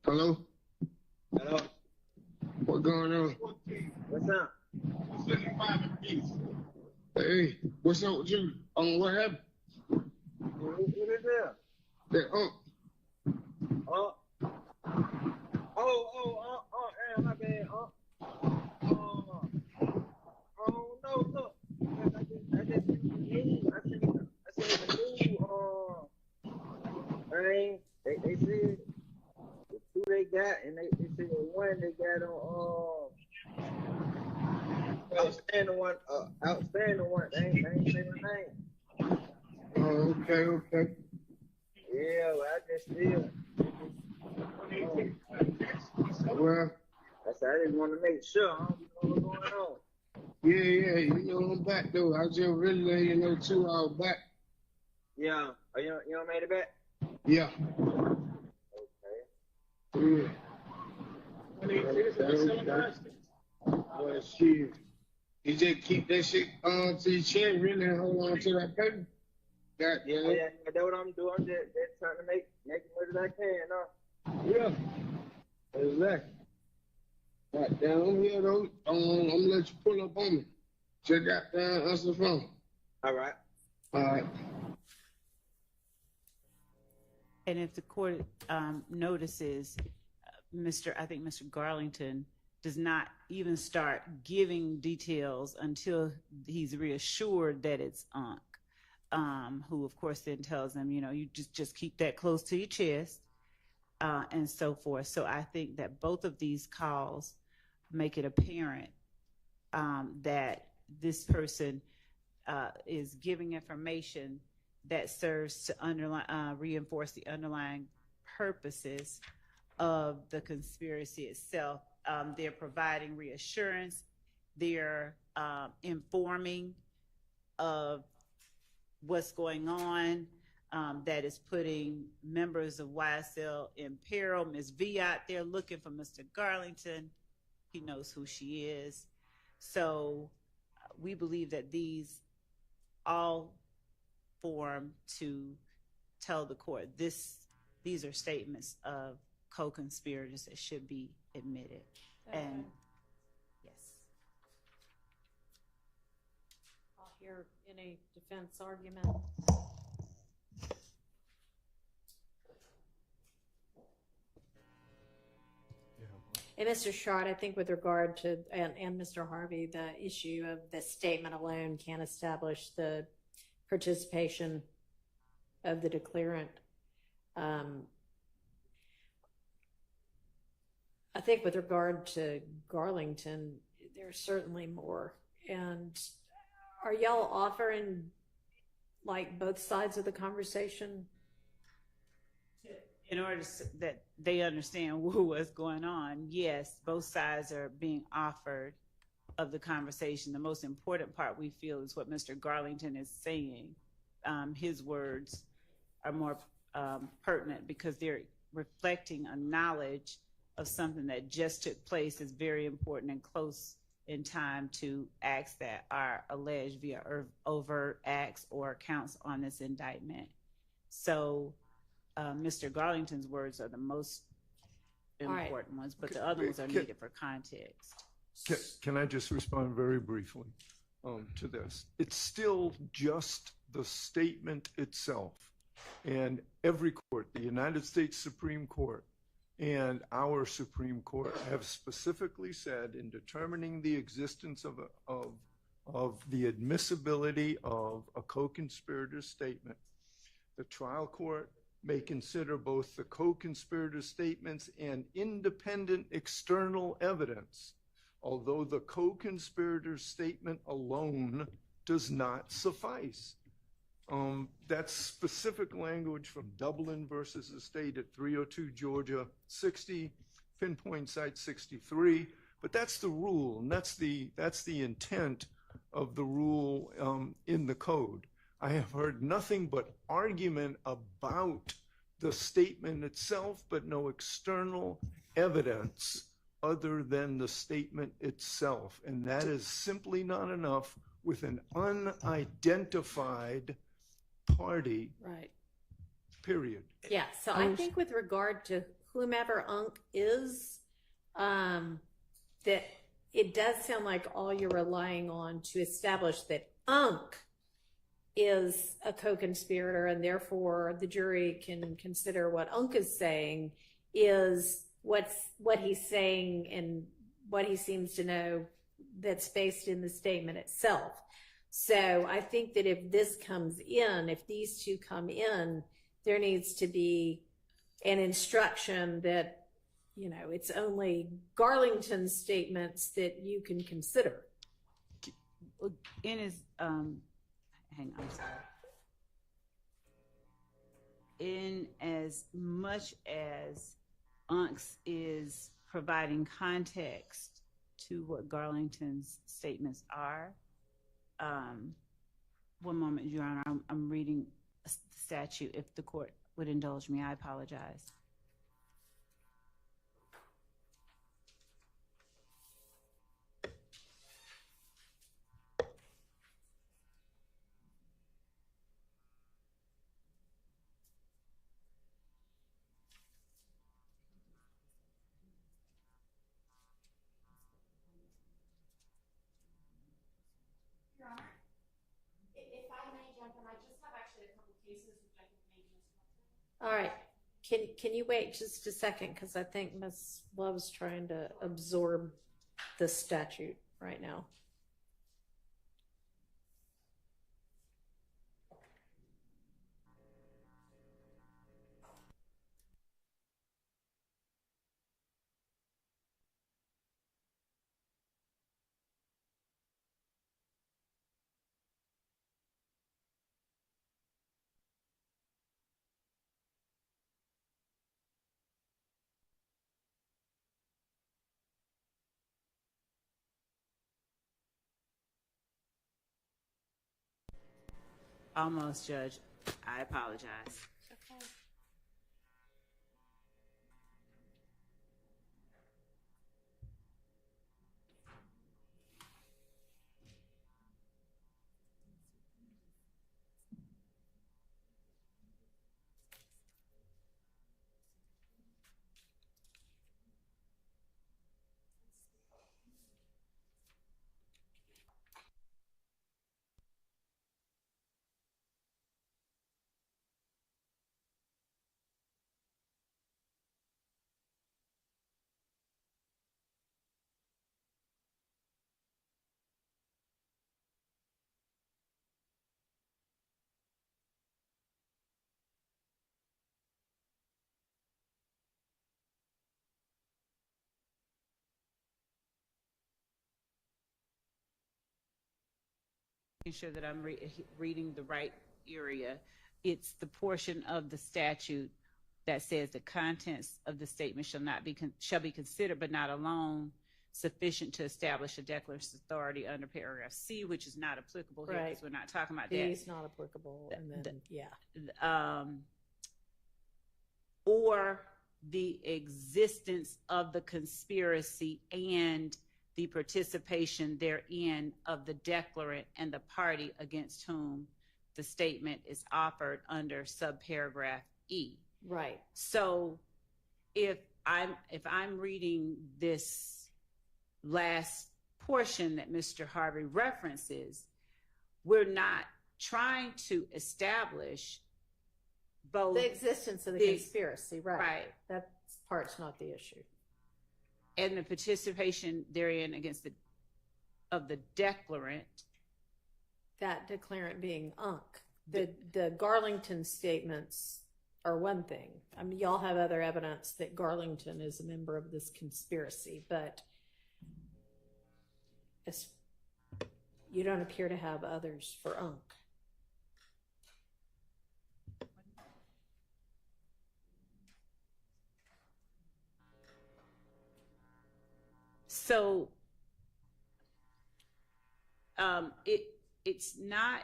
Hello? Hello? What's going on? What's up? Hey, what's up with you? What happened? What is that? That, my bad, I don't know, look. I just seen the news. I seen the news, they said the two they got, and they said the one they got on, outstanding one, they ain't say my name. Oh, okay. Yeah, well, I just still. Well, I said I just want to make sure I don't know what's going on. Yeah, you know I'm back though. I just really let you know too. I was back. Yeah, you don't made it back. Yeah. Okay. Yeah. Well, shit. You just keep that shit to your chin, really, and hold on to that paper. Yeah, that's what I'm doing. I'm just trying to make as much as I can, Yeah. Exactly. Right down, I'm here though. I'm gonna let you pull up on me. Check out down, answer the phone. All right. And if the court notices, I think Mr. Garlington does not even start giving details until he's reassured that it's UNC, who of course then tells him, you just keep that close to your chest, and so forth. So I think that both of these calls make it apparent that this person is giving information that serves to reinforce the underlying purposes of the conspiracy itself. They're providing reassurance. They're informing of what's going on, that is putting members of YSL in peril. Ms. V out there looking for Mr. Garlington. He knows who she is. So we believe that these all form to tell the court these are statements of co-conspirators that should be admitted. And yes. I'll hear any defense argument. And Mr. Short, I think with regard to, and Mr. Harvey, the issue of the statement alone can't establish the participation of the declarant. I think with regard to Garlington, there's certainly more. And are y'all offering like both sides of the conversation? In order that they understand what's going on, yes, both sides are being offered of the conversation. The most important part we feel is what Mr. Garlington is saying. His words are more pertinent because they're reflecting a knowledge of something that just took place. Is very important and close in time to acts that are alleged via overt acts or counts on this indictment. So Mr. Garlington's words are the most important ones, but the other ones are needed for context. Can I just respond very briefly to this? It's still just the statement itself. And every court, the United States Supreme Court and our Supreme Court, have specifically said in determining the existence of the admissibility of a co-conspirator's statement, the trial court may consider both the co-conspirator statements and independent external evidence, although the co-conspirator statement alone does not suffice. That's specific language from Dublin versus the state at 302 Georgia 60, pinpoint site 63. But that's the rule, and that's the intent of the rule in the code. I have heard nothing but argument about the statement itself, but no external evidence other than the statement itself. And that is simply not enough with an unidentified party. Right. Period. Yeah, so I think with regard to whomever Unc is, that it does sound like all you're relying on to establish that Unc is a co-conspirator, and therefore the jury can consider what Unc is saying is what he's saying and what he seems to know that's based in the statement itself. So I think that if this comes in, if these two come in, there needs to be an instruction that, you know, it's only Garlington's statements that you can consider. In his, hang on, sorry. In as much as Unks is providing context to what Garlington's statements are, one moment, Your Honor, I'm reading a statute. If the court would indulge me, I apologize. Your Honor, if I may jump in, I just have actually a couple cases which I think may be instructive. All right. Can you wait just a second? Because I think Ms. Love's trying to absorb the statute right now. Almost, Judge. I apologize. Making sure that I'm reading the right area. It's the portion of the statute that says the contents of the statement shall be considered, but not alone, sufficient to establish a declarant's authority under paragraph C, which is not applicable here because we're not talking about B that. is not applicable, and then yeah. Or the existence of the conspiracy and the participation therein of the declarant and the party against whom the statement is offered under subparagraph E. Right. So if I'm reading this last portion that Mr. Harvey references, we're not trying to establish both The existence of the conspiracy, right. Right. That part's not the issue. And the participation therein against the declarant. That declarant being Unc. The Garlington statements are one thing. I mean, y'all have other evidence that Garlington is a member of this conspiracy, but you don't appear to have others for Unc. So it's not,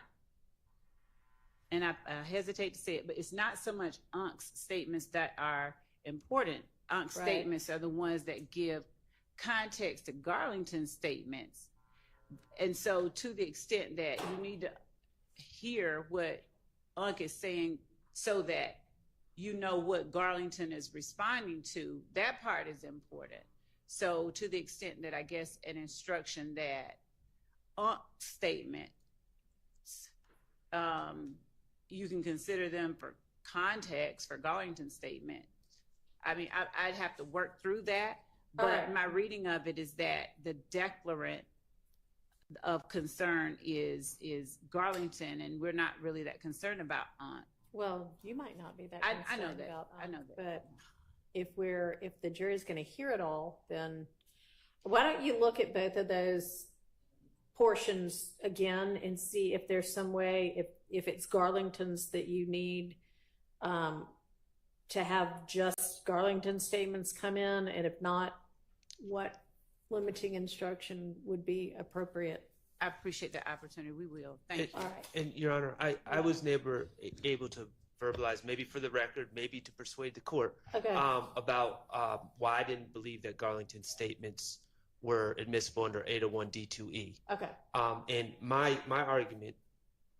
and I hesitate to say it, but it's not so much Unc's statements that are important. Unc's statements are the ones that give context to Garlington's statements. And so to the extent that you need to hear what Unc is saying so that you know what Garlington is responding to, that part is important. So to the extent that I guess an instruction that Unc's statements, you can consider them for context for Garlington's statement. I mean, I'd have to work through that, but my reading of it is that the declarant of concern is Garlington, and we're not really that concerned about Unc. Well, you might not be that concerned I know that. about Unc, I know that. but if the jury's going to hear it all, then why don't you look at both of those portions again and see if there's some way, if it's Garlington's that you need to have just Garlington statements come in, and if not, what limiting instruction would be appropriate. I appreciate the opportunity. We will. Thank you. All right. And Your Honor, I was never able to verbalize, maybe for the record, maybe to persuade the court, about why I didn't believe that Garlington's statements were admissible under 801 D2E. Okay. And my argument,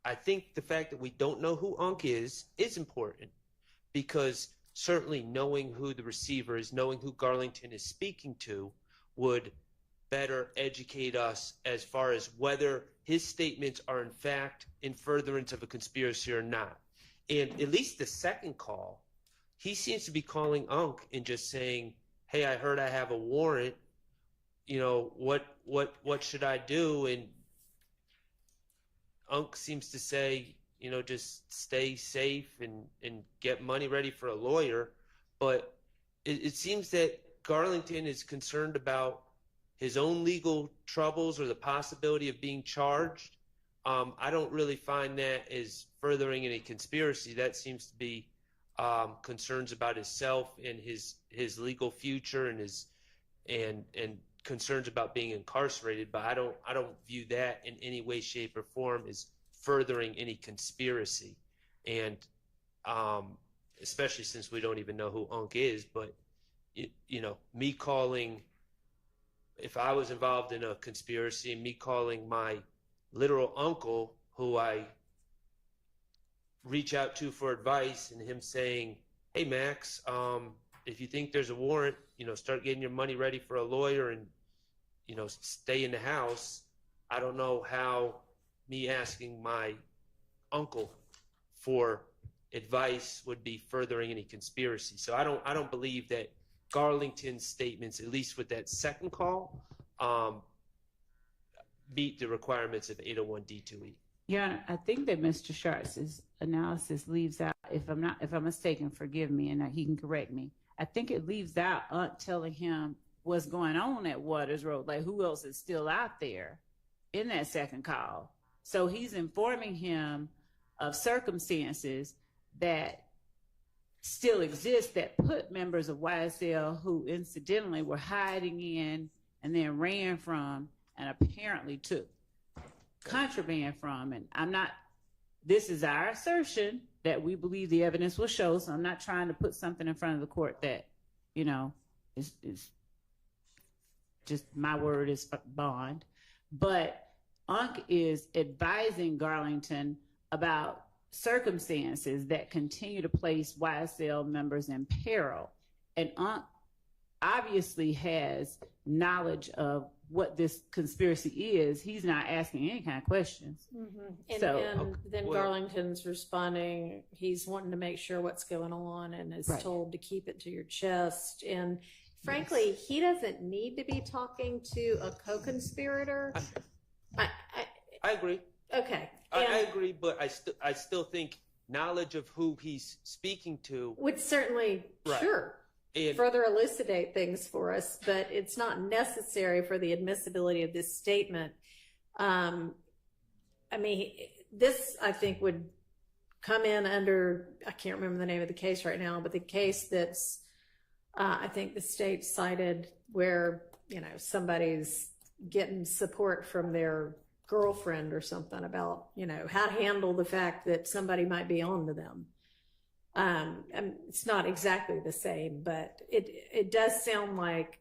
I think the fact that we don't know who Unc is important, because certainly knowing who the receiver is, knowing who Garlington is speaking to, would better educate us as far as whether his statements are in fact in furtherance of a conspiracy or not. And at least the second call, he seems to be calling Unc and just saying, hey, I heard I have a warrant. You know, what should I do? And Unc seems to say, you know, just stay safe and get money ready for a lawyer. But it seems that Garlington is concerned about his own legal troubles or the possibility of being charged. I don't really find that as furthering any conspiracy. That seems to be concerns about himself and his legal future and concerns about being incarcerated. But I don't view that in any way, shape, or form as furthering any conspiracy. And especially since we don't even know who Unc is, but me calling, if I was involved in a conspiracy, me calling my literal uncle, who I reach out to for advice, and him saying, "Hey Max, if you think there's a warrant, start getting your money ready for a lawyer and stay in the house." I don't know how me asking my uncle for advice would be furthering any conspiracy. So I don't believe that Garlington's statements, at least with that second call, meet the requirements of 801D2E. Yeah, I think that Mr. Sharp's analysis leaves out, if I'm mistaken, forgive me, and he can correct me. I think it leaves out Aunt telling him what's going on at Waters Road, like who else is still out there in that second call. So he's informing him of circumstances that still exist that put members of YSL who incidentally were hiding in and then ran from and apparently took contraband from. And this is our assertion that we believe the evidence will show. So I'm not trying to put something in front of the court that, is just my word is bond. But Unc is advising Garlington about circumstances that continue to place YSL members in peril. And Unc obviously has knowledge of what this conspiracy is. He's not asking any kind of questions. And then Garlington's responding, he's wanting to make sure what's going on and is told to keep it to your chest. And frankly, he doesn't need to be talking to a co-conspirator. I agree. Okay. I agree, but I still think knowledge of who he's speaking to would certainly, sure, further elucidate things for us, but it's not necessary for the admissibility of this statement. This, I think, would come in under, I can't remember the name of the case right now, but the case that's, I think the state cited where, somebody's getting support from their girlfriend or something about, how to handle the fact that somebody might be on to them. It's not exactly the same, but it does sound like,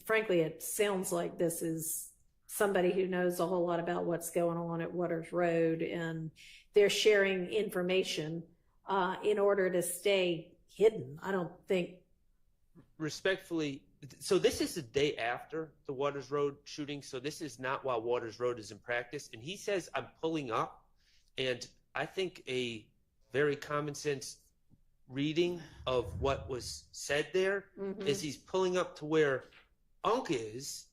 frankly, it sounds like this is somebody who knows a whole lot about what's going on at Waters Road, and they're sharing information in order to stay hidden. I don't think. Respectfully, so this is the day after the Waters Road shooting, so this is not while Waters Road is in practice. And he says, "I'm pulling up," and I think a very common sense reading of what was said there is he's pulling up to where Unc is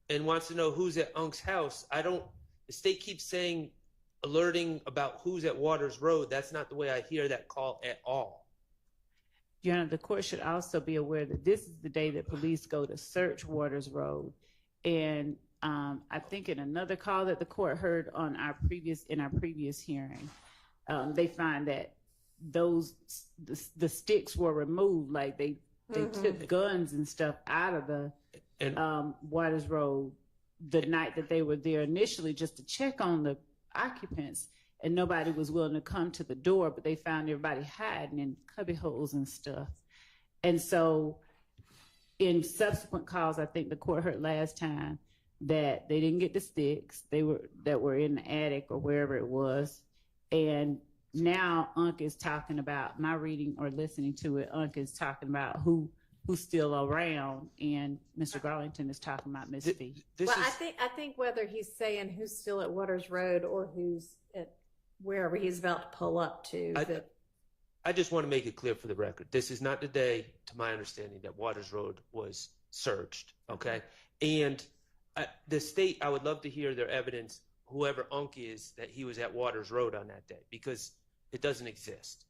and wants to know who's at Unc's house. The state keeps saying, alerting about who's at Waters Road. That's not the way I hear that call at all. Your Honor, the court should also be aware that this is the day that police go to search Waters Road. And I think in another call that the court heard in our previous hearing, they find that the sticks were removed, like they took guns and stuff out of the Waters Road the night that they were there initially just to check on the occupants, and nobody was willing to come to the door, but they found everybody hiding in cubby holes and stuff. And so in subsequent calls, I think the court heard last time that they didn't get the sticks that were in the attic or wherever it was. And now Unc is talking about, my reading or listening to it, Unc is talking about who's still around, and Mr. Garlington is talking about Miss B. I think whether he's saying who's still at Waters Road or who's at wherever he's about to pull up to. I just want to make it clear for the record. This is not the day, to my understanding, that Waters Road was searched, okay? And the state, I would love to hear their evidence, whoever Unc is, that he was at Waters Road on that day, because it doesn't exist.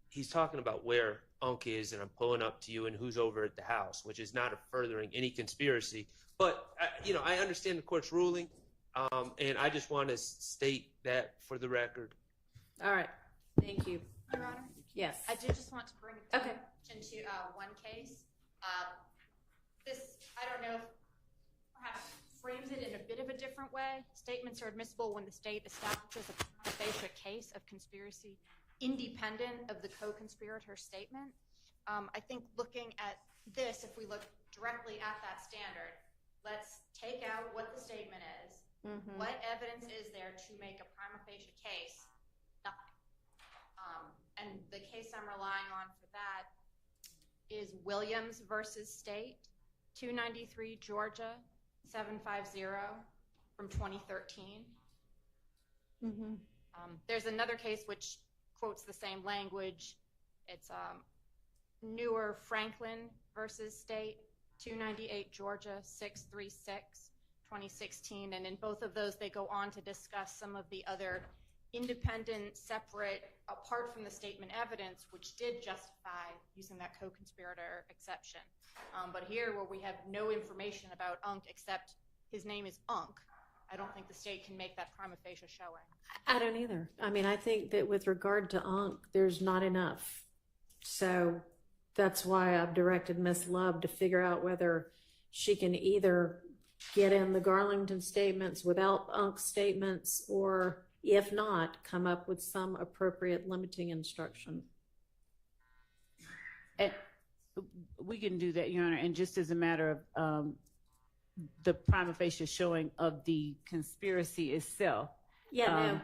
He's talking about where Unc is, and I'm pulling up to you, and who's over at the house, which is not furthering any conspiracy. But, I understand the court's ruling, and I just want to state that for the record. All right. Thank you. Your Honor? Yes. I do just want to bring attention to one case. This, I don't know, perhaps frames it in a bit of a different different way. Statements are admissible when the state establishes a prima facie case of conspiracy independent of the co-conspirator statement. I think looking at this, if we look directly at that standard, let's take out what the statement is. What evidence is there to make a prima facie case? Nothing. And the case I'm relying on for that is Williams versus State, 293 Georgia, 750 from 2013. There's another case which quotes the same language. It's Newer Franklin versus State, 298 Georgia, 636, 2016. And in both of those, they go on to discuss some of the other independent, separate, apart from the statement evidence, which did justify using that co-conspirator exception. But here, where we have no information about Unk except his name is Unk, I don't think the state can make that prima facie showing. I don't either. I mean, I think that with regard to Unk, there's not enough. So that's why I've directed Miss Love to figure out whether she can either get in the Garlington statements without Unk statements, or if not, come up with some appropriate limiting instruction. And we can do that, Your Honor. And just as a matter of the prima facie showing of the conspiracy itself. Yeah,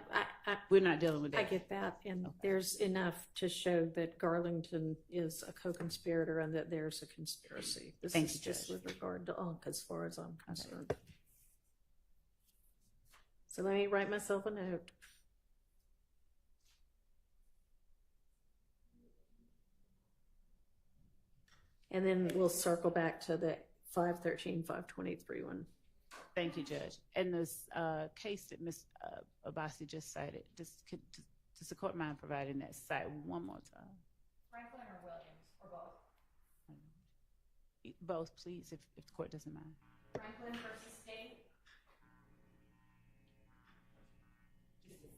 no, we're not dealing with that. I get that, and there's enough to show that Garlington is a co-conspirator and that there's a conspiracy. This Thank is you, just Judge. with regard to Unk, as far as I'm concerned. So let me write myself a note. And then we'll circle back to the 513, 523 one. Thank you, Judge. And this case that Ms. Abbasi just cited, does the court mind providing that site one more time? Franklin or Williams, or both? Both, please, if the court doesn't mind. Franklin versus State.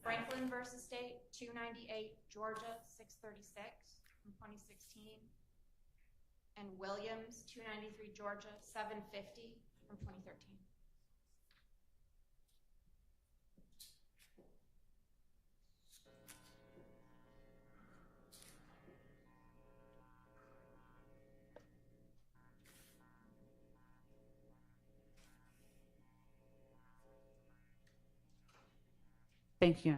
Franklin versus State, 298 Georgia, 636 from 2016. And Williams, 293 Georgia, 750 from 2013. Thank you.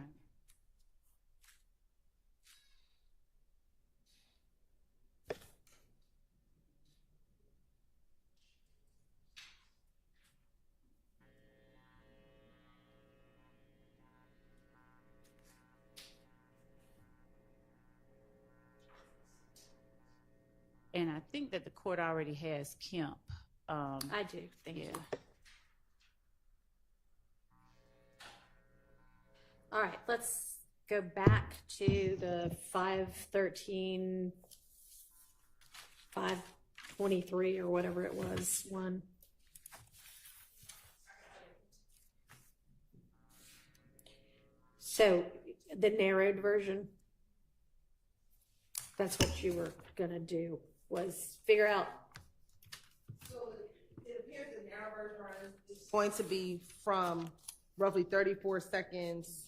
And I think that the court already has Kemp. I do, thank you. All right, let's go back to the 513, 523 or whatever it was, one. So the narrowed version, that's what you were gonna do, was figure out. So it appears the narrow version is going to be from roughly 34 seconds.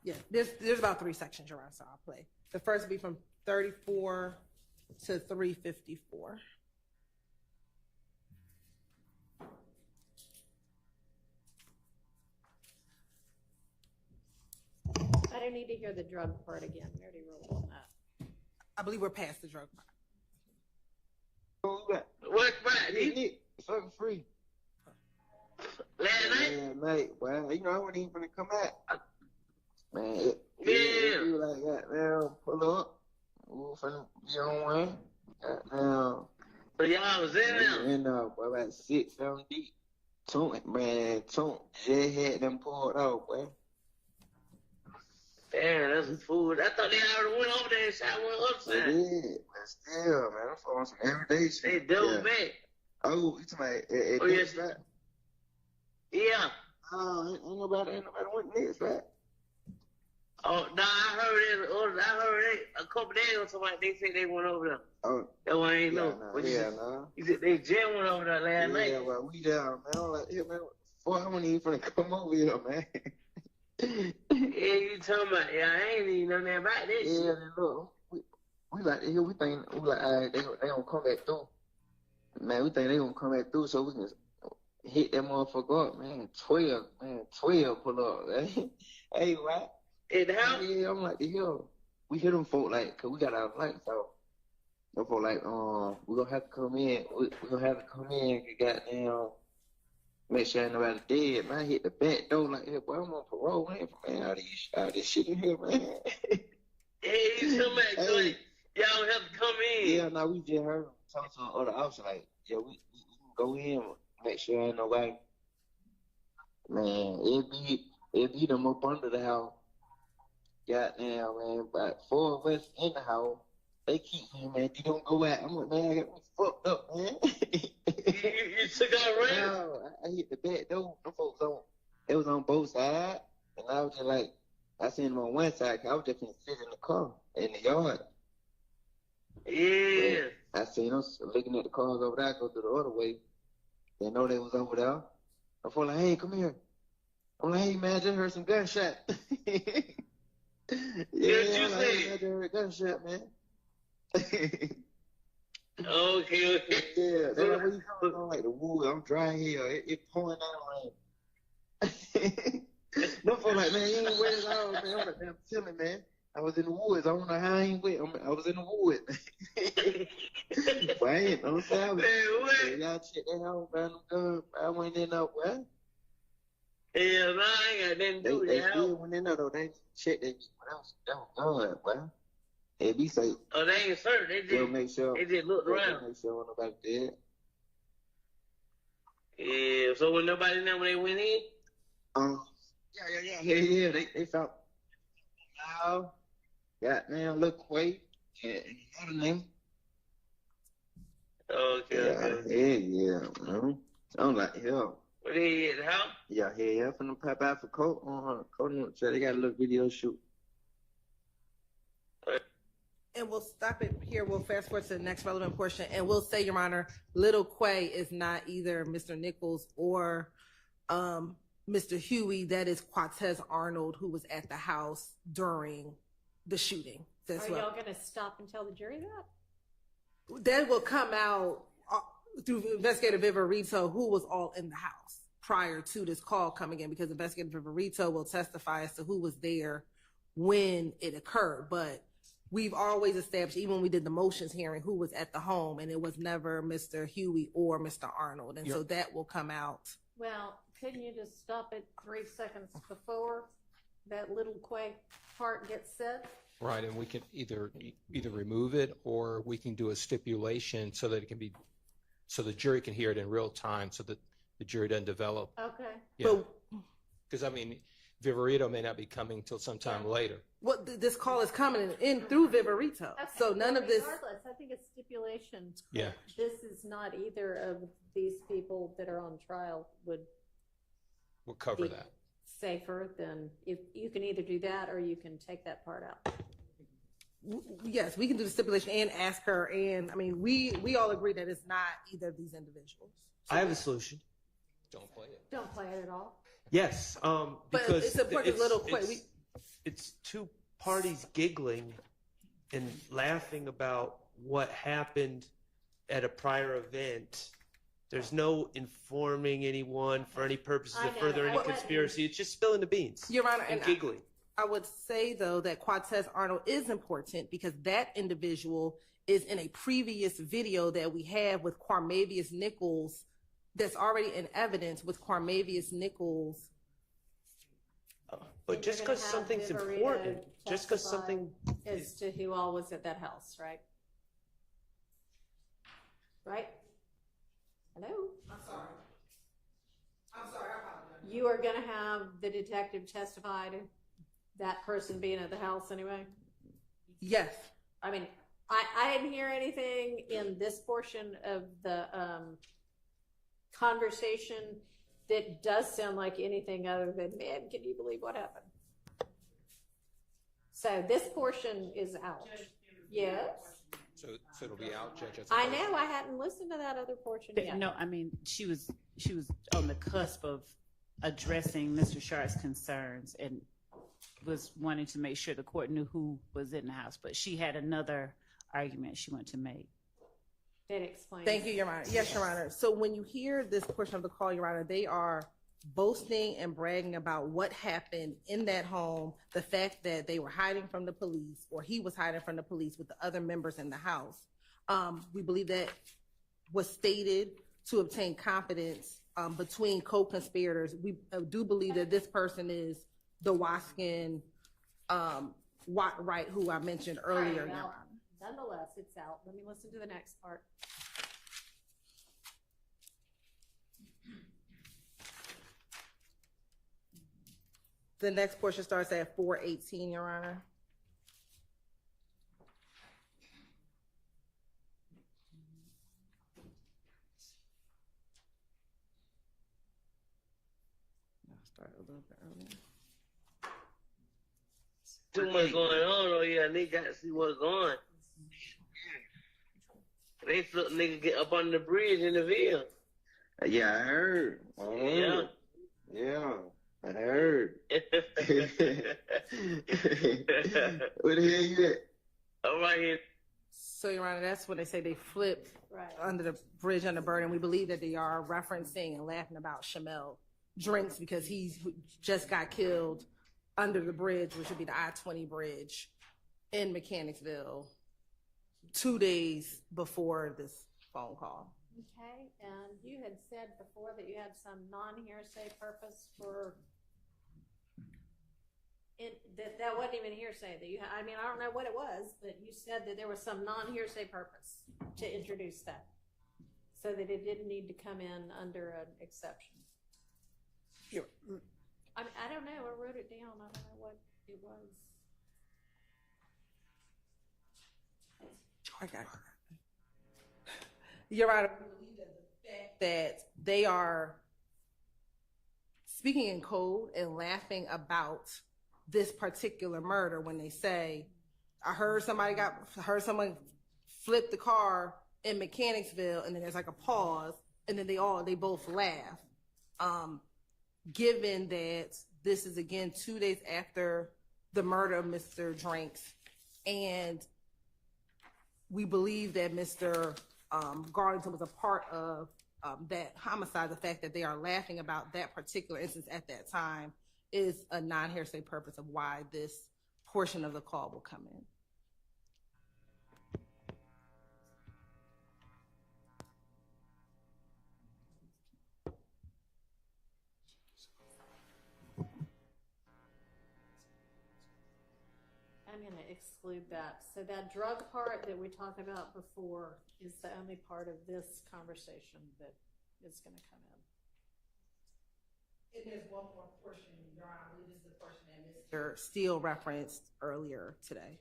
Yeah, there's about 3 sections around, so I'll play. The first will be from 34 to 354. I don't need to hear the drug part again. We already rolled on that. I believe we're past the drug part. What? Nick? Something free. Last night, boy. You know, I wasn't even gonna come out. Man, it was like, goddamn, pull up. We were finna get on one. Goddamn. But y'all was in there? And, boy, about 6, 7 deep. Tunk just had them pulled out, boy. Damn, that's some food. I thought they already went over there and shot one upside. They did, but still, man, I'm on some everyday shit. They double back. Oh, you talking about Oh, yes. right? Yeah. Oh, ain't nobody went next, right? Oh, no, I heard it a couple days ago. Somebody they said they went over there. Oh, that one I ain't know. You said they Jim went over there last night. Yeah, well, we down, man. I'm like, yeah, man. Boy, I wasn't even finna come over here, man. Yeah, you talking about? Yeah, I ain't even know nothing about this. Yeah, shit. Look, we like to hear. We think we like, all right, they gonna come back through. Man, we think they gonna come back through so we can hit that motherfucker up, man. 12 pull up, man. Hey, what? In the house? Yeah, I'm like, the hell. We hear them folk like, cause we got our lights out. Them folk like, we gonna have to come in. We gonna have to come in and goddamn make sure ain't nobody dead. Man, I hit the back door like, hey, boy, I'm on parole, man. All this shit in here, man. Hey, somebody, hey. Y'all have to come in. Yeah, no, we just heard them talk to the other officer like, yeah, we can go in, make sure ain't nobody. Man, it be them up under the house. Goddamn, man, but 4 of us in the house, they keep saying, man, you don't go out. I'm like, man, I got me fucked up, man. you took out right? No, I hit the back door. Them folks it was on both sides. And I was just like, I seen them on one side, cause I was just gonna sit in the car, in the yard. Yeah. But I seen them looking at the cars over there, go to the other way. They know they was over there. I felt like, hey, come here. I'm like, hey, man, I just heard some gunshot. Yeah, you like, hey, I just heard a gunshot, man. Okay. Yeah, that's where you coming from, like the wood. I'm dry here. It pouring down rain. No folks like, man, you ain't wet at all, man. I'm like, man, I'm telling, man. I was in the woods. I don't know how I ain't wet. I was in the woods. But I ain't no savage. Man, what? Y'all check that out, man. I went in there, what? Yeah, man, I ain't got nothing to do with that. They still went in there, though. They checked that. That was good, well. They be safe. Oh, they ain't certain. They just make sure. They just looked around. Make sure nobody dead. Yeah, so when nobody know when they went in? Yeah. They found now. Goddamn, look Quay and another name. Okay. Yeah. I'm like, hell. What they at the house? Yeah, from the pop out for Cody. So they got a little video shoot. And we'll stop it here. We'll fast forward to the next relevant portion. And we'll say, Your Honor, Little Quay is not either Mr. Nichols or Mr. Huey. That is Quatez Arnold, who was at the house during the shooting. Are y'all going to stop and tell the jury that? That will come out through Investigator Viverito, who was all in the house prior to this call coming in, because Investigator Viverito will testify as to who was there when it occurred. But we've always established, even when we did the motions hearing, who was at the home, and it was never Mr. Huey or Mr. Arnold. And so that will come out. Well, couldn't you just stop it 3 seconds before that Little Quay part gets said? Right, and we can either remove it, or we can do a stipulation so that it can be, so the jury can hear it in real time, so that the jury doesn't develop. Okay. Yeah. Because I mean, Viverito may not be coming till sometime later. Well, this call is coming in through Viverito. Okay. So none of this. Regardless, I think it's stipulation. Yeah. This is not either of these people that are on trial would cover that. Safer than if you can either do that or you can take that part out. Yes, we can do the stipulation and ask her. And I mean, we all agree that it's not either of these individuals. So I have a solution. Don't play it. Don't play it at all. Yes, but because it's important. Little quick. It's two parties giggling and laughing about what happened at a prior event. There's no informing anyone for any purposes of further any conspiracy. It's just spilling the beans. Your Honor, and giggling. I would say, though, that Quatez Arnold is important because that individual is in a previous video that we have with Quamavius Nichols that's already in evidence with Quamavius Nichols. But just because something's important, just because something as to who all was at that house, right? Right? Hello? I'm sorry. I apologize. You are going to have the detective testify to that person being at the house anyway? Yes. I mean, I didn't hear anything in this portion of the conversation that does sound like anything other than, man, can you believe what happened? So this portion is out. Yes. So it'll be out, Judge. as I opposed- know, I hadn't listened to that other portion yet. No, I mean, she was on the cusp of addressing Mr. Sharp's concerns and was wanting to make sure the court knew who was in the house, but she had another argument she wanted to make. That explains. Thank you, Your Honor. Yes, Your Honor. So when you hear this portion of the call, Your Honor, they are boasting and bragging about what happened in that home, the fact that they were hiding from the police, or he was hiding from the police with the other members in the house. We believe that was stated to obtain confidence between co-conspirators. We do believe that this person is the Waskin Watt-Wright, who I mentioned earlier, All right, Your well, Honor. nonetheless, it's out. Let me listen to the next part. The next portion starts at 4:18, Your Honor. I'll start a little bit earlier. Too much going on though, yeah, nigga got to see what's going. They flipped nigga get up on the bridge in the Ville. Yeah, I heard. Yeah. Yeah, I heard. Where the hell you at? I'm right here. So, Your Honor, that's when they say they flipped under the bridge under burden. We believe that they are referencing and laughing about Shamel Drinks because he's just got killed under the bridge, which would be the I-20 bridge in Mechanicsville 2 days before this phone call. Okay, and you had said before that you had some non-hearsay purpose for it, that wasn't even hearsay that you had. I mean, I don't know what it was, but you said that there was some non-hearsay purpose to introduce that so that it didn't need to come in under an exception. I mean, I don't know. I wrote it down. I don't know what it was. I got it. Your Honor, we believe that the fact that they are speaking in code and laughing about this particular murder when they say, I heard someone flip the car in Mechanicsville, and then there's like a pause, and then they both laugh. Given that this is again 2 days after the murder of Mr. Drinks, and we believe that Mr. Garlington was a part of that homicide, the fact that they are laughing about that particular instance at that time is a non-hearsay purpose of why this portion of the call will come in. I'm going to exclude that. So that drug part that we talked about before is the only part of this conversation that is going to come in. And there's one more portion, Your Honor, I believe this is the portion that Mr. Steele referenced earlier today.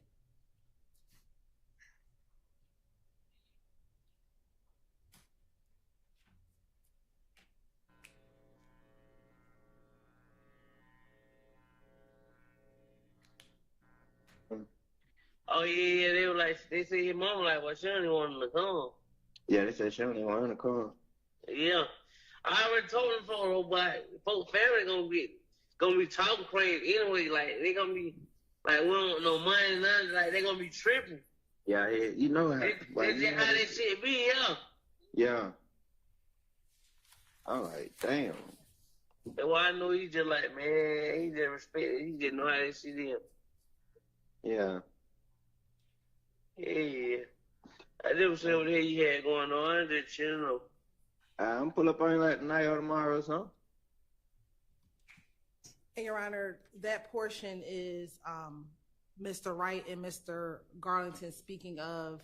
Oh yeah, they were like, they said your mama like, well, she don't even want him to come. Yeah, they said she don't even want to come. Yeah, I already told them for but folks' family gonna be talking crazy anyway. Like they gonna be like, we don't want no money, nothing. Like they gonna be tripping. Yeah, you know how. That's just how that shit be, yeah. Yeah. I'm like, damn. That's why I know he just like, man, he just respect it. He just know how that shit is. Yeah. Yeah. I never said what the hell you had going on. That you know. I'm pull up on you like tonight or tomorrow or something. And Your Honor, that portion is Mr. Wright and Mr. Garlington speaking of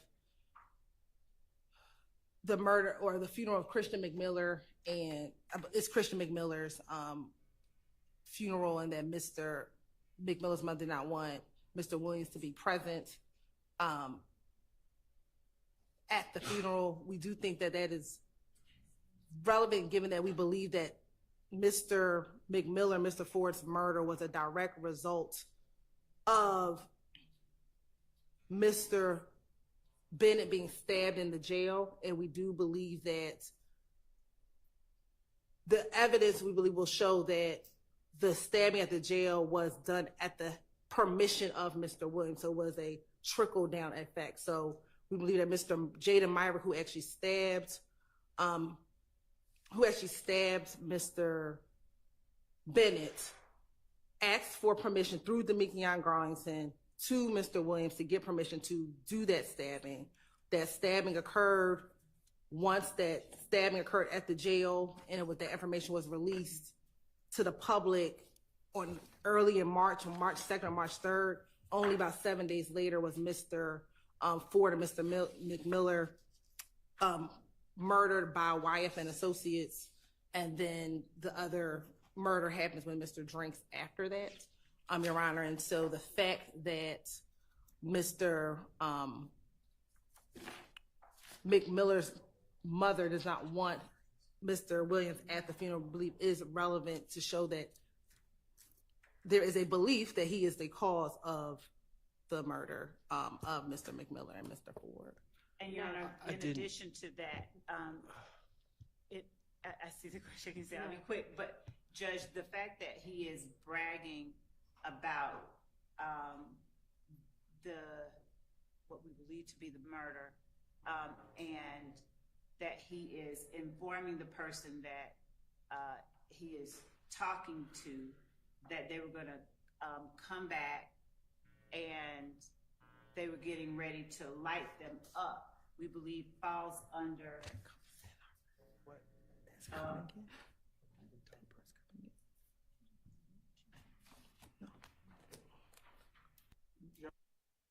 the murder or the funeral of Christian McMiller, and it's Christian McMiller's funeral, and that Mr. McMiller's mother did not want Mr. Williams to be present at the funeral. We do think that that is relevant given that we believe that Mr. McMiller, Mr. Ford's murder was a direct result of Mr. Bennett being stabbed in the jail, and we do believe that the evidence, we believe, will show that the stabbing at the jail was done at the permission of Mr. Williams, so it was a trickle down effect. So we believe that Mr. Jaden Myrick, who actually stabbed Mr. Bennett, asked for permission through Demekion Garlington to Mr. Williams to get permission to do that stabbing. That stabbing occurred once that stabbing occurred at the jail, and that information was released to the public early in March, on March 2nd or March 3rd. Only about 7 days later was Mr. Ford and Mr. McMiller murdered by Wyeth and Associates, and then the other murder happens when Mr. Drinks after that, Your Honor. And so the fact that Mr. McMiller's mother does not want Mr. Williams at the funeral, I believe, is relevant to show that there is a belief that he is the cause of the murder of Mr. McMiller and Mr. Ford. And Your Honor, in addition to that, I see the question. You can say I'll be quick, but Judge, the fact that he is bragging about what we believe to be the murder, and that he is informing the person that he is talking to that they were going to come back and they were getting ready to light them up, we believe falls under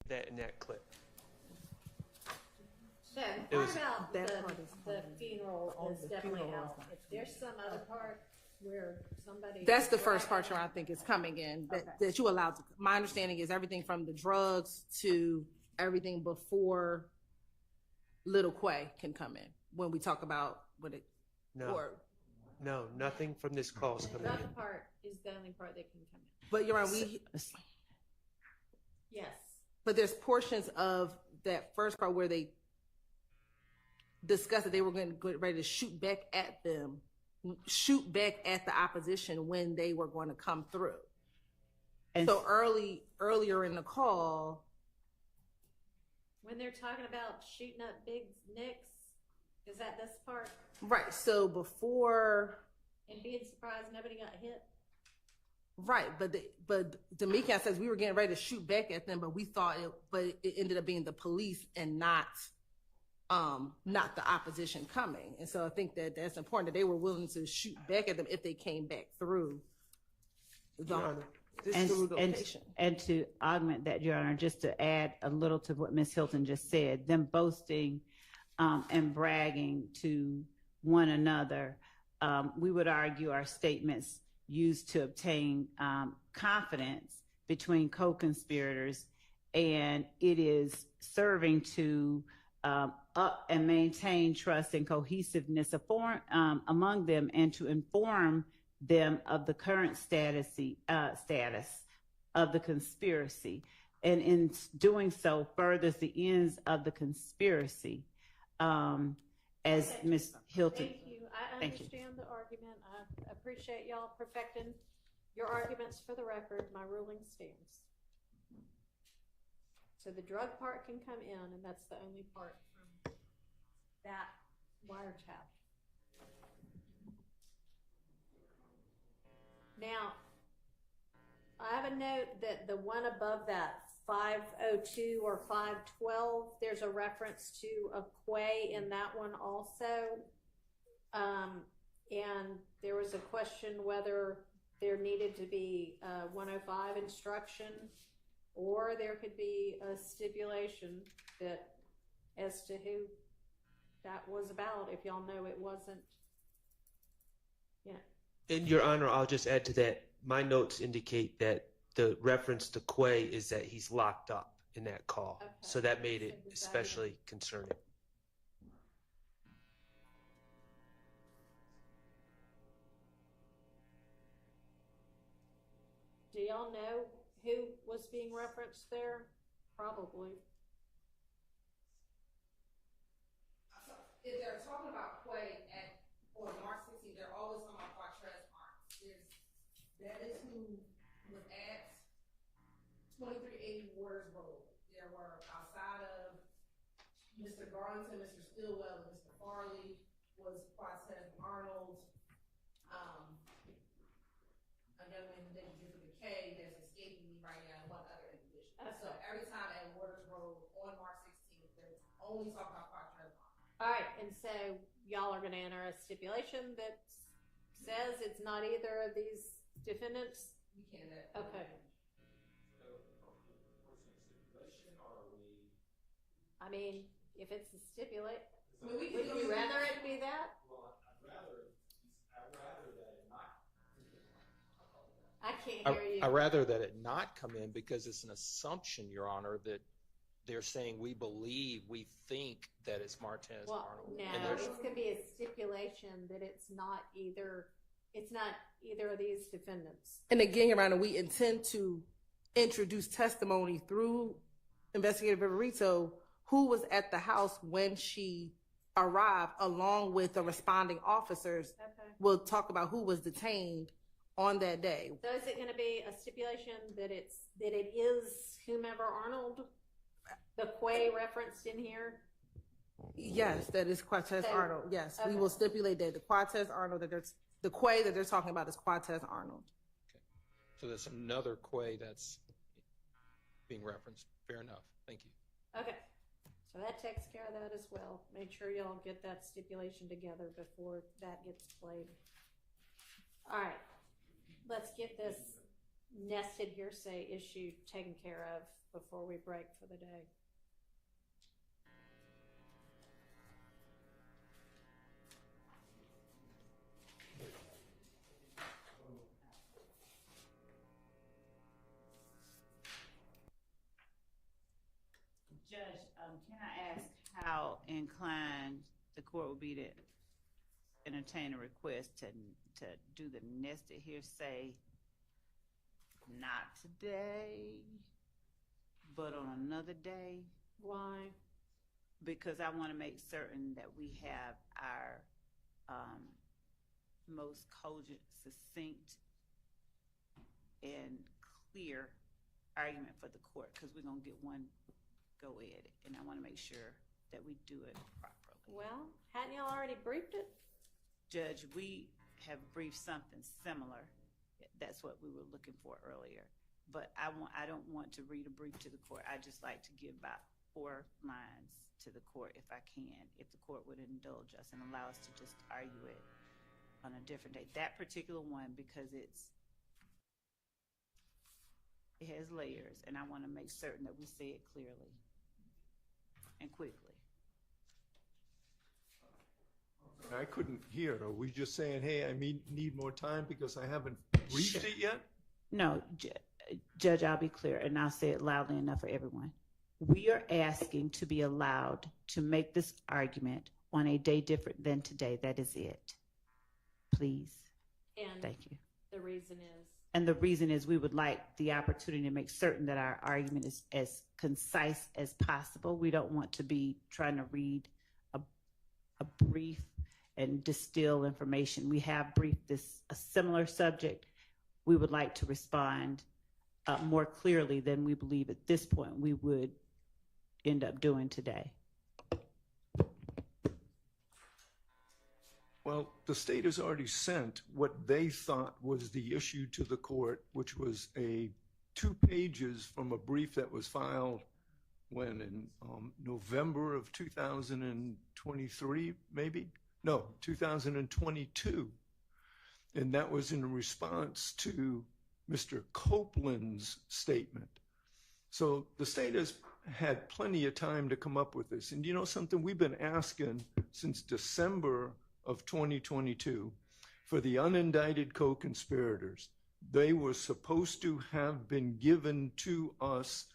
that in that clip. No, the part about the funeral is definitely out. If there's some other part where somebody... That's the first part, Your Honor, I think is coming in, that you allowed to. My understanding is everything from the drugs to everything before Little Quay can come in when we talk about what it... No, nothing from this call is coming That in. part is the only part that can come in. But, Your Honor, Yes. But there's portions of that first part where they discussed that they were going to get ready to shoot back at the opposition when they were going to come through. And so earlier in the call, When they're talking about shooting up Big Nick's, is that this part? right? So before, And being surprised nobody got hit? right? But Demekion says we were getting ready to shoot back at them, but it ended up being the police and not the opposition coming. And so I think that that's important, that they were willing to shoot back at them if they came back through the location. And to augment that, Your Honor, just to add a little to what Ms. Hilton just said, them boasting and bragging to one another, we would argue our statements used to obtain confidence between co-conspirators, and it is serving to up and maintain trust and cohesiveness among them, and to inform them of the current status of the conspiracy, and in doing so furthers the ends of the conspiracy, as Ms. Hilton. Thank you. I understand the argument. I appreciate y'all perfecting your arguments for the record. My ruling stands. So the drug part can come in, and that's the only part from that wiretap. Now, I have a note that the one above that, 502 or 512, there's a reference to a quay in that one also. And there was a question whether there needed to be 105 instruction, or there could be a stipulation that as to who that was about, if y'all know it wasn't. Yeah. In Your Honor, I'll just add to that. My notes indicate that the reference to Quay is that he's locked up in that call. Okay. So that made it especially concerning. Do y'all know who was being referenced there? Probably. That is who was at 2380 Waters Road. There were outside of Mr. Garlington, Mr. Stillwell, and Mr. Farley was Quatez Arnold. A young man who didn't begin with a K that's escaping me right now, and one other individual. Okay. So every time at Waters Road on March 16th, they're only talking about Quatez Arnold. All right, and so y'all are going to enter a stipulation that says it's not either of these defendants? We can't. Okay. I mean, if it's a stipulate, would you rather it be that? Well, I'd rather that it not. I can't hear you. I'd rather that it not come in because it's an assumption, Your Honor, that they're saying we think that it's Martez Arnold. No, it's going to be a stipulation that it's not either of these defendants. And again, Your Honor, we intend to introduce testimony through Investigator Viverito, who was at the house when she arrived, along with the responding officers. Okay. We'll talk about who was detained on that day. So is it going to be a stipulation that it is whomever Arnold, the Quay referenced in here? Yes, that is Quatez So- Arnold. Yes, we okay. will stipulate that the Quatez Arnold the Quay that they're talking about is Quatez Arnold. So that's another Quay that's being referenced. Fair enough. Thank you. Okay. So that takes care of that as well. Make sure y'all get that stipulation together before that gets played. All right. Let's get this nested hearsay issue taken care of before we break for the day. Judge, can I ask how inclined the court would be to entertain a request to do the nested hearsay not today, but on another day? Why? Because I want to make certain that we have our most cogent, succinct, and clear argument for the court, because we're going to get one go at it, and I want to make sure that we do it properly. Well, hadn't y'all already briefed it? Judge, we have briefed something similar. That's what we were looking for earlier. But I don't want to read a brief to the court. I just like to give about 4 lines to the court if I can, if the court would indulge us and allow us to just argue it on a different day. That particular one, because it has layers, and I want to make certain that we say it clearly and quickly. I couldn't hear. Are we just saying, hey, I need more time because I haven't briefed it yet? No, Judge, I'll be clear, and I'll say it loudly enough for everyone. We are asking to be allowed to make this argument on a day different than today. That is it. Please. And thank you. The reason is? And the reason is we would like the opportunity to make certain that our argument is as concise as possible. We don't want to be trying to read a brief and distill information. We have briefed a similar subject. We would like to respond more clearly than we believe at this point we would end up doing today. Well, the state has already sent what they thought was the issue to the court, which was 2 pages from a brief that was filed in November of 2023, maybe? No, 2022. And that was in response to Mr. Copeland's statement. So the state has had plenty of time to come up with this. And you know something? We've been asking since December of 2022 for the unindicted co-conspirators. They were supposed to have been given to us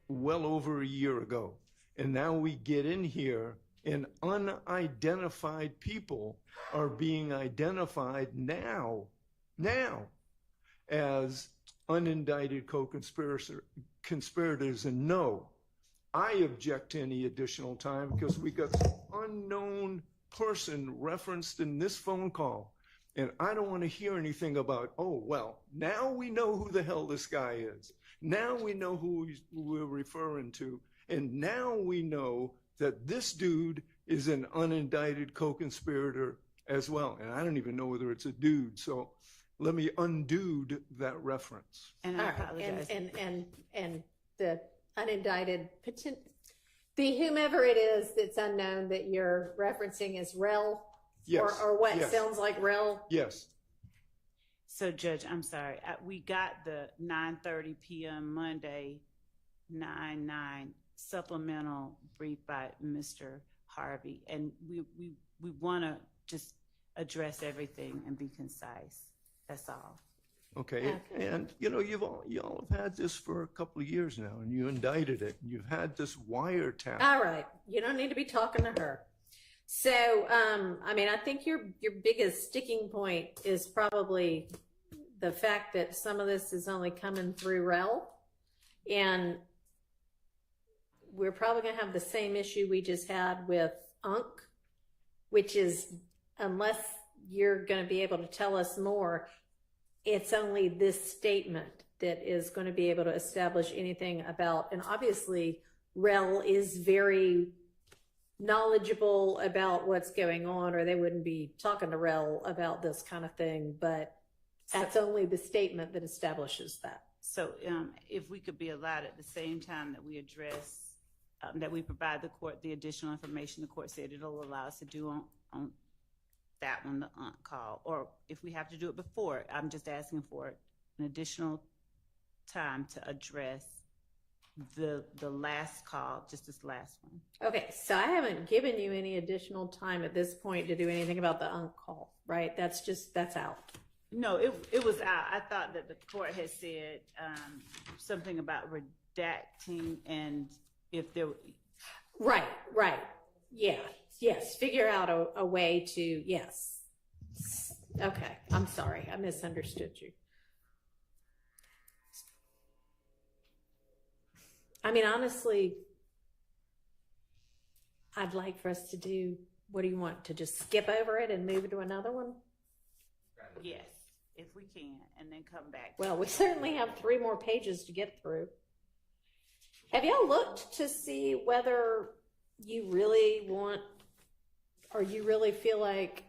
well over a year ago. And now we get in here and unidentified people are being identified now as unindicted co-conspirators. And no, I object to any additional time because we got some unknown person referenced in this phone call. And I don't want to hear anything about, oh, well, now we know who the hell this guy is. Now we know who we're referring to. And now we know that this dude is an unindicted co-conspirator as well. And I don't even know whether it's a dude. So let me undo that reference. And I apologize. And the unindicted, the whomever it is that's unknown that you're referencing is Rel? Yes. Or what Yes. sounds like Rel? Yes. So, Judge, I'm sorry. We got the 9:30 p.m. Monday 9/9 supplemental brief by Mr. Harvey, and we want to just address everything and be concise. That's all. Okay. And you all have had this for a couple of years now, and you indicted it. You've had this wiretap. All right. You don't need to be talking to her. So, I mean, I think your biggest sticking point is probably the fact that some of this is only coming through Rel, and we're probably going to have the same issue we just had with UNC, which is, unless you're going to be able to tell us more, it's only this statement that is going to be able to establish anything about, and obviously Rel is very knowledgeable about what's going on, or they wouldn't be talking to Rel about this kind of thing, but that's only the statement that establishes that. So if we could be allowed at the same time that we address, that we provide the court the additional information the court said it'll allow us to do on that one, the call, or if we have to do it before, I'm just asking for an additional time to address the last call, just this last one. Okay, so I haven't given you any additional time at this point to do anything about the UNC call, right? That's out. No, it was out. I thought that the court had said something about redacting, and if there... Right. Yeah, yes, figure out a way to, yes. Okay, I'm sorry, I misunderstood you. I mean, honestly, I'd like for us to do, what do you want, to just skip over it and move to another one? Yes, if we can, and then come back. Well, we certainly have 3 more pages to get through. Have y'all looked to see whether you really want, or you really feel like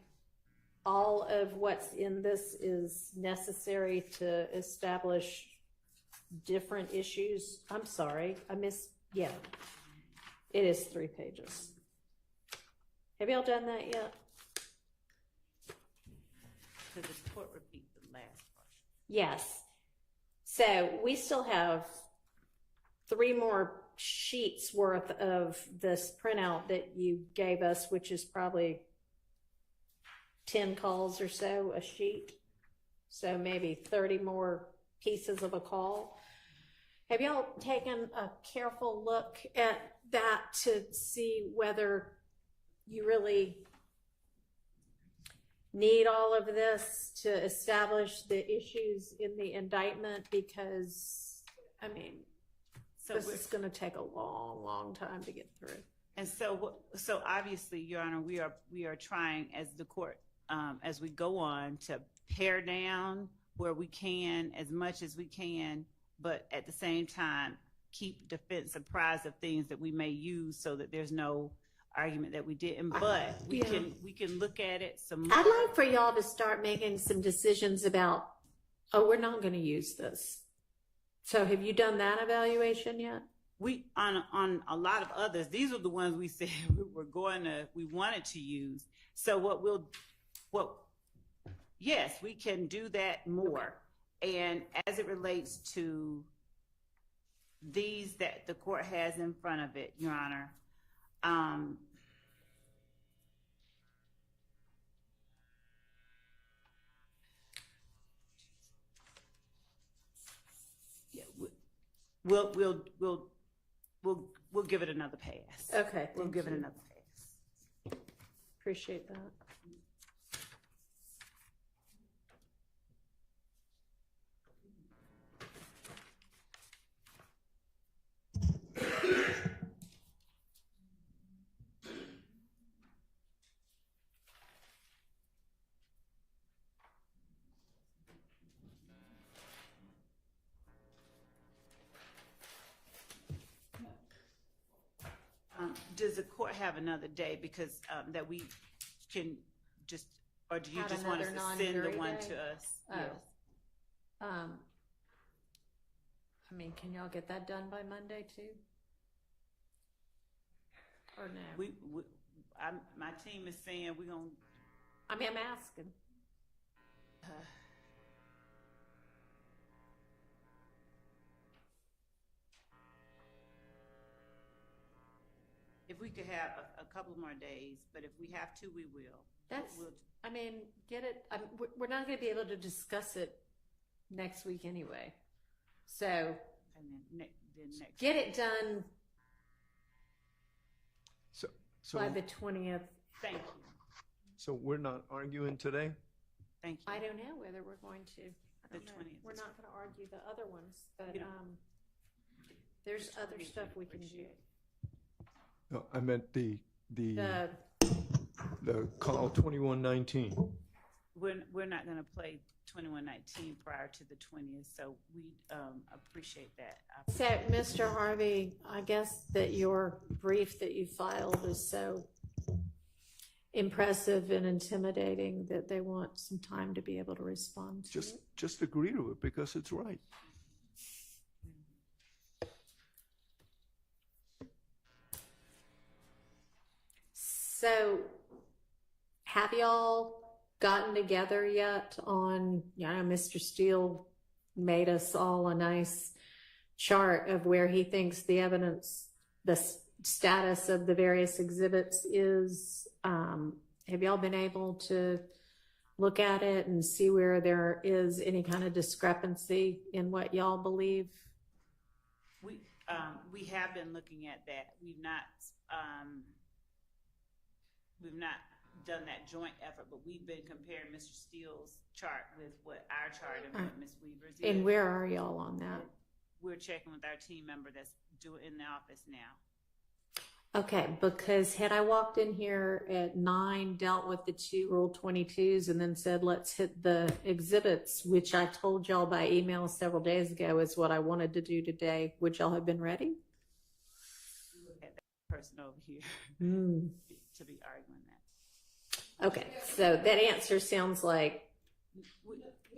all of what's in this is necessary to establish different issues? I'm sorry, yeah. It is 3 pages. Have y'all done that yet? Could the court repeat the last portion? Yes. So we still have 3 more sheets worth of this printout that you gave us, which is probably 10 calls or so a sheet. So maybe 30 more pieces of a call. Have y'all taken a careful look at that to see whether you really need all of this to establish the issues in the indictment? Because, I mean, this is going to take a long, long time to get through. And so obviously, Your Honor, we are trying, as the court, as we go on, to pare down where we can, as much as we can, but at the same time, keep defense apprised of things that we may use, so that there's no argument that we didn't. But we can look at it some more. I'd like for y'all to start making some decisions about, oh, we're not going to use this. So have you done that evaluation yet? We on a lot of others, these are the ones we said we wanted to use. So yes, we can do that more. Okay. And as it relates to these that the court has in front of it, Your Honor, we'll give it another pass. Okay. We'll give it another pass. Appreciate that. does the court have another day because that we can just, or do you Have just want us another to send the non-jury one day? to us? Oh. Yes. I mean, can y'all get that done by Monday too? Or no? My team is saying we're gonna. I mean, I'm asking. If we could have a couple more days, but if we have to, we will. That's, I mean, get it, we're not gonna be able to discuss it next week anyway. So, And then next. get it done So, by the 20th. Thank you. so we're not arguing today? Thank you. I don't know whether we're going to. I don't The know. 20th We're is not gonna argue the other ones, but, You know, there's other stuff we can do. No, I meant the The, call 2119. We're not gonna play 2119 prior to the 20th, so we appreciate that. so, Mr. Harvey, I guess that your brief that you filed is so impressive and intimidating that they want some time to be able to respond to it. Just agree to it because it's right. So, have y'all gotten together yet on, Mr. Steele made us all a nice chart of where he thinks the evidence, the status of the various exhibits is. Have y'all been able to look at it and see where there is any kind of discrepancy in what y'all believe? We have been looking at that. We've not done that joint effort, but we've been comparing Mr. Steele's chart with what our chart and what Ms. Weaver's is. And where are y'all on that? We're checking with our team member that's in the office now. Okay, because had I walked in here at 9, dealt with the 2 Rule 22s, and then said, let's hit the exhibits, which I told y'all by email several days ago is what I wanted to do today, would y'all have been ready? Look at that person over here to be arguing that. Okay, so that answer sounds like.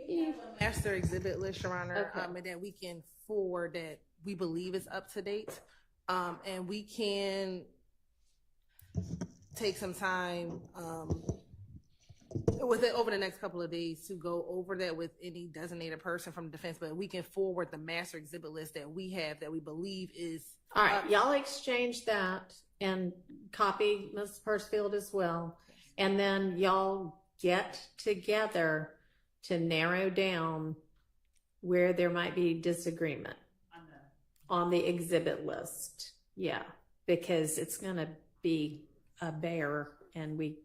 We have a master exhibit list, Your Honor, Okay. and then we can forward that we believe is up to date. And we can take some time with it over the next couple of days to go over that with any designated person from defense, but we can forward the master exhibit list that we have that we believe is. All right, y'all exchange that and copy Ms. Persfield as well. And then y'all get together to narrow down where there might be disagreement on the exhibit list. Yeah, because it's going to be a bear and we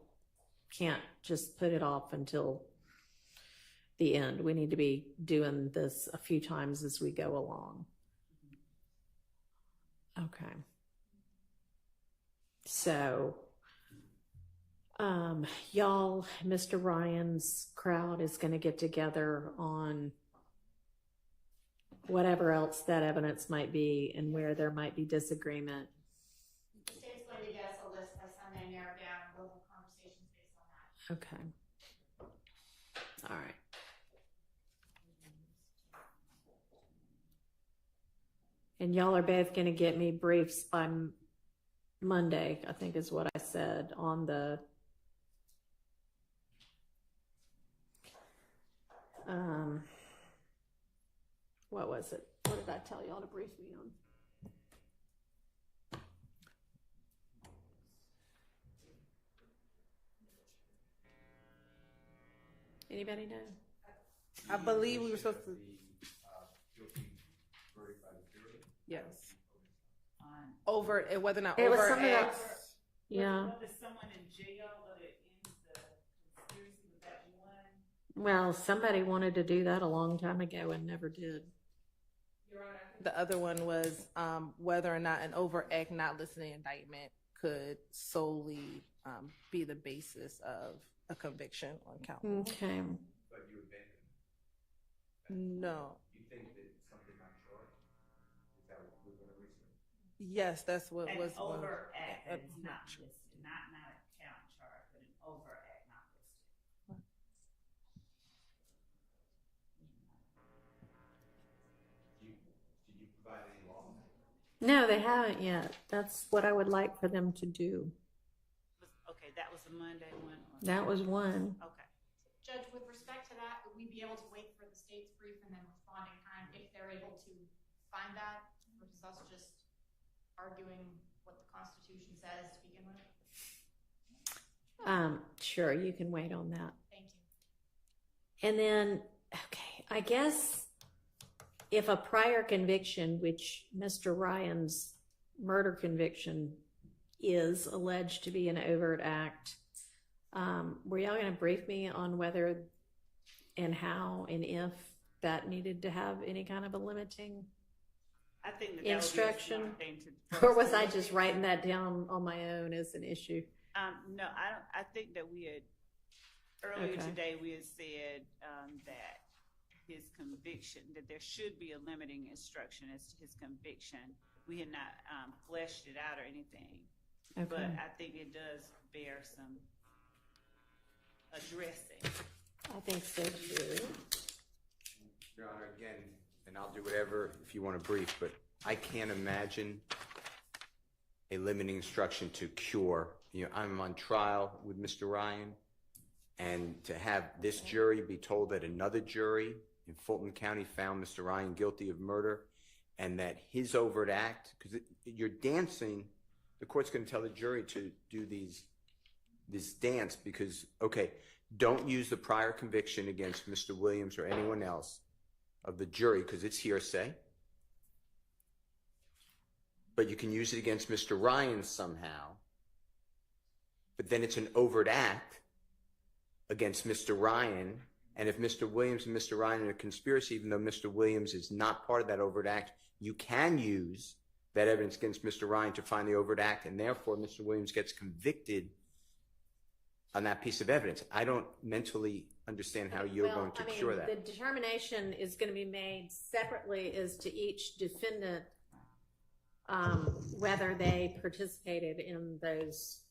can't just put it off until the end. We need to be doing this a few times as we go along. Okay. So, y'all, Mr. Ryan's crowd is going to get together on whatever else that evidence might be and where there might be disagreement. The state's going to get us a list by Sunday, narrow down, we'll have conversations based on that. Okay. All right. And y'all are both going to get me briefs by Monday, I think is what I said on the what was it? What did I tell y'all to brief me on? Anybody know? I believe we were supposed to. Yes. Over whether or not It was over some of that. X. Yeah. Was someone in jail that ends the conspiracy with that one? Well, somebody wanted to do that a long time ago and never did. The other one was whether or not an overact not listening indictment could solely be the basis of a conviction on count. Okay. But you abandoned. No. You think that it's something not charged? Is that what we're going to reason? Yes, that's what An was overact that is not listed, not a count charge, but an overact not listed. Did you provide any law? No, they haven't yet. That's what I would like for them to do. Okay, that was the Monday one? That was one. Okay. Judge, with respect to that, would we be able to wait for the state's brief and then respond in kind if they're able to find that, versus us just arguing what the Constitution says to begin with? Sure, you can wait on that. Thank you. And then, okay, I guess if a prior conviction, which Mr. Ryan's murder conviction is alleged to be an overt act, were y'all going to brief me on whether and how and if that needed to have any kind of a limiting I think that instruction? That would be a smart thing to Or was I just writing that down on my own as an issue? No, I don't. I think that we had earlier Okay. today we had said that his conviction, that there should be a limiting instruction as to his conviction. We had not fleshed it out or anything, Okay. but I think it does bear some addressing. I think so too. Your Honor, again, and I'll do whatever if you want to brief, but I can't imagine a limiting instruction to cure. You know, I'm on trial with Mr. Ryan, and to have this jury be told that another jury in Fulton County found Mr. Ryan guilty of murder, and that his overt act, because you're dancing, the court's going to tell the jury to do this dance because, okay, don't use the prior conviction against Mr. Williams or anyone else of the jury because it's hearsay, but you can use it against Mr. Ryan somehow, but then it's an overt act against Mr. Ryan, and if Mr. Williams and Mr. Ryan are in a conspiracy, even though Mr. Williams is not part of that overt act, you can use that evidence against Mr. Ryan to find the overt act, and therefore Mr. Williams gets convicted on that piece of evidence. I don't mentally understand how you're going to cure that. The determination is going to be made separately as to each defendant, whether they participated in those.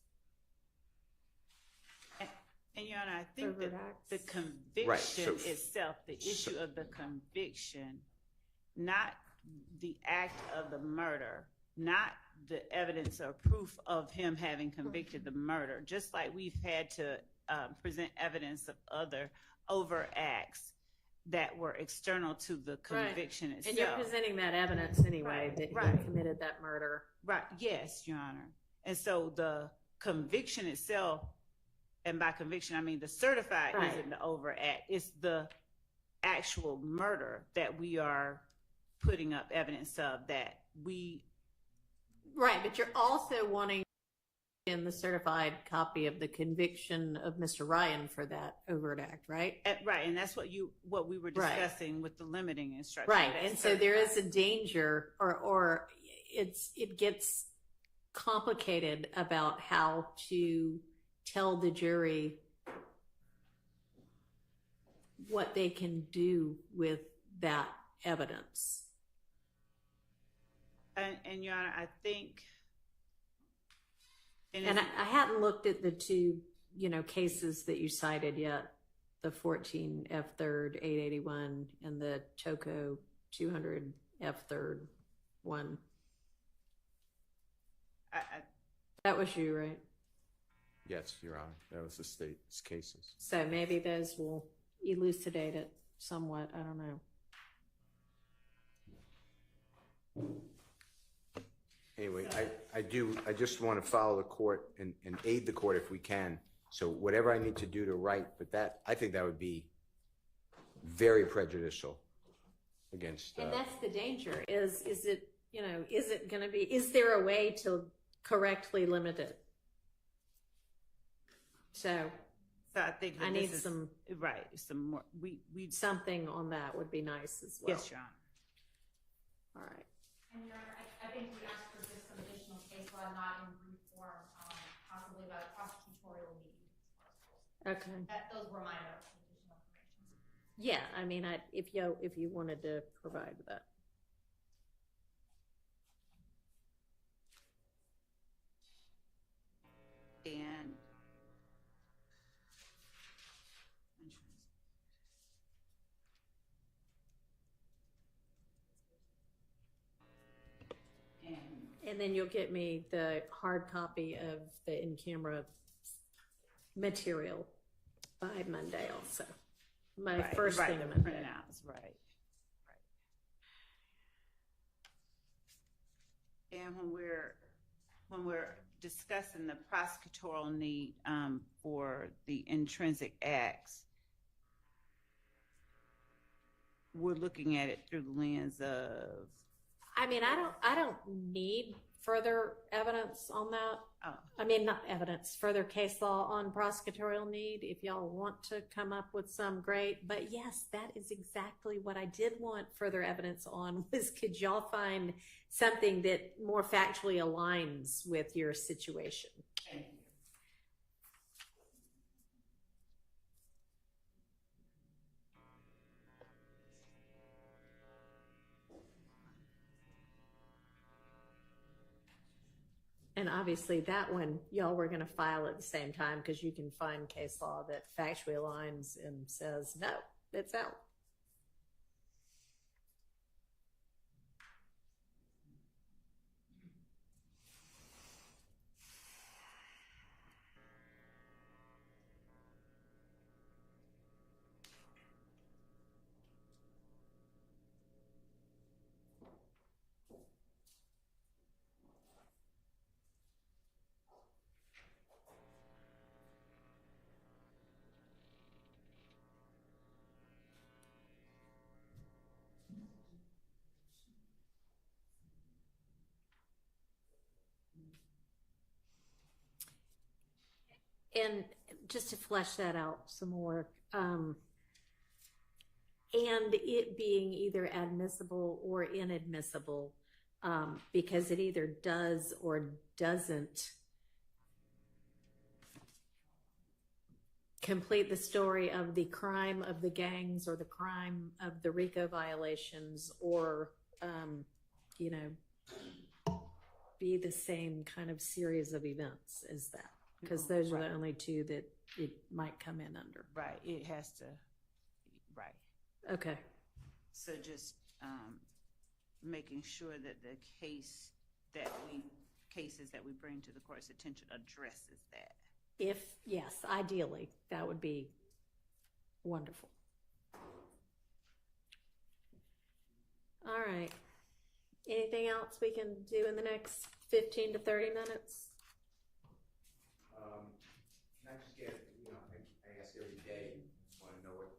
And Your Honor, I think overt that acts. the conviction Right, so- itself, the issue of the conviction, not the act of the murder, not the evidence or proof of him having convicted the murder, just like we've had to present evidence of other overt acts that were external to the conviction itself. And you're presenting that evidence anyway, that he committed that murder. Right, yes, Your Honor. And so the conviction itself, and by conviction, I mean the certified Right. isn't the overt act. It's the actual murder that we are putting up evidence of that we. Right, but you're also wanting in the certified copy of the conviction of Mr. Ryan for that overt act, right? Right, and that's what we were Right. discussing with the limiting instruction. Right, That's and so there is certified. a danger, or it gets complicated about how to tell the jury what they can do with that evidence. And Your Honor, I think. And I hadn't looked at the two, cases that you cited yet, the 14 F third 881 and the Toco 200 F third one. That was you, right? Yes, Your Honor, that was the state's cases. So maybe those will elucidate it somewhat. I don't know. Anyway, I just want to follow the court and aid the court if we can. So whatever I need to do to write, but I think that would be very prejudicial against. And that's the danger. Is it going to be? Is there a way to correctly limit it? So I think I need some more. We something on that would be nice as well. Yes, Your Honor. All right. And Your Honor, I think we asked for just some additional case law, not in brief form, possibly about prosecutorial meetings. Okay. Those were my additional information. Yeah, I mean, if you wanted to provide that. And then you'll get me the hard copy of the in-camera material by Monday also. My first thing the Monday. printouts, right. And when we're discussing the prosecutorial need for the intrinsic acts, we're looking at it through the lens of. I mean, I don't need further evidence on that. Oh. I mean, not evidence, further case law on prosecutorial need. If y'all want to come up with some, great. But yes, that is exactly what I did want further evidence on, was could y'all find something that more factually aligns with your situation? And obviously that one, y'all were going to file at the same time because you can find case law that factually aligns and says, no, it's out. And just to flesh that out some more, and it being either admissible or inadmissible, because it either does or doesn't complete the story of the crime of the gangs or the crime of the RICO violations, or, be the same kind of series of events as that. Because those are the only two that it might come in under. Right, it has to, right. Okay. So just making sure that the cases that we bring to the court's attention addresses that. Yes, ideally, that would be wonderful. All right. Anything else we can do in the next 15 to 30 minutes? Can I just get, I ask every day, just want to know what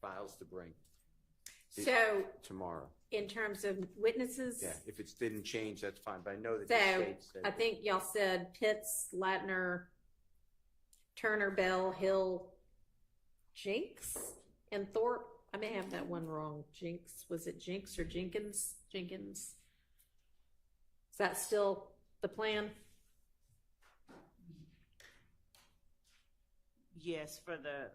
files to bring. So Tomorrow. In terms of witnesses? Yeah, if it didn't change, that's fine, but I know that the So state said. I think y'all said Pitts, Latner, Turner, Bell, Hill, Jinks, and Thorpe. I may have that one wrong. Jinks, was it Jinks or Jenkins? Jenkins. Is that still the plan? Yes, for the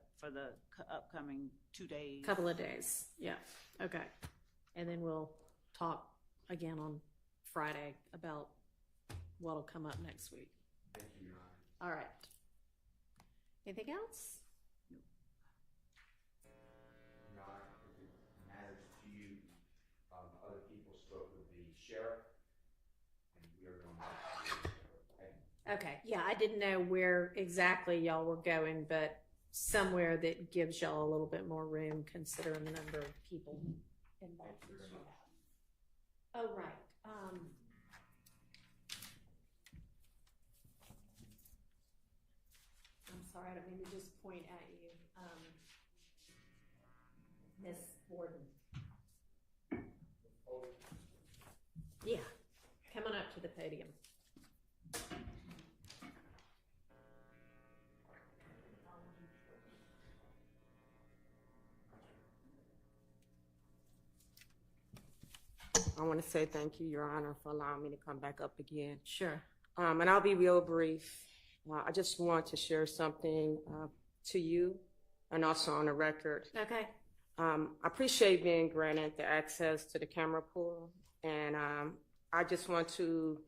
upcoming 2 days. Couple of days. Yeah. Okay. And then we'll talk again on Friday about what'll come up next week. Thank you, Your Honor. All right. Anything else? Your Honor, if it matters to you, other people spoke with the sheriff, and we are going to. Okay. Yeah, I didn't know where exactly y'all were going, but somewhere that gives y'all a little bit more room considering the number of people involved. Oh, right. I'm sorry, I don't mean to just point at you. Miss Borden. Yeah, come on up to the podium. I want to say thank you, Your Honor, for allowing me to come back up again. Sure. And I'll be real brief. I just want to share something to you and also on the record. Okay. I appreciate being granted the access to the camera pool, and I just want to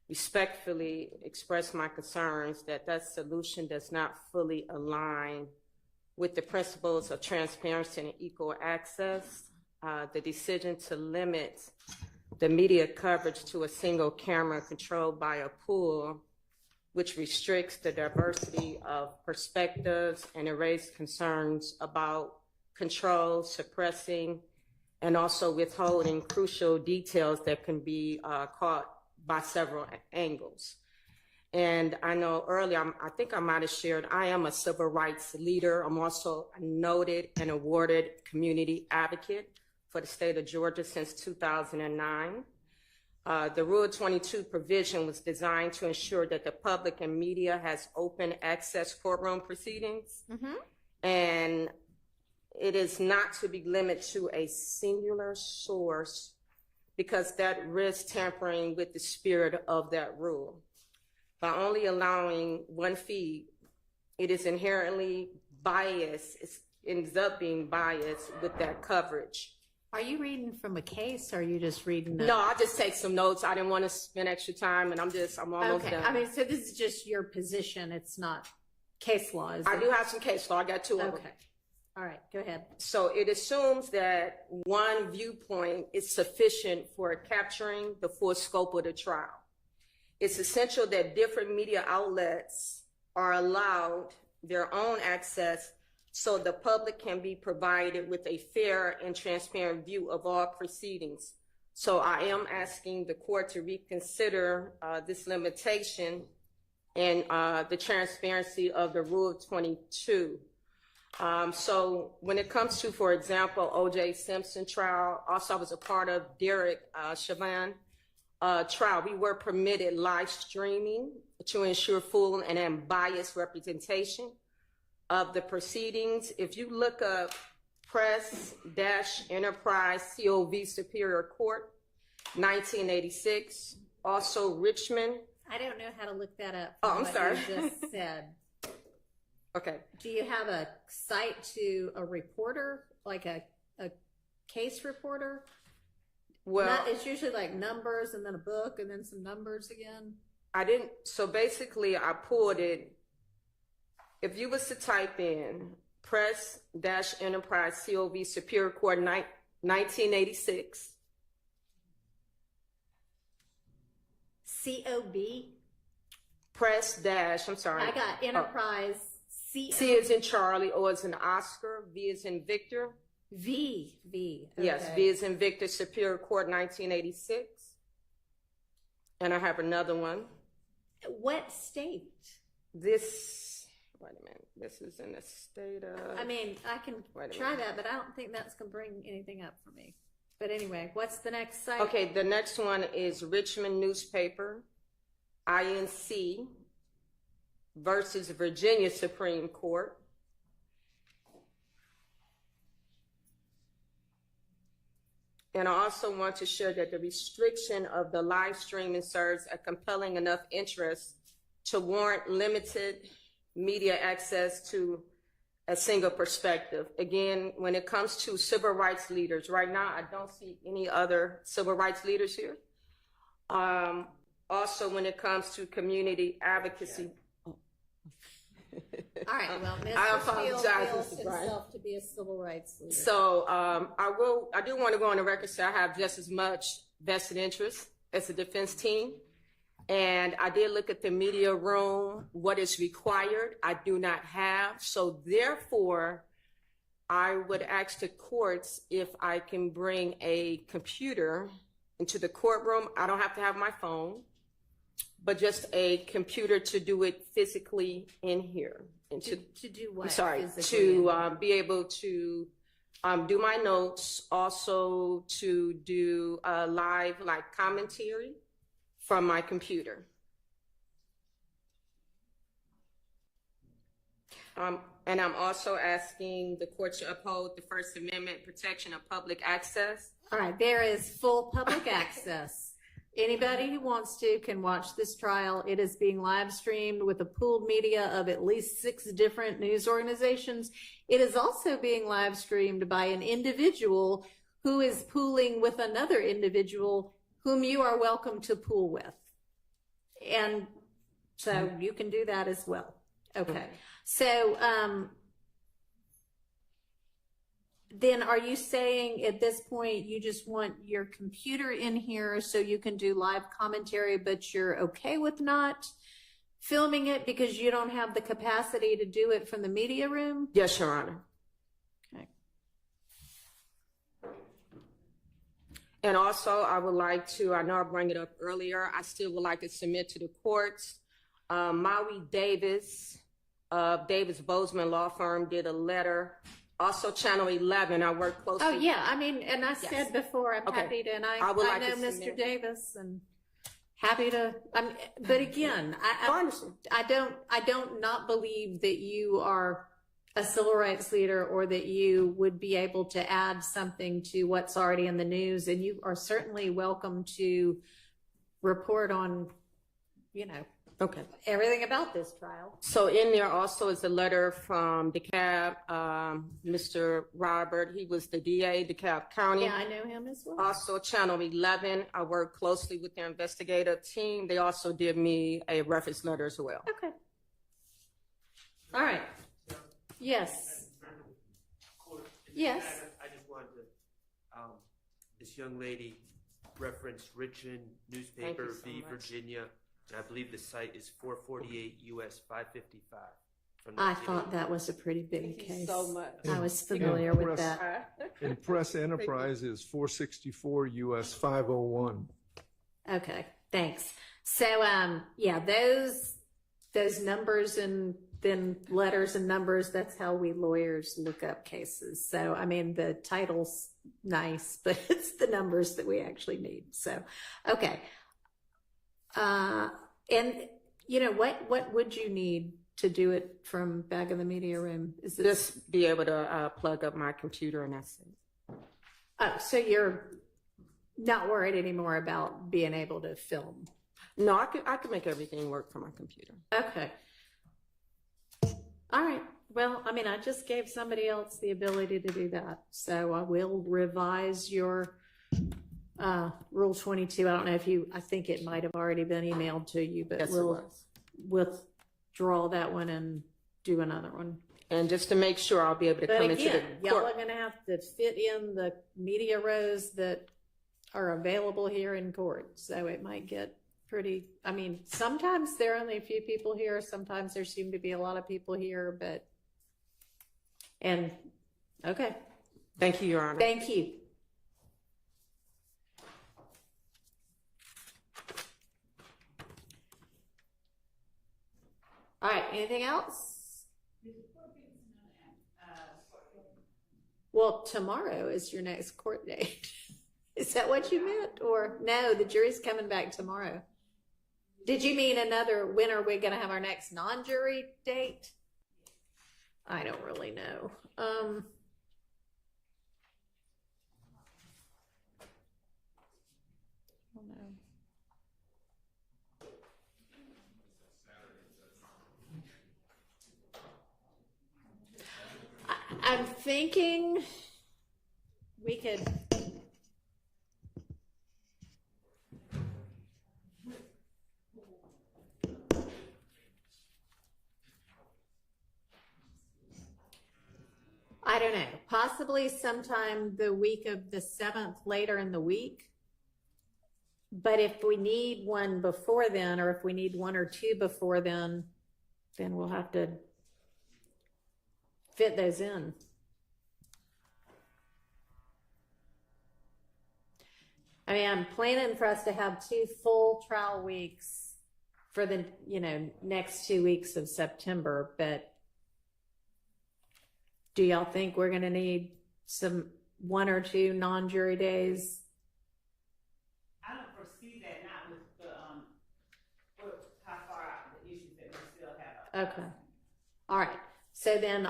respectfully express my concerns that that solution does not fully align with the principles of transparency and equal access. The decision to limit the media coverage to a single camera controlled by a pool, which restricts the diversity of perspectives and it raised concerns about control, suppressing, and also withholding crucial details that can be caught by several angles. And I know earlier, I think I might have shared, I am a civil rights leader. I'm also a noted and awarded community advocate for the state of Georgia since 2009. The Rule 22 provision was designed to ensure that the public and media has open access courtroom proceedings. And it is not to be limited to a singular source because that risks tampering with the spirit of that rule. By only allowing one feed, it is inherently biased. It ends up being biased with that coverage. Are you reading from a case or are you just reading? No, I just take some notes. I didn't want to spend extra time and I'm almost done. I mean, so this is just your position. It's not case law, is I it? do have some case law. I got two of them. Okay. All right, go ahead. So it assumes that one viewpoint is sufficient for capturing the full scope of the trial. It's essential that different media outlets are allowed their own access so the public can be provided with a fair and transparent view of all proceedings. So I am asking the court to reconsider this limitation and the transparency of the Rule 22. So when it comes to, for example, O.J. Simpson trial, also I was a part of Derek Chauvin trial. We were permitted live streaming to ensure full and unbiased representation of the proceedings. If you look up Press-Enterprise COV Superior Court, 1986, also Richmond. I don't know how to look that up. Oh, I'm sorry. You just said. Okay. Do you have a site to a reporter, like a case reporter? Well, it's usually like numbers and then a book and then some numbers again. I didn't. So basically, I pulled it. If you was to type in Press-Enterprise COV Superior Court 1986. COB? I'm sorry. I got Enterprise. C is in Charlie, O is in Oscar, V is in Victor. V. Okay. Yes, V is in Victor, Superior Court 1986. And I have another one. What state? Wait a minute. This is in the state of... I mean, I can try that, but I don't think that's going to bring anything up for me. But anyway, what's the next site? Okay, the next one is Richmond Newspaper, INC versus Virginia Supreme Court. And I also want to share that the restriction of the live streaming serves a compelling enough interest to warrant limited media access to a single perspective. Again, when it comes to civil rights leaders, right now I don't see any other civil rights leaders here. Also, when it comes to community advocacy. All right, well, I Mr. Steele apologize, feels Mr. Bryant. himself to be a civil rights leader. So I do want to go on the record say I have just as much vested interest as the defense team. And I did look at the media room, what is required, I do not have. So therefore, I would ask the courts if I can bring a computer into the courtroom. I don't have to have my phone, but just a computer to do it physically in here. And to do what? I'm sorry, physically to be able to do my notes, also to do live commentary from my computer. And I'm also asking the court to uphold the First Amendment protection of public access. All right, there is full public access. Anybody who wants to can watch this trial. It is being live streamed with a pooled media of at least 6 different news organizations. It is also being live streamed by an individual who is pooling with another individual whom you are welcome to pool with. And so you can do that as well. Okay. So then are you saying at this point you just want your computer in here so you can do live commentary, but you're okay with not filming it because you don't have the capacity to do it from the media room? Yes, Your Honor. Okay. And also, I would like to, I know I brought it up earlier, I still would like to submit to the courts. Maui Davis of Davis Bozeman Law Firm did a letter. Also, Channel 11, I work closely. Oh, yeah, I mean, and I said before, I'm Okay. happy to, and I I would like know to Mr. submit. Davis, and happy to, but again, I don't not believe that you are a civil rights leader or that you would be able to add something to what's already in the news, and you are certainly welcome to report on, everything about this trial. So in there also is a letter from DeKalb, Mr. Robert. He was the DA, DeKalb County. Yeah, I know him as well. Also, Channel 11, I work closely with the investigative team. They also did me a reference letter as well. Okay. All right. Yes. Yes. I just wanted to, this young lady referenced Richmond newspaper so v. much. Virginia, and I believe the site is 448 U.S. 555. From I 1980. thought that was a pretty big case. so much. I was familiar with Press- that. And Press Enterprise is 464 US 501. Okay, thanks. So, yeah, those numbers and then letters and numbers, that's how we lawyers look up cases. So, I mean, the title's nice, but it's the numbers that we actually need. So, okay. And what would you need to do it from back in the media room? Is it Just be able to plug up my computer and that's it. Oh, so you're not worried anymore about being able to film? No, I could make everything work from my computer. Okay. All right. Well, I mean, I just gave somebody else the ability to do that. So I will revise your Rule 22. I don't know if I think it might have already been emailed to you, but Yes, it we'll was. withdraw that one and do another one. And just to make sure I'll be able to But come again, into the y'all court. are going to have to fit in the media rows that are available here in court. So it might get pretty, I mean, sometimes there are only a few people here. Sometimes there seem to be a lot of people here, okay. Thank you, Your Honor. Thank you. All right, anything else? Well, tomorrow is your next court date. Is that what you meant? Or no, the jury's coming back tomorrow. Did you mean when are we going to have our next non-jury date? I don't really know. I'm thinking we could. I don't know, possibly sometime the week of the 7th, later in the week. But if we need one before then, or if we need one or two before then we'll have to fit those in. I mean, I'm planning for us to have 2 full trial weeks for the, next 2 weeks of September, but do y'all think we're going to need 1 or 2 non-jury days? I don't foresee that, not with how far out the issues that we still have. Okay. All right. So then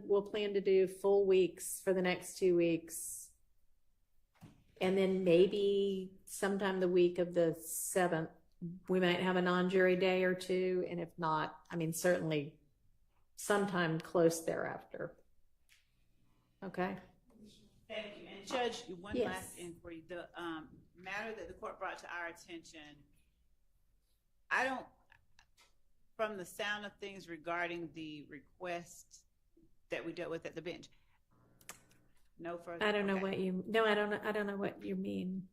we'll plan to do full weeks for the next 2 weeks. And then maybe sometime the week of the 7th, we might have a non-jury day or 2. And if not, I mean, certainly sometime close thereafter. Okay. Thank you. And Judge, one Yes. last inquiry. The matter that the court brought to our attention, from the sound of things regarding the request that we dealt with at the bench, No further. I don't know okay. what you, no, I don't know what you mean.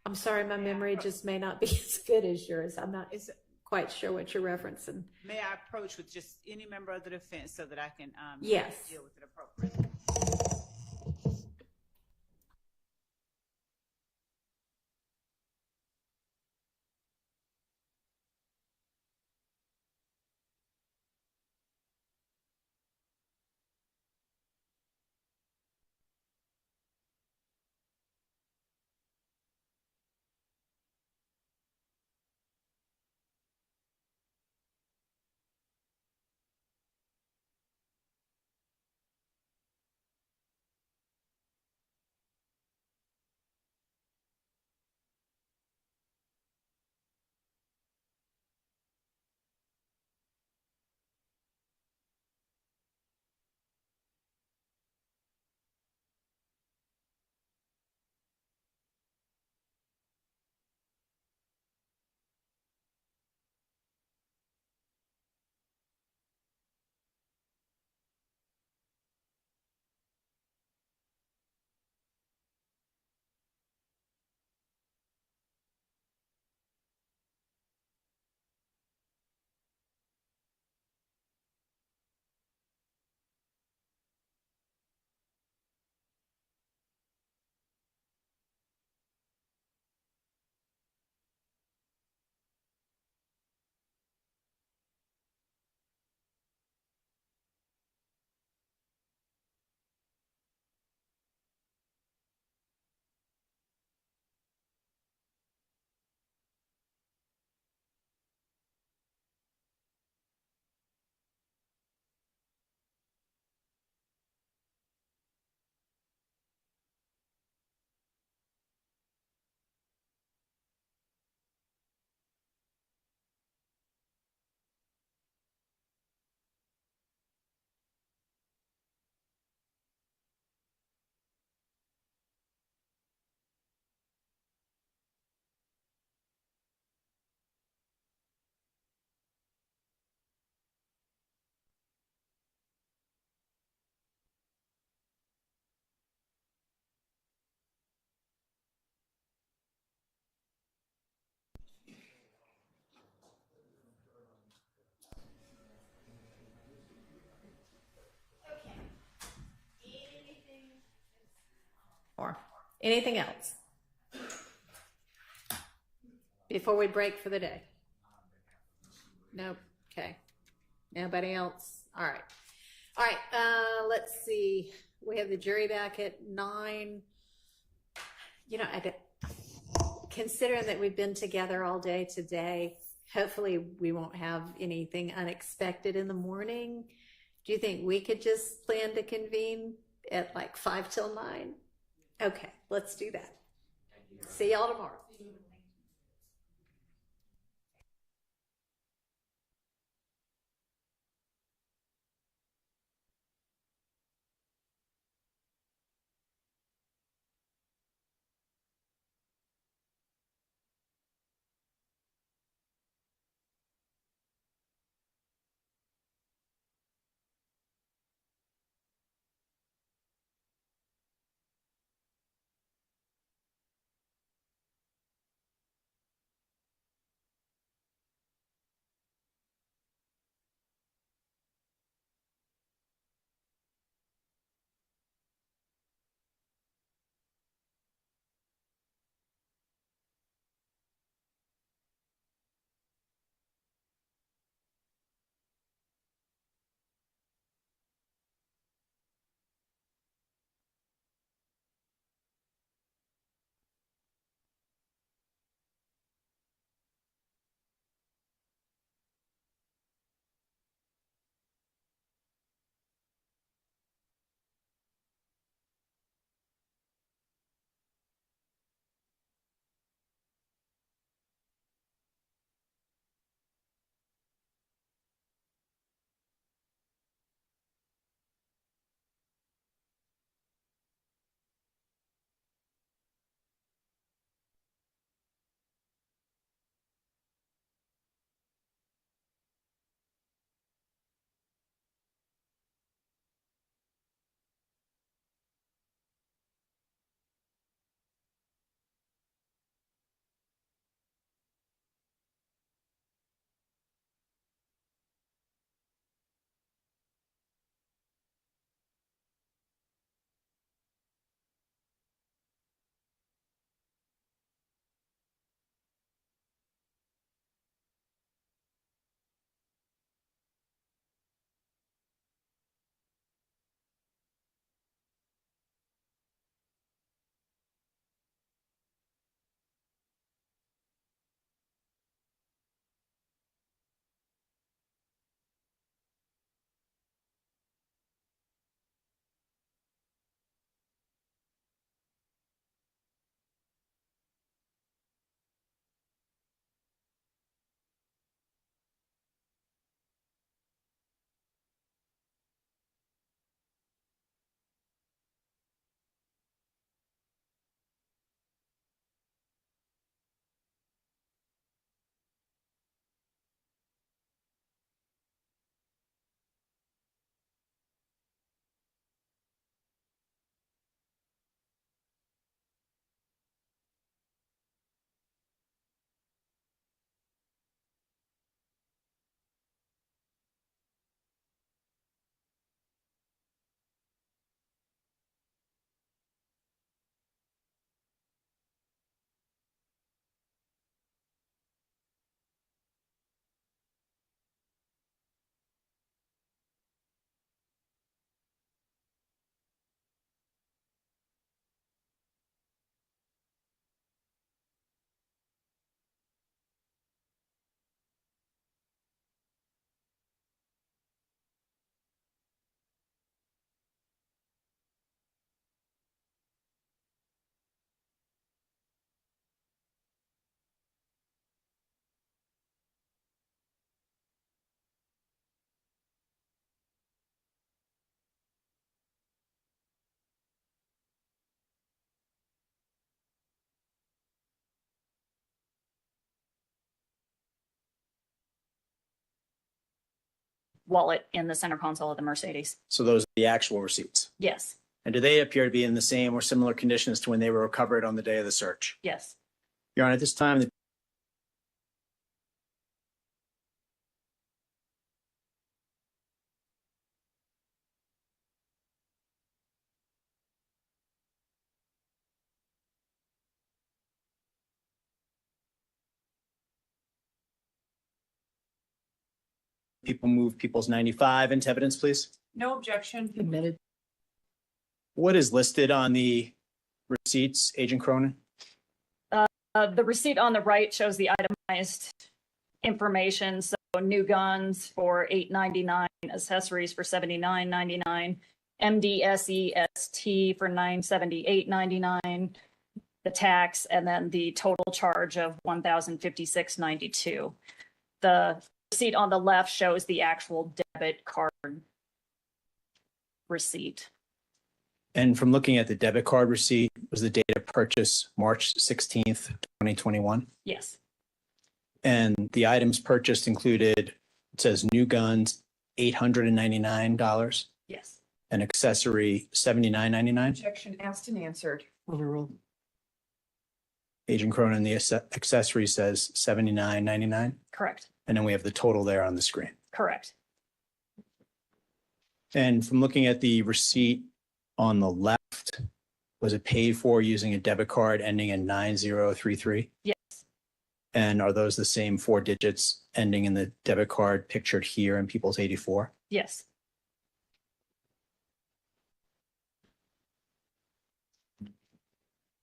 I'm sorry, my memory just may not be as good as yours. I'm not quite sure what you're referencing. May I approach with just any member of the defense so that I can Yes. deal with it appropriately? Or anything else before we break for the day? Nope. Okay. Nobody else? All right. All right. Let's see. We have the jury back at 9. You know, considering that we've been together all day today, hopefully we won't have anything unexpected in the morning. Do you think we could just plan to convene at like 5 till 9? Okay, let's do that. See y'all tomorrow. wallet in the center console of the Mercedes. So those are the actual receipts. Yes, And do they appear to be in the same or similar conditions to when they were recovered on the day of the search? yes. Your Honor, at this time, the people move People's 95 into evidence, please. No objection. Admitted. What is listed on the receipts, Agent Cronin? The receipt on the right shows the itemized information. So new guns for $8.99, accessories for $79.99, MDSEST for $978.99, the tax, and then the total charge of $1,056.92. The receipt on the left shows the actual debit card receipt. And from looking at the debit card receipt, was the date of purchase March 16th, 2021? Yes, And the items purchased included, it says new guns, $899, yes. an accessory, $79.99. Objection asked and answered. Overruled. Agent Cronin, the accessory says $79.99. Correct, And then we have the total there on the screen. correct. And from looking at the receipt on the left, was it paid for using a debit card ending in 9033? Yes, And are those the same 4 digits ending in the debit card pictured here in People's 84? yes.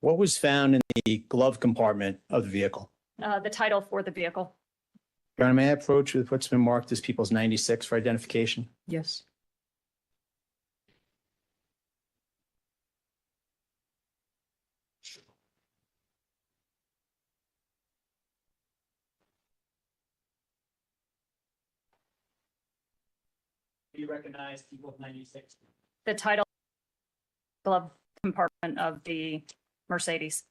What was found in the glove compartment of the vehicle? The title for the vehicle. Your Honor, may I approach with what's been marked as People's 96 for identification? Yes. Do you recognize People's 96? The title glove compartment of the Mercedes.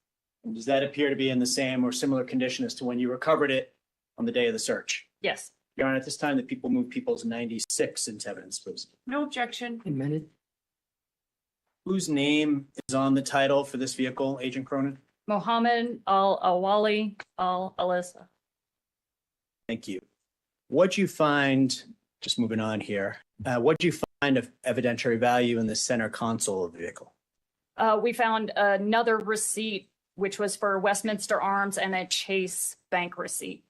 And does that appear to be in the same or similar condition as to when you recovered it on the day of the search? Yes, Your Honor, at this time, the people move People's 96 into evidence, please. No objection. Admitted. Whose name is on the title for this vehicle, Agent Cronin? Mohammed Al-Awali Al-Alisa. Thank you. What'd you find, just moving on here, what'd you find of evidentiary value in the center console of the vehicle? We found another receipt, which was for Westminster Arms, and a Chase bank receipt.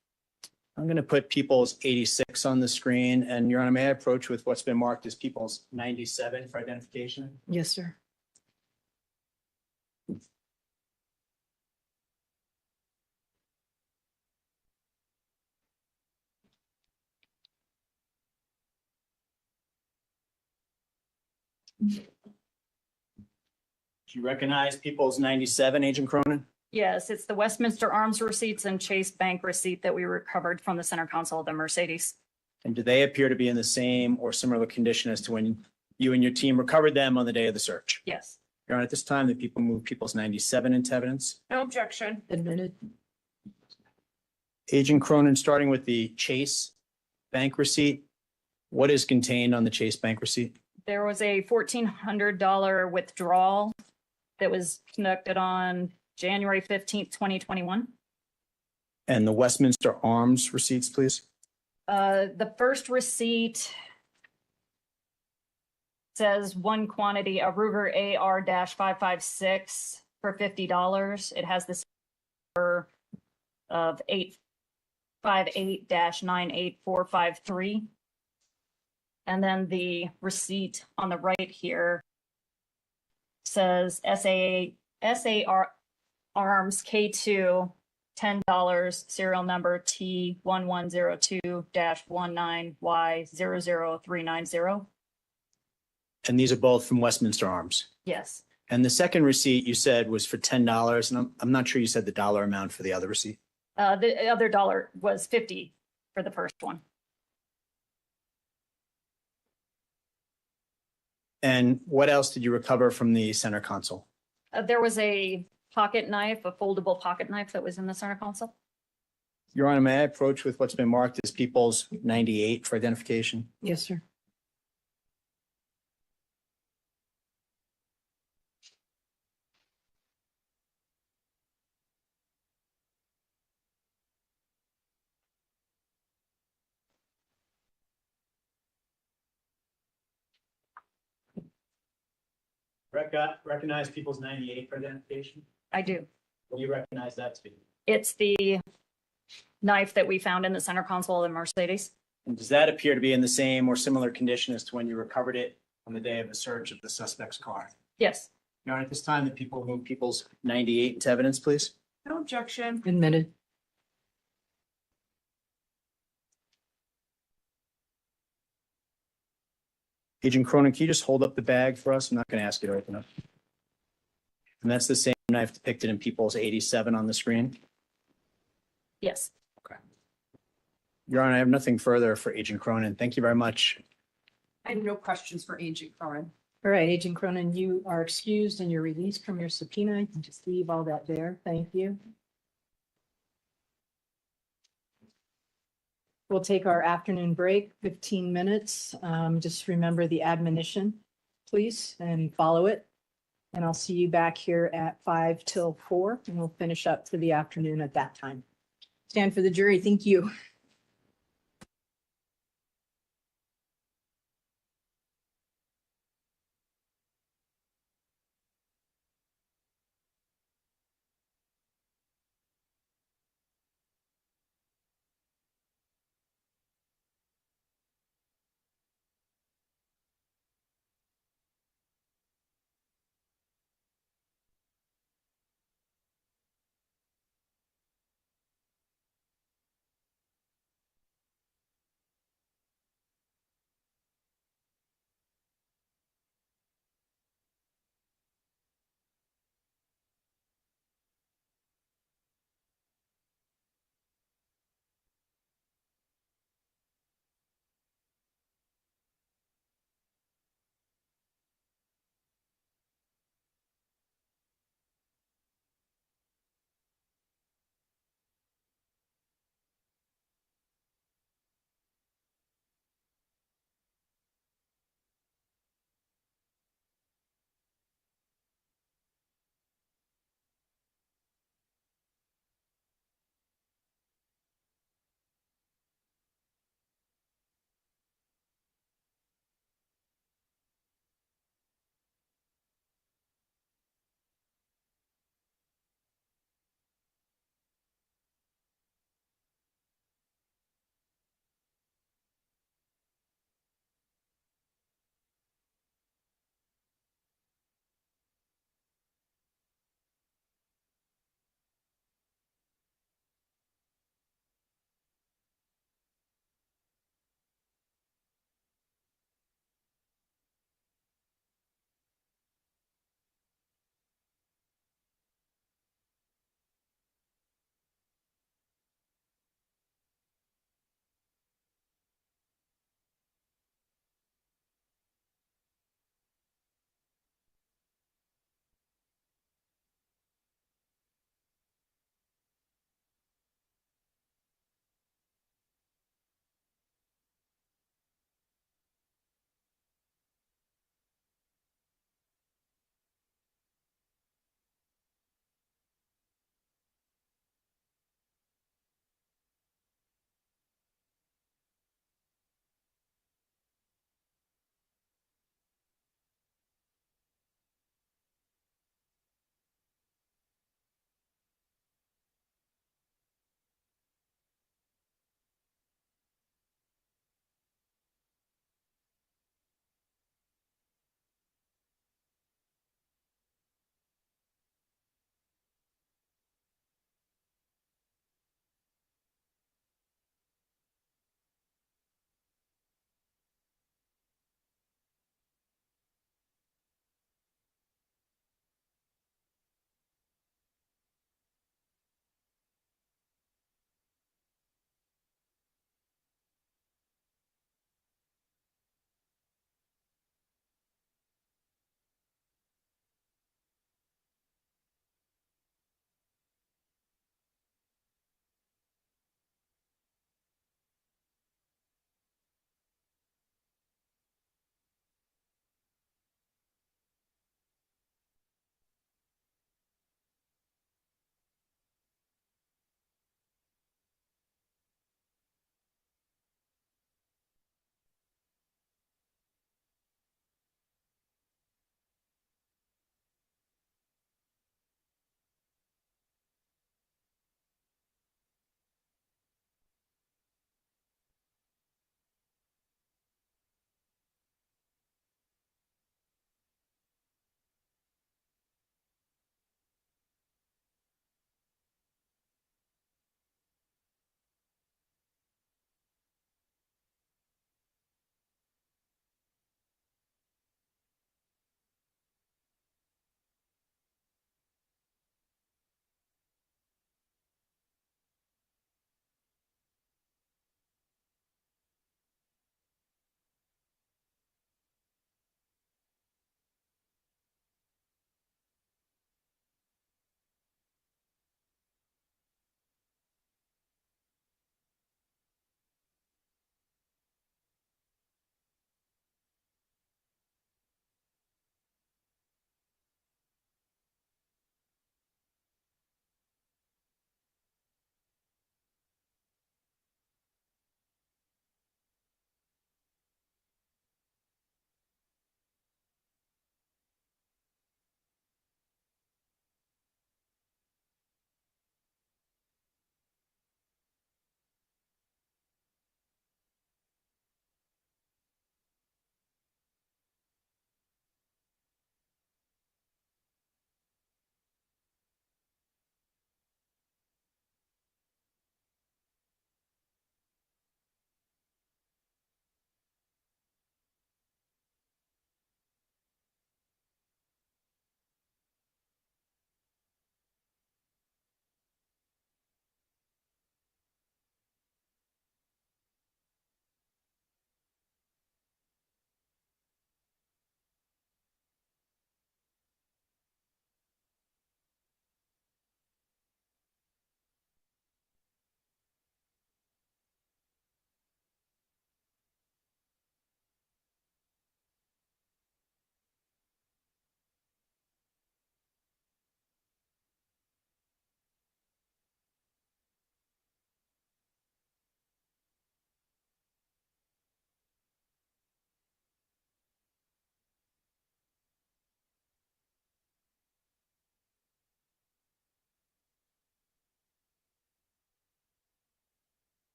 I'm going to put People's 86 on the screen, and Your Honor, may I approach with what's been marked as People's 97 for identification? Yes, sir. Do you recognize People's 97, Agent Cronin? Yes, it's the Westminster Arms receipts and Chase bank receipt that we recovered from the center console of the Mercedes. And do they appear to be in the same or similar condition as to when you and your team recovered them on the day of the search? Yes, Your Honor, at this time, the people move People's 97 into evidence. No objection. Admitted. Agent Cronin, starting with the Chase bank receipt, what is contained on the Chase bank receipt? there was a $1,400 withdrawal that was conducted on January 15th, 2021. And the Westminster Arms receipts, please. The first receipt says one quantity, a Ruger AR-556 for $50. It has this number of 858-98453. And then the receipt on the right here says SAR Arms K2, $10, serial number T1102-19Y00390. And these are both from Westminster Arms. Yes. And the second receipt you said was for $10, and I'm not sure you said the dollar amount for the other receipt. The other dollar was $50 for the first one. And what else did you recover from the center console? There was a pocket knife, a foldable pocket knife that was in the center console. Your Honor, may I approach with what's been marked as People's 98 for identification? Yes, sir. Recognize People's 98 for identification? I do. Will you recognize that to be? It's the knife that we found in the center console of the Mercedes. And does that appear to be in the same or similar condition as to when you recovered it on the day of the search of the suspect's car? Yes. Your Honor, at this time, the people move People's 98 into evidence, please. No objection. Admitted. Agent Cronin, can you just hold up the bag for us? I'm not going to ask you to open it. And that's the same knife depicted in People's 87 on the screen? Yes. Your Honor, I have nothing further for Agent Cronin. Thank you very much. I have no questions for Agent Cronin. All right, Agent Cronin, you are excused and you're released from your subpoena. You can just leave all that there. Thank you. We'll take our afternoon break, 15 minutes. Just remember the admonition, please, and follow it. And I'll see you back here at 5 till 4, and we'll finish up for the afternoon at that time. Stand for the jury. Thank you.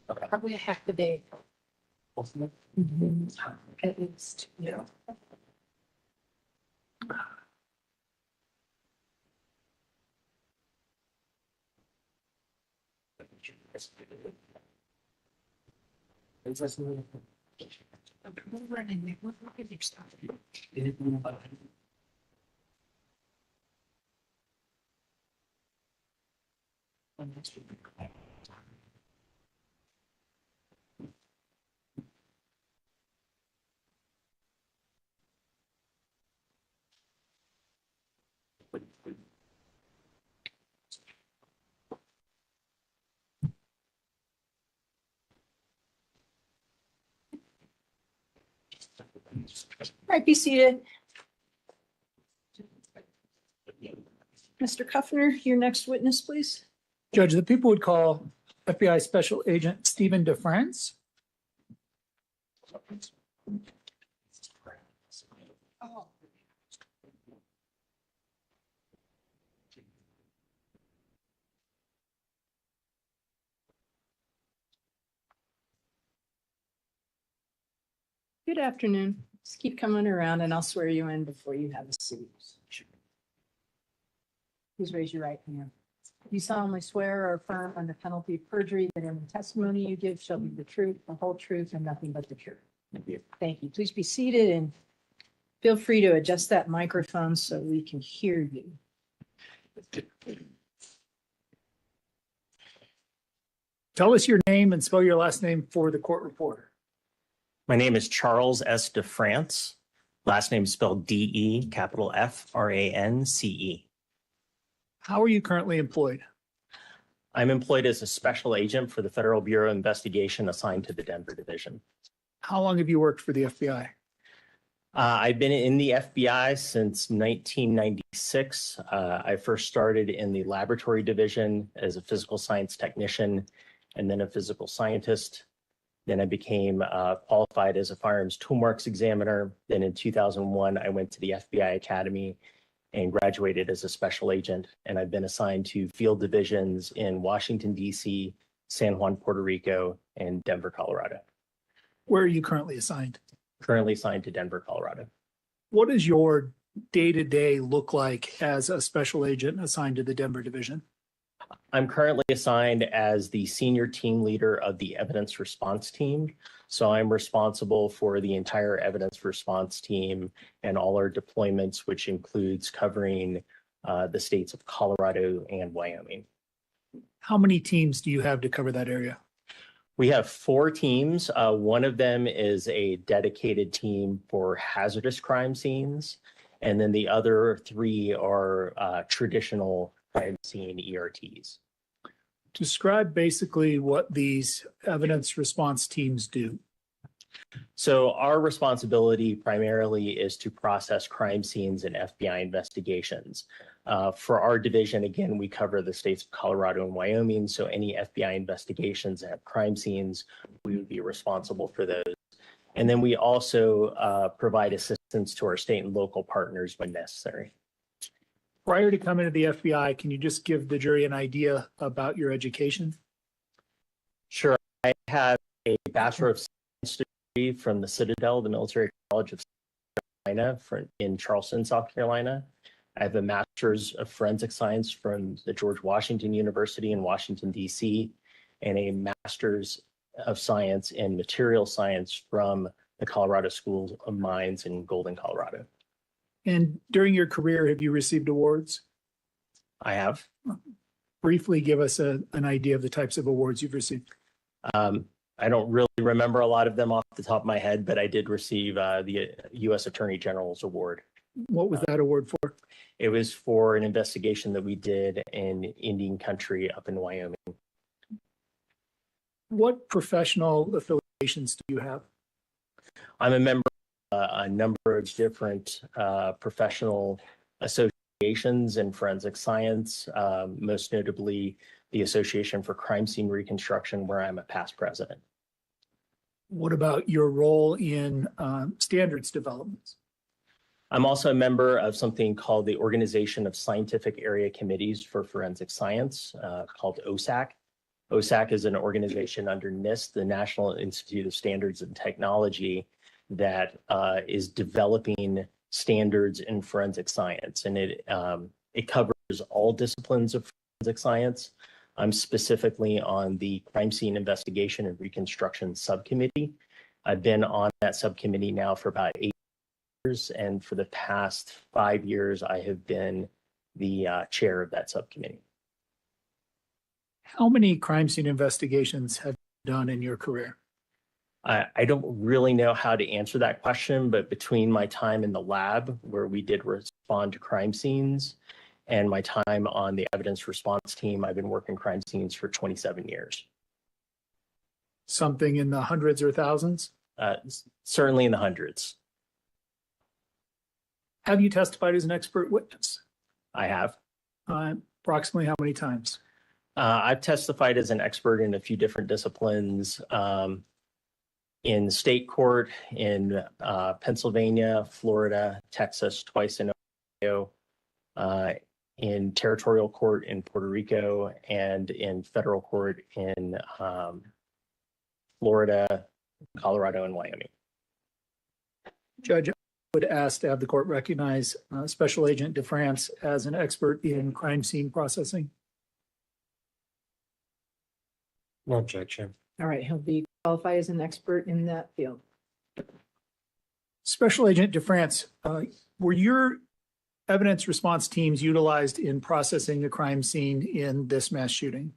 Okay. Probably a half a day. At least, yeah. All right, be seated. Mr. Kuffner, your next witness, please. Judge, the people would call FBI Special Agent Stephen DeFrance. Good afternoon. Just keep coming around and I'll swear you in before you have a seat. Please raise your right hand. You solemnly swear or affirm under penalty of perjury that any testimony you give shall be the truth, the whole truth, and nothing but the truth. Thank you. Thank you. Please be seated and feel free to adjust that microphone so we can hear you. Tell us your name and spell your last name for the court reporter. My name is Charles S. DeFrance. Last name is spelled D-E, capital F-R-A-N-C-E. How are you currently employed? I'm employed as a special agent for the Federal Bureau of Investigation assigned to the Denver Division. How long have you worked for the FBI? I've been in the FBI since 1996. I first started in the laboratory division as a physical science technician and then a physical scientist. Then I became qualified as a firearms tool marks examiner. Then in 2001, I went to the FBI Academy and graduated as a special agent. And I've been assigned to field divisions in Washington, D.C., San Juan, Puerto Rico, and Denver, Colorado. Where are you currently assigned? Currently assigned to Denver, Colorado. What does your day-to-day look like as a special agent assigned to the Denver division? I'm currently assigned as the senior team leader of the evidence response team. So I'm responsible for the entire evidence response team and all our deployments, which includes covering the states of Colorado and Wyoming. How many teams do you have to cover that area? We have 4 teams. One of them is a dedicated team for hazardous crime scenes. And then the other 3 are traditional crime scene ERTs. Describe basically what these evidence response teams do. So our responsibility primarily is to process crime scenes and FBI investigations. For our division, again, we cover the states of Colorado and Wyoming. So any FBI investigations that have crime scenes, we would be responsible for those. And then we also provide assistance to our state and local partners when necessary. Prior to coming to the FBI, can you just give the jury an idea about your education? Sure. I have a Bachelor of Science degree from the Citadel, the Military College of South Carolina in Charleston, South Carolina. I have a Master's of Forensic Science from the George Washington University in Washington, D.C., and a Master's of Science in Material Science from the Colorado School of Mines in Golden, Colorado. And during your career, have you received awards? I have. Briefly give us an idea of the types of awards you've received. I don't really remember a lot of them off the top of my head, but I did receive the U.S. Attorney General's Award. What was that award for? It was for an investigation that we did in Indian country up in Wyoming. What professional affiliations do you have? I'm a member of a number of different professional associations in forensic science, most notably the Association for Crime Scene Reconstruction, where I'm a past president. What about your role in standards developments? I'm also a member of something called the Organization of Scientific Area Committees for Forensic Science, called OSAC. OSAC is an organization under NIST, the National Institute of Standards and Technology, that is developing standards in forensic science, and it covers all disciplines of forensic science. I'm specifically on the Crime Scene Investigation and Reconstruction Subcommittee. I've been on that subcommittee now for about 8 years, and for the past 5 years, I have been the chair of that subcommittee. How many crime scene investigations have you done in your career? I don't really know how to answer that question, but between my time in the lab, where we did respond to crime scenes, and my time on the evidence response team, I've been working crime scenes for 27 years. Something in the hundreds or thousands? Certainly in the hundreds. Have you testified as an expert witness? I have. Approximately how many times? I've testified as an expert in a few different disciplines, in state court, in Pennsylvania, Florida, Texas, twice in Ohio, in territorial court in Puerto Rico, and in federal court in Florida, Colorado, and Wyoming. Judge, I would ask to have the court recognize Special Agent DeFrance as an expert in crime scene processing. No objection. All right, he'll be qualified as an expert in that field. Special Agent DeFrance, were your evidence response teams utilized in processing the crime scene in this mass shooting?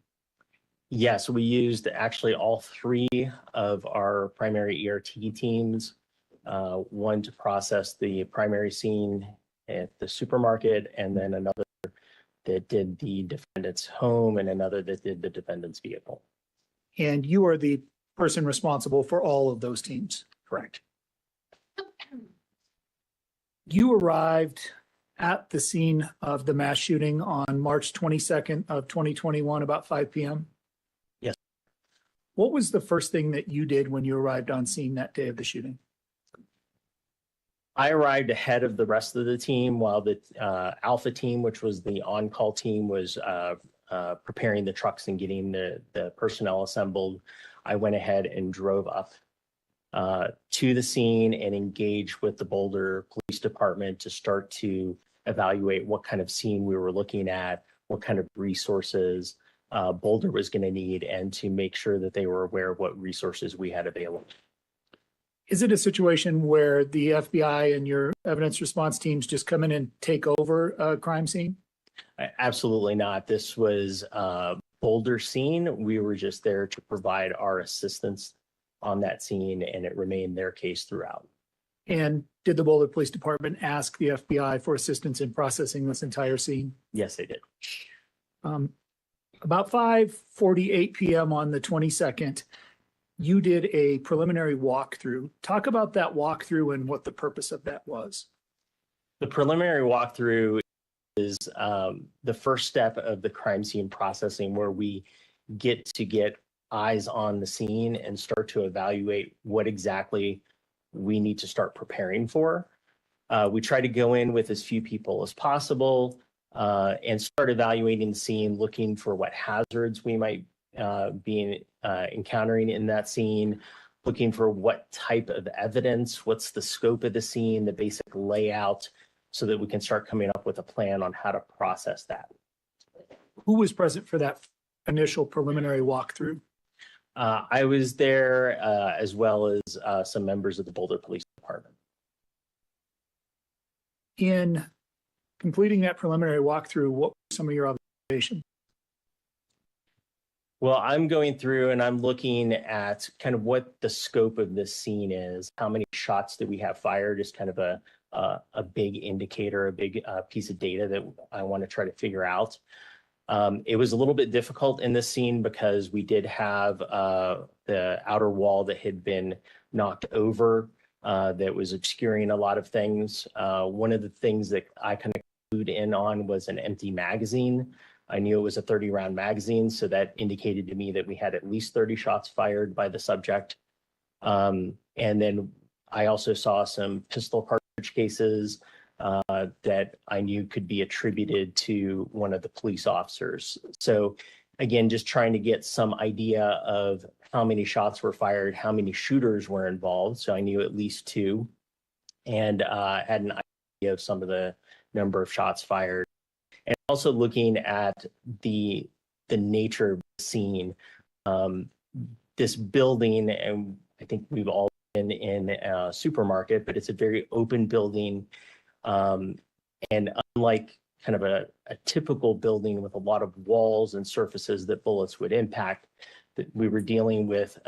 Yes, we used actually all 3 of our primary ERT teams, one to process the primary scene at the supermarket, and then another that did the defendant's home, and another that did the defendant's vehicle. And you are the person responsible for all of those teams? Correct. You arrived at the scene of the mass shooting on March 22nd of 2021, about 5 p.m.? Yes. What was the first thing that you did when you arrived on scene that day of the shooting? I arrived ahead of the rest of the team while the Alpha team, which was the on-call team, was preparing the trucks and getting the personnel assembled. I went ahead and drove up to the scene and engaged with the Boulder Police Department to start to evaluate what kind of scene we were looking at, what kind of resources Boulder was going to need, and to make sure that they were aware of what resources we had available. Is it a situation where the FBI and your evidence response teams just come in and take over a crime scene? Absolutely not. This was a Boulder scene. We were just there to provide our assistance on that scene, and it remained their case throughout. And did the Boulder Police Department ask the FBI for assistance in processing this entire scene? Yes, they did. About 5:48 p.m. on the 22nd, you did a preliminary walkthrough. Talk about that walkthrough and what the purpose of that was. The preliminary walkthrough is the first step of the crime scene processing, where we get eyes on the scene and start to evaluate what exactly we need to start preparing for. We try to go in with as few people as possible and start evaluating the scene, looking for what hazards we might be encountering in that scene, looking for what type of evidence, what's the scope of the scene, the basic layout, so that we can start coming up with a plan on how to process that. Who was present for that initial preliminary walkthrough? I was there as well as some members of the Boulder Police Department. In completing that preliminary walkthrough, what were some of your observations? Well, I'm going through and I'm looking at kind of what the scope of this scene is. How many shots did we have fired? Is kind of a big indicator, a big piece of data that I want to try to figure out. It was a little bit difficult in this scene because we did have the outer wall that had been knocked over that was obscuring a lot of things. One of the things that I kind of clued in on was an empty magazine. I knew it was a 30-round magazine, so that indicated to me that we had at least 30 shots fired by the subject. And then I also saw some pistol cartridge cases that I knew could be attributed to one of the police officers. So again, just trying to get some idea of how many shots were fired, how many shooters were involved. So I knew at least 2, and had an idea of some of the number of shots fired. And also looking at the nature of the scene. This building, and I think we've all been in a supermarket, but it's a very open building. And unlike kind of a typical building with a lot of walls and surfaces that bullets would impact, that we were dealing with